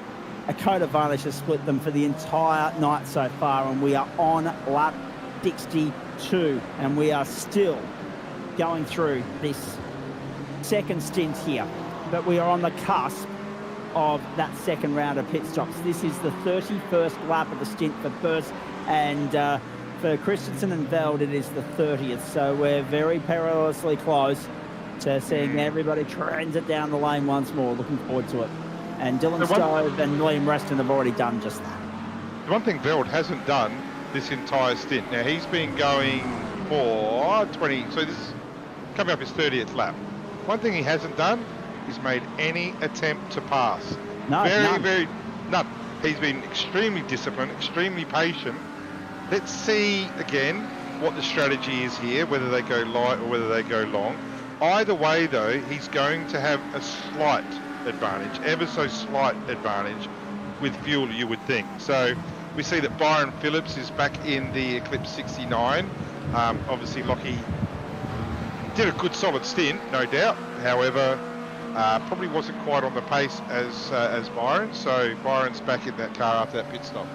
A coat of varnish has split them for the entire night so far, and we are on lap 62, and we are still going through this second stint here, but we are on the cusp of that second round of pit stops. This is the 31st lap of the stint for Burst, and for Christensen and Veld it is the 30th, so we're very perilously close to seeing everybody transit down the lane once more. Looking forward to it. And Dylan Stove and Liam Reston have already done just that. The one thing Veld hasn't done this entire stint, now he's been going for 20, so this is coming up his 30th lap. One thing he hasn't done is made any attempt to pass. None. He's been extremely disciplined, extremely patient. Let's see again what the strategy is here, whether they go light or whether they go long. Either way though, he's going to have a slight advantage, ever so slight advantage with fuel, you would think. So we see that Byron Phillips is back in the Eclipse 69. Obviously Lockie did a good solid stint, no doubt. However, probably wasn't quite on the pace as Byron. So Byron's back in that car after that pit stop.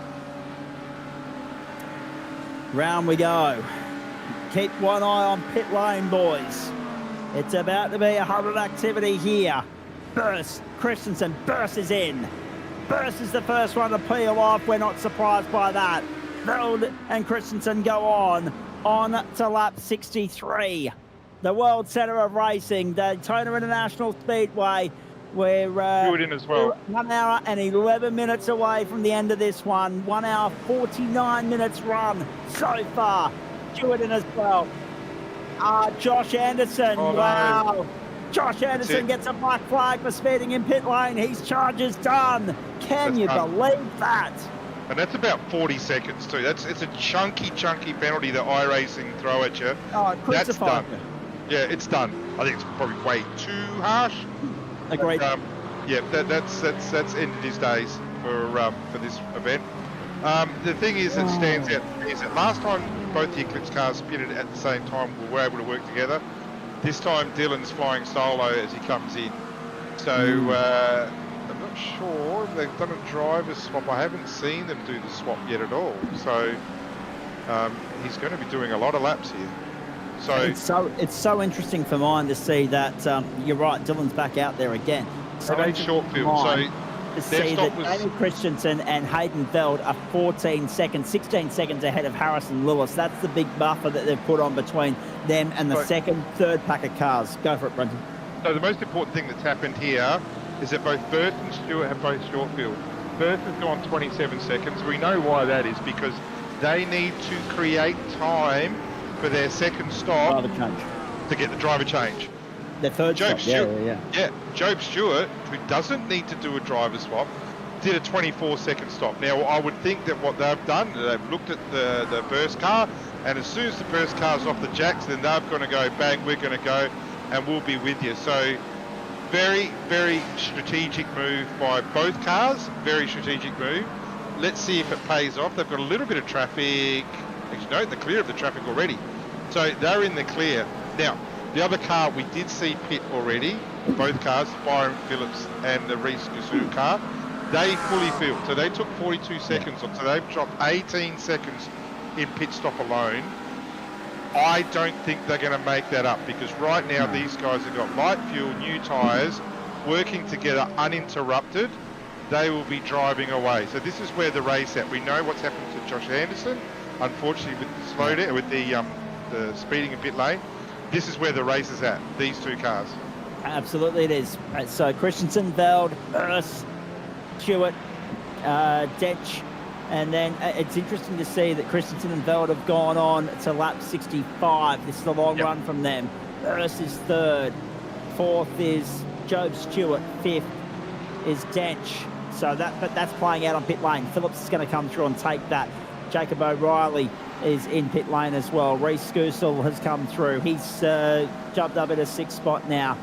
Round we go. Keep one eye on pit lane, boys. It's about to be a 100 activity here. Burst, Christensen, Burst is in. Burst is the first one to peel off. We're not surprised by that. Veld and Christensen go on to lap 63. The World Centre of Racing, Daytona International Speedway. We're Do it in as well. 1 hour and 11 minutes away from the end of this one. 1 hour 49 minutes run so far. Stewart in as well. Josh Anderson. Oh, no. Wow. Josh Anderson gets a black flag for speeding in pit lane. His charge is done. Can you believe that? And that's about 40 seconds too. It's a chunky penalty that iRacing throw at you. Oh, that's done. You. Yeah, it's done. I think it's probably way too harsh. Agreed. But, yeah, that's ended his days for this event. The thing is that stands out is that last time both the Eclipse cars pitted at the same time, we were able to work together. This time Dylan's flying solo as he comes in. So I'm not sure if they've done a driver swap. I haven't seen them do the swap yet at all. So he's going to be doing a lot of laps here. So it's so interesting for mine to see that you're right. Dylan's back out there again. So they short field. So to see that David Christensen and Hayden Veld are 16 seconds ahead of Harrison Lewis. That's the big buffer that they've put on between them and the second, third pack of cars. Go for it, Brendan. So the most important thing that's happened here is that both Burt and Stewart have both short field. Burt has gone 27 seconds. We know why that is, because they need to create time for their second stop to get the driver change. The third Job stop, Stewart, Job Stewart, who doesn't need to do a driver swap, did a 24-second stop. Now, I would think that what they've done, they've looked at the burst car, and as soon as the burst car's off the jacks, then they're going to go, bang, we're going to go, and we'll be with you. So, very, very strategic move by both cars. Very strategic move. Let's see if it pays off. They've got a little bit of traffic. Actually, no, in the clear of the traffic already. So they're in the clear. Now, the other car we did see pit already, both cars, Byron Phillips and the Reese Kusu car, they fully filled. So they took 42 seconds on. So they've dropped 18 seconds in pit stop alone. I don't think they're going to make that up, because right now these guys have got light fuel, new tyres, working together uninterrupted. They will be driving away. So this is where the race at. We know what's happened to Josh Anderson, unfortunately, with the slowdown, with the speeding in pit lane. This is where the race is at, these two cars. Absolutely it is. So Christensen, Veld, Stewart, Detch, and then it's interesting to see that Christensen and Veld have gone on to lap 65. This is a long run from them. Urs is third. Fourth is Job Stewart. Fifth is Detch. So that's playing out on pit lane. Phillips is going to come through and take that. Jacob O'Reilly is in pit lane as well. Reese Goosel has come through. He's jumped up at a 6th spot now.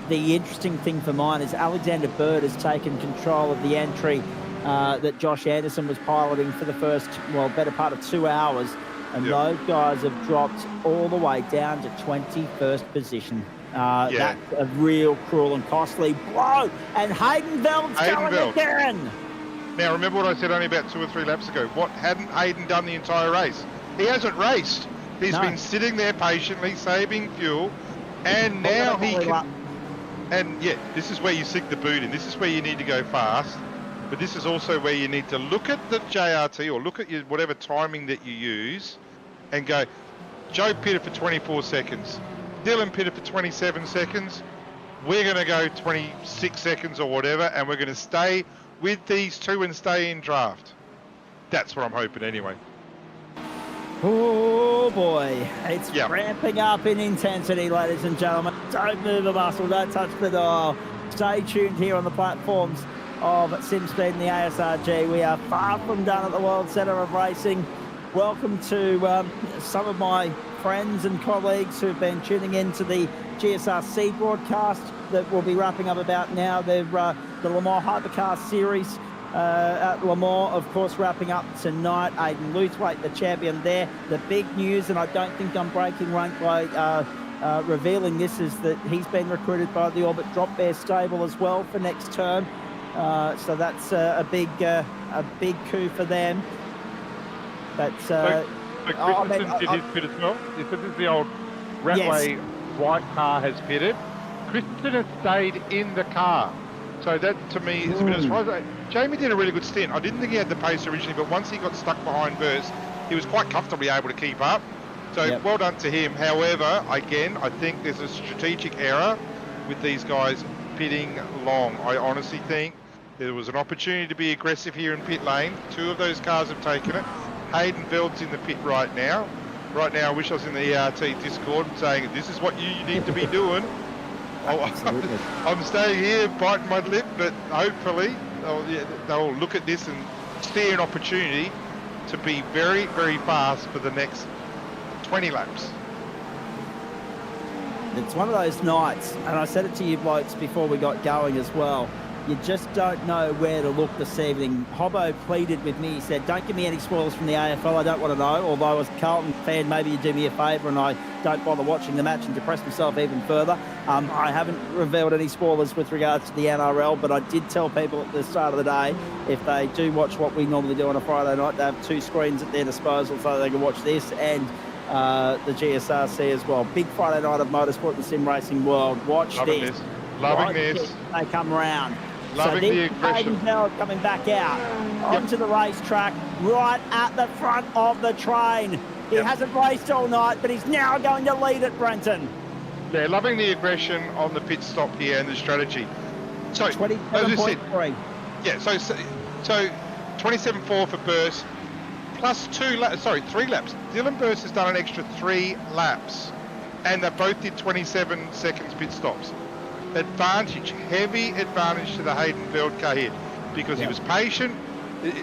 The interesting thing for mine is Alexander Bird has taken control of the entry that Josh Anderson was piloting for the first, better part of 2 hours. And those guys have dropped all the way down to 21st position. That's a real cruel and costly blow. And Hayden Veld's going again. Now, remember what I said only about 2 or 3 laps ago. What hadn't Hayden done the entire race? He hasn't raced. He's been sitting there patiently, saving fuel, and now he can... And this is where you stick the boot in. This is where you need to go fast. But this is also where you need to look at the JRT or look at your whatever timing that you use and go, Joe pitted for 24 seconds. Dylan pitted for 27 seconds. We're going to go 26 seconds or whatever, and we're going to stay with these two and stay in draft. That's what I'm hoping anyway. Oh boy, it's ramping up in intensity, ladies and gentlemen. Don't move a muscle, don't touch the dial. Stay tuned here on the platforms of SimSpeed and the ASRG. We are far from done at the World Centre of Racing. Welcome to some of my friends and colleagues who've been tuning in to the GSRC broadcast that will be wrapping up about now. The Le Mans Hypercar Series at Le Mans, of course, wrapping up tonight. Aidan Luthwaite, the champion there. The big news, and I don't think I'm breaking rank by revealing this, is that he's been recruited by the Orbit Drop Bear stable as well for next term. So that's a big coup for them. But Christensen did his pit as well. This is the old Ratway white car has pitted. Christensen has stayed in the car. So that, to me, is a bit of a surprise. Jamie did a really good stint. I didn't think he had the pace originally, but once he got stuck behind Burst, he was quite comfortably able to keep up. So well done to him. However, again, I think there's a strategic error with these guys pitting long. I honestly think there was an opportunity to be aggressive here in pit lane. 2 of those cars have taken it. Hayden Veld's in the pit right now. Right now, I wish I was in the ERT Discord saying, this is what you need to be doing. I'm staying here, biting my lip, but hopefully they'll look at this and see an opportunity to be very, very fast for the next 20 laps. It's one of those nights, and I said it to you blokes before we got going as well. You just don't know where to look this evening. Hobbo pleaded with me. He said, don't give me any spoilers from the AFL. I don't want to know. Although as a Carlton fan, maybe you do me a favour and I don't bother watching the match and depress myself even further. I haven't revealed any spoilers with regards to the NRL, but I did tell people at the start of the day, if they do watch what we normally do on a Friday night, they have 2 screens at their disposal so they can watch this and the GSRC as well. Big Friday night of motorsport in the sim racing world. Watch Loving this. Loving this. They come round. Loving the aggression. Coming back out onto the racetrack, right at the front of the train. He hasn't raced all night, but he's now going to lead it, Brenton. Yeah, loving the aggression on the pit stop here and the strategy. So, 27.3. Yeah, so 27.4 for Burst, plus 3 laps. Dylan Burst has done an extra 3 laps, and they both did 27 seconds pit stops. Heavy advantage to the Hayden Veld car here, because he was patient.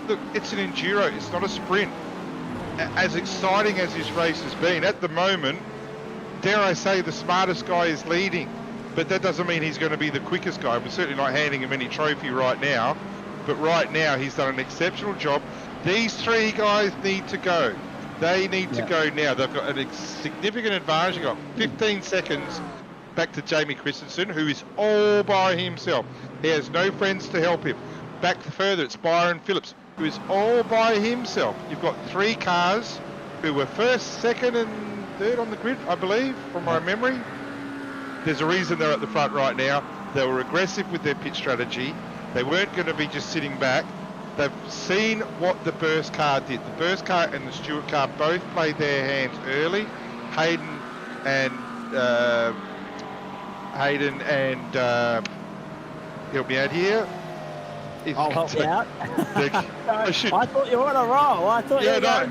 Look, it's an enduro, it's not a sprint. As exciting as this race has been, at the moment, dare I say, the smartest guy is leading, but that doesn't mean he's going to be the quickest guy. We're certainly not handing him any trophy right now, but right now he's done an exceptional job. These 3 guys need to go. They need to go now. They've got a significant advantage. They've got 15 seconds back to Jamie Christensen, who is all by himself. He has no friends to help him. Back further, it's Byron Phillips, who is all by himself. You've got 3 cars who were first, second and third on the grid, I believe, from my memory. There's a reason they're at the front right now. They were aggressive with their pit strategy. They weren't going to be just sitting back. They've seen what the Burst car did. The Burst car and the Stewart car both played their hands early. Hayden and help me out here. I'll help you out. I thought you were on a roll. I thought you were going,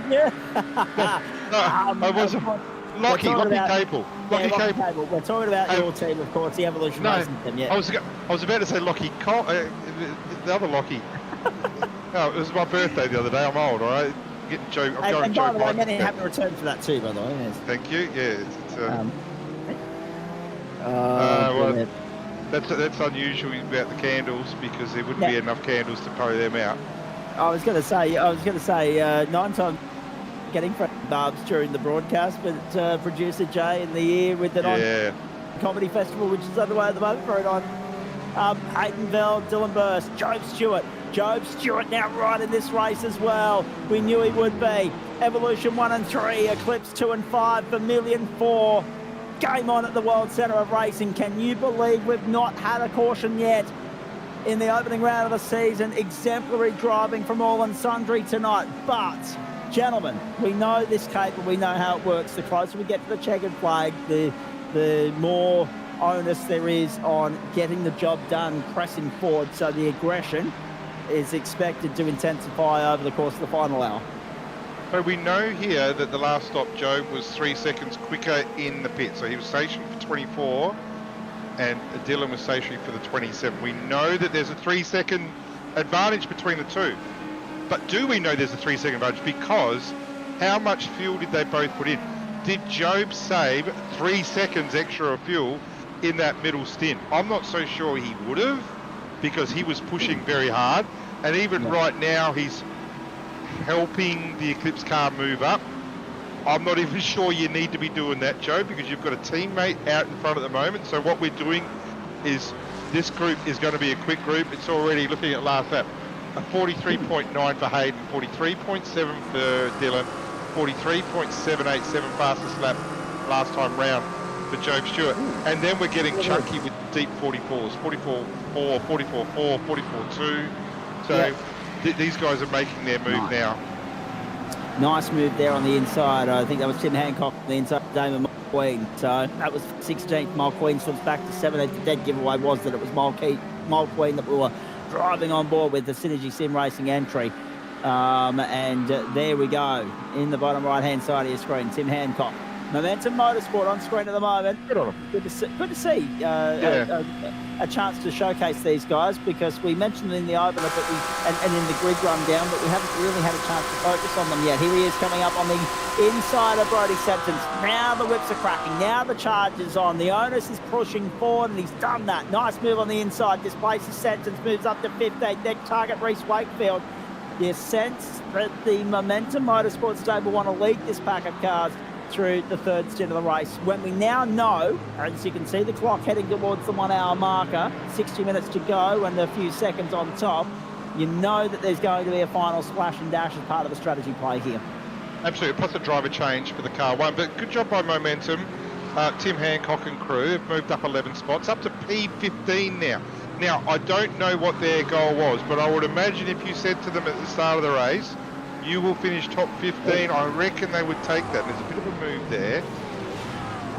I wasn't. Lockie Capel. Lockie Capel. We're talking about your team, of course, the Evolution Racing team. Yeah. I was about to say Lockie Cole, the other Lockie. No, it was my birthday the other day. I'm old, all right. Getting joke. I'm going and by the way, many happy return for that too, by the way. Yes. Thank you. Yeah. That's unusual about the candles, because there wouldn't be enough candles to blow them out. I was going to say 9 times getting barbs during the broadcast, but producer Jay in the ear with the comedy festival, which is underway at the moment, very on. Hayden Veld, Dylan Burst, Job Stewart. Job Stewart now right in this race as well. We knew he would be. Evolution 1 and 3, Eclipse 2 and 5, Vermilion 4. Game on at the World Centre of Racing. Can you believe we've not had a caution yet in the opening round of the season? Exemplary driving from all and sundry tonight. But, gentlemen, we know this cape and we know how it works. The closer we get to the checkered flag, the more onus there is on getting the job done, pressing forward. So the aggression is expected to intensify over the course of the final hour. So we know here that the last stop, Job, was 3 seconds quicker in the pit. So he was stationed for 24 and Dylan was stationary for the 27. We know that there's a 3-second advantage between the two. But do we know there's a 3-second advantage? Because how much fuel did they both put in? Did Job save 3 seconds extra of fuel in that middle stint? I'm not so sure he would have, because he was pushing very hard. And even right now, he's helping the Eclipse car move up. I'm not even sure you need to be doing that, Joe, because you've got a teammate out in front at the moment. So what we're doing is, this group is going to be a quick group. It's already looking at last lap. A 43.9 for Hayden, 43.7 for Dylan, 43.787 fastest lap last time round for Job Stewart. And then we're getting chunky with deep 44s, 44.4, 44.4, 44.2. So these guys are making their move now. Nice move there on the inside. I think that was Tim Hancock on the inside. Damon Queen. So that was 16th. Mile Queen slips back to 17th. The dead giveaway was that it was Mile Queen that we were driving on board with the Synergy Sim Racing entry. And there we go. In the bottom right-hand side of your screen, Tim Hancock. Momentum Motorsport on screen at the moment. Good on him. Good to see a chance to showcase these guys, because we mentioned in the opener and in the grid rundown, but we haven't really had a chance to focus on them yet. Here he is coming up on the inside of Brodie Sempton's. Now the whips are cracking. Now the charge is on. The onus is pushing forward, and he's done that. Nice move on the inside. Displaces Sempton's, moves up to 15th. Next target, Reese Wakefield. You sense that the Momentum Motorsport stable want to lead this pack of cars through the third stint of the race. When we now know, as you can see the clock heading towards the 1 hour marker, 60 minutes to go and a few seconds on top, you know that there's going to be a final splash and dash as part of the strategy play here. Absolutely, plus a driver change for the car one, but good job by Momentum. Tim Hancock and crew have moved up 11 spots, up to P15 now. Now, I don't know what their goal was, but I would imagine if you said to them at the start of the race, you will finish top 15, I reckon they would take that. There's a bit of a move there.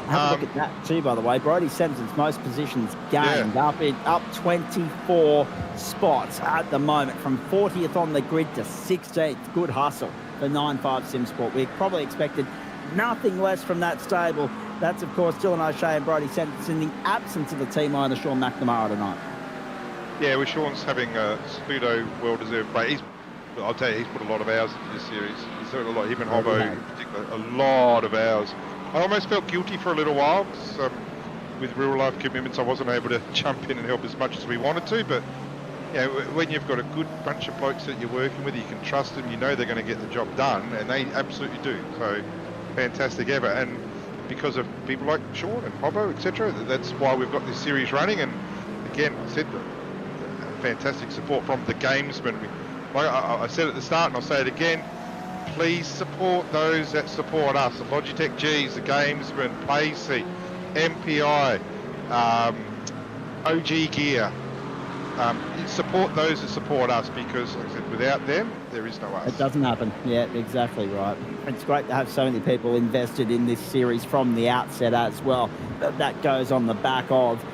Have a look at that too, by the way. Brodie Sempton's most positions gained, up 24 spots at the moment, from 40th on the grid to 16th. Good hustle for 9.5 Sim Sport. We probably expected nothing less from that stable. That's, of course, Dylan O'Shea and Brodie Sempton in the absence of the team owner, Sean McNamara, tonight. Yeah, well, Sean's having a pseudo well-deserved break. I'll tell you, he's put a lot of hours into this series. He's doing a lot, him and Hobbo in particular, a lot of hours. I almost felt guilty for a little while, because with real-life commitments, I wasn't able to jump in and help as much as we wanted to, but you know, when you've got a good bunch of blokes that you're working with, you can trust them, you know they're going to get the job done, and they absolutely do. So, fantastic ever. And because of people like Sean and Hobbo, etc., that's why we've got this series running. And again, I said, fantastic support from the gamesmen. Like I said at the start, and I'll say it again, please support those that support us. The Logitech Gs, the gamesmen, Playseat, MPI, OG Gear. Support those that support us, because, like I said, without them, there is no us. It doesn't happen. Yeah, exactly right. It's great to have so many people invested in this series from the outset as well. That goes on the back of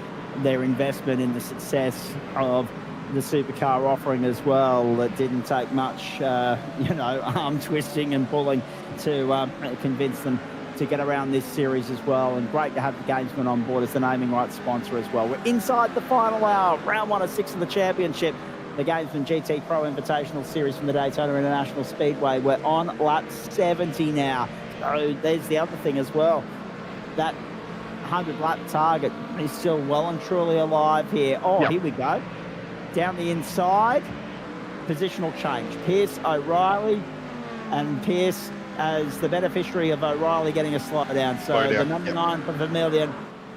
their investment in the success of the supercar offering as well. It didn't take much, arm twisting and pulling to convince them to get around this series as well. And great to have the gamesman on board as the naming rights sponsor as well. We're inside the final hour, round 1 of 6 of the championship. The gamesman GTPRO Invitational Series from the Daytona International Speedway. We're on lap 70 now. So there's the other thing as well. That 100 lap target is still well and truly alive here. Here we go. Down the inside, positional change. Pierce, O'Reilly, and Pierce as the beneficiary of O'Reilly getting a slowdown. So the number 9 for Vermilion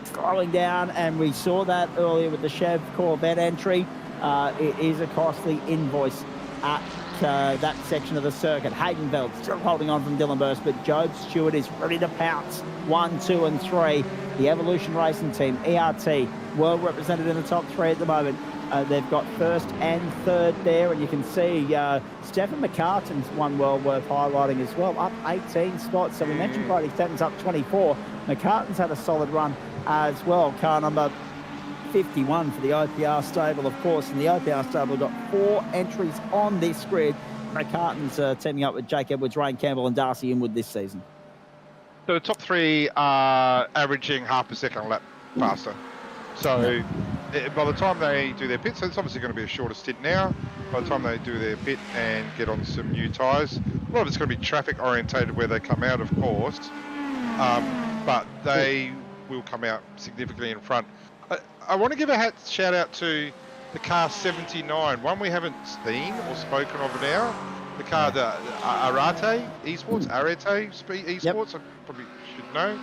slowing down, and we saw that earlier with the Chev Corvette entry. It is a costly invoice at that section of the circuit. Haydenveld still holding on from Dylan Burst, but Job Stewart is ready to pounce. 1, 2, and 3. The Evolution Racing Team, ERT, well represented in the top 3 at the moment. They've got first and third there, and you can see Stephen McCartan's one well worth highlighting as well, up 18 spots. So we mentioned Brodie Sempton's up 24. McCartan's had a solid run as well. Car number 51 for the OPR stable, of course, and the OPR stable got 4 entries on this grid. McCartan's teaming up with Jake Edwards, Ryan Campbell, and Darcy Inwood this season. So the top 3 are averaging half a second a lap faster. So by the time they do their pit, so it's obviously going to be a shorter stint now. By the time they do their pit and get on some new tyres, a lot of it's going to be traffic orientated where they come out, of course, but they will come out significantly in front. I want to give a shout out to the car 79, one we haven't seen or spoken of now. The car, the Arate Esports, Esports, I probably should know.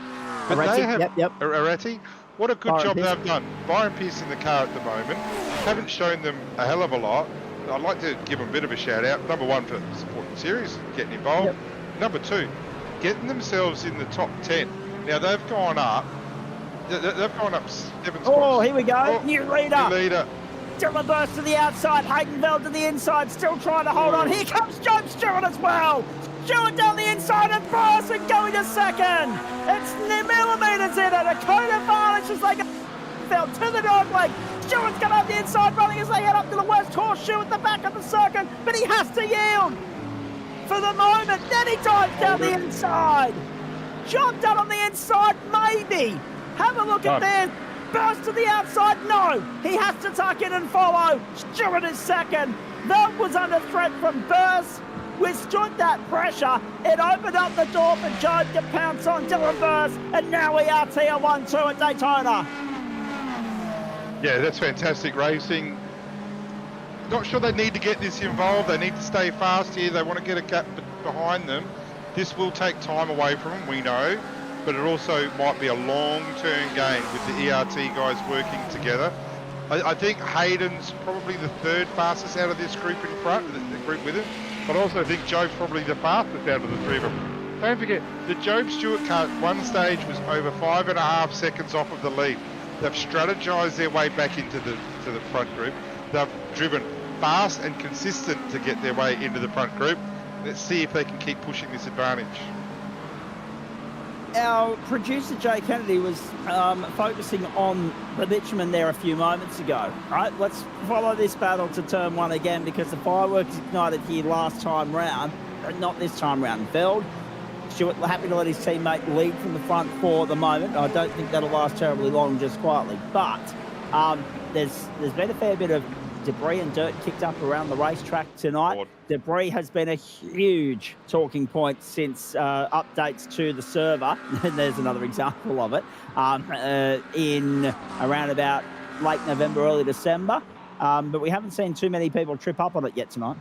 But Arate, they have Arate. What a good job they've done. Byron Pierce in the car at the moment. Haven't shown them a hell of a lot. I'd like to give them a bit of a shout out. Number 1 for supporting the series, getting involved. Number 2, getting themselves in the top 10. Now they've gone up. They've gone up 7 spots. Oh, here we go. New leader. Dylan Burst to the outside, Haydenveld to the inside, still trying to hold on. Here comes Job Stewart as well. Stewart down the inside and Burst and going to second. It's millimetres in it. A Dakota Varnish as they go fell to the dog leg. Stewart's got up the inside running as they head up to the West Horseshoe at the back of the circuit, but he has to yield for the moment. Then he dives down the inside. Job done on the inside, maybe. Have a look at this. Burst to the outside, no. He has to tuck in and follow. Stewart is second. That was under threat from Burst. Withstood that pressure. It opened up the door for Job to pounce on Dylan Burst, and now we are tier 1-2 at Daytona. Yeah, that's fantastic racing. Not sure they need to get this involved. They need to stay fast here. They want to get a gap behind them. This will take time away from them, we know, but it also might be a long-term game with the ERT guys working together. I think Hayden's probably the third fastest out of this group in front, the group with him, but I also think Job's probably the fastest out of the three of them. Don't forget, the Job Stewart car at one stage was over 5.5 seconds off of the lead. They've strategized their way back into the front group. They've driven fast and consistent to get their way into the front group. Let's see if they can keep pushing this advantage. Our producer Jay Kennedy was focusing on the bitumen there a few moments ago. Right, let's follow this battle to turn one again, because the fireworks ignited here last time round, but not this time round. Veld, Stewart happy to let his teammate lead from the front for the moment. I don't think that'll last terribly long, just quietly. But there's been a fair bit of debris and dirt kicked up around the racetrack tonight. Debris has been a huge talking point since updates to the server, and there's another example of it, in around about late November, early December. But we haven't seen too many people trip up on it yet tonight.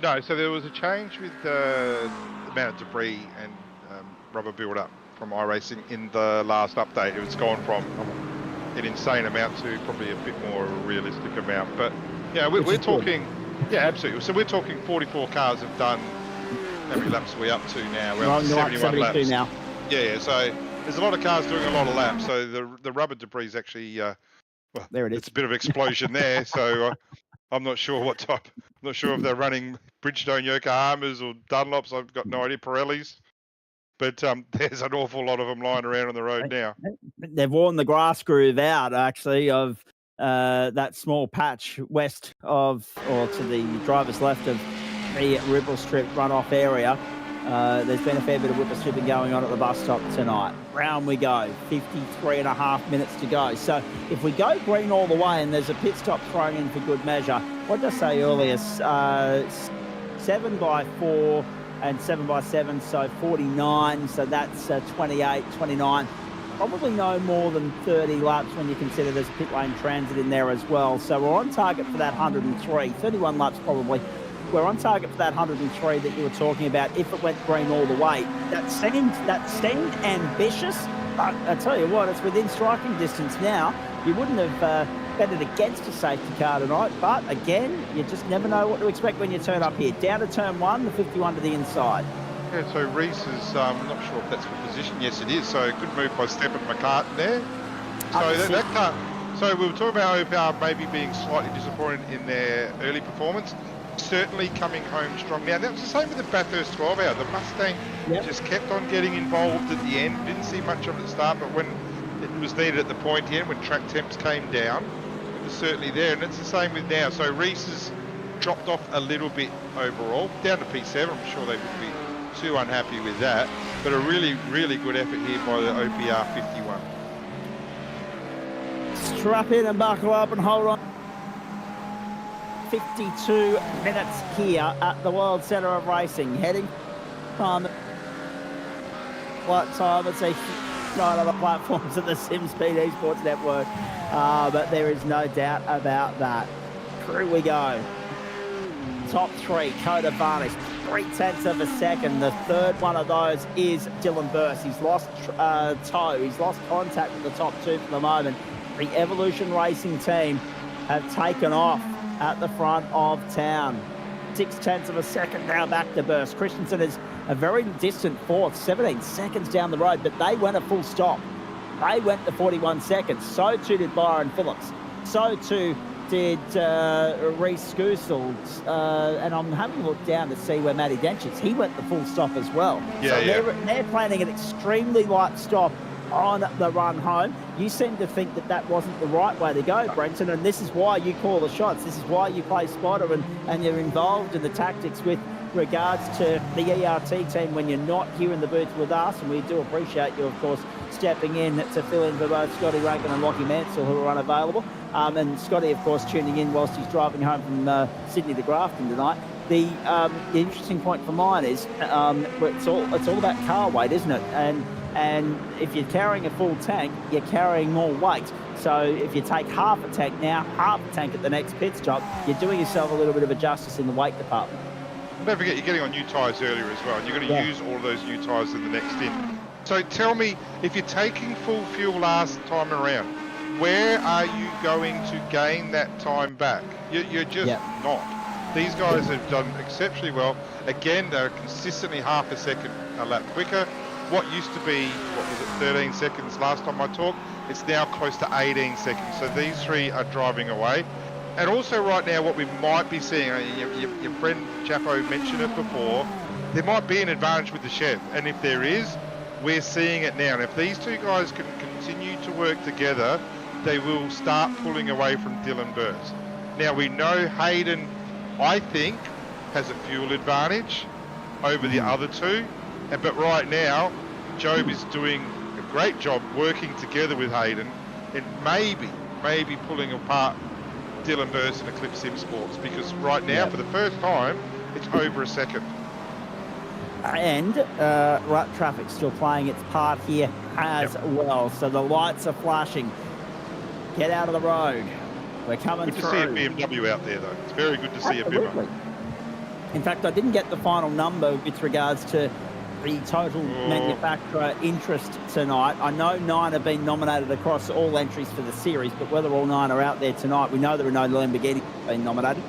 No, so there was a change with the amount of debris and rubber build-up from iRacing in the last update. It was gone from an insane amount to probably a bit more of a realistic amount. But yeah, we're talking, yeah, absolutely. So we're talking 44 cars have done, how many laps are we up to now? We're up to 71 laps. Now. Yeah, so there's a lot of cars doing a lot of laps. So the rubber debris is actually, well, there it is. It's a bit of explosion there. So I'm not sure what type. I'm not sure if they're running Bridgestone Yokohamas or Dunlops. I've got no idea. Pirellis. But there's an awful lot of them lying around on the road now. They've worn the grass groove out, actually, of that small patch west of, or to the driver's left of the Ribble Strip runoff area. There's been a fair bit of whipper stripping going on at the bus stop tonight. Round we go, 53.5 minutes to go. So if we go green all the way and there's a pit stop thrown in for good measure, what did I say earlier? 7x4 and 7x7, so 49. So that's 28, 29. Probably no more than 30 laps when you consider there's pit lane transit in there as well. So we're on target for that 103, 31 laps probably. We're on target for that 103 that you were talking about if it went green all the way. That seemed ambitious, but I tell you what, it's within striking distance now. You wouldn't have betted against a safety car tonight, but again, you just never know what to expect when you turn up here. Down to turn one, the 51 to the inside. Yeah, so Reese is, I'm not sure if that's for position. Yes, it is. So good move by Steppen McCartan there. So that car. So we were talking about OPR maybe being slightly disappointed in their early performance. Certainly coming home strong now. That was the same with the Bathurst 12 hour. The Mustang just kept on getting involved at the end. Didn't see much of it at the start, but when it was needed at the point end, when track temps came down, it was certainly there. And it's the same with now. So Reese has dropped off a little bit overall, down to P7. I'm sure they wouldn't be too unhappy with that. But a really, really good effort here by the OPR 51. Strap in and buckle up and hold on. 52 minutes here at the World Centre of Racing. Heading on what time? It's a right on the platforms of the SimSpeed Esports Network. But there is no doubt about that. Through we go. Top three, Coda Varnish, 0.3 of a second. The third one of those is Dylan Burst. He's lost toe. He's lost contact with the top two for the moment. The Evolution Racing team have taken off at the front of town. 0.6 of a second now back to Burst. Christensen is a very distant fourth, 17 seconds down the road, but they went a full stop. They went to 41 seconds. So too did Byron Phillips. So too did Reece Goosel, and I'm having a look down to see where Matty Dench is. He went the full stop as well. Yeah, so they're planning an extremely light stop on the run home. You seem to think that that wasn't the right way to go, Brenton, and this is why you call the shots. This is why you play spotter and you're involved in the tactics with regards to the ERT team when you're not here in the booth with us, and we do appreciate you, of course, stepping in to fill in for both Scotty Rankin and Lockie Mansell, who are unavailable. And Scotty, of course, tuning in whilst he's driving home from Sydney to Grafton tonight. The interesting point for mine is it's all about car weight, isn't it? And if you're carrying a full tank, you're carrying more weight. So if you take half a tank now, half a tank at the next pit stop, you're doing yourself a little bit of a justice in the weight department. Don't forget, you're getting on new tyres earlier as well, and you're going to use all those new tyres in the next stint. So tell me, if you're taking full fuel last time around, where are you going to gain that time back? You're just not. These guys have done exceptionally well. Again, they're consistently half a second a lap quicker. What used to be, 13 seconds last time I talked, it's now close to 18 seconds. So these three are driving away. And also right now, what we might be seeing, your friend Chapo mentioned it before, there might be an advantage with the Chev. And if there is, we're seeing it now. And if these two guys can continue to work together, they will start pulling away from Dylan Burst. Now, we know Hayden, I think, has a fuel advantage over the other two. But right now, Job is doing a great job working together with Hayden and maybe pulling apart Dylan Burst and Eclipse Sim Sports, because right now, for the first time, it's over a second. And rut traffic still playing its part here as well. So the lights are flashing. Get out of the road. We're coming through. Good to see a BMW out there, though. It's very good to see a BMW. In fact, I didn't get the final number with regards to the total manufacturer interest tonight. I know 9 have been nominated across all entries for the series, but whether all 9 are out there tonight, we know there are no Lamborghini being nominated,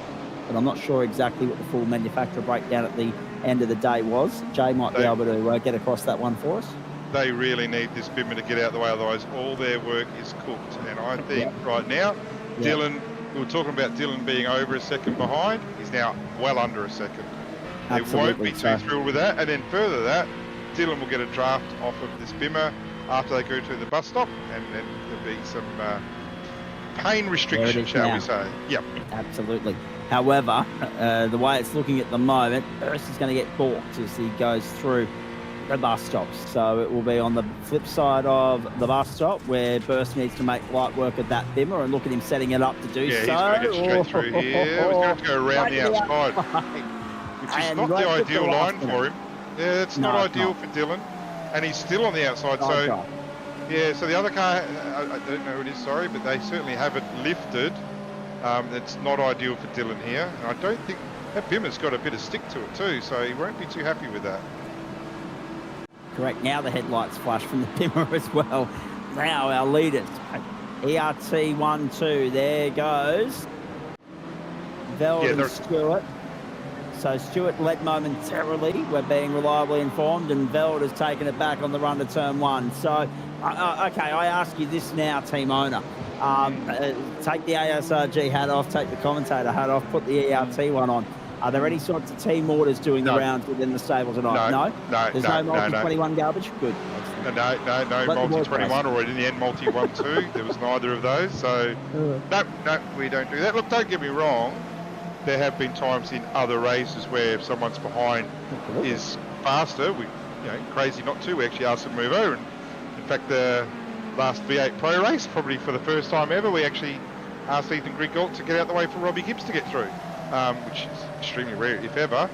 but I'm not sure exactly what the full manufacturer breakdown at the end of the day was. Jay might be able to get across that one for us. They really need this Bimmer to get out of the way, otherwise all their work is cooked. And I think right now, Dylan, we were talking about Dylan being over a second behind, he's now well under a second. They won't be too thrilled with that. And then further that, Dylan will get a draft off of this Bimmer after they go to the bus stop, and then there'll be some pain restriction, shall we say. Yep. Absolutely. However, the way it's looking at the moment, Burst is going to get balked as he goes through the bus stops. So it will be on the flip side of the bus stop where Burst needs to make light work of that Bimmer, and look at him setting it up to do so. Yeah, he's going to get straight through here. He's going to go around the outside. Which is not the ideal line for him. Yeah, it's not ideal for Dylan. And he's still on the outside. So, yeah, so the other car, I don't know who it is, sorry, but they certainly have it lifted. It's not ideal for Dylan here. And I don't think that Bimmer's got a bit of stick to it too, so he won't be too happy with that. Correct. Now the headlights flash from the Bimmer as well. Now our leaders. ERT 1-2. There goes Veld and Stewart. So Stewart led momentarily, we're being reliably informed, and Veld has taken it back on the run to turn 1. So, okay, I ask you this now, team owner. Take the ASRG hat off, take the commentator hat off, put the ERT one on. Are there any sorts of team orders doing the rounds within the stable tonight? No? There's no multi-21 garbage? Good. No multi-21, or in the end multi-1-2. There was neither of those. So, no, we don't do that. Look, don't get me wrong. There have been times in other races where if someone's behind is faster, we, crazy not to, we actually ask them to move over. And in fact, the last V8 Pro race, probably for the first time ever, we actually asked Ethan Grigalt to get out the way for Robbie Gibbs to get through, which is extremely rare, if ever.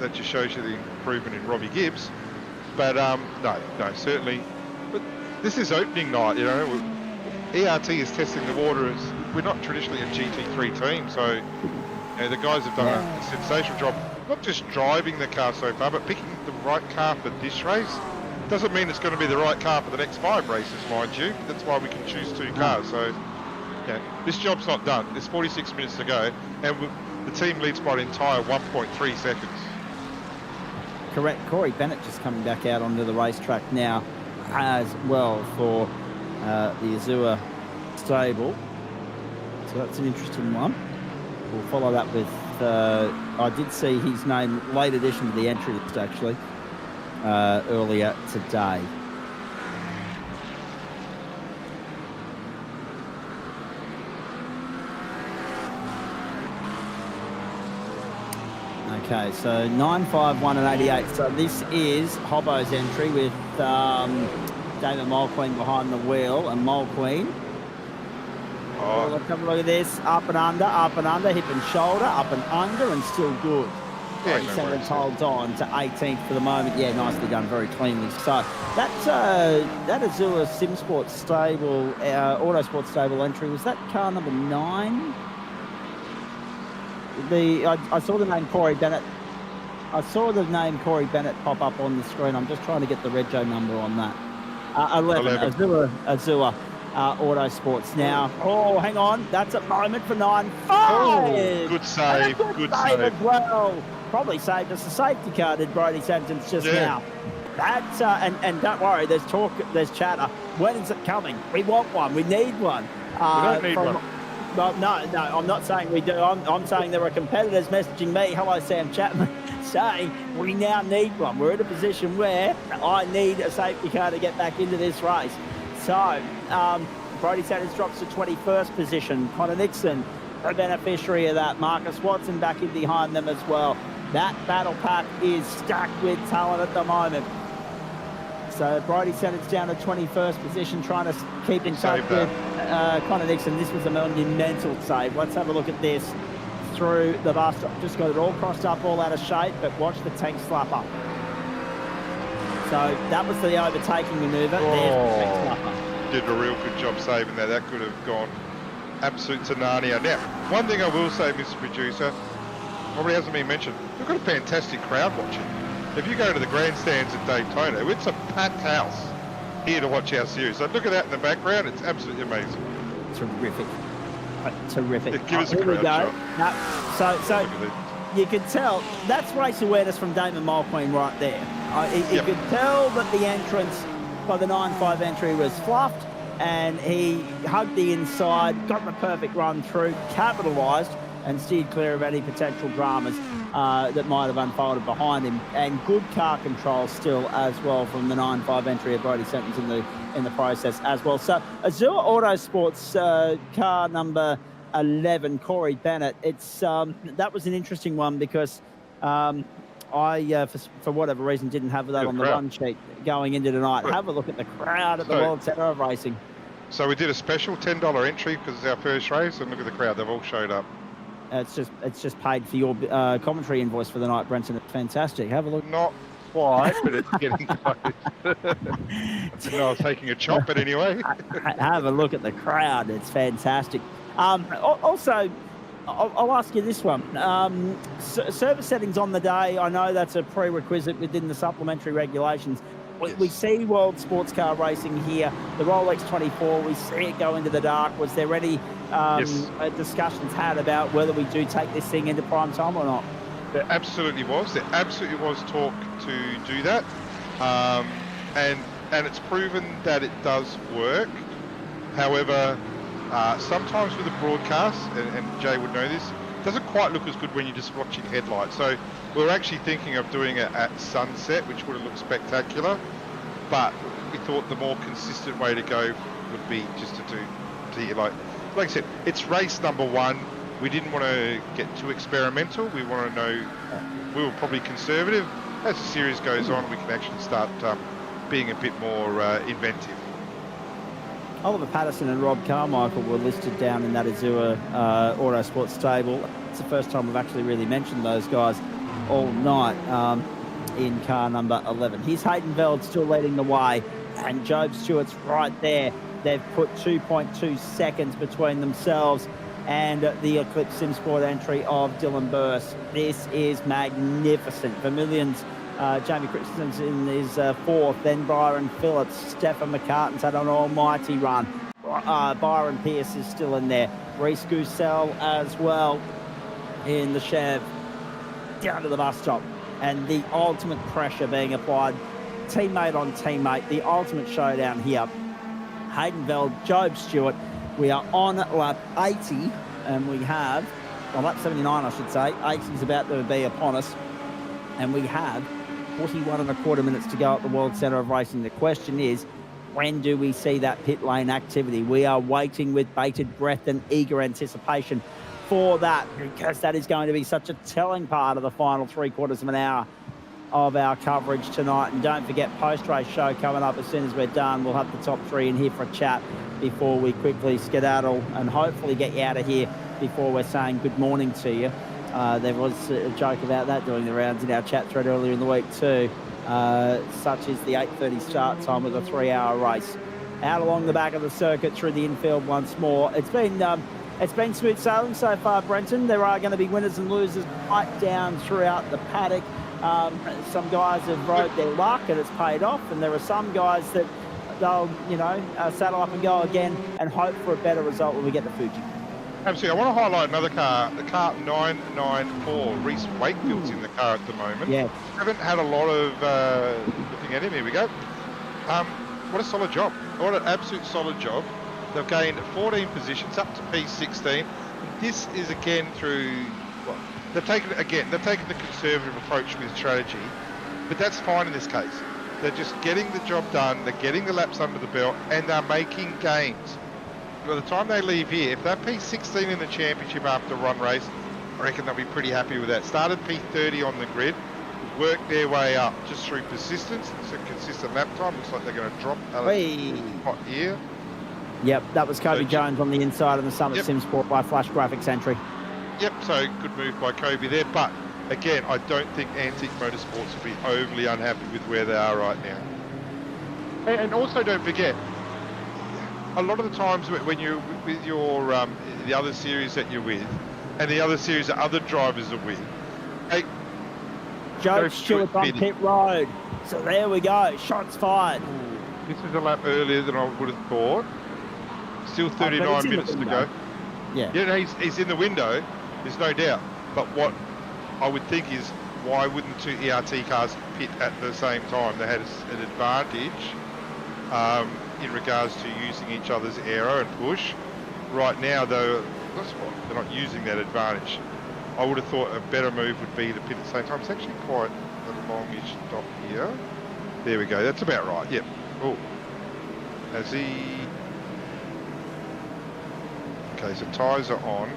That just shows you the improvement in Robbie Gibbs. But no, certainly. But this is opening night, ERT is testing the waters. We're not traditionally a GT3 team, so the guys have done a sensational job, not just driving the car so far, but picking the right car for this race. Doesn't mean it's going to be the right car for the next 5 races, mind you. That's why we can choose 2 cars. So, this job's not done. There's 46 minutes to go, and the team leads by an entire 1.3 seconds. Correct. Corey Bennett just coming back out onto the racetrack now as well for the Azure stable. So that's an interesting one. We'll follow that with, I did see his name late addition to the entry list, actually, earlier today. Okay, so 951 and 88. So this is Hobbo's entry with David Mulqueen behind the wheel, and Mulqueen. Oh, let's have a look at this. Up and under, hip and shoulder, up and under, and still good. Yeah, 37 holds on to 18th for the moment. Yeah, nicely done, very cleanly. So that's that Azure SimSport stable, Autosport stable entry. Was that car number 9? I saw the name Corey Bennett. I saw the name Corey Bennett pop up on the screen. I'm just trying to get the rego number on that. 11. Azure Autosports now. Oh, hang on. That's a moment for 9.5. Oh, good save. Good save as well. Probably saved us a safety car, did Brody Sentence just now. That's and don't worry. There's talk. There's chatter. When is it coming? We want one. We need one. We don't need one. Well, no, I'm not saying we do. I'm saying there are competitors messaging me, hello Sam Chapman, saying we now need one. We're in a position where I need a safety car to get back into this race. So, Brody Sanders drops to 21st position. Connor Nixon, a beneficiary of that. Marcus Watson back in behind them as well. That battle pack is stacked with talent at the moment. So Brody Sanders down to 21st position, trying to keep in touch with Connor Nixon. This was a monumental save. Let's have a look at this through the bus stop. Just got it all crossed up, all out of shape, but watch the tank slapper. So that was the overtaking manoeuvre. There's the tank slapper. Did a real good job saving that. That could have gone absolute to Narnia. Now, one thing I will say, Mr. Producer, probably hasn't been mentioned, we've got a fantastic crowd watching. If you go to the grandstands at Daytona, it's a packed house here to watch our series. So look at that in the background. It's absolutely amazing. Terrific. Terrific. Yeah, give us a crowd shot. Now, so you can tell that's race awareness from Damon Mulqueen right there. You could tell that the entrance by the 9.5 entry was fluffed, and he hugged the inside, got the perfect run through, capitalised, and steered clear of any potential dramas that might have unfolded behind him. And good car control still as well from the 9.5 entry of Brody Sentence in the process as well. So Azure Autosports car number 11, Corey Bennett. It's that was an interesting one because I for whatever reason didn't have that on the run sheet going into tonight. Have a look at the crowd at the World Centre of Racing. So we did a special $10 entry because it's our first race, and look at the crowd. They've all showed up. It's just paid for your commentary invoice for the night, Brenton. It's fantastic. Have a look. Not quite, but it's getting close. I was taking a chop, but anyway. Have a look at the crowd. It's fantastic. Also, I'll ask you this one. Service settings on the day, I know that's a prerequisite within the supplementary regulations. We see World Sports Car Racing here, the Rolex 24, we see it go into the dark. Was there any discussions had about whether we do take this thing into prime time or not? There absolutely was. There absolutely was talk to do that. And it's proven that it does work. However, sometimes with a broadcast, and Jay would know this, it doesn't quite look as good when you're just watching headlights. So we're actually thinking of doing it at sunset, which would have looked spectacular. But we thought the more consistent way to go would be just to do like I said, it's race number 1. We didn't want to get too experimental. We want to know, we were probably conservative. As the series goes on, we can actually start being a bit more inventive. Oliver Patterson and Rob Carmichael were listed down in that Azure Autosport stable. It's the first time we've actually really mentioned those guys all night in car number 11. Here's Hayden Veld still leading the way, and Job Stewart's right there. They've put 2.2 seconds between themselves and the Eclipse SimSport entry of Dylan Burse. This is magnificent. Vermillion's Jamie Christensen is 4th, then Byron Phillips. Stefan McCartan's had an almighty run. Byron Pierce is still in there. Reese Gusell as well in the Chev. Down to the bus stop. And the ultimate pressure being applied. Teammate on teammate. The ultimate showdown here. Hayden Veld, Job Stewart, We are on lap 80, and we have, well, lap 79, I should say. 80 is about to be upon us, and we have 41.25 minutes to go at the World Centre of Racing. The question is, when do we see that pit lane activity? We are waiting with bated breath and eager anticipation for that, because that is going to be such a telling part of the final 3/4 of an hour of our coverage tonight. And don't forget, post-race show coming up as soon as we're done. We'll have the top three in here for a chat before we quickly skedaddle and hopefully get you out of here before we're saying good morning to you. There was a joke about that doing the rounds in our chat thread earlier in the week too. Such is the 8:30 start time with a 3-hour race. Out along the back of the circuit through the infield once more. It's been smooth sailing so far, Brenton. There are going to be winners and losers right down throughout the paddock. Some guys have rode their luck and it's paid off, and there are some guys that they'll, saddle up and go again and hope for a better result when we get to Fuji. Absolutely. I want to highlight another car, the car 994. Reese Wakefield's in the car at the moment. Yeah. Haven't had a lot of looking at him. Here we go. What a solid job. What an absolute solid job. They've gained 14 positions up to P16. This is again through, they've taken the conservative approach with strategy, but that's fine in this case. They're just getting the job done, they're getting the laps under the belt, and they're making gains. By the time they leave here, if they're P16 in the championship after a run race, I reckon they'll be pretty happy with that. Started P30 on the grid, worked their way up just through persistence, so consistent lap time. Looks like they're going to drop hot here. Yep, that was Kobe Jones on the inside of the Summit Yep. Sim Sport by Flash Graphics entry. Yep, so good move by Kobe there, but again, I don't think Antique Motorsports will be overly unhappy with where they are right now. And also don't forget, a lot of the times when you're with your the other series that you're with, and the other series that other drivers are with, hey, Joe Stewart on pit road. So there we go, shots fired. This is a lap earlier than I would have thought. Still 39 minutes to go. Yeah. Yeah, no, he's in the window, there's no doubt. But what I would think is, why wouldn't two ERT cars pit at the same time? They had an advantage in regards to using each other's aero and push. Right now, though, they're not using that advantage. I would have thought a better move would be to pit at the same time. It's actually quite a longish stop here. There we go, that's about right, yep. Oh, has he... Okay, so tyres are on.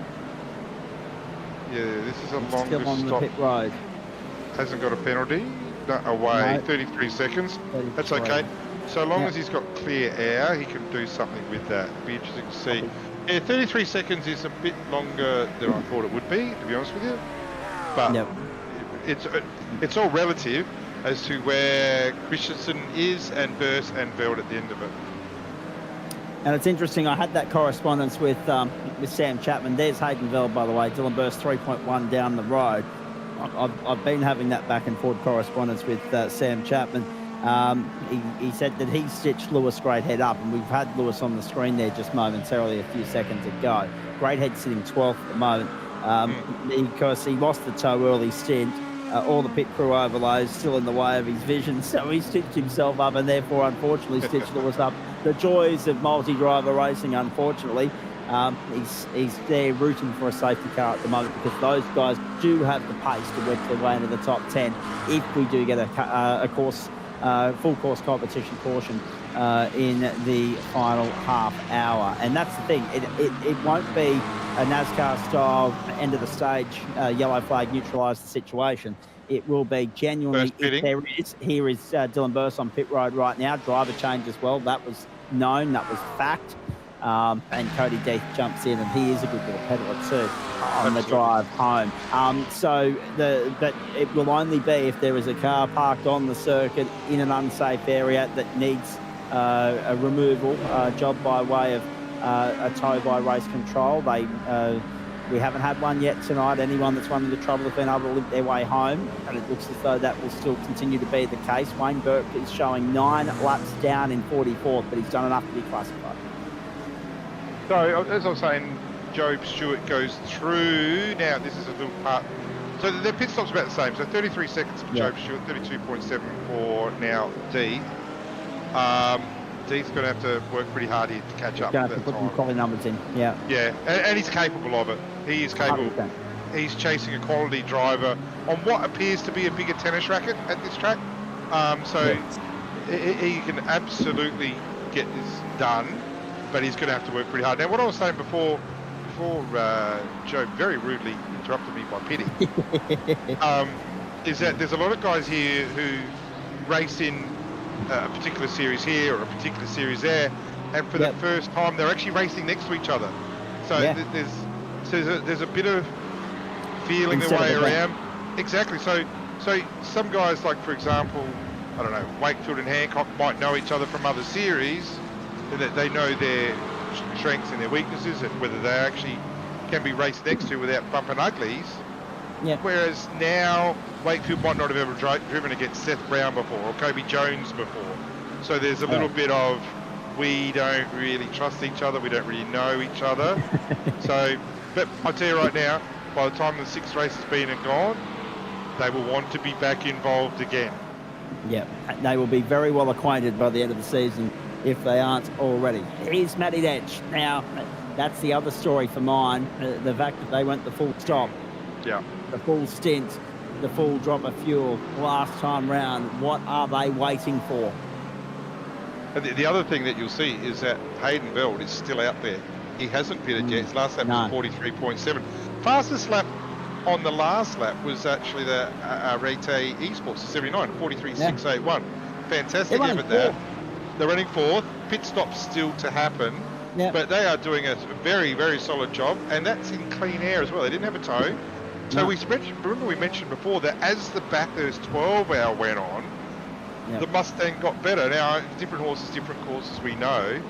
Yeah, this is a longer Still on stop. the pit road. Hasn't got a penalty. No, away, No. 33 seconds. 33. That's okay. So long as he's got clear air, he can do something with that. It'll be interesting to see. Yeah, 33 seconds is a bit longer than I thought it would be, to be honest with you. But Yep. it's all relative as to where Christensen is and Burst and Veld at the end of it. And it's interesting, I had that correspondence with Sam Chapman. There's Hayden Veld, by the way. Dylan Burst 3.1 down the road. I've been having that back and forth correspondence with Sam Chapman. He said that he stitched Lewis Greathead up, and we've had Lewis on the screen there just momentarily a few seconds ago. Greathead sitting 12th at the moment because he lost the toe early stint. All the pit crew overloads still in the way of his vision, so he stitched himself up and therefore unfortunately stitched Lewis up. The joys of multi-driver racing, unfortunately. He's there rooting for a safety car at the moment because those guys do have the pace to work their way into the top 10 if we do get a full course competition caution in the final half hour. And that's the thing, it won't be a NASCAR style end of the stage yellow flag neutralise the situation. It will be genuinely, if there is, here is Dylan Burst on pit road right now, driver change as well. That was known, that was fact. And Cody Death jumps in, and he is a good little peddler too on the drive home. But it will only be if there is a car parked on the circuit in an unsafe area that needs a removal job by way of a tow by race control. We haven't had one yet tonight. Anyone that's run into trouble has been able to limp their way home, and it looks as though that will still continue to be the case. Wayne Burke is showing 9 laps down in 44th, but he's done enough to be classified. So, as I was saying, Job Stewart goes through. Now, this is a little part. So, their pit stop's about the same. So, 33 seconds for Job Stewart, 32.7 for now D. Deeth's going to have to work pretty hard here to catch up Going with to that put some time. quality numbers in. Yeah. Yeah, and he's capable of it. He is capable. 100%. He's chasing a quality driver on what appears to be a bigger tennis racket at this track. So he can absolutely get this done, but he's going to have to work pretty hard. Now, what I was saying before Joe very rudely interrupted me by pity, is that there's a lot of guys here who race in a particular series here or a particular series there, and for the first time they're actually racing next to each other. So there's a bit of feeling their way around. Exactly. So some guys, like for example, I don't know, Wakefield and Hancock might know each other from other series, and that they know their strengths and their weaknesses, and whether they actually can be raced next to without bumping uglies. Yeah. Whereas now Wakefield might not have ever driven against Seth Brown before or Kobe Jones before. So there's a little bit of, we don't really trust each other, we don't really know each other. But I'll tell you right now, by the time the 6th race has been and gone, they will want to be back involved again. Yeah, they will be very well acquainted by the end of the season if they aren't already. Here's Matty Dench. Now, that's the other story for mine, the fact that they went the full stop. Yeah. The full stint, the full drop of fuel last time round. What are they waiting for? And the other thing that you'll see is that Hayden Veld is still out there. He hasn't pitted yet. His last lap was 43.7. Fastest lap on the last lap was actually the Rete Esports, 79, 43.681. Fantastic effort there. They're running 4th. Pit stop's still to happen. But they are doing a very, very solid job, and that's in clean air as well. They didn't have a tow. So we mentioned before that as the Bathurst 12-hour went on, the Mustang got better. Now, different horses, different courses, we know,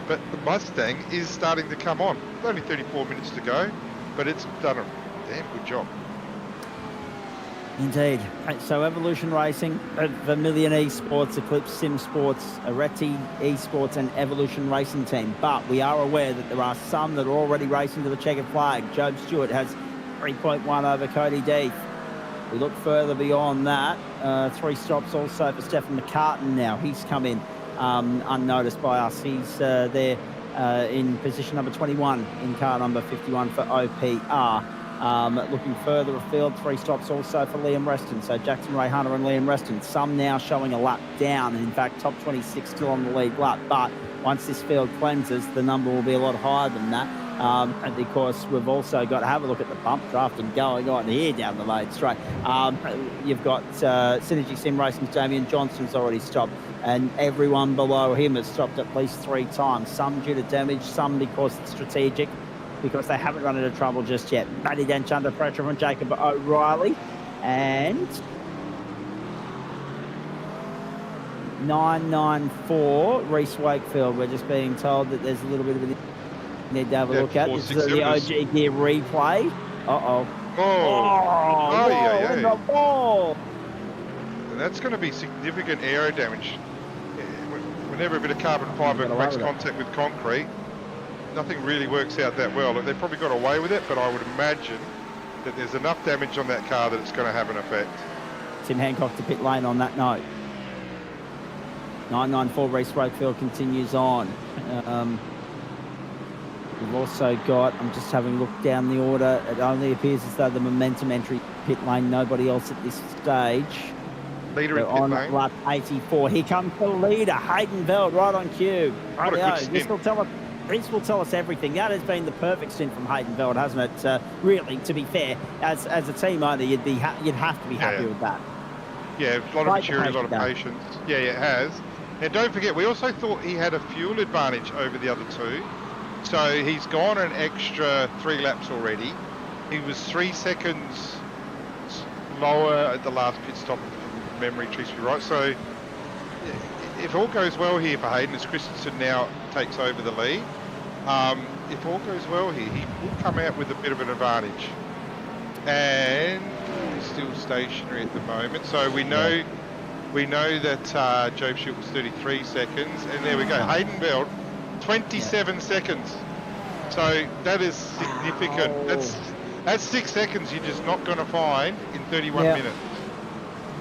but the Mustang is starting to come on. It's only 34 minutes to go, but it's done a damn good job. Indeed. So Evolution Racing, Vermilion Esports, Eclipse Sim Sports, Areti Esports and Evolution Racing Team. But we are aware that there are some that are already racing to the checkered flag. Job Stewart has 3.1 over Cody Deeth. We look further beyond that. 3 stops also for Stephen McCartan now. He's come in unnoticed by us. He's there in position number 21 in car number 51 for OPR. Looking further afield, 3 stops also for Liam Reston. So Jackson Ray Hunter and Liam Reston, some now showing a lap down. And in fact, top 26 still on the lead lap. But once this field cleanses, the number will be a lot higher than that. And because we've also got to have a look at the bump drafting going on here down the lane straight. You've got Synergy Sim Racing's Damien Johnston's already stopped, and everyone below him has stopped at least 3 times. Some due to damage, some because it's strategic, because they haven't run into trouble just yet. Matty Dench under pressure from Jacob O'Reilly, and 994 Reese Wakefield. We're just being told that there's a little bit of a need to have a look at. This is the OG Gear replay. Oh, in the ball. And that's going to be significant aero damage. Whenever a bit of carbon fibre makes contact with concrete, nothing really works out that well. They probably got away with it, but I would imagine that there's enough damage on that car that it's going to have an effect. Tim Hancock to pit lane on that note. 994 Reese Wakefield continues on. We've also got, I'm just having a look down the order, it only appears as though the Momentum entry pit lane, nobody else at this stage. Leader in pit on lane. lap 84. Here comes the leader, Hayden Veld, right on cue. What a good stint. This will tell us everything. That has been the perfect stint from Hayden Veld, hasn't it? Really, to be fair, as a team owner, you'd have to be happy with that. Yeah, a lot of maturity, a lot of patience. Yeah, it has. And don't forget, we also thought he had a fuel advantage over the other 2. So he's gone an extra 3 laps already. He was 3 seconds lower at the last pit stop, if memory treats me right. So if all goes well here for Hayden, as Christensen now takes over the lead, if all goes well here, he will come out with a bit of an advantage. And he's still stationary at the moment. So we know that Joe Shute was 33 seconds. And there we go, Hayden Veld. 27 seconds. So that is significant. That's 6 seconds you're just not going to find in 31 minutes.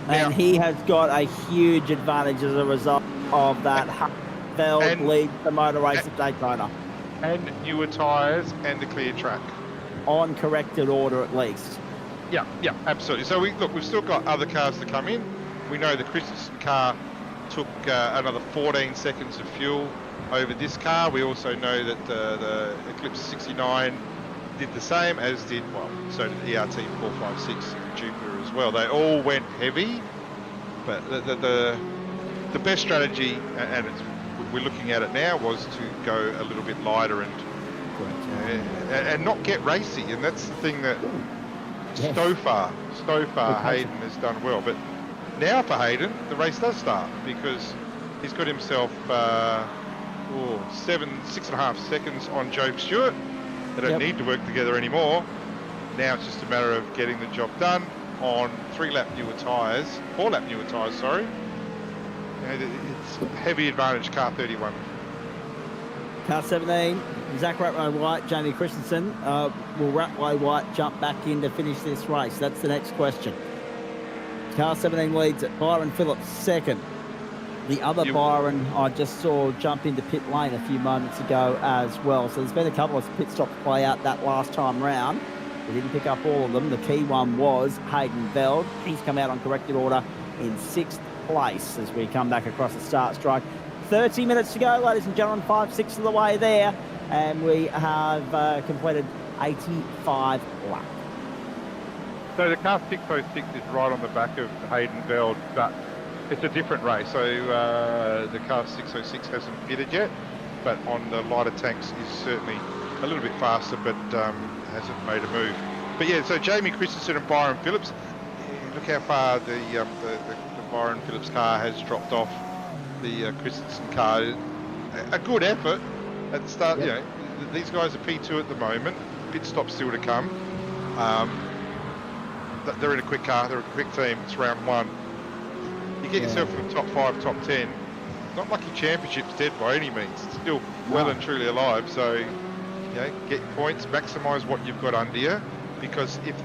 And he has got a huge advantage as a result of that Veld And- leads the motor race at Daytona. And newer tyres and the clear track. On corrected order at least. Yeah, absolutely. So we've still got other cars to come in. We know the Christensen car took another 14 seconds of fuel over this car. We also know that the Eclipse 69 did the same, as did, so did the ERT 456 Jupiter as well. They all went heavy, but the best strategy, and we're looking at it now, was to go a little bit lighter and not get racy. And that's the thing that so far Hayden has done well. But now for Hayden, the race does start, because he's got himself 6.5 seconds on Joe Stewart. They don't need to work together anymore. Now it's just a matter of getting the job done on 4 lap newer tyres, sorry. It's heavy advantage car 31. Car 17, Zach Ratway White, Jamie Christensen. Will Ratway White jump back in to finish this race? That's the next question. Car 17 leads at Byron Phillips second. The other Byron I just saw jump into pit lane a few moments ago as well. So there's been a couple of pit stops play out that last time round. We didn't pick up all of them. The key one was Hayden Veld. He's come out on corrected order in 6th place as we come back across the start strike. 30 minutes to go, ladies and gentlemen, 5/6 of the way there, and we have completed 85 laps. So the car 606 is right on the back of Hayden Veld, but it's a different race. So the car 606 hasn't fitted yet, but on the lighter tanks is certainly a little bit faster, but hasn't made a move. But yeah, so Jamie Christensen and Byron Phillips, look how far the Byron Phillips car has dropped off the Christensen car. A good effort at the start. You know, these guys are P2 at the moment. Pit stop still to come. They're in a quick car. They're a quick team. It's round 1. You get yourself from top 5, top 10. Not like your championship's dead by any means. It's still well and truly alive. So, you know, get your points, maximise what you've got under you. Because if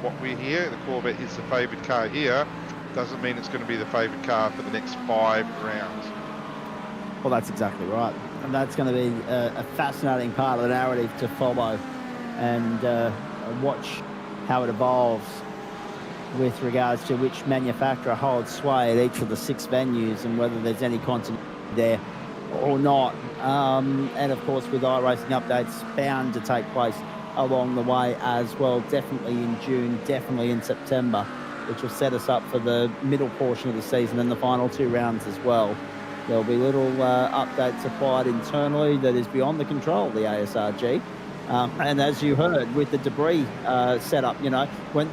what we hear, the Corvette is the favoured car here, doesn't mean it's going to be the favoured car for the next 5 rounds. Well, that's exactly right. And that's going to be a fascinating part of the narrative to follow and watch how it evolves with regards to which manufacturer holds sway at each of the 6 venues and whether there's any continuity there or not. And of course, with iRacing updates bound to take place along the way as well, definitely in June, definitely in September, which will set us up for the middle portion of the season and the final 2 rounds as well. There'll be little updates applied internally that is beyond the control of the ASRG. And as you heard with the debris setup, you know, when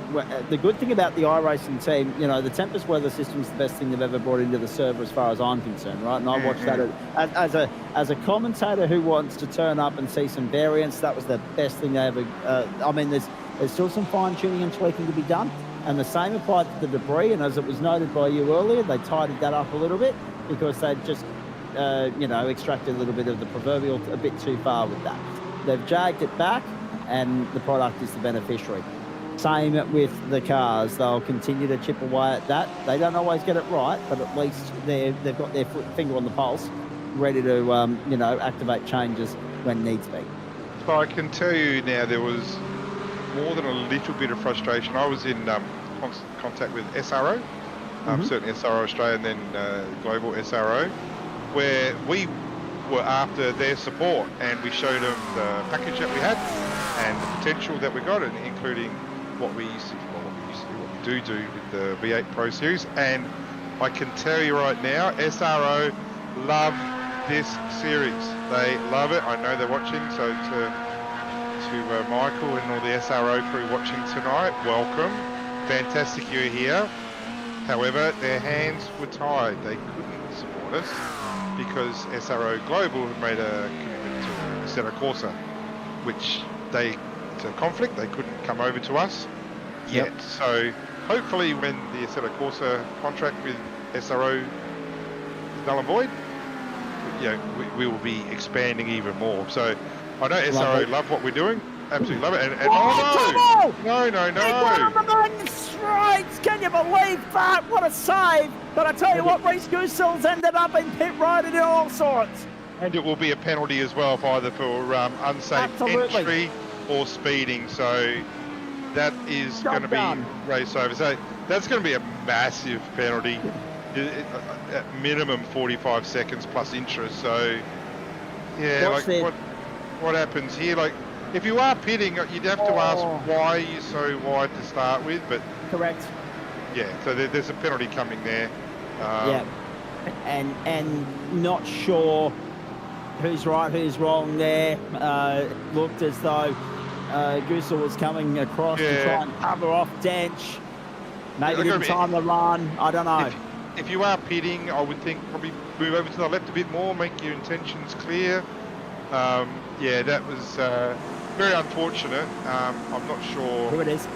the good thing about the iRacing team, you know, the Tempest weather system is the best thing they've ever brought into the server as far as I'm concerned, right? And I watched that as a commentator who wants to turn up and see some variance. That was the best thing they ever. I mean, there's still some fine tuning and tweaking to be done, and the same applied to the debris. And as it was noted by you earlier, they tidied that up a little bit because they'd just, you know, extracted a little bit of the proverbial a bit too far with that. They've jagged it back, and the product is the beneficiary. Same with the cars. They'll continue to chip away at that. They don't always get it right, but at least they've got their finger on the pulse, ready to, you know, activate changes when needs be. So I can tell you now, there was more than a little bit of frustration. I was in constant contact with SRO, certainly SRO Australia and then Global SRO, where we were after their support, and we showed them the package that we had and the potential that we got, and including what we do with the V8 Pro Series. And I can tell you right now, SRO love this series. They love it. I know they're watching, so to Michael and all the SRO crew watching tonight, welcome. Fantastic you're here. However, their hands were tied. They couldn't support us because SRO Global had made a commitment to Assetto Corsa, which it's a conflict. They couldn't come over to us yet. So hopefully when the Assetto Corsa contract with SRO is null and void, you know, we will be expanding even more. So I know SRO love what we're doing. Absolutely love it. And no! No. Big one on the main straight. Can you believe that? What a save But I tell you what, Reece Goosel's ended up in pit road and all sorts. And it will be a penalty as well, either for unsafe Absolutely. entry or speeding. So that is going to done. be race over. So that's going to be a massive penalty. At minimum 45 seconds plus interest. So yeah, What's like what happens here? Like if you are pitting, you'd have to ask why you're so wide to start with. But correct. yeah, so there's a penalty coming there. Yeah, and not sure who's right, who's wrong there. Looked as though Goosel was coming across to try and cover off Dench. Maybe didn't time the run. I don't know. If you are pitting, I would think probably move over to the left a bit more, make your intentions clear. Yeah, that was very unfortunate. I'm not sure. Here it is.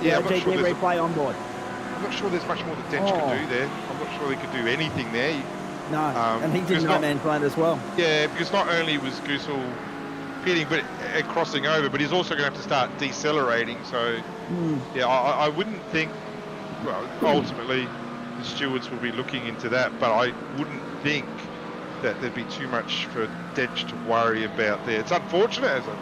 Yeah, I'm not sure replay on board. I'm not sure there's much more that Dench could do there. I'm not sure he could do anything there. No, and he did no man's land as well. Yeah, because not only was Goosel pitting but crossing over, but he's also going to have to start decelerating. So, yeah, I wouldn't think. Well, ultimately, the stewards will be looking into that, but I wouldn't think that there'd be too much for Dench to worry about there. It's unfortunate, as I'm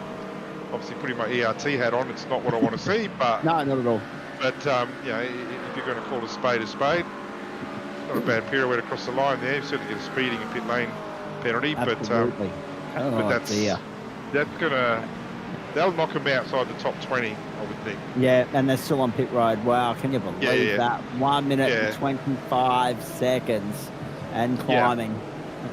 obviously putting my ERT hat on. It's not what I want to see, but no, not at all. But you know, if you're going to call a spade, not a bad pirouette across the line there. You certainly get a speeding and pit lane penalty, absolutely. But that'll knock them outside the top 20, I would think. Yeah, and they're still on pit road. Wow, can you believe that? 1 minute and 25 seconds and climbing.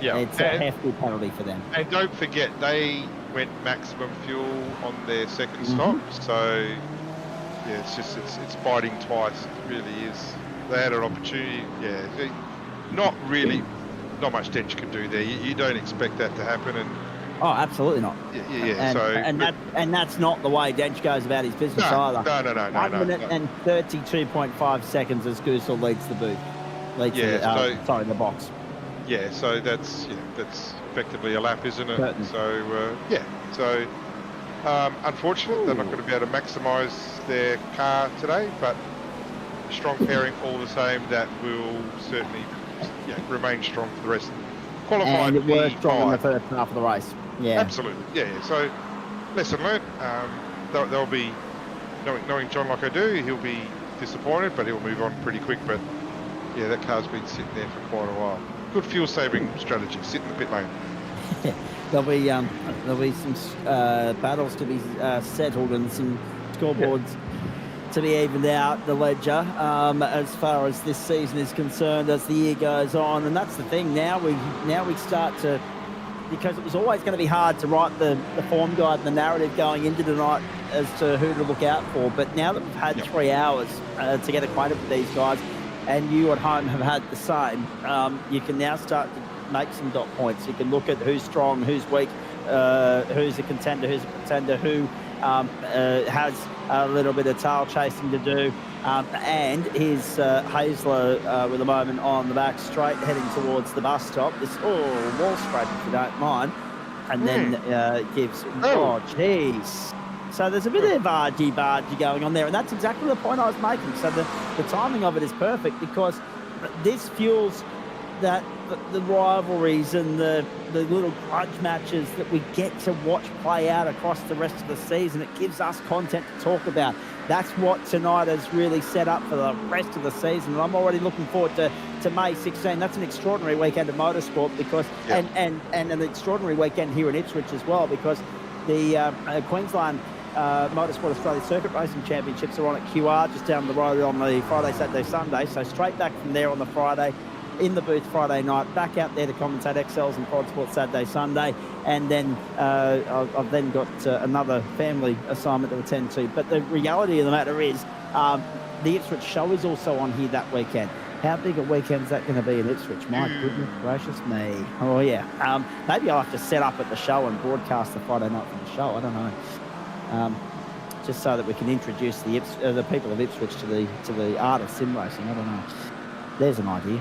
Yeah. It's a hefty penalty for them. And don't forget, they went maximum fuel on their second stop, so yeah, it's biting twice. It really is. They had an opportunity. Yeah, not much Dench can do there. You don't expect that to happen, and oh, absolutely not. Yeah. And that's not the way Dench goes about his business either. No. 1 minute and 32.5 seconds as Goosel leads the booth. The box. Yeah, so that's effectively a lap, isn't it? Certainly. So unfortunately, they're not going to be able to maximise their car today, but strong pairing all the same. That will certainly remain strong for the rest. Qualified and it was strong in the first half of the race. Yeah, absolutely. Yeah. So lesson learned. They'll be knowing John like I do. He'll be disappointed, but he'll move on pretty quick. But yeah, that car's been sitting there for quite a while. Good fuel saving strategy. Sit in the pit lane. There'll be some battles to be settled and some scoreboards to be evened out, the ledger, as far as this season is concerned, as the year goes on. And that's the thing. Now we start to, because it was always going to be hard to write the form guide and the narrative going into tonight as to who to look out for. But now that we've had 3 hours to get acquainted with these guys, and you at home have had the same, you can now start to make some dot points. You can look at who's strong, who's weak, who's a contender, who's a pretender, who has a little bit of tail chasing to do. And here's Haisler with a moment on the back straight, heading towards the bus stop. This wall scrape, if you don't mind. And then gives, jeez. So there's a bit of argy-bargy going on there, and that's exactly the point I was making. So the timing of it is perfect, because this fuels that the rivalries and the little grudge matches that we get to watch play out across the rest of the season. It gives us content to talk about. That's what tonight has really set up for the rest of the season, and I'm already looking forward to May 16. That's an extraordinary weekend of motorsport, because and an extraordinary weekend here in Ipswich as well, because the Queensland Motorsport Australia Circuit Racing Championships are on at QR just down the road on the Friday, Saturday, Sunday. So straight back from there on the Friday, in the booth Friday night, back out there to commentate XLs and Prod Sport Saturday, Sunday, and then I've then got another family assignment to attend to. But the reality of the matter is, the Ipswich show is also on here that weekend. How big a weekend is that going to be in Ipswich? My goodness gracious me. Oh yeah. Maybe I'll have to set up at the show and broadcast the Friday night from the show. I don't know. Just so that we can introduce the people of Ipswich to the art of sim racing. I don't know. There's an idea.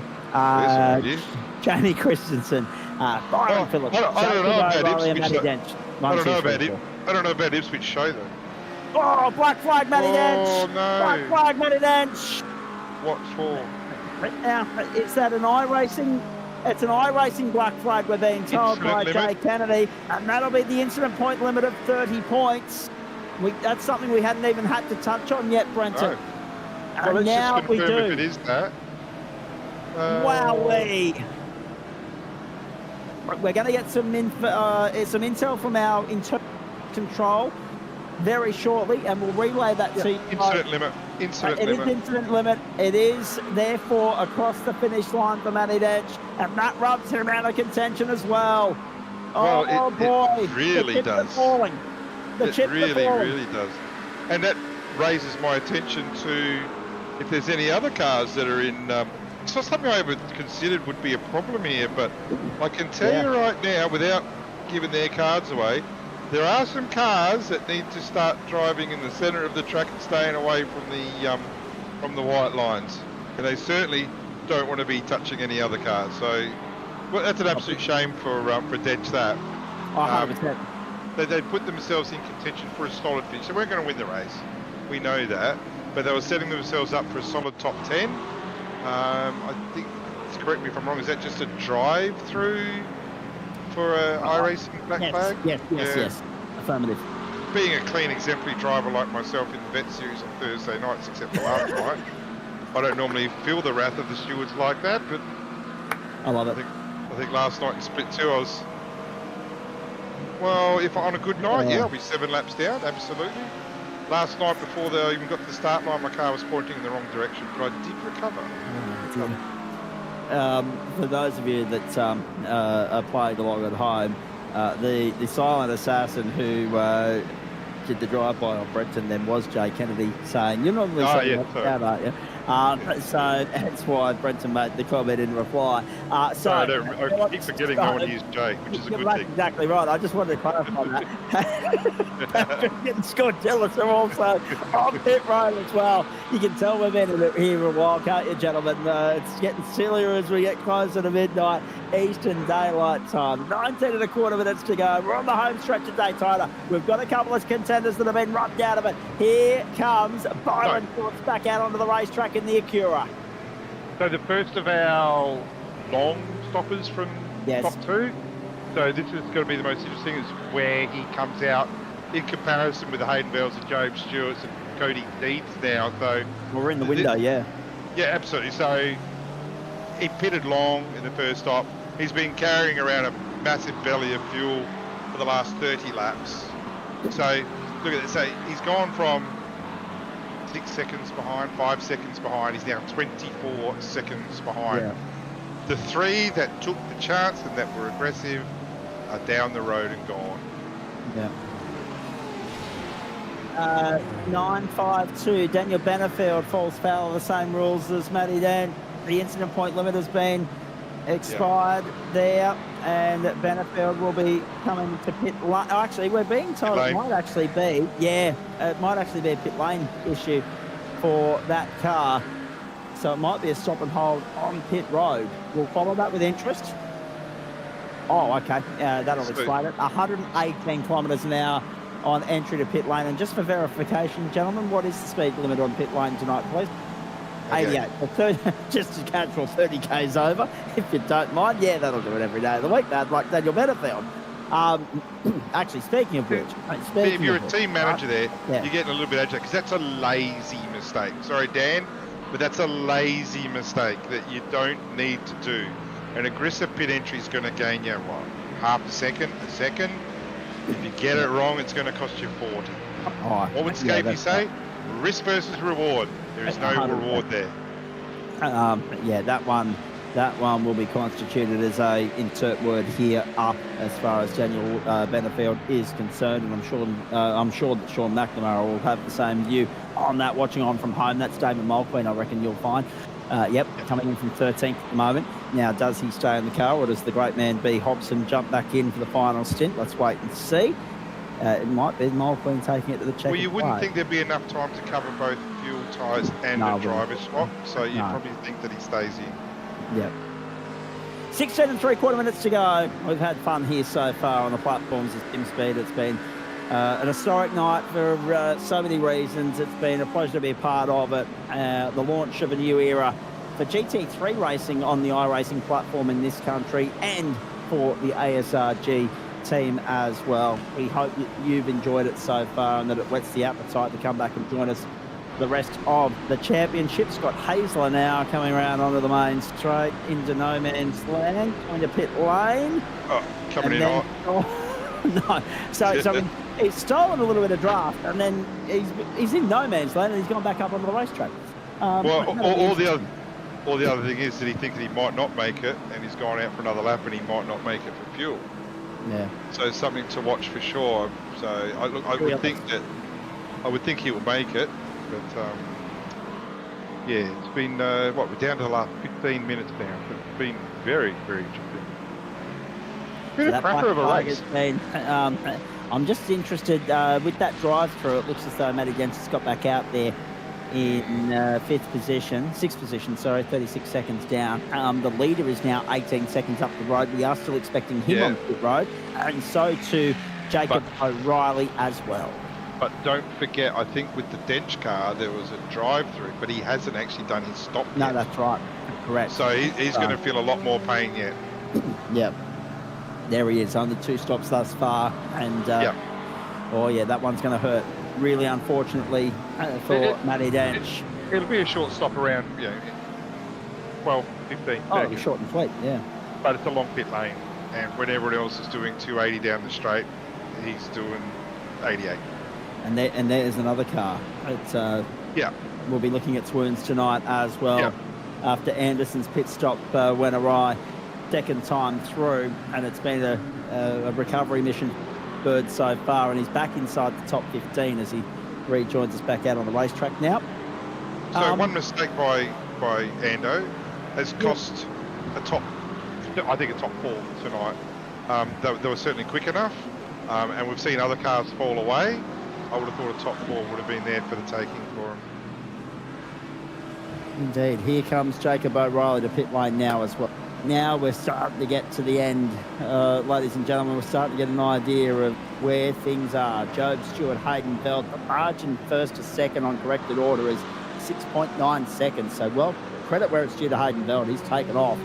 Jamie Christensen, Byron Phillips, I don't know about Ipswich. I don't know about Ipswich show though. Oh, black flag, Matty Dench. Oh no! Black flag, Matty Dench. What for? Is that an iRacing? It's an iRacing black flag, we're being told by Jay Kennedy, and that'll be the incident point limit of 30 points. That's something we hadn't even had to touch on yet, Brenton. No. Well, And now we do. If it is that. Wowee! We're going to get some intel from our internal control very shortly, and we'll relay that to you. Incident limit. It is incident limit. It is therefore across the finish line for Matty Dench, and that rubs him out of contention as well. Well, boy! It really does. It really does. And that raises my attention to if there's any other cars that are in. It's not something I ever considered would be a problem here, but I can tell you right now, without giving their cards away, there are some cars that need to start driving in the centre of the track and staying away from the white lines, and they certainly don't want to be touching any other cars. So, well, that's an absolute shame for Dench. That 100%. They put themselves in contention for a solid finish. They weren't going to win the race, we know that, but they were setting themselves up for a solid top 10. I think, correct me if I'm wrong, is that just a drive-through for a iRacing black flag? Yes. Affirmative. Being a clean, exemplary driver like myself in the vet series on Thursday nights, except for last night, I don't normally feel the wrath of the stewards like that, but I love it. I think last night in split 2 I was, well, if on a good night, I'll be 7 laps down, absolutely. Last night, before they even got to the start line, my car was pointing in the wrong direction, but I did recover. For those of you that are playing along at home, the silent assassin who did the drive-by on Brenton then was Jay Kennedy saying, "You're not really out, aren't you?" So that's why Brenton made the comment in reply. I keep forgetting no one used Jay, which is a good thing. Exactly right. I just wanted to clarify that. Patrick getting Scott jealous are also on pit road as well. You can tell we've been here a while, can't you, gentlemen? It's getting sillier as we get closer to midnight Eastern Daylight Time. 19 and a quarter minutes to go. We're on the home stretch of Daytona. We've got a couple of contenders that have been rubbed out of it. Here comes Byron Phillips back out onto the racetrack in the Acura. So the first of our long stoppers from top 2. So this is going to be the most interesting, is where he comes out in comparison with the Hayden Bells and James Stewart's and Cody Deeds now. So we're in the window, Yeah, absolutely. So he pitted long in the first stop. He's been carrying around a massive belly of fuel for the last 30 laps. So look at this. So he's gone from 6 seconds behind, 5 seconds behind. He's now 24 seconds behind. Yeah. The 3 that took the chance and that were aggressive are down the road and gone. Yeah. 9.52. Daniel Benefield falls foul of the same rules as Matty Dan. The incident point limit has been expired there, and Benefield will be coming to pit lane. Actually, we're being told it might actually be, it might actually be a pit lane issue for that car. So it might be a stop and hold on pit road. We'll follow that with interest. Oh, okay. That'll explain it. 118 kilometres an hour on entry to pit lane. And just for verification, gentlemen, what is the speed limit on pit lane tonight, please? 88. Just a casual 30 k's over, if you don't mind. Yeah, that'll do it every day of the week. Bad luck, Daniel Benefield. Actually, speaking of which, if you're a team manager there, you're getting a little bit agitated because that's a lazy mistake. Sorry, Dan, but that's a lazy mistake that you don't need to do. An aggressive pit entry is going to gain you, what, half a second, a second? If you get it wrong, it's going to cost you 40. What would Scapey say? Risk versus reward. There is no reward there. That one will be constituted as a insert word here up as far as Daniel Benefield is concerned, and I'm sure that Sean McNamara will have the same view on that. Watching on from home, that's David Mulqueen. I reckon you'll find. Coming in from 13th at the moment. Now, does he stay in the car, or does the great man B. Hobson jump back in for the final stint? Let's wait and see. It might be Mulqueen taking it to the check. Well, you wouldn't think there'd be enough time to cover both fuel, tyres and a driver swap, so you'd probably think that he stays in. Yep. 16 and 3/4 minutes to go. We've had fun here so far on the platforms of Sim Speed. It's been an historic night for so many reasons. It's been a pleasure to be a part of it. The launch of a new era for GT3 racing on the iRacing platform in this country and for the ASRG team as well. We hope you've enjoyed it so far and that it whets the appetite to come back and join us for the rest of the championship. Scott Hazler now coming around onto the main straight into no man's land, going to pit lane. Oh, coming in hot. No. So I mean, he's stolen a little bit of draft, and then he's in no man's land, and he's gone back up onto the racetrack. Well, all the other thing is that he thinks he might not make it, and he's gone out for another lap, and he might not make it for fuel. Yeah. So it's something to watch for sure. So I would think he will make it, but yeah, it's been we're down to the last 15 minutes now. So it's been very, very interesting. Been a cracker of a race. I'm just interested with that drive through. It looks as though Matty Dent's has got back out there in sixth position, 36 seconds down. The leader is now 18 seconds up the road. We are still expecting him on pit road, and so too Jacob O'Reilly as well. But don't forget, I think with the Dench car there was a drive-through, but he hasn't actually done his stop yet. No, that's right. Correct. So he's going to feel a lot more pain yet. Yep. There he is, under 2 stops thus far, and oh yeah, that one's going to hurt. Really, unfortunately, for Matty Dench. It'll be a short stop around, 12, 15 seconds. Short and sweet, yeah. But it's a long pit lane, and when everyone else is doing 280 down the straight, he's doing 88. And there's another car. It's, we'll be looking at swoons tonight as well. After Anderson's pit stop went awry, second time through, and it's been a recovery mission Bird so far, and he's back inside the top 15 as he rejoins us back out on the racetrack now. So one mistake by Ando has cost a top 4 tonight. They were certainly quick enough, and we've seen other cars fall away. I would have thought a top 4 would have been there for the taking for him. Indeed. Here comes Jacob O'Reilly to pit lane now as well. Now we're starting to get to the end, ladies and gentlemen. We're starting to get an idea of where things are. Job Stewart, Hayden Veld, the margin first to second on corrected order is 6.9 seconds. So, well, credit where it's due to Hayden Veld. He's taken off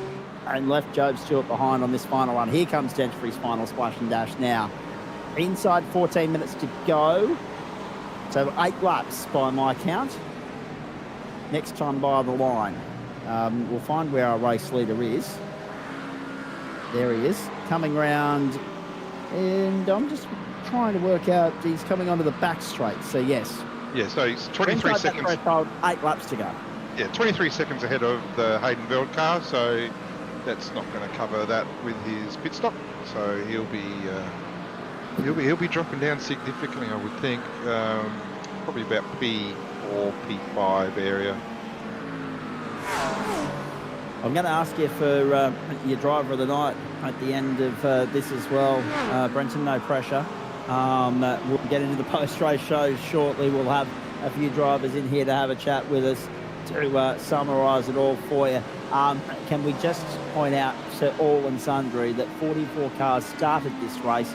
and left Job Stewart behind on this final run. Here comes Dench for his final splash and dash now. Inside 14 minutes to go. So 8 laps by my count. Next time by the line. We'll find where our race leader is. There he is, coming round, and I'm just trying to work out, he's coming onto the back straight, so yes. Yeah, so he's 23 seconds. 8 laps to go. Yeah, 23 seconds ahead of the Hayden Veld car, so that's not going to cover that with his pit stop. So he'll be dropping down significantly, I would think, probably about P4, P5 area. I'm going to ask you for your driver of the night at the end of this as well. Brenton, no pressure. We'll get into the post-race shows shortly. We'll have a few drivers in here to have a chat with us to summarise it all for you. Can we just point out to all and sundry that 44 cars started this race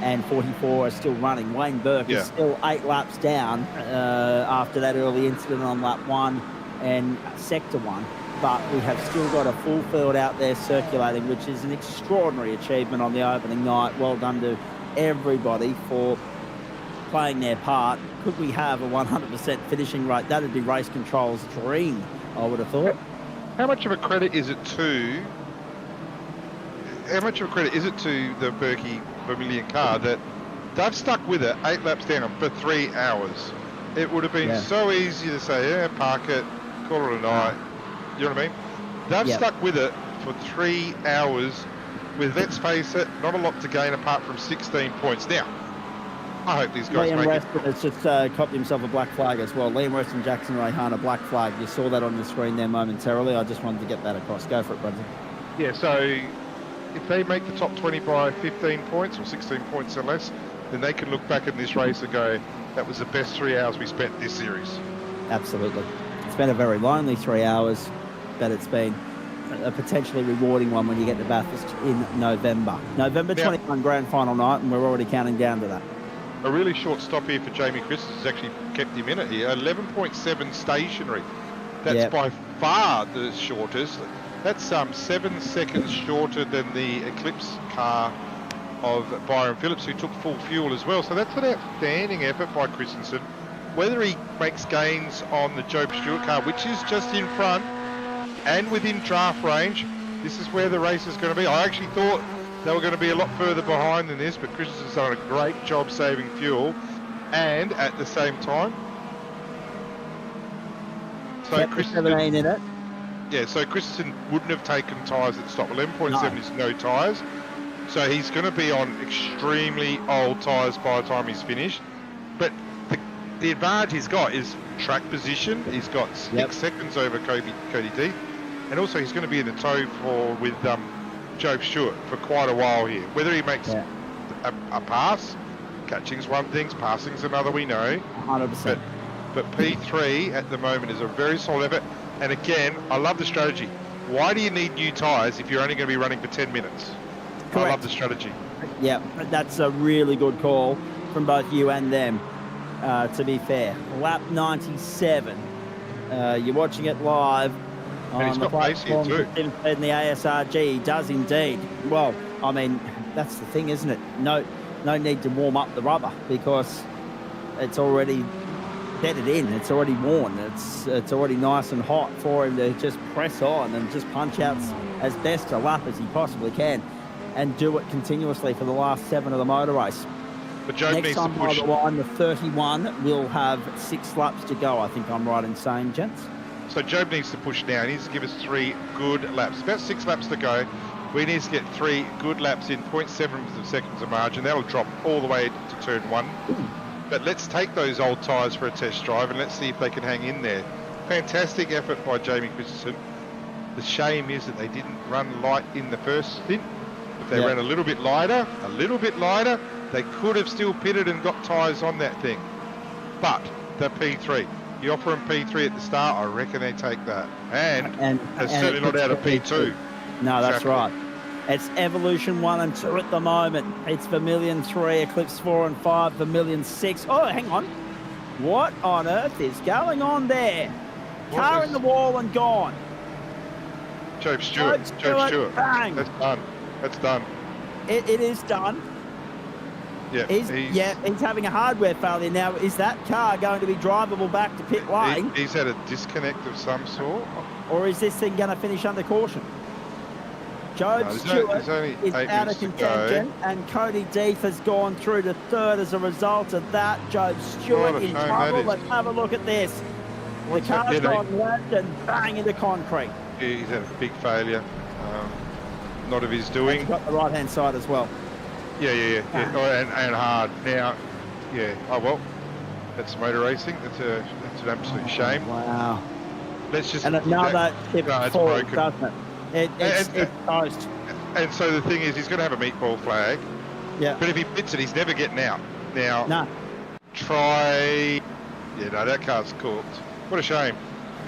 and 44 are still running. Wayne Burke is still 8 laps down after that early incident on lap 1 and sector 1. But we have still got a full field out there circulating, which is an extraordinary achievement on the opening night. Well done to everybody for playing their part. Could we have a 100% finishing rate? That would be race control's dream, I would have thought. How much of a credit is it to the Berkey Vermilion car that they've stuck with it 8 laps down for 3 hours? It would have been so easy to say, park it, call it a night. You know what I mean? They've stuck with it for 3 hours with, let's face it, not a lot to gain apart from 16 points. Now, I hope these guys Liam make Weston has just copped himself a black flag as well. Liam Weston, Jackson Rayhana, black flag. You saw that on the screen there momentarily. I just wanted to get that across. Go for it, Brendan. Yeah, so if they make the top 20 by 15 points or 16 points or less, then they can look back at this race and go, that was the best 3 hours we spent this series. Absolutely. It's been a very lonely 3 hours, but it's been a potentially rewarding one when you get to Bathurst in November. November 21 grand final night, and we're already counting down to that. A really short stop here for Jamie Christmas has actually kept him in it here. 11.7 stationary. That's by far the shortest. That's 7 seconds shorter than the Eclipse car of Byron Phillips, who took full fuel as well. So that's an outstanding effort by Christensen. Whether he makes gains on the Job Stewart car, which is just in front and within draft range, this is where the race is going to be. I actually thought they were going to be a lot further behind than this, but Christensen's done a great job saving fuel, and at the same time, so Christensen, in it. Yeah, so Christensen wouldn't have taken tyres at the stop. 11.7 is no tyres. So he's going to be on extremely old tyres by the time he's finished. But the advantage he's got is track position. He's got 6 seconds over Cody D. And also he's going to be in the tow with Job Stewart for quite a while here. Whether he makes a pass, catching's one thing, passing's another, we know. 100%. But P3 at the moment is a very solid effort. And again, I love the strategy. Why do you need new tyres if you're only going to be running for 10 minutes? Correct. I love the strategy. Yeah, that's a really good call from both you and them, to be fair. Lap 97. You're watching it live on the platform in the ASRG. He does indeed. Well, I mean, that's the thing, isn't it? No need to warm up the rubber because it's already bedded in. It's already worn. It's already nice and hot for him to just press on and just punch out as best a lap as he possibly can, and do it continuously for the last 7 of the motor race. But Job Next needs time to push. by the line, the 31 will have 6 laps to go. I think I'm right in saying, gents. So Job needs to push now. He needs to give us 3 good laps. About 6 laps to go. We need to get 3 good laps in 0.7 seconds of margin. That'll drop all the way to turn 1. But let's take those old tyres for a test drive and let's see if they can hang in there. Fantastic effort by Jamie Christensen. The shame is that they didn't run light in the first stint. If they ran a little bit lighter, they could have still pitted and got tyres on that thing. But the P3, you offer them P3 at the start, I reckon they take that. And they're certainly not out of P2. No, that's right. It's Evolution 1 and 2 at the moment. It's Vermilion 3, Eclipse 4 and 5, Vermilion 6. Oh, hang on. What on earth is going on there? Car in the wall and gone. Job Stewart. Bang. That's done. It is done. Yeah, he's having a hardware failure now. Is that car going to be drivable back to pit lane? He's had a disconnect of some sort. Or is this thing going to finish under caution? Job Stewart is out of contention, and Cody Deef has gone through to 3rd as a result of that. Job Stewart in trouble. Let's have a look at this. The car's gone left and bang into concrete. Yeah, he's had a big failure. Not of his doing. He's got the right-hand side as well. Yeah. And hard. Now, oh well, that's motor racing. That's an absolute shame. Wow. Let's just... And now that tip forward, broken. doesn't it? It's toast. And so the thing is, he's going to have a meatball flag. Yeah. But if he pits it, he's never getting out. Now, that car's cooked. What a shame.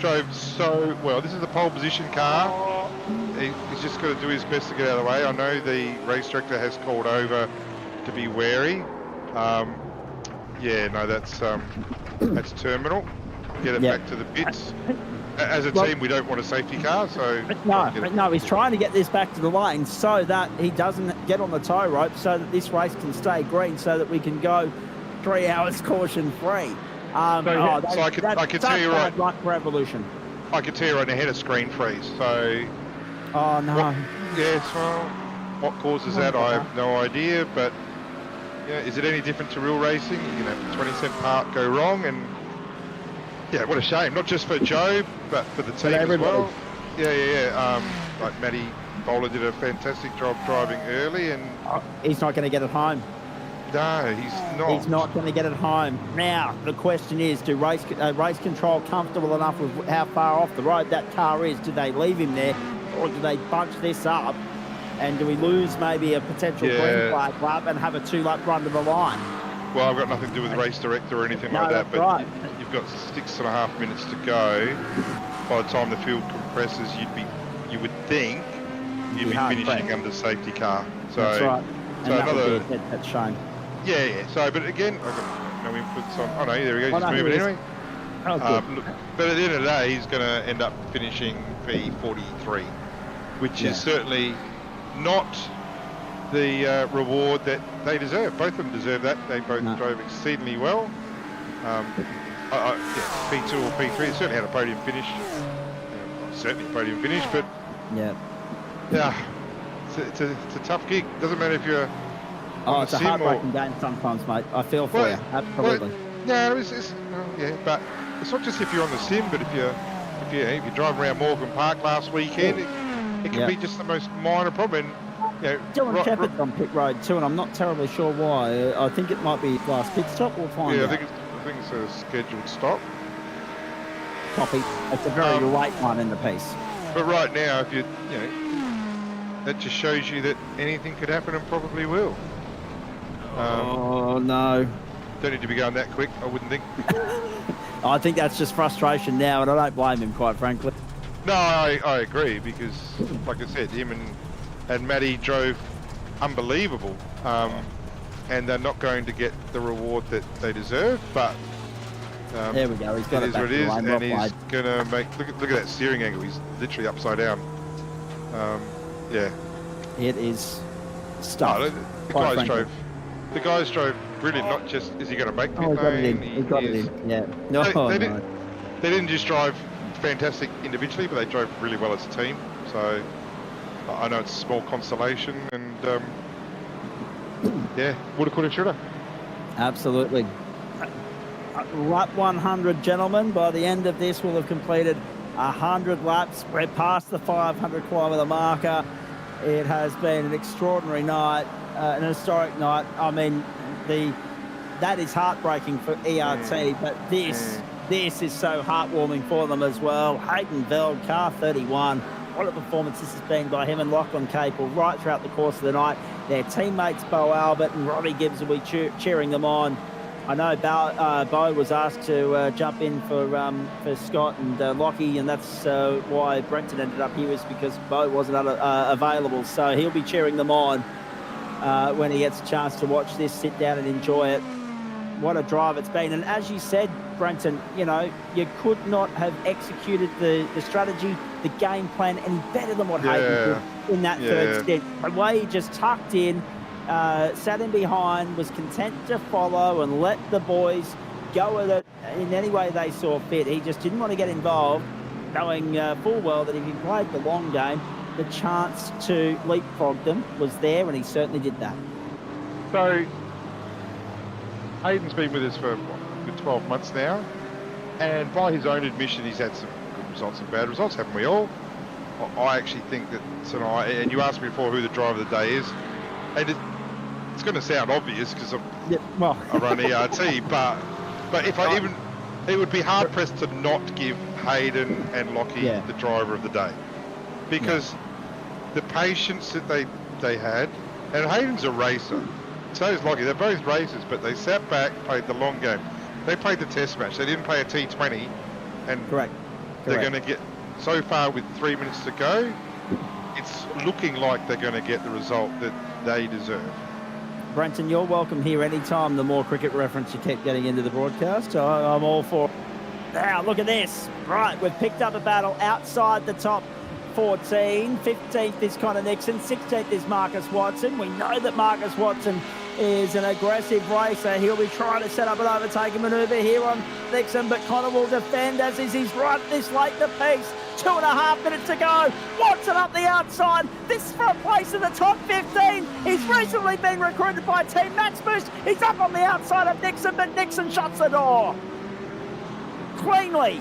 Drove so well. This is a pole position car. He's just got to do his best to get out of the way. I know the race director has called over to be wary. That's terminal. Get it back to the pits. As a team, we don't want a safety car, so... No, he's trying to get this back to the lane so that he doesn't get on the tow rope, so that this race can stay green, so that we can go 3 hours caution-free. I can tell you right... Like Revolution. I can tell you right now, had a screen freeze, so... Oh, no. What causes that, I have no idea, but... is it any different to real racing? You can have a 20-cent part go wrong, and... Yeah, what a shame. Not just for Job, but for the team as well. Like Matty Bowler did a fantastic job driving early, and he's not going to get it home. No, he's not. He's not going to get it home. Now, the question is, do race control comfortable enough with how far off the road that car is? Do they leave him there, or do they bunch this up? And do we lose maybe a potential green flag lap and have a 2-lap run to the line? Well, I've got nothing to do with the race director or anything like that, but you've got 6.5 minutes to go. By the time the field compresses, you would think you'd be finishing under safety car. So, that's right. So another that's shame. Yeah. So, but again, I've got no inputs on. Oh no, there he goes. He's moving anyway. Oh, good. Look, but at the end of the day, he's going to end up finishing P43, which Yeah. is certainly not the reward that they deserve. Both of them deserve that. They both No. drove exceedingly well. P2 or P3, they certainly had a podium finish. Certainly a podium finish, but Yeah. yeah, it's a tough gig. Doesn't matter if you're Oh, on it's the a sim heartbreaking game sometimes, mate. I feel for Well, you. Absolutely. No, yeah, but it's not just if you're on the sim, but if you're driving around Morgan Park last weekend, it can be just the most minor problem. And, Dylan Shepherd's on pit road too, and I'm not terribly sure why. I think it might be his last pit stop. We'll find out. I think it's a scheduled stop. Copy. It's a very late one in the piece. But right now, if that just shows you that anything could happen and probably will. Oh no. Don't need to be going that quick, I wouldn't think. I think that's just frustration now, and I don't blame him, quite frankly. No, I agree, because, like I said, him and Matty drove unbelievable, and they're not going to get the reward that they deserve, but there we go, he's got it it is back what to it the is, line, and well he's played. going to make, look at that steering angle, he's literally upside down. Yeah. It is stuff. Oh, the guys drove brilliant, not just is he going to make pit He got it lane, in. He got it in. Yeah. No, they didn't just drive fantastic individually, but they drove really well as a team. So I know it's a small consolation, and yeah, woulda, coulda, shoulda. Absolutely. Lap 100, gentlemen. By the end of this, we'll have completed 100 laps. We're past the 500-kilometre marker. It has been an extraordinary night, an historic night. I mean, that is heartbreaking for ERT, but this is so heartwarming for them as well. Hayden Veld, car 31. What a performance this has been by him and Lachlan Capel right throughout the course of the night. Their teammates Bo Albert and Robbie Gibbs will be cheering them on. I know Bo was asked to jump in for Scott and Lockie, and that's why Brenton ended up here, is because Bo wasn't available. So he'll be cheering them on when he gets a chance to watch this, sit down and enjoy it. What a drive it's been. And as you said, Brenton, you could not have executed the strategy, the game plan any better than what Hayden did in that third stint. The way he just tucked in, sat in behind, was content to follow and let the boys go with it in any way they saw fit. He just didn't want to get involved, knowing full well that if he played the long game, the chance to leapfrog them was there, and he certainly did that. So Hayden's been with us for 12 months now, and by his own admission, he's had some good results and bad results, haven't we all? I actually think that tonight, and you asked me before who the driver of the day is, and it's going to sound obvious because I run ERT, but if I even, it would be hard pressed to not give Hayden and Lockie the driver of the day, because the patience that they had, and Hayden's a racer. So is Lockie. They're both racers, but they sat back, played the long game. They played the test match. They didn't play a T20, and they're going to get, so far with 3 minutes to go, it's looking like they're going to get the result that they deserve. Brenton, you're welcome here anytime. The more cricket reference you keep getting into the broadcast, I'm all for it. Now, look at this. Right, we've picked up a battle outside the top 14. 15th is Connor Nixon. 16th is Marcus Watson. We know that Marcus Watson is an aggressive racer. He'll be trying to set up an overtaking manoeuvre here on Nixon, but Connor will defend as is his right this late in the piece. 2.5 minutes to go. Watson up the outside. This is for a place in the top 15. He's recently been recruited by Team Max Boost. He's up on the outside of Nixon, but Nixon shuts the door cleanly.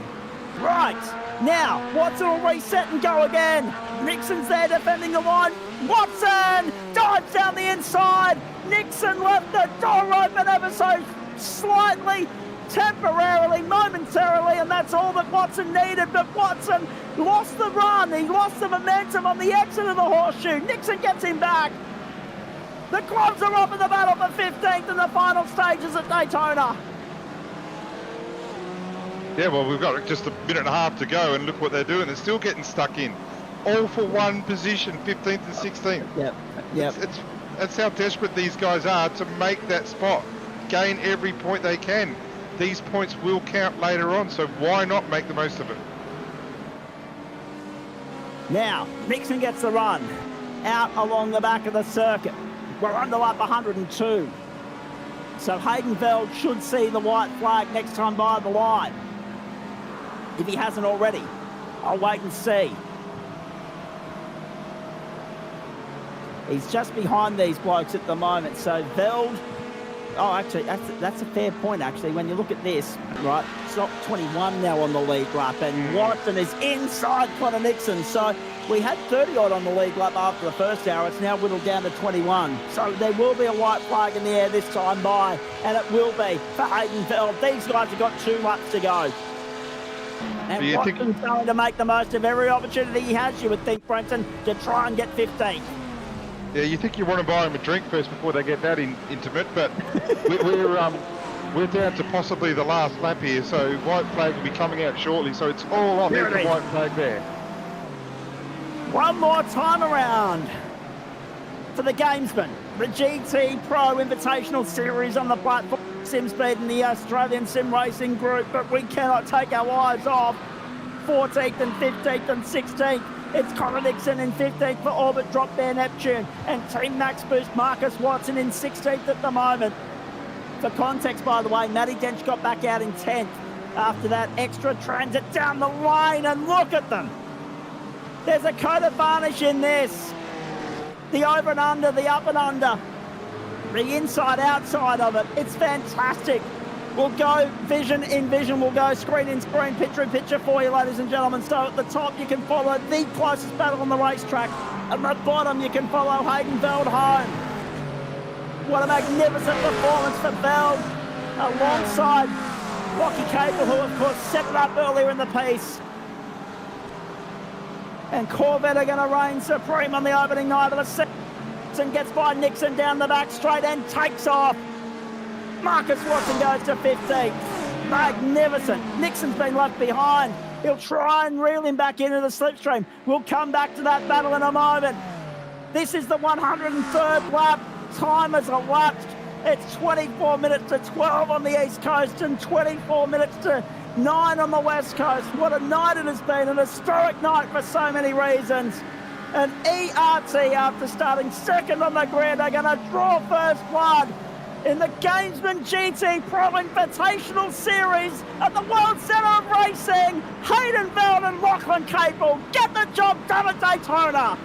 Right, now Watson will reset and go again. Nixon's there defending the line. Watson dives down the inside. Nixon left the door open ever so slightly, temporarily, momentarily, and that's all that Watson needed. But Watson lost the run. He lost the momentum on the exit of the horseshoe. Nixon gets him back. The gloves are off in the battle for 15th in the final stages at Daytona. Yeah, well, we've got just a minute and a half to go, and look what they're doing. They're still getting stuck in. All for one position, 15th and 16th. Yep. That's how desperate these guys are to make that spot. Gain every point they can. these points will count later on, so why not make the most of it? Now, Nixon gets the run out along the back of the circuit. We're under lap 102. So Hayden Veld should see the white flag next time by the line. If he hasn't already, I'll wait and see. He's just behind these blokes at the moment. So Veld, oh, actually, that's a fair point, actually. When you look at this, right, it's not 21 now on the lead lap, and Watson is inside Connor Nixon. So we had 30-odd on the lead lap after the first hour. It's now whittled down to 21. So there will be a white flag in the air this time by, and it will be for Hayden Veld. These guys have got 2 laps to go. And Watson's going to make the most of every opportunity he has, you would think, Brenton, to try and get 15. Yeah, you think you want to buy them a drink first before they get that intimate, but we're down to possibly the last lap here, so white flag will be coming out shortly, so it's all on. There's the white flag there. One more time around for the gamesman. The GTPRO Invitational Series on the platform, SimSpeed and the Australian Sim Racing Group, but we cannot take our eyes off 14th and 15th and 16th. It's Connor Nixon in 15th for Orbit Drop Bear Neptune, and Team Max Boost Marcus Watson in 16th at the moment. For context, by the way, Matty Dench got back out in 10th after that extra transit down the lane, and look at them. There's a coat of varnish in this. The over and under, the up and under, the inside outside of it. It's fantastic. We'll go vision in vision. We'll go screen in screen, picture in picture for you, ladies and gentlemen. So at the top, you can follow the closest battle on the racetrack. At the bottom, you can follow Hayden Veld home. What a magnificent performance for Veld, alongside Rocky Cable, who of course set it up earlier in the piece. And Corvette are going to reign supreme on the opening night of the season. And gets by Nixon down the back straight and takes off. Marcus Watson goes to 15th. Magnificent. Nixon's been left behind. He'll try and reel him back into the slipstream. We'll come back to that battle in a moment. This is the 103rd lap. Time has elapsed. It's 24 minutes to 12 on the East Coast and 24 minutes to 9 on the West Coast. What a night it has been, an historic night for so many reasons. And ERT, after starting second on the grid, are going to draw first blood in the Gamesman GTPRO Invitational Series at the World Centre of Racing. Hayden Veld and Lachlan Capel get the job done at Daytona.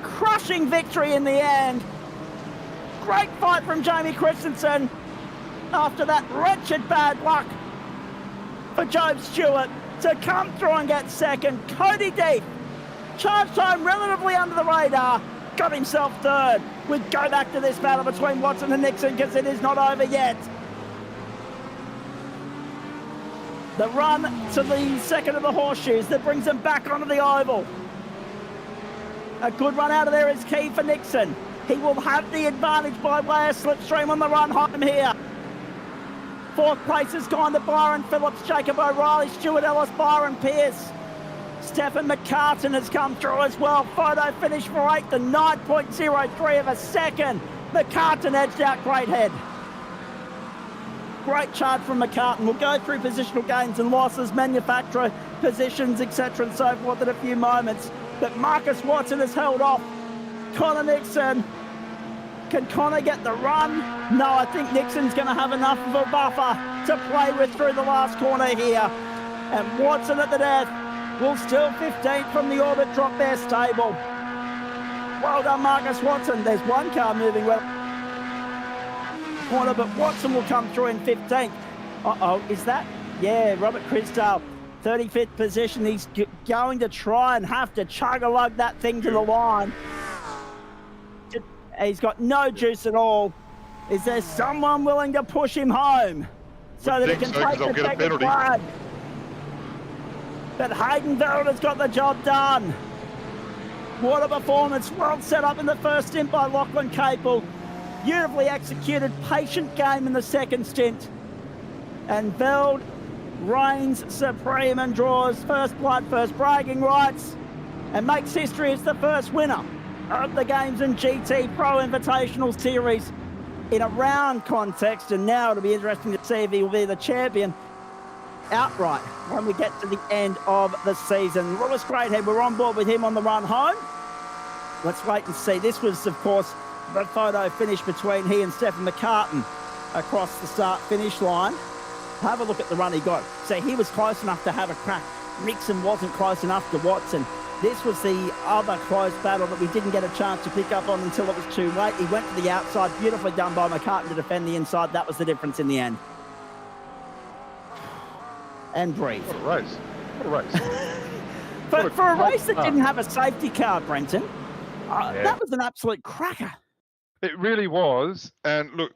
Crushing victory in the end. Great fight from Jamie Christensen after that wretched bad luck for Job Stewart to come through and get second. Cody Deep charged home relatively under the radar, got himself third. We go back to this battle between Watson and Nixon because it is not over yet. The run to the second of the horseshoes that brings them back onto the oval. A good run out of there is key for Nixon. He will have the advantage by way of slipstream on the run home here. Fourth place has gone to Byron Phillips, Jacob O'Reilly, Stuart Ellis, Byron Pearce. Stephen McCartan has come through as well. Photo finish for 8th and 9.03 of a second. McCartan edged out Greathead. Great chart from McCartan. We'll go through positional gains and losses, manufacturer positions, etc. and so forth in a few moments. But Marcus Watson has held off Connor Nixon. Can Connor get the run? No, I think Nixon's going to have enough of a buffer to play with through the last corner here. And Watson at the death will still 15th from the Orbit Drop Bear stable. Well done, Marcus Watson. There's one car moving well corner, but Watson will come through in 15th. Uh-oh, is that? Yeah, Robert Crisdale, 35th position. He's going to try and have to chug-a-lug that thing to the line. He's got no juice at all. Is there someone willing to push him home so that he can take the second flag? But Hayden Veld has got the job done. What a performance. Well set up in the first stint by Lachlan Capel. Beautifully executed, patient game in the second stint. And Veld reigns supreme and draws first blood, first bragging rights, and makes history as the first winner of the Games and GTPRO Invitational Series in a round context, and now it'll be interesting to see if he will be the champion outright when we get to the end of the season. Lewis Greathead, we're on board with him on the run home. Let's wait and see. This was, of course, the photo finish between he and Stephen McCartan across the start-finish line. Have a look at the run he got. So he was close enough to have a crack. Nixon wasn't close enough to Watson. This was the other close battle that we didn't get a chance to pick up on until it was too late. He went to the outside, beautifully done by McCartan to defend the inside. That was the difference in the end. And breathe. What a race. What a race. But for a race that didn't have a safety car, Brenton, that was an absolute cracker. It really was. And look,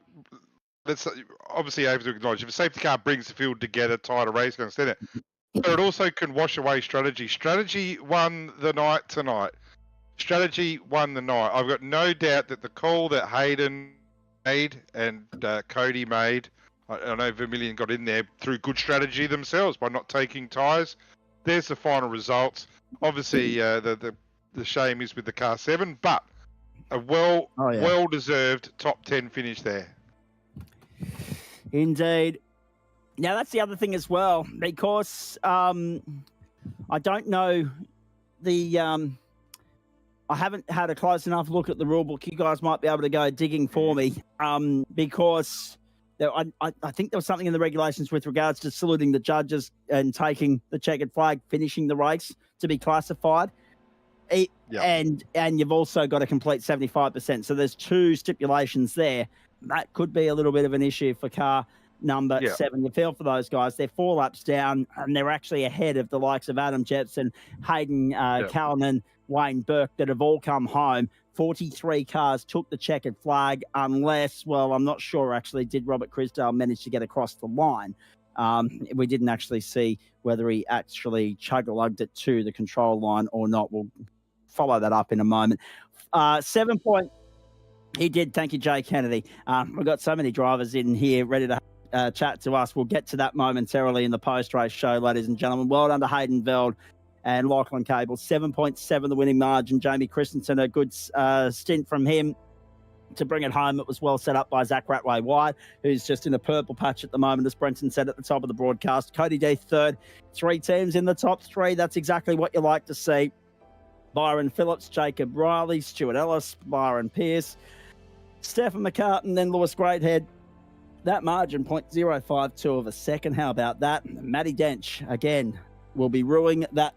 that's obviously able to acknowledge if a safety car brings the field together, tighter race, going to stand it. But it also can wash away strategy. Strategy won the night tonight. Strategy won the night. I've got no doubt that the call that Hayden made and Cody made, I know Vermilion got in there through good strategy themselves by not taking tyres. There's the final results. Obviously, the shame is with the car 7, but a well-deserved top 10 finish there. Indeed. Now, that's the other thing as well, because I don't know I haven't had a close enough look at the rule book. You guys might be able to go digging for me, because I think there was something in the regulations with regards to saluting the judges and taking the checkered flag, finishing the race to be classified. And you've also got to complete 75%. So there's 2 stipulations there. That could be a little bit of an issue for car number 7. You feel for those guys. They're 4 laps down, and they're actually ahead of the likes of Adam Jepson, Hayden Callanan, Wayne Burke, that have all come home. 43 cars took the checkered flag, unless, well, I'm not sure actually, did Robert Crisdale manage to get across the line? We didn't actually see whether he actually chug-a-lugged it to the control line or not. We'll follow that up in a moment. 7 point. He did. Thank you, Jay Kennedy. We've got so many drivers in here ready to chat to us. We'll get to that momentarily in the post-race show, ladies and gentlemen. Well done to Hayden Veld and Lachlan Cable. 7.7 the winning margin. Jamie Christensen, a good stint from him to bring it home. It was well set up by Zach Ratway White, who's just in a purple patch at the moment, as Brenton said at the top of the broadcast. Cody D third. 3 teams in the top 3. That's exactly what you like to see. Byron Phillips, Jacob Riley, Stuart Ellis, Byron Pearce, Stephen McCartan, then Lewis Greathead. That margin, 0.052 of a second. How about that? Matty Dench, again, will be ruining that.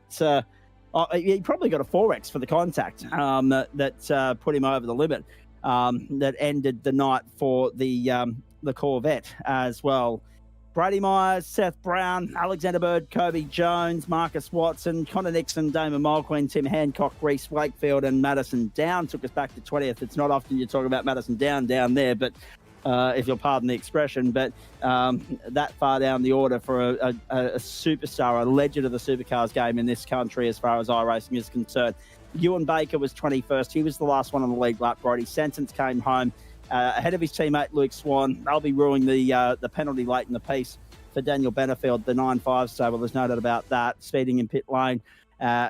He probably got a 4X for the contact that put him over the limit. That ended the night for the Corvette as well. Brady Myers, Seth Brown, Alexander Bird, Kobe Jones, Marcus Watson, Connor Nixon, Damon Mulqueen, Tim Hancock, Reese Wakefield, and Madison Down took us back to 20th. It's not often you talk about Madison Down there, but if you'll pardon the expression, but that far down the order for a superstar, a legend of the supercars game in this country as far as iRacing is concerned. Ewan Baker was 21st. He was the last one on the lead lap. Brody Sentence came home ahead of his teammate Luke Swan. They'll be ruling the penalty late in the piece for Daniel Benefield, the 9.5 stable. There's no doubt about that. Speeding in pit lane.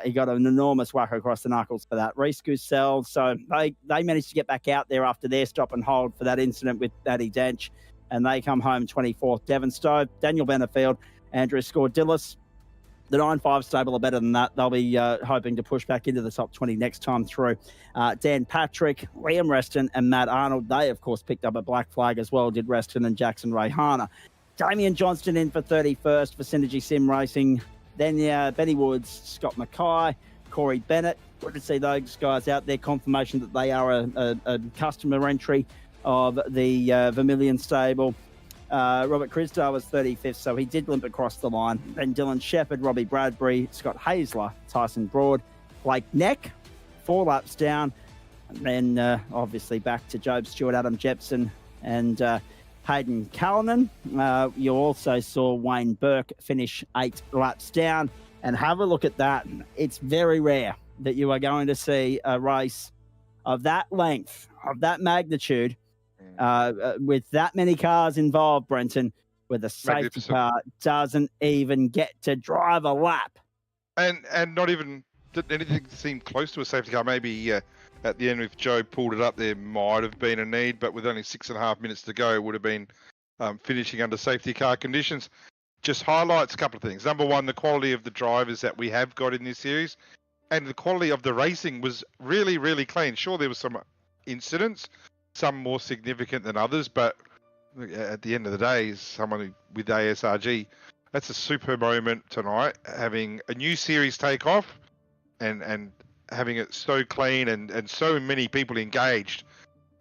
He got an enormous whack across the knuckles for that. Reese Gusell, so they managed to get back out there after their stop and hold for that incident with Matty Dench, and they come home 24th. Devon Stove, Daniel Benefield, Andrew Scordillis. The 9.5 stable are better than that. They'll be hoping to push back into the top 20 next time through. Dan Patrick, Liam Reston, and Matt Arnold. They, of course, picked up a black flag as well, did Reston and Jackson Rayhana. Damian Johnston in for 31st for Synergy Sim Racing. Then Benny Woods, Scott Mackay, Corey Bennett. Good to see those guys out there. Confirmation that they are a customer entry of the Vermilion stable. Robert Crisdale was 35th, so he did limp across the line. Then Dylan Shepherd, Robbie Bradbury, Scott Hazler, Tyson Broad, Blake Neck, 4 laps down. And then obviously back to Job Stewart, Adam Jepson, and Hayden Callanan. You also saw Wayne Burke finish 8 laps down. And have a look at that. It's very rare that you are going to see a race of that length, of that magnitude, with that many cars involved, Brenton, where the safety car doesn't even get to drive a lap. And not even did anything seem close to a safety car. Maybe at the end, if Joe pulled it up, there might have been a need, but with only 6.5 minutes to go, it would have been finishing under safety car conditions. Just highlights a couple of things. Number one, the quality of the drivers that we have got in this series, and the quality of the racing was really, really clean. Sure, there was some incidents, some more significant than others, but at the end of the day, as someone with ASRG, that's a super moment tonight, having a new series take off and having it so clean and so many people engaged.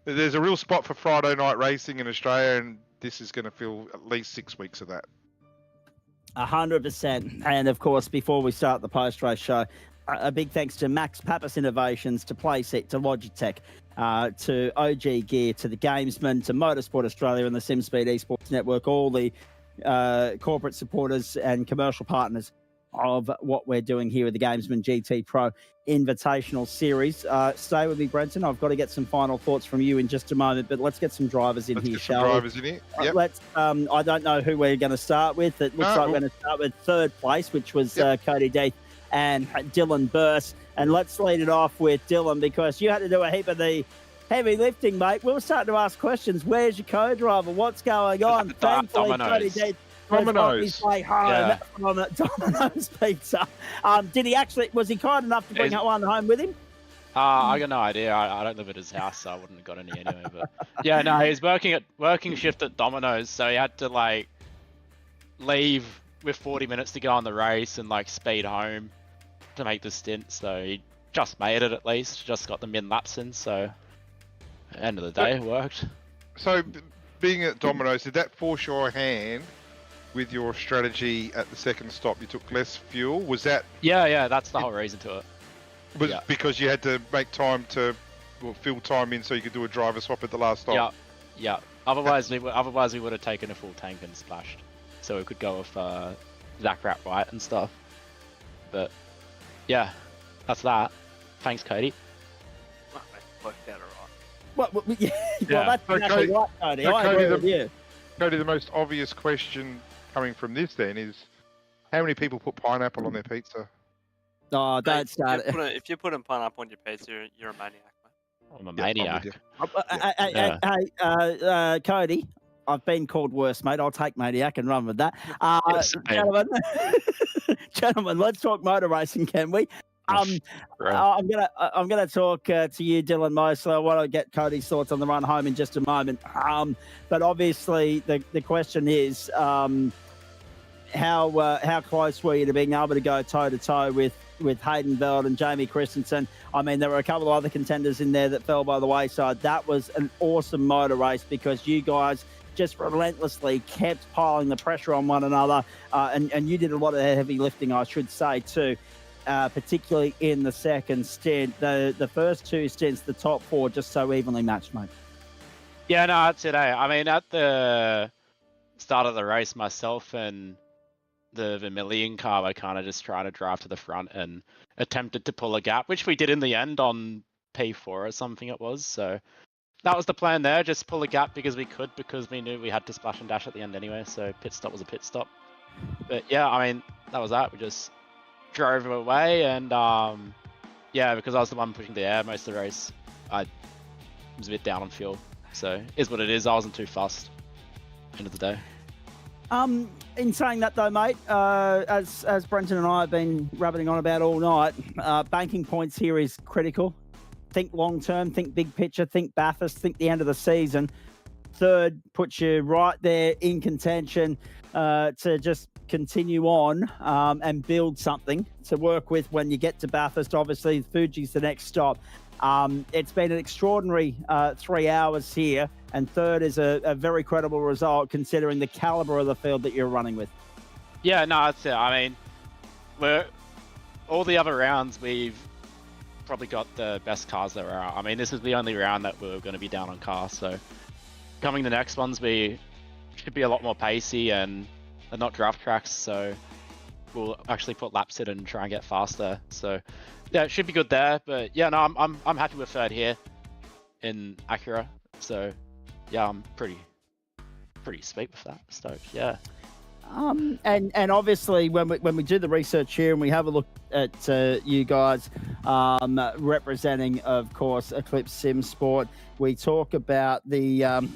There's a real spot for Friday night racing in Australia, and this is going to fill at least 6 weeks of that. 100%. And of course, before we start the post-race show, a big thanks to Max Pappas Innovations, to Playset, to Logitech, to OG Gear, to the Gamesman, to Motorsport Australia and the SimSpeed Esports Network, all the corporate supporters and commercial partners of what we're doing here with the Gamesman GT Pro Invitational Series. Stay with me, Brenton. I've got to get some final thoughts from you in just a moment, but let's get some drivers in here, shall we? Drivers in here. Yep. Let's. I don't know who we're going to start with. It looks like we're going to start with third place, which was Cody Death and Dylan Burse. And let's lead it off with Dylan, because you had to do a heap of the heavy lifting, mate. We were starting to ask questions. Where's your co-driver? What's going on? Thankfully, Cody Death Domino's. His way home from Domino's Pizza. Was he kind enough to bring one home with him? I got no idea. I don't live at his house, so I wouldn't have got any anyway. But yeah, no, he's working shift at Domino's, so he had to leave with 40 minutes to go on the race and speed home to make the stint. So he just made it, at least. Just got the min laps in. So at the end of the day, it worked. So being at Domino's, did that force your hand with your strategy at the second stop? You took less fuel. Was that? Yeah, that's the whole reason to it. Was because you had to make time to fill time in so you could do a driver swap at the last stop. Yeah. Otherwise, we would have taken a full tank and splashed, so we could go with Zach Rat White and stuff. But yeah, that's that. Thanks, Cody. Worked out Well, that's exactly right, Cody. I agree with you. Cody, the most obvious question coming from this then is, how many people put pineapple on their pizza? Oh, don't start it. If you're putting pineapple on your pizza, you're a maniac, mate. I'm a maniac. Hey, Cody, I've been called worse, mate. I'll take maniac and run with that. Gentlemen, let's talk motor racing, can we? I'm gonna talk to you, Dylan, mostly. I want to get Cody's thoughts on the run home in just a moment. But obviously, the question is, how close were you to being able to go toe to toe with Hayden Veld and Jamie Christensen? I mean, there were a couple of other contenders in there that fell by the wayside. That was an awesome motor race because you guys just relentlessly kept piling the pressure on one another, and you did a lot of heavy lifting, I should say, too. Particularly in the second stint. The first two stints, the top four just so evenly matched, mate. Yeah, no, that's it. I mean, at the start of the race, myself and the Vermilion car were kind of just trying to drive to the front and attempted to pull a gap, which we did in the end on P4 or something it was. So that was the plan there, just pull a gap because we could, because we knew we had to splash and dash at the end anyway. So pit stop was a pit stop. But yeah, I mean, that was that. We just drove away, and because I was the one pushing the air most of the race, I was a bit down on fuel. So is what it is. I wasn't too fussed. End of the day. In saying that though, mate, as Brenton and I have been rabbiting on about all night, banking points here is critical. Think long term, think big picture, think Bathurst, think the end of the season. Third puts you right there in contention to just continue on and build something to work with when you get to Bathurst. Obviously, Fuji's the next stop. It's been an extraordinary 3 hours here, and third is a very credible result considering the caliber of the field that you're running with. Yeah, no, that's it. I mean, all the other rounds, we've probably got the best cars that were out. I mean, this is the only round that we're going to be down on cars, so coming the next ones, we should be a lot more pacey and not draft tracks, so we'll actually put laps in and try and get faster. So yeah, it should be good there. But yeah, no, I'm happy with third here in Acura. So yeah, I'm pretty sweet with that. Stoked, yeah. And obviously when we do the research here and we have a look at you guys, representing, of course, Eclipse Sim Sport. We talk about the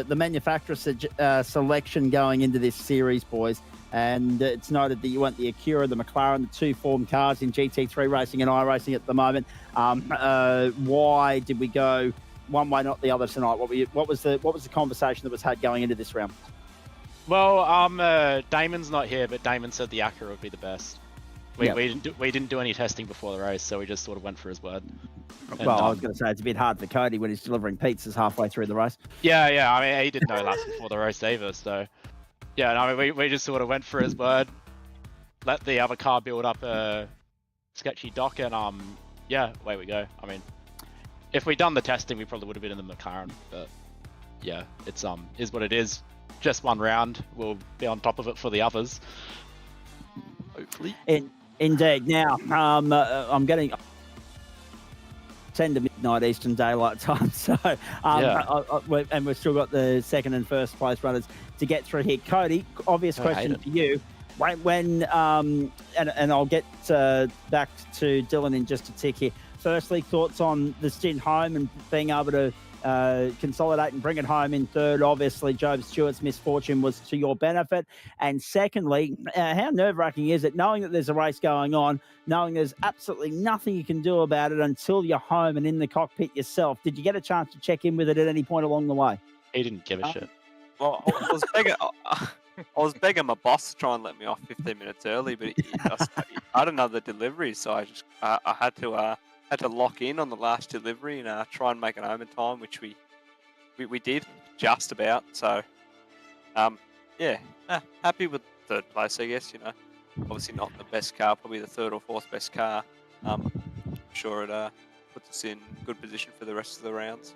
manufacturer selection going into this series, boys. And it's noted that you want the Acura, the McLaren, the two form cars in GT3 racing and iRacing at the moment. Why did we go one way, not the other tonight? What was the conversation that was had going into this round? Well, Damon's not here, but Damon said the Acura would be the best. We didn't do any testing before the race, so we just sort of went for his word. And, well, I was going to say it's a bit hard for Cody when he's delivering pizzas halfway through the race. Yeah. I mean, he didn't know that before the race either, so. Yeah, no, I mean, we just sort of went for his word, let the other car build up a sketchy dock, and yeah, away we go. I mean, if we'd done the testing, we probably would have been in the McLaren, but yeah, it's is what it is. Just one round, we'll be on top of it for the others, hopefully. Indeed. Now, I'm getting 10 to midnight Eastern Daylight Time, so and we've still got the second and first place runners to get through here. Cody, obvious question for you. When and I'll get back to Dylan in just a tick here. Firstly, thoughts on the stint home and being able to consolidate and bring it home in third. Obviously, Job Stewart's misfortune was to your benefit. And secondly, how nerve-wracking is it knowing that there's a race going on, knowing there's absolutely nothing you can do about it until you're home and in the cockpit yourself? Did you get a chance to check in with it at any point along the way? He didn't give a shit. Well, I was begging my boss to try and let me off 15 minutes early, but I had another delivery, so I had to lock in on the last delivery and try and make it home in time, which we did just about. So, happy with third place, I guess. You know, obviously not the best car, probably the third or fourth best car. I'm sure it puts us in good position for the rest of the rounds.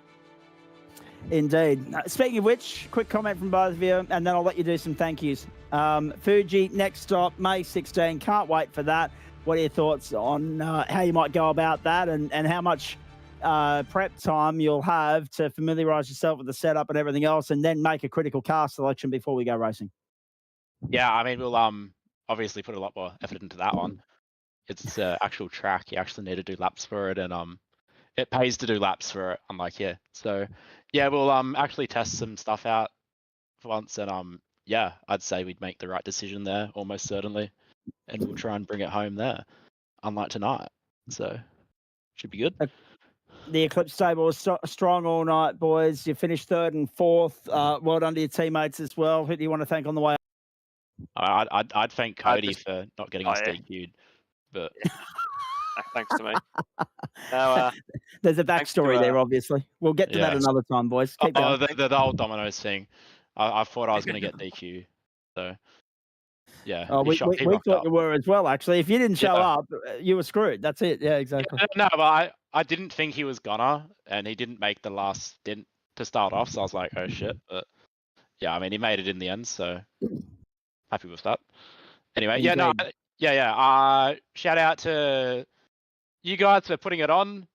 Indeed. Speaking of which, quick comment from both of you, and then I'll let you do some thank yous. Fuji, next stop, May 16. Can't wait for that. What are your thoughts on how you might go about that and how much prep time you'll have to familiarise yourself with the setup and everything else and then make a critical car selection before we go racing? Yeah, I mean, we'll obviously put a lot more effort into that one. It's actual track. You actually need to do laps for it, and it pays to do laps for it, unlike here. So, yeah, we'll actually test some stuff out for once, and yeah, I'd say we'd make the right decision there, almost certainly. And we'll try and bring it home there, unlike tonight. So, should be good. The Eclipse stable was strong all night, boys. You finished third and fourth. Well done to your teammates as well. Who do you want to thank on the way? I'd thank Cody for not getting us DQ'd, but thanks to me. Now, there's a backstory there, obviously. We'll get to that another time, boys. Keep going. The whole Domino's thing. I thought I was going to get DQ, so. Yeah, we thought you were as well, actually. If you didn't show up, you were screwed. That's it. Yeah, exactly. Yeah, no, but I didn't think he was gonna, and he didn't make the last stint to start off, so I was like, oh shit. But yeah, I mean, he made it in the end, so happy with that. Anyway, shout out to you guys for putting it on.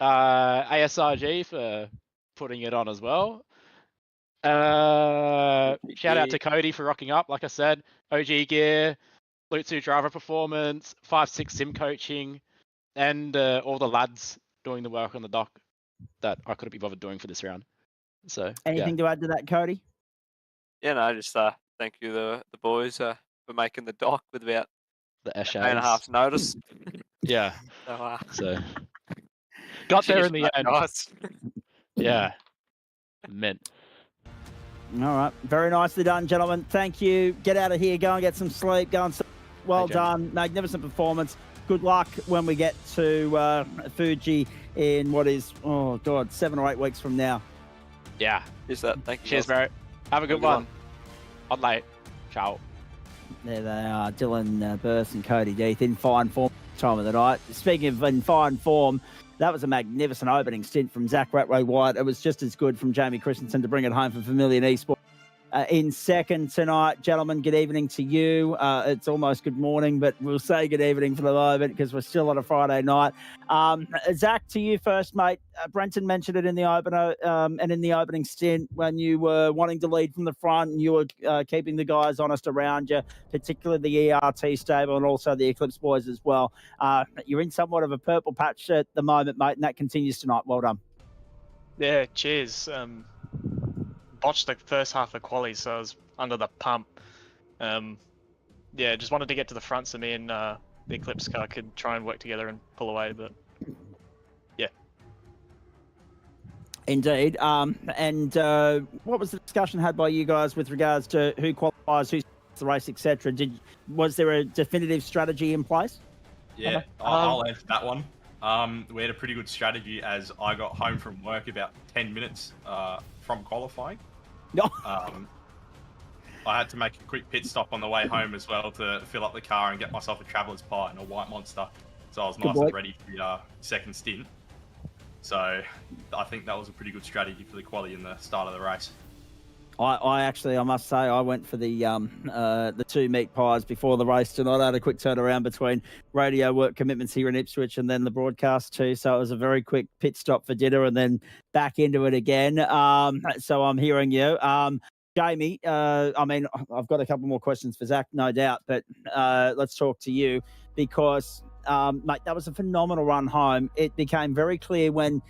ASRG for putting it on as well. Shout out to Cody for rocking up, like I said. OG Gear, Lutsu Driver Performance, 5-6 Sim Coaching, and all the lads doing the work on the dock that I couldn't be bothered doing for this round. So, anything to add to that, Cody? Yeah, no, just thank you the boys for making the dock with about the day and a half's notice. Yeah. So got there in the end. Nice. Yeah. Mint. All right. Very nicely done, gentlemen. Thank you. Get out of here. Go and get some sleep. Go and sleep. Well done. Magnificent performance. Good luck when we get to Fuji in what is, 7 or 8 weeks from now. Yeah. Is that? Thank you. Cheers, bro. Have a good one. On late. Ciao. There they are. Dylan Burst and Cody Death in fine form time of the night. Speaking of in fine form, that was a magnificent opening stint from Zach Ratway White. It was just as good from Jamie Christensen to bring it home for Vermilion Esports. in second tonight. Gentlemen, good evening to you. It's almost good morning, but we'll say good evening for the moment because we're still on a Friday night. Zach, to you first, mate. Brenton mentioned it in the opener and in the opening stint when you were wanting to lead from the front and you were keeping the guys honest around you, particularly the ERT stable and also the Eclipse boys as well. You're in somewhat of a purple patch at the moment, mate, and that continues tonight. Well done. Yeah, cheers. Botched the first half of quali, so I was under the pump. Yeah, just wanted to get to the front so me and the Eclipse car could try and work together and pull away, but yeah. Indeed. And what was the discussion had by you guys with regards to who qualifies, who starts the race, etc.? Was there a definitive strategy in place? Yeah, I'll answer that one. We had a pretty good strategy as I got home from work about 10 minutes from qualifying. No. I had to make a quick pit stop on the way home as well to fill up the car and get myself a traveller's pie and a white monster. So I was nice and ready for the second stint. So I think that was a pretty good strategy for the quali in the start of the race. I actually, I must say, I went for the 2 meat pies before the race tonight. I had a quick turnaround between radio work commitments here in Ipswich and then the broadcast too. So it was a very quick pit stop for dinner and then back into it again. So I'm hearing you. Jamie, I mean, I've got a couple more questions for Zach, no doubt, but let's talk to you because, mate, that was a phenomenal run home. It became very clear when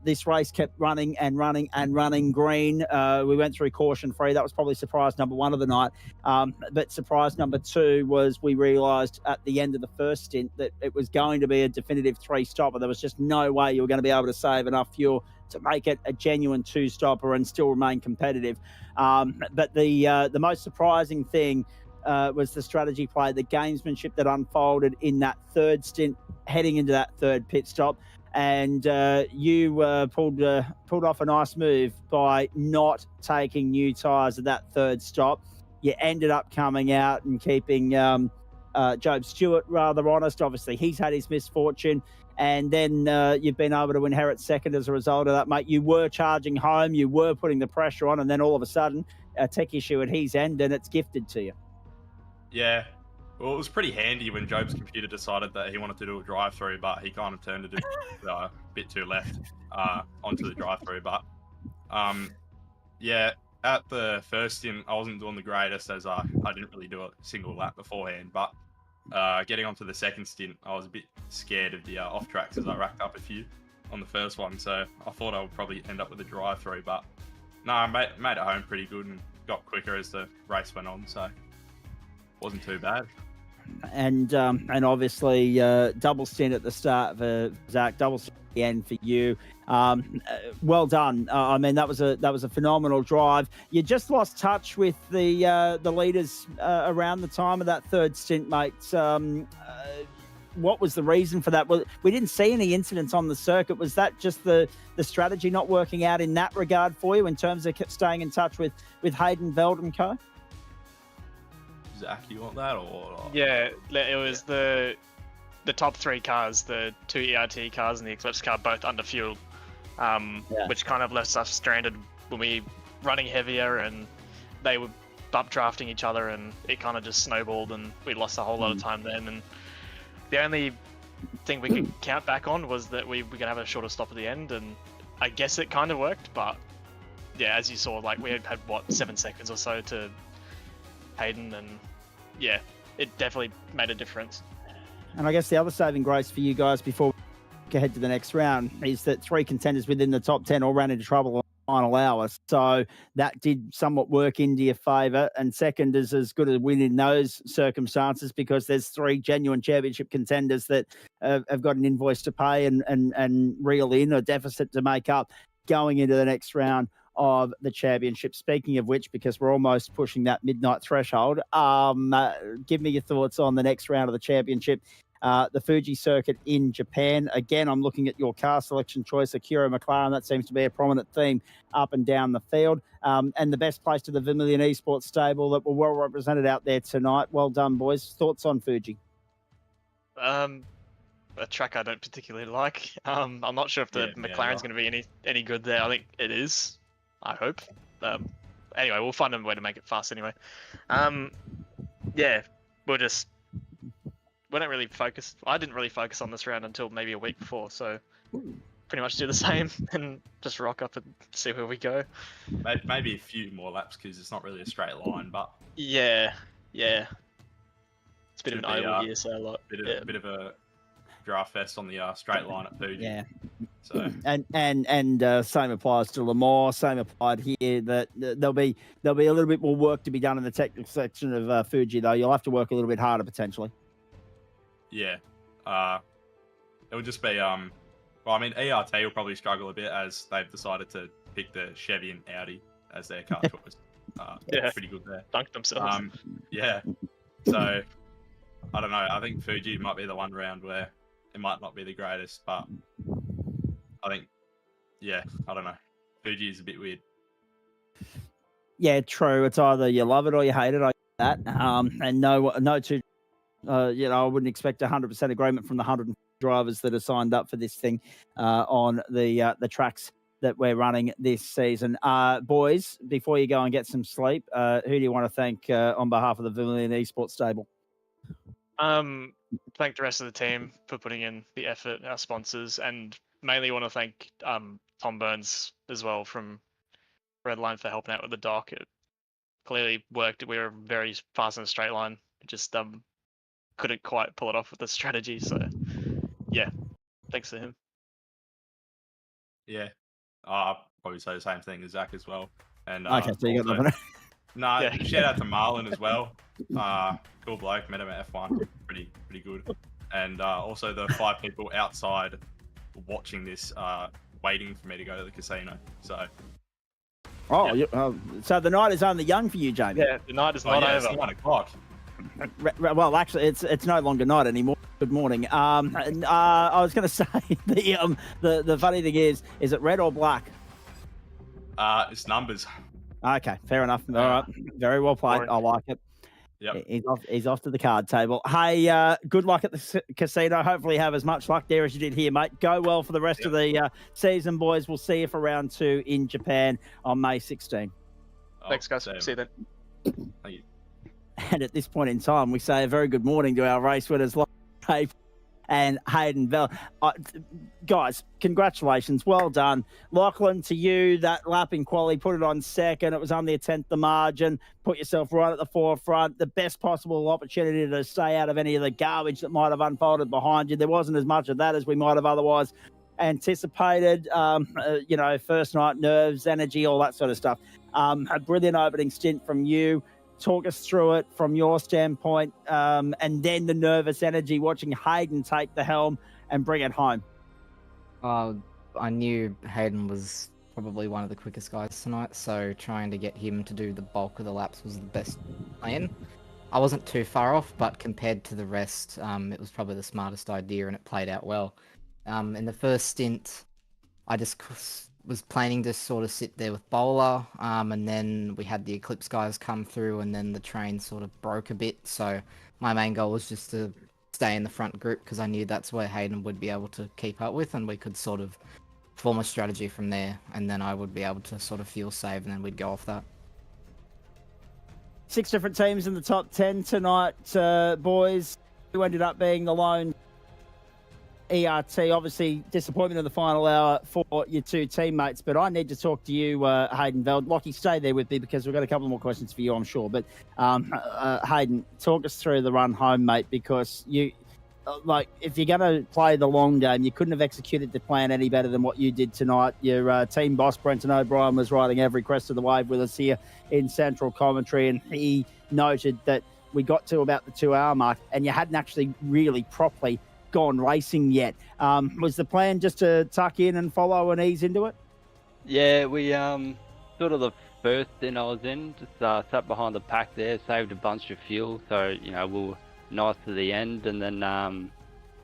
this race kept running and running and running green. We went through caution free. That was probably surprise number 1 of the night. But surprise number 2 was we realised at the end of the first stint that it was going to be a definitive 3-stopper. There was just no way you were going to be able to save enough fuel to make it a genuine 2-stopper and still remain competitive. But the most surprising thing was the strategy play, the gamesmanship that unfolded in that third stint heading into that third pit stop. And you pulled off a nice move by not taking new tyres at that third stop. You ended up coming out and keeping Job Stewart rather honest. Obviously, he's had his misfortune. And then you've been able to inherit second as a result of that, mate. You were charging home. You were putting the pressure on. And then all of a sudden, a tech issue at his end, and it's gifted to you. Yeah. Well, it was pretty handy when Job's computer decided that he wanted to do a drive-through, but he kind of turned it a bit too left onto the drive-through. But, yeah, at the first stint, I wasn't doing the greatest as I didn't really do a single lap beforehand. But getting onto the second stint, I was a bit scared of the off-tracks as I racked up a few on the first one. So I thought I would probably end up with a drive-through. But, no, I made it home pretty good and got quicker as the race went on. So it wasn't too bad. And obviously double stint at the start for Zach, double stint at the end for you. Well done. I mean, that was a phenomenal drive. You just lost touch with the leaders around the time of that third stint, mate. What was the reason for that? Well, we didn't see any incidents on the circuit. Was that just the strategy not working out in that regard for you in terms of staying in touch with Hayden, Veld and co? Zach, you want that or? Yeah, it was the top 3 cars, the 2 ERT cars and the Eclipse car, both under fuel, which kind of left us stranded when we running heavier and they were bump drafting each other and it kind of just snowballed and we lost a whole lot of time then. And the only thing we could count back on was that we could have a shorter stop at the end, and I guess it kind of worked, but yeah, as you saw, like we had what 7 seconds or so to Hayden, and yeah, it definitely made a difference. And I guess the other saving grace for you guys before we go ahead to the next round is that 3 contenders within the top 10 all ran into trouble in the final hour. So that did somewhat work into your favour. And second is as good a win in those circumstances because there's 3 genuine championship contenders that have got an invoice to pay and reel in, a deficit to make up going into the next round of the championship. Speaking of which, because we're almost pushing that midnight threshold, give me your thoughts on the next round of the championship. The Fuji circuit in Japan. Again, I'm looking at your car selection choice, Akira McLaren. That seems to be a prominent theme up and down the field. And the best place to the Vermilion Esports stable that were well represented out there tonight. Well done, boys. Thoughts on Fuji? A track I don't particularly like. I'm not sure if the McLaren's going to be any good there. I think it is. I hope. anyway, we'll find a way to make it fast anyway. Yeah, we don't really focus. I didn't really focus on this round until maybe a week before, so pretty much do the same and just rock up and see where we go. Maybe a few more laps because it's not really a straight line, but yeah, it's a bit of should an be, oval here, so a lot. bit of a draft fest on the straight line at Fuji. Yeah. So And same applies to Lemoore. Same applied here. That there'll be a little bit more work to be done in the technical section of Fuji, though. You'll have to work a little bit harder potentially. yeah, it would just be well, I mean, ERT will probably struggle a bit as they've decided to pick the Chevy and Audi as their car choice. Yeah. Pretty good there. Dunked themselves. Yeah. So I don't know. I think Fuji might be the one round where it might not be the greatest, but I think, yeah, I don't know. Fuji is a bit weird. Yeah, true. It's either you love it or you hate it. I get that. And no two. I wouldn't expect 100% agreement from the 100 drivers that are signed up for this thing on the tracks that we're running this season. Boys, before you go and get some sleep, who do you want to thank on behalf of the Vermilion Esports stable? Thank the rest of the team for putting in the effort, our sponsors, and mainly want to thank Tom Burns as well from Redline for helping out with the dock. It clearly worked. We were very fast in a straight line. It just couldn't quite pull it off with the strategy. So yeah, thanks to him. Yeah. I'll probably say the same thing as Zach as well. And Okay, so you got nothing. No, Yeah. shout out to Marlon as well. Cool bloke, met him at F1. Pretty good. And also the 5 people outside watching this, waiting for me to go to the casino. So. So the night is only young for you, Jamie. Yeah, the night is not over. It's 9 o'clock. Well, actually, it's no longer night anymore. Good morning. I was going to say the funny thing is it red or black? It's numbers. Okay, fair enough. All right, very well played. Orange. I like it. Yep. He's off to the card table. Hey, good luck at the casino. Hopefully, you have as much luck there as you did here, mate. Go well for the rest of the season, boys. We'll see you for round 2 in Japan on May 16. Thanks, guys. See you then. Thank you. And at this point in time, we say a very good morning to our race winners, Lachlan and Hayden Bell. Guys, congratulations. Well done. Lachlan, to you, that lap in quali, put it on second. It was only a 10th the margin. Put yourself right at the forefront. The best possible opportunity to stay out of any of the garbage that might have unfolded behind you. There wasn't as much of that as we might have otherwise anticipated. First night nerves, energy, all that sort of stuff. A brilliant opening stint from you. Talk us through it from your standpoint, and then the nervous energy watching Hayden take the helm and bring it home. I knew Hayden was probably one of the quickest guys tonight, so trying to get him to do the bulk of the laps was the best plan. I wasn't too far off, but compared to the rest, it was probably the smartest idea and it played out well. In the first stint, I just was planning to sort of sit there with Bowler, and then we had the Eclipse guys come through, and then the train sort of broke a bit. So my main goal was just to stay in the front group because I knew that's where Hayden would be able to keep up with, and we could sort of form a strategy from there, and then I would be able to sort of fuel save, and then we'd go off that. 6 different teams in the top 10 tonight, boys. Who ended up being the lone ERT? Obviously, disappointment in the final hour for your 2 teammates, but I need to talk to you, Hayden Veld. Lockie, stay there with me because we've got a couple more questions for you, I'm sure. But Hayden, talk us through the run home, mate, because you, if you're going to play the long game, you couldn't have executed the plan any better than what you did tonight. Your team boss, Brenton O'Brien, was riding every crest of the wave with us here in Central Commentary, and he noted that we got to about the 2-hour mark and you hadn't actually really properly gone racing yet. Was the plan just to tuck in and follow and ease into it? Yeah, we sort of the first stint I was in, just sat behind the pack there, saved a bunch of fuel, so we were nice to the end, and then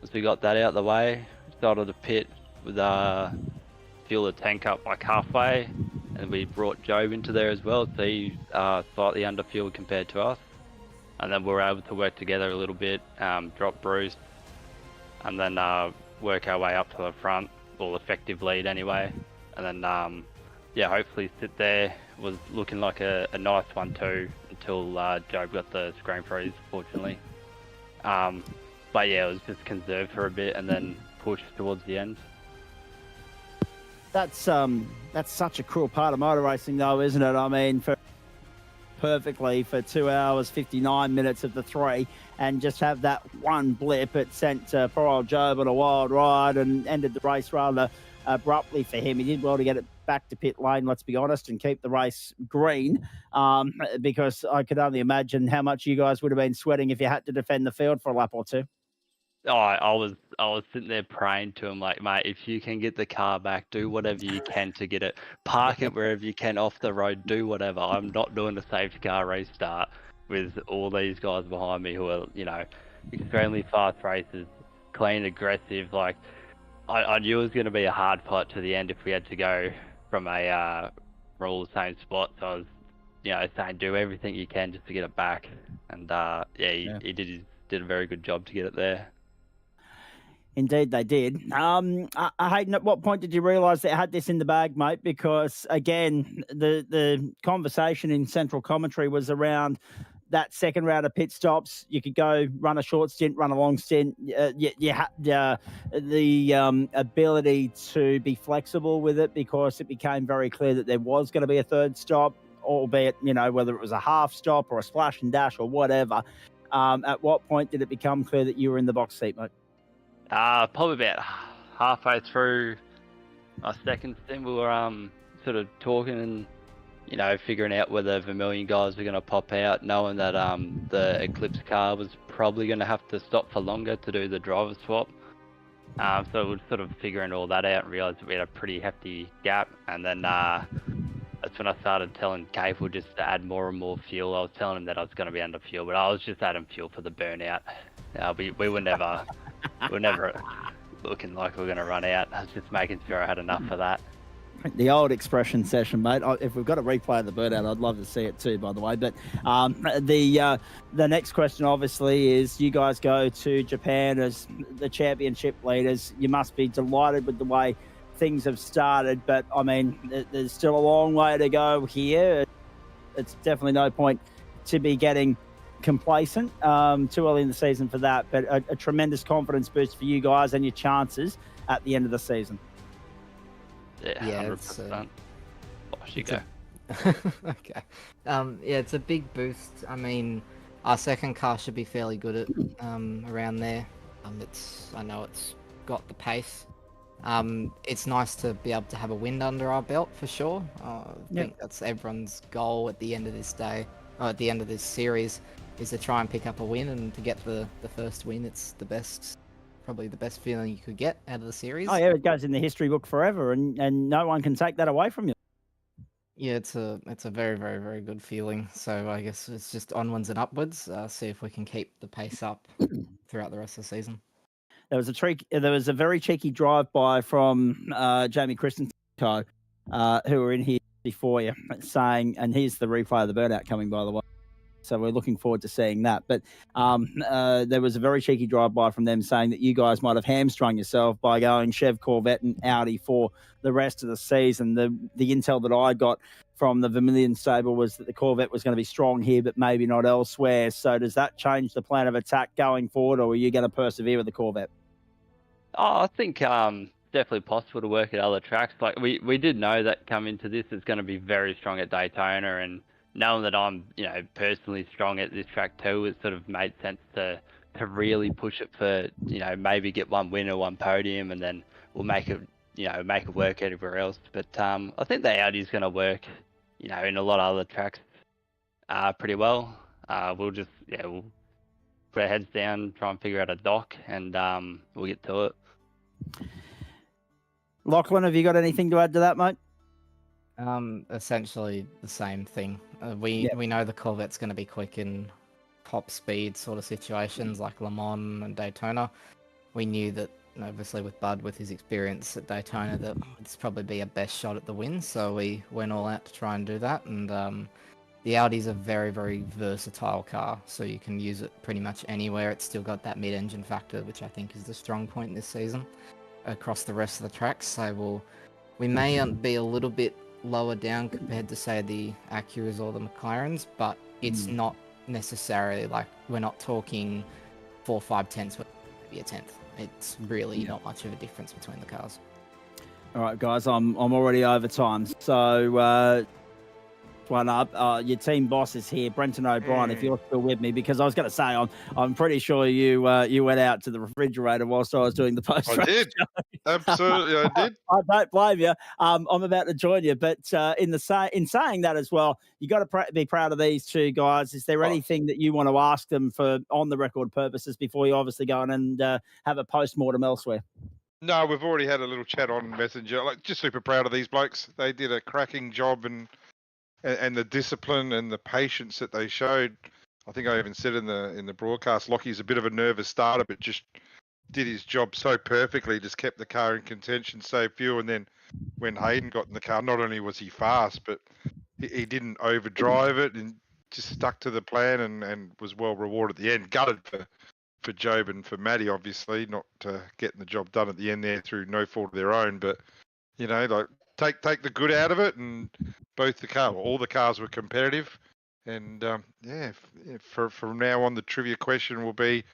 as we got that out of the way, started the pit with fuel the tank up like halfway, and we brought Job into there as well, so he's slightly under fuel compared to us, and then we were able to work together a little bit, drop Bruce, and then work our way up to the front, well, effective lead anyway, and then yeah, hopefully sit there. Was looking like a nice one too until Job got the screen freeze, fortunately. But yeah, it was just conserved for a bit and then pushed towards the end. That's such a cruel part of motor racing, though, isn't it? I mean, perfectly for 2 hours 59 minutes of the 3, and just have that one blip. It sent poor old Job on a wild ride and ended the race rather abruptly for him. He did well to get it back to pit lane, let's be honest, and keep the race green, because I could only imagine how much you guys would have been sweating if you had to defend the field for a lap or two. Oh, I was sitting there praying to him like, mate, if you can get the car back, do whatever you can to get it. Park it wherever you can off the road, do whatever. I'm not doing a safety car restart with all these guys behind me who are, you know, extremely fast racers, clean, aggressive. Like, I knew it was going to be a hard fight to the end if we had to go from all the same spot. So I was, you know, saying do everything you can just to get it back. And he did a very good job to get it there. Indeed, they did. Hayden, at what point did you realise that you had this in the bag, mate? Because, again, the conversation in central commentary was around that second round of pit stops. You could go run a short stint, run a long stint. You had the ability to be flexible with it because it became very clear that there was going to be a third stop, albeit, you know, whether it was a half stop or a splash and dash or whatever. At what point did it become clear that you were in the box seat, mate? Probably about halfway through our second stint, we were sort of talking and, you know, figuring out whether Vermilion guys were going to pop out, knowing that the Eclipse car was probably going to have to stop for longer to do the driver swap. So we were sort of figuring all that out and realised that we had a pretty hefty gap. And then that's when I started telling Cable just to add more and more fuel. I was telling him that I was going to be under fuel, but I was just adding fuel for the burnout. We were never... We're never looking like we're going to run out. I was just making sure I had enough for that. The old expression session, mate. If we've got a replay of the burnout, I'd love to see it too, by the way. But the next question, obviously, is you guys go to Japan as the championship leaders. You must be delighted with the way things have started. But, I mean, there's still a long way to go here. It's definitely no point to be getting complacent too early in the season for that, but a tremendous confidence boost for you guys and your chances at the end of the season. Yeah, 100%. Okay. Yeah, it's a big boost. I mean, our second car should be fairly good at around there. I know it's got the pace. It's nice to be able to have a win under our belt for sure. I think that's everyone's goal at the end of this day, or at the end of this series, is to try and pick up a win, and to get the first win. It's probably the best feeling you could get out of the series. Oh yeah, it goes in the history book forever, and no one can take that away from you. Yeah, it's a very, very, very good feeling. So I guess it's just onwards and upwards. See if we can keep the pace up throughout the rest of the season. There was a very cheeky drive-by from Jamie Christensen, who were in here before you, saying, and here's the replay of the burnout coming, by the way. So we're looking forward to seeing that. But there was a very cheeky drive-by from them saying that you guys might have hamstrung yourself by going Chev, Corvette and Audi for the rest of the season. The intel that I got from the Vermilion stable was that the Corvette was going to be strong here, but maybe not elsewhere. So does that change the plan of attack going forward, or are you going to persevere with the Corvette? Oh, I think definitely possible to work at other tracks. Like we did know that coming to this is going to be very strong at Daytona, and knowing that I'm, you know, personally strong at this track too, it sort of made sense to really push it for, you know, maybe get one win or one podium, and then we'll make it work everywhere else. But I think the Audi's going to work, you know, in a lot of other tracks pretty well. We'll put our heads down, try and figure out a dock, and we'll get to it. Lachlan, have you got anything to add to that, mate? Essentially the same thing. We know the Corvette's going to be quick in top speed sort of situations like Le Mans and Daytona. We knew that, obviously, with Bud, with his experience at Daytona, that it's probably be a best shot at the win. So we went all out to try and do that. And the Audi's a very, very versatile car, so you can use it pretty much anywhere. It's still got that mid-engine factor, which I think is the strong point this season across the rest of the tracks. So we may be a little bit lower down compared to, say, the Acuras or the McLarens, but it's not necessarily like we're not talking 4 or 5 tenths, maybe a tenth. It's really not much of a difference between the cars. All right, guys, I'm already over time. So one up, your team boss is here, Brenton O'Brien. If you're still with me, because I was going to say I'm pretty sure you went out to the refrigerator whilst I was doing the post. I did. Absolutely, I did. I don't blame you. I'm about to join you, but in saying that as well, you got to be proud of these two guys. Is there anything that you want to ask them for on the record purposes before you obviously go on and have a post-mortem elsewhere? No, we've already had a little chat on Messenger. Like, just super proud of these blokes. They did a cracking job, and the discipline and the patience that they showed. I think I even said in the broadcast, Lockie's a bit of a nervous starter, but just did his job so perfectly. Just kept the car in contention, saved fuel, and then when Hayden got in the car, not only was he fast, but he didn't overdrive it and just stuck to the plan and was well rewarded at the end. Gutted for Job and for Matty, obviously, not getting the job done at the end there through no fault of their own. But, you know, like take the good out of it, and all the cars were competitive. And, from now on, the trivia question will be,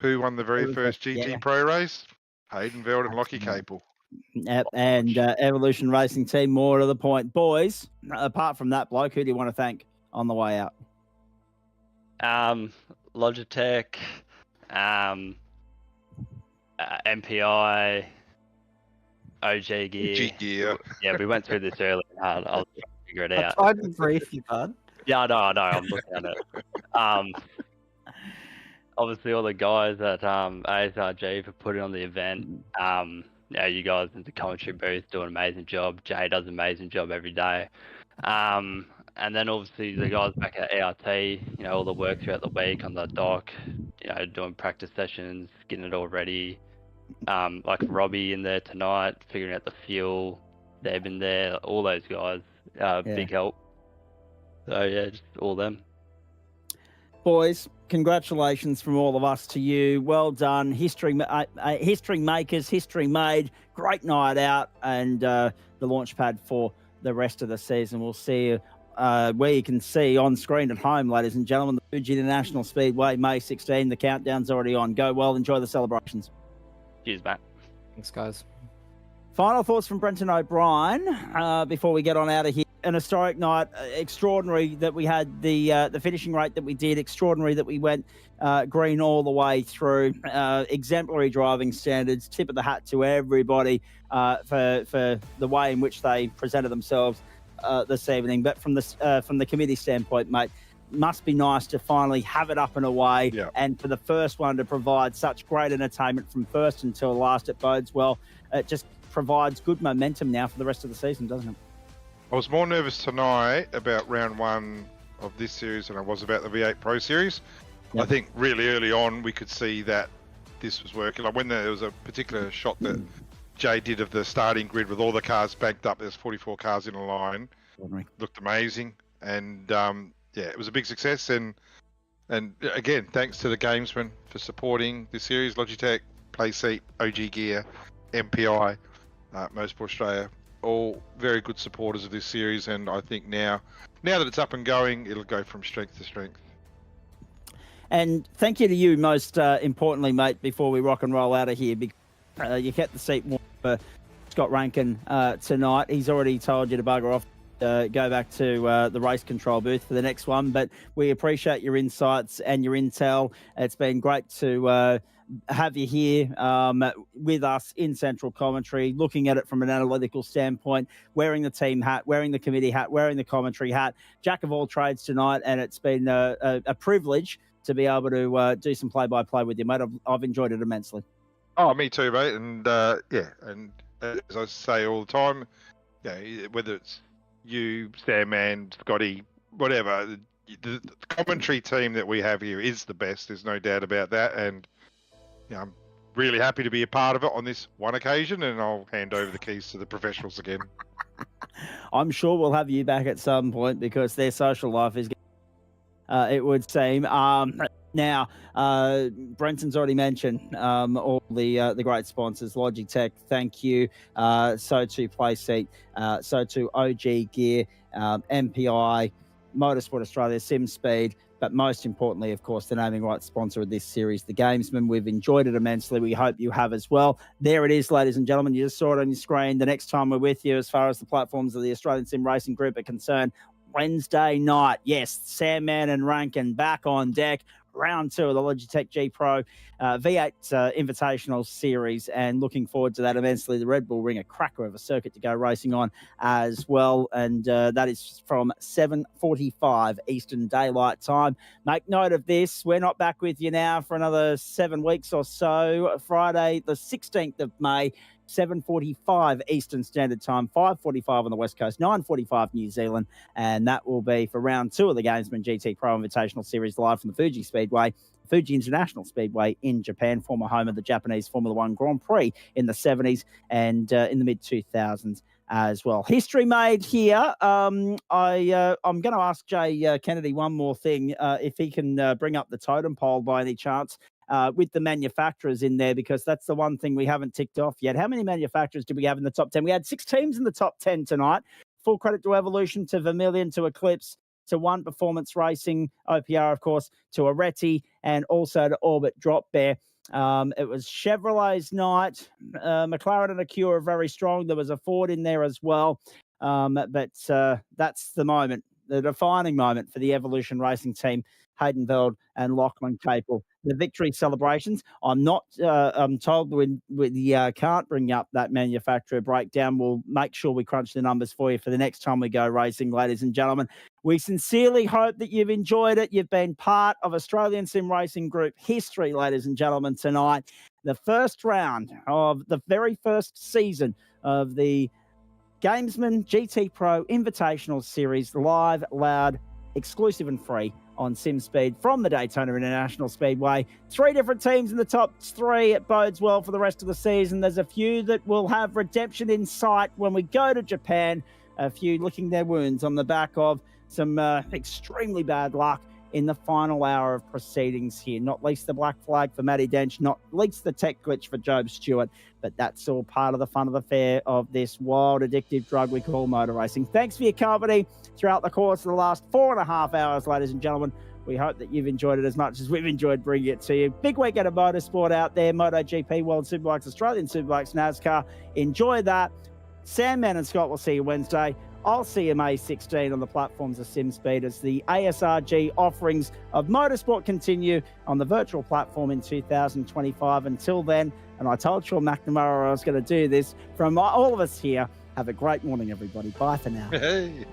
who won the very first GT Pro race? Hayden Veld and Lockie Capel. Yep, and Evolution Racing Team, more to the point. Boys, apart from that bloke, who do you want to thank on the way out? Logitech, MPI, OG Gear. Yeah, we went through this earlier. I'll try to figure it out. I tried to brief you, bud. Yeah, I know. I'm looking at it. Obviously, all the guys at ASRG for putting on the event. Yeah, you guys in the commentary booth do an amazing job. Jay does an amazing job every day. And then obviously the guys back at ERT, you know, all the work throughout the week on the dock, you know, doing practice sessions, getting it all ready. Like Robbie in there tonight, figuring out the fuel. They've been there, all those guys, big help. So yeah, just all them. Boys, congratulations from all of us to you. Well done. History makers, history made. Great night out, and the launch pad for the rest of the season. We'll see you where you can see on screen at home, ladies and gentlemen, the Fuji International Speedway, May 16. The countdown's already on. Go well. Enjoy the celebrations. Cheers, Matt. Thanks, guys. Final thoughts from Brenton O'Brien before we get on out of here. An historic night, extraordinary that we had the finishing rate that we did, extraordinary that we went green all the way through, exemplary driving standards, tip of the hat to everybody for the way in which they presented themselves this evening. But from the committee standpoint, mate, must be nice to finally have it up and away, and for the first one to provide such great entertainment from first until last. It bodes well. It just provides good momentum now for the rest of the season, doesn't it? I was more nervous tonight about round one of this series than I was about the V8 Pro Series. I think really early on we could see that this was working. Like when there was a particular shot that Jay did of the starting grid with all the cars banked up, there's 44 cars in a line. Looked amazing, and it was a big success. And again, thanks to the gamesmen for supporting the series. Logitech, Playseat, OG Gear, MPI, Motorsport Australia, all very good supporters of this series. And I think now that it's up and going, it'll go from strength to strength. And thank you to you, most importantly, mate, before we rock and roll out of here, because you kept the seat warm for Scott Rankin tonight. He's already told you to bugger off, go back to the race control booth for the next one. But we appreciate your insights and your intel. It's been great to have you here with us in Central Commentary, looking at it from an analytical standpoint, wearing the team hat, wearing the committee hat, wearing the commentary hat, jack of all trades tonight. And it's been a privilege to be able to do some play-by-play with you, mate. I've enjoyed it immensely. Oh, me too, mate. And and as I say all the time, whether it's you, Sam, and Scotty, whatever, the commentary team that we have here is the best. There's no doubt about that. And I'm really happy to be a part of it on this one occasion, and I'll hand over the keys to the professionals again. I'm sure we'll have you back at some point because their social life is, it would seem. Now, Brenton's already mentioned all the great sponsors, Logitech, thank you, so too Playseat, so too OG Gear, MPI, Motorsport Australia, SimSpeed, but most importantly, of course, the naming rights sponsor of this series, The Gamesman. We've enjoyed it immensely. We hope you have as well. There it is, ladies and gentlemen. You just saw it on your screen. The next time we're with you, as far as the platforms of the Australian Sim Racing Group are concerned, Wednesday night. Yes, Sandman and Rankin back on deck. Round 2 of the Logitech G Pro V8 Invitational Series, and looking forward to that immensely. The Red Bull Ring, a cracker of a circuit to go racing on as well, and that is from 7:45 Eastern Daylight Time. Make note of this. We're not back with you now for another 7 weeks or so. Friday, the 16th of May, 7:45 Eastern Standard Time, 5:45 on the West Coast, 9:45 New Zealand, and that will be for round 2 of the Gamesman GT Pro Invitational Series live from the Fuji International Speedway in Japan, former home of the Japanese Formula One Grand Prix in the 70s and in the mid-2000s as well. History made here. I'm going to ask Jay Kennedy one more thing, if he can bring up the totem pole by any chance. With the manufacturers in there, because that's the one thing we haven't ticked off yet. How many manufacturers did we have in the top 10? We had 6 teams in the top 10 tonight. Full credit to Evolution, to Vermilion, to Eclipse, to One Performance Racing, OPR, of course, to Aretti, and also to Orbit Drop Bear. It was Chevrolet's night. McLaren and Acura are very strong. There was a Ford in there as well. But that's the moment, the defining moment for the Evolution Racing team, Hayden Veld and Lachlan Capel. The victory celebrations. I'm told we can't bring up that manufacturer breakdown. We'll make sure we crunch the numbers for you for the next time we go racing, ladies and gentlemen. We sincerely hope that you've enjoyed it. You've been part of Australian Sim Racing Group history, ladies and gentlemen, tonight. The first round of the very first season of the Gamesman GT Pro Invitational Series, live, loud, exclusive and free on SimSpeed from the Daytona International Speedway. 3 different teams in the top 3. It bodes well for the rest of the season. There's a few that will have redemption in sight when we go to Japan. A few licking their wounds on the back of some extremely bad luck in the final hour of proceedings here. Not least the black flag for Matty Dench, not least the tech glitch for Job Stewart, but that's all part of the fun of the fair of this wild, addictive drug we call motor racing. Thanks for your company throughout the course of the last 4.5 hours, ladies and gentlemen. We hope that you've enjoyed it as much as we've enjoyed bringing it to you. Big weekend of motorsport out there. MotoGP, World Superbikes, Australian Superbikes, NASCAR. Enjoy that. Sandman and Scott will see you Wednesday. I'll see you May 16 on the platforms of SimSpeed as the ASRG offerings of motorsport continue on the virtual platform in 2025. Until then, and I told Sean McNamara I was going to do this, from all of us here, have a great morning, everybody. Bye for now. Hey.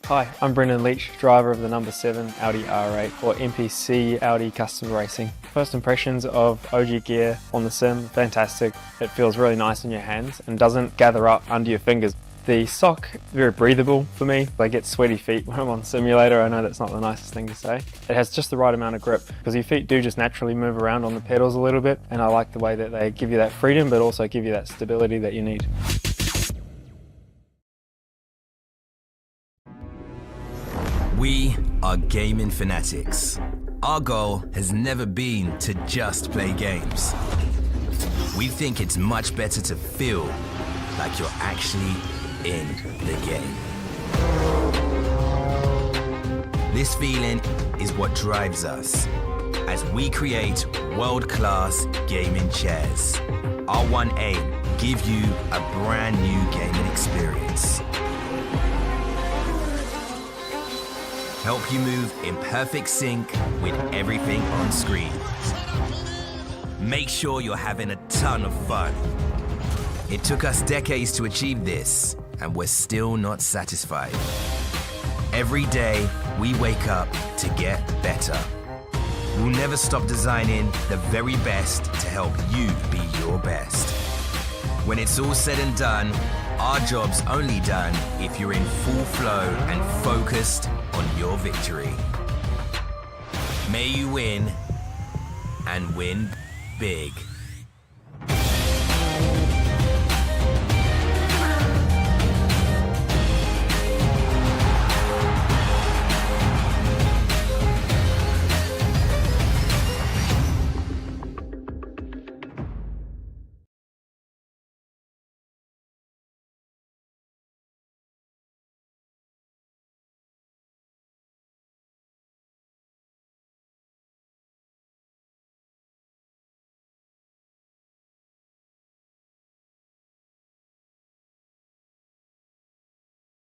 Hi, I'm Brendan Leach, driver of the number 7 Audi R8 for NPC Audi Custom Racing. First impressions of OG gear on the sim, fantastic. It feels really nice in your hands and doesn't gather up under your fingers. The sock, very breathable for me. I get sweaty feet when I'm on simulator. I know that's not the nicest thing to say. It has just the right amount of grip because your feet do just naturally move around on the pedals a little bit, and I like the way that they give you that freedom but also give you that stability that you need. We are gaming fanatics. Our goal has never been to just play games. We think it's much better to feel like you're actually in the game. This feeling is what drives us as we create world-class gaming chairs. Our one aim, give you a brand new gaming experience. Help you move in perfect sync with everything on screen. make sure you're having a ton of fun. It took us decades to achieve this, and we're still not satisfied. Every day, we wake up to get better. We'll never stop designing the very best to help you be your best. When it's all said and done, our job's only done if you're in full flow and focused on your victory. May you win, and win big.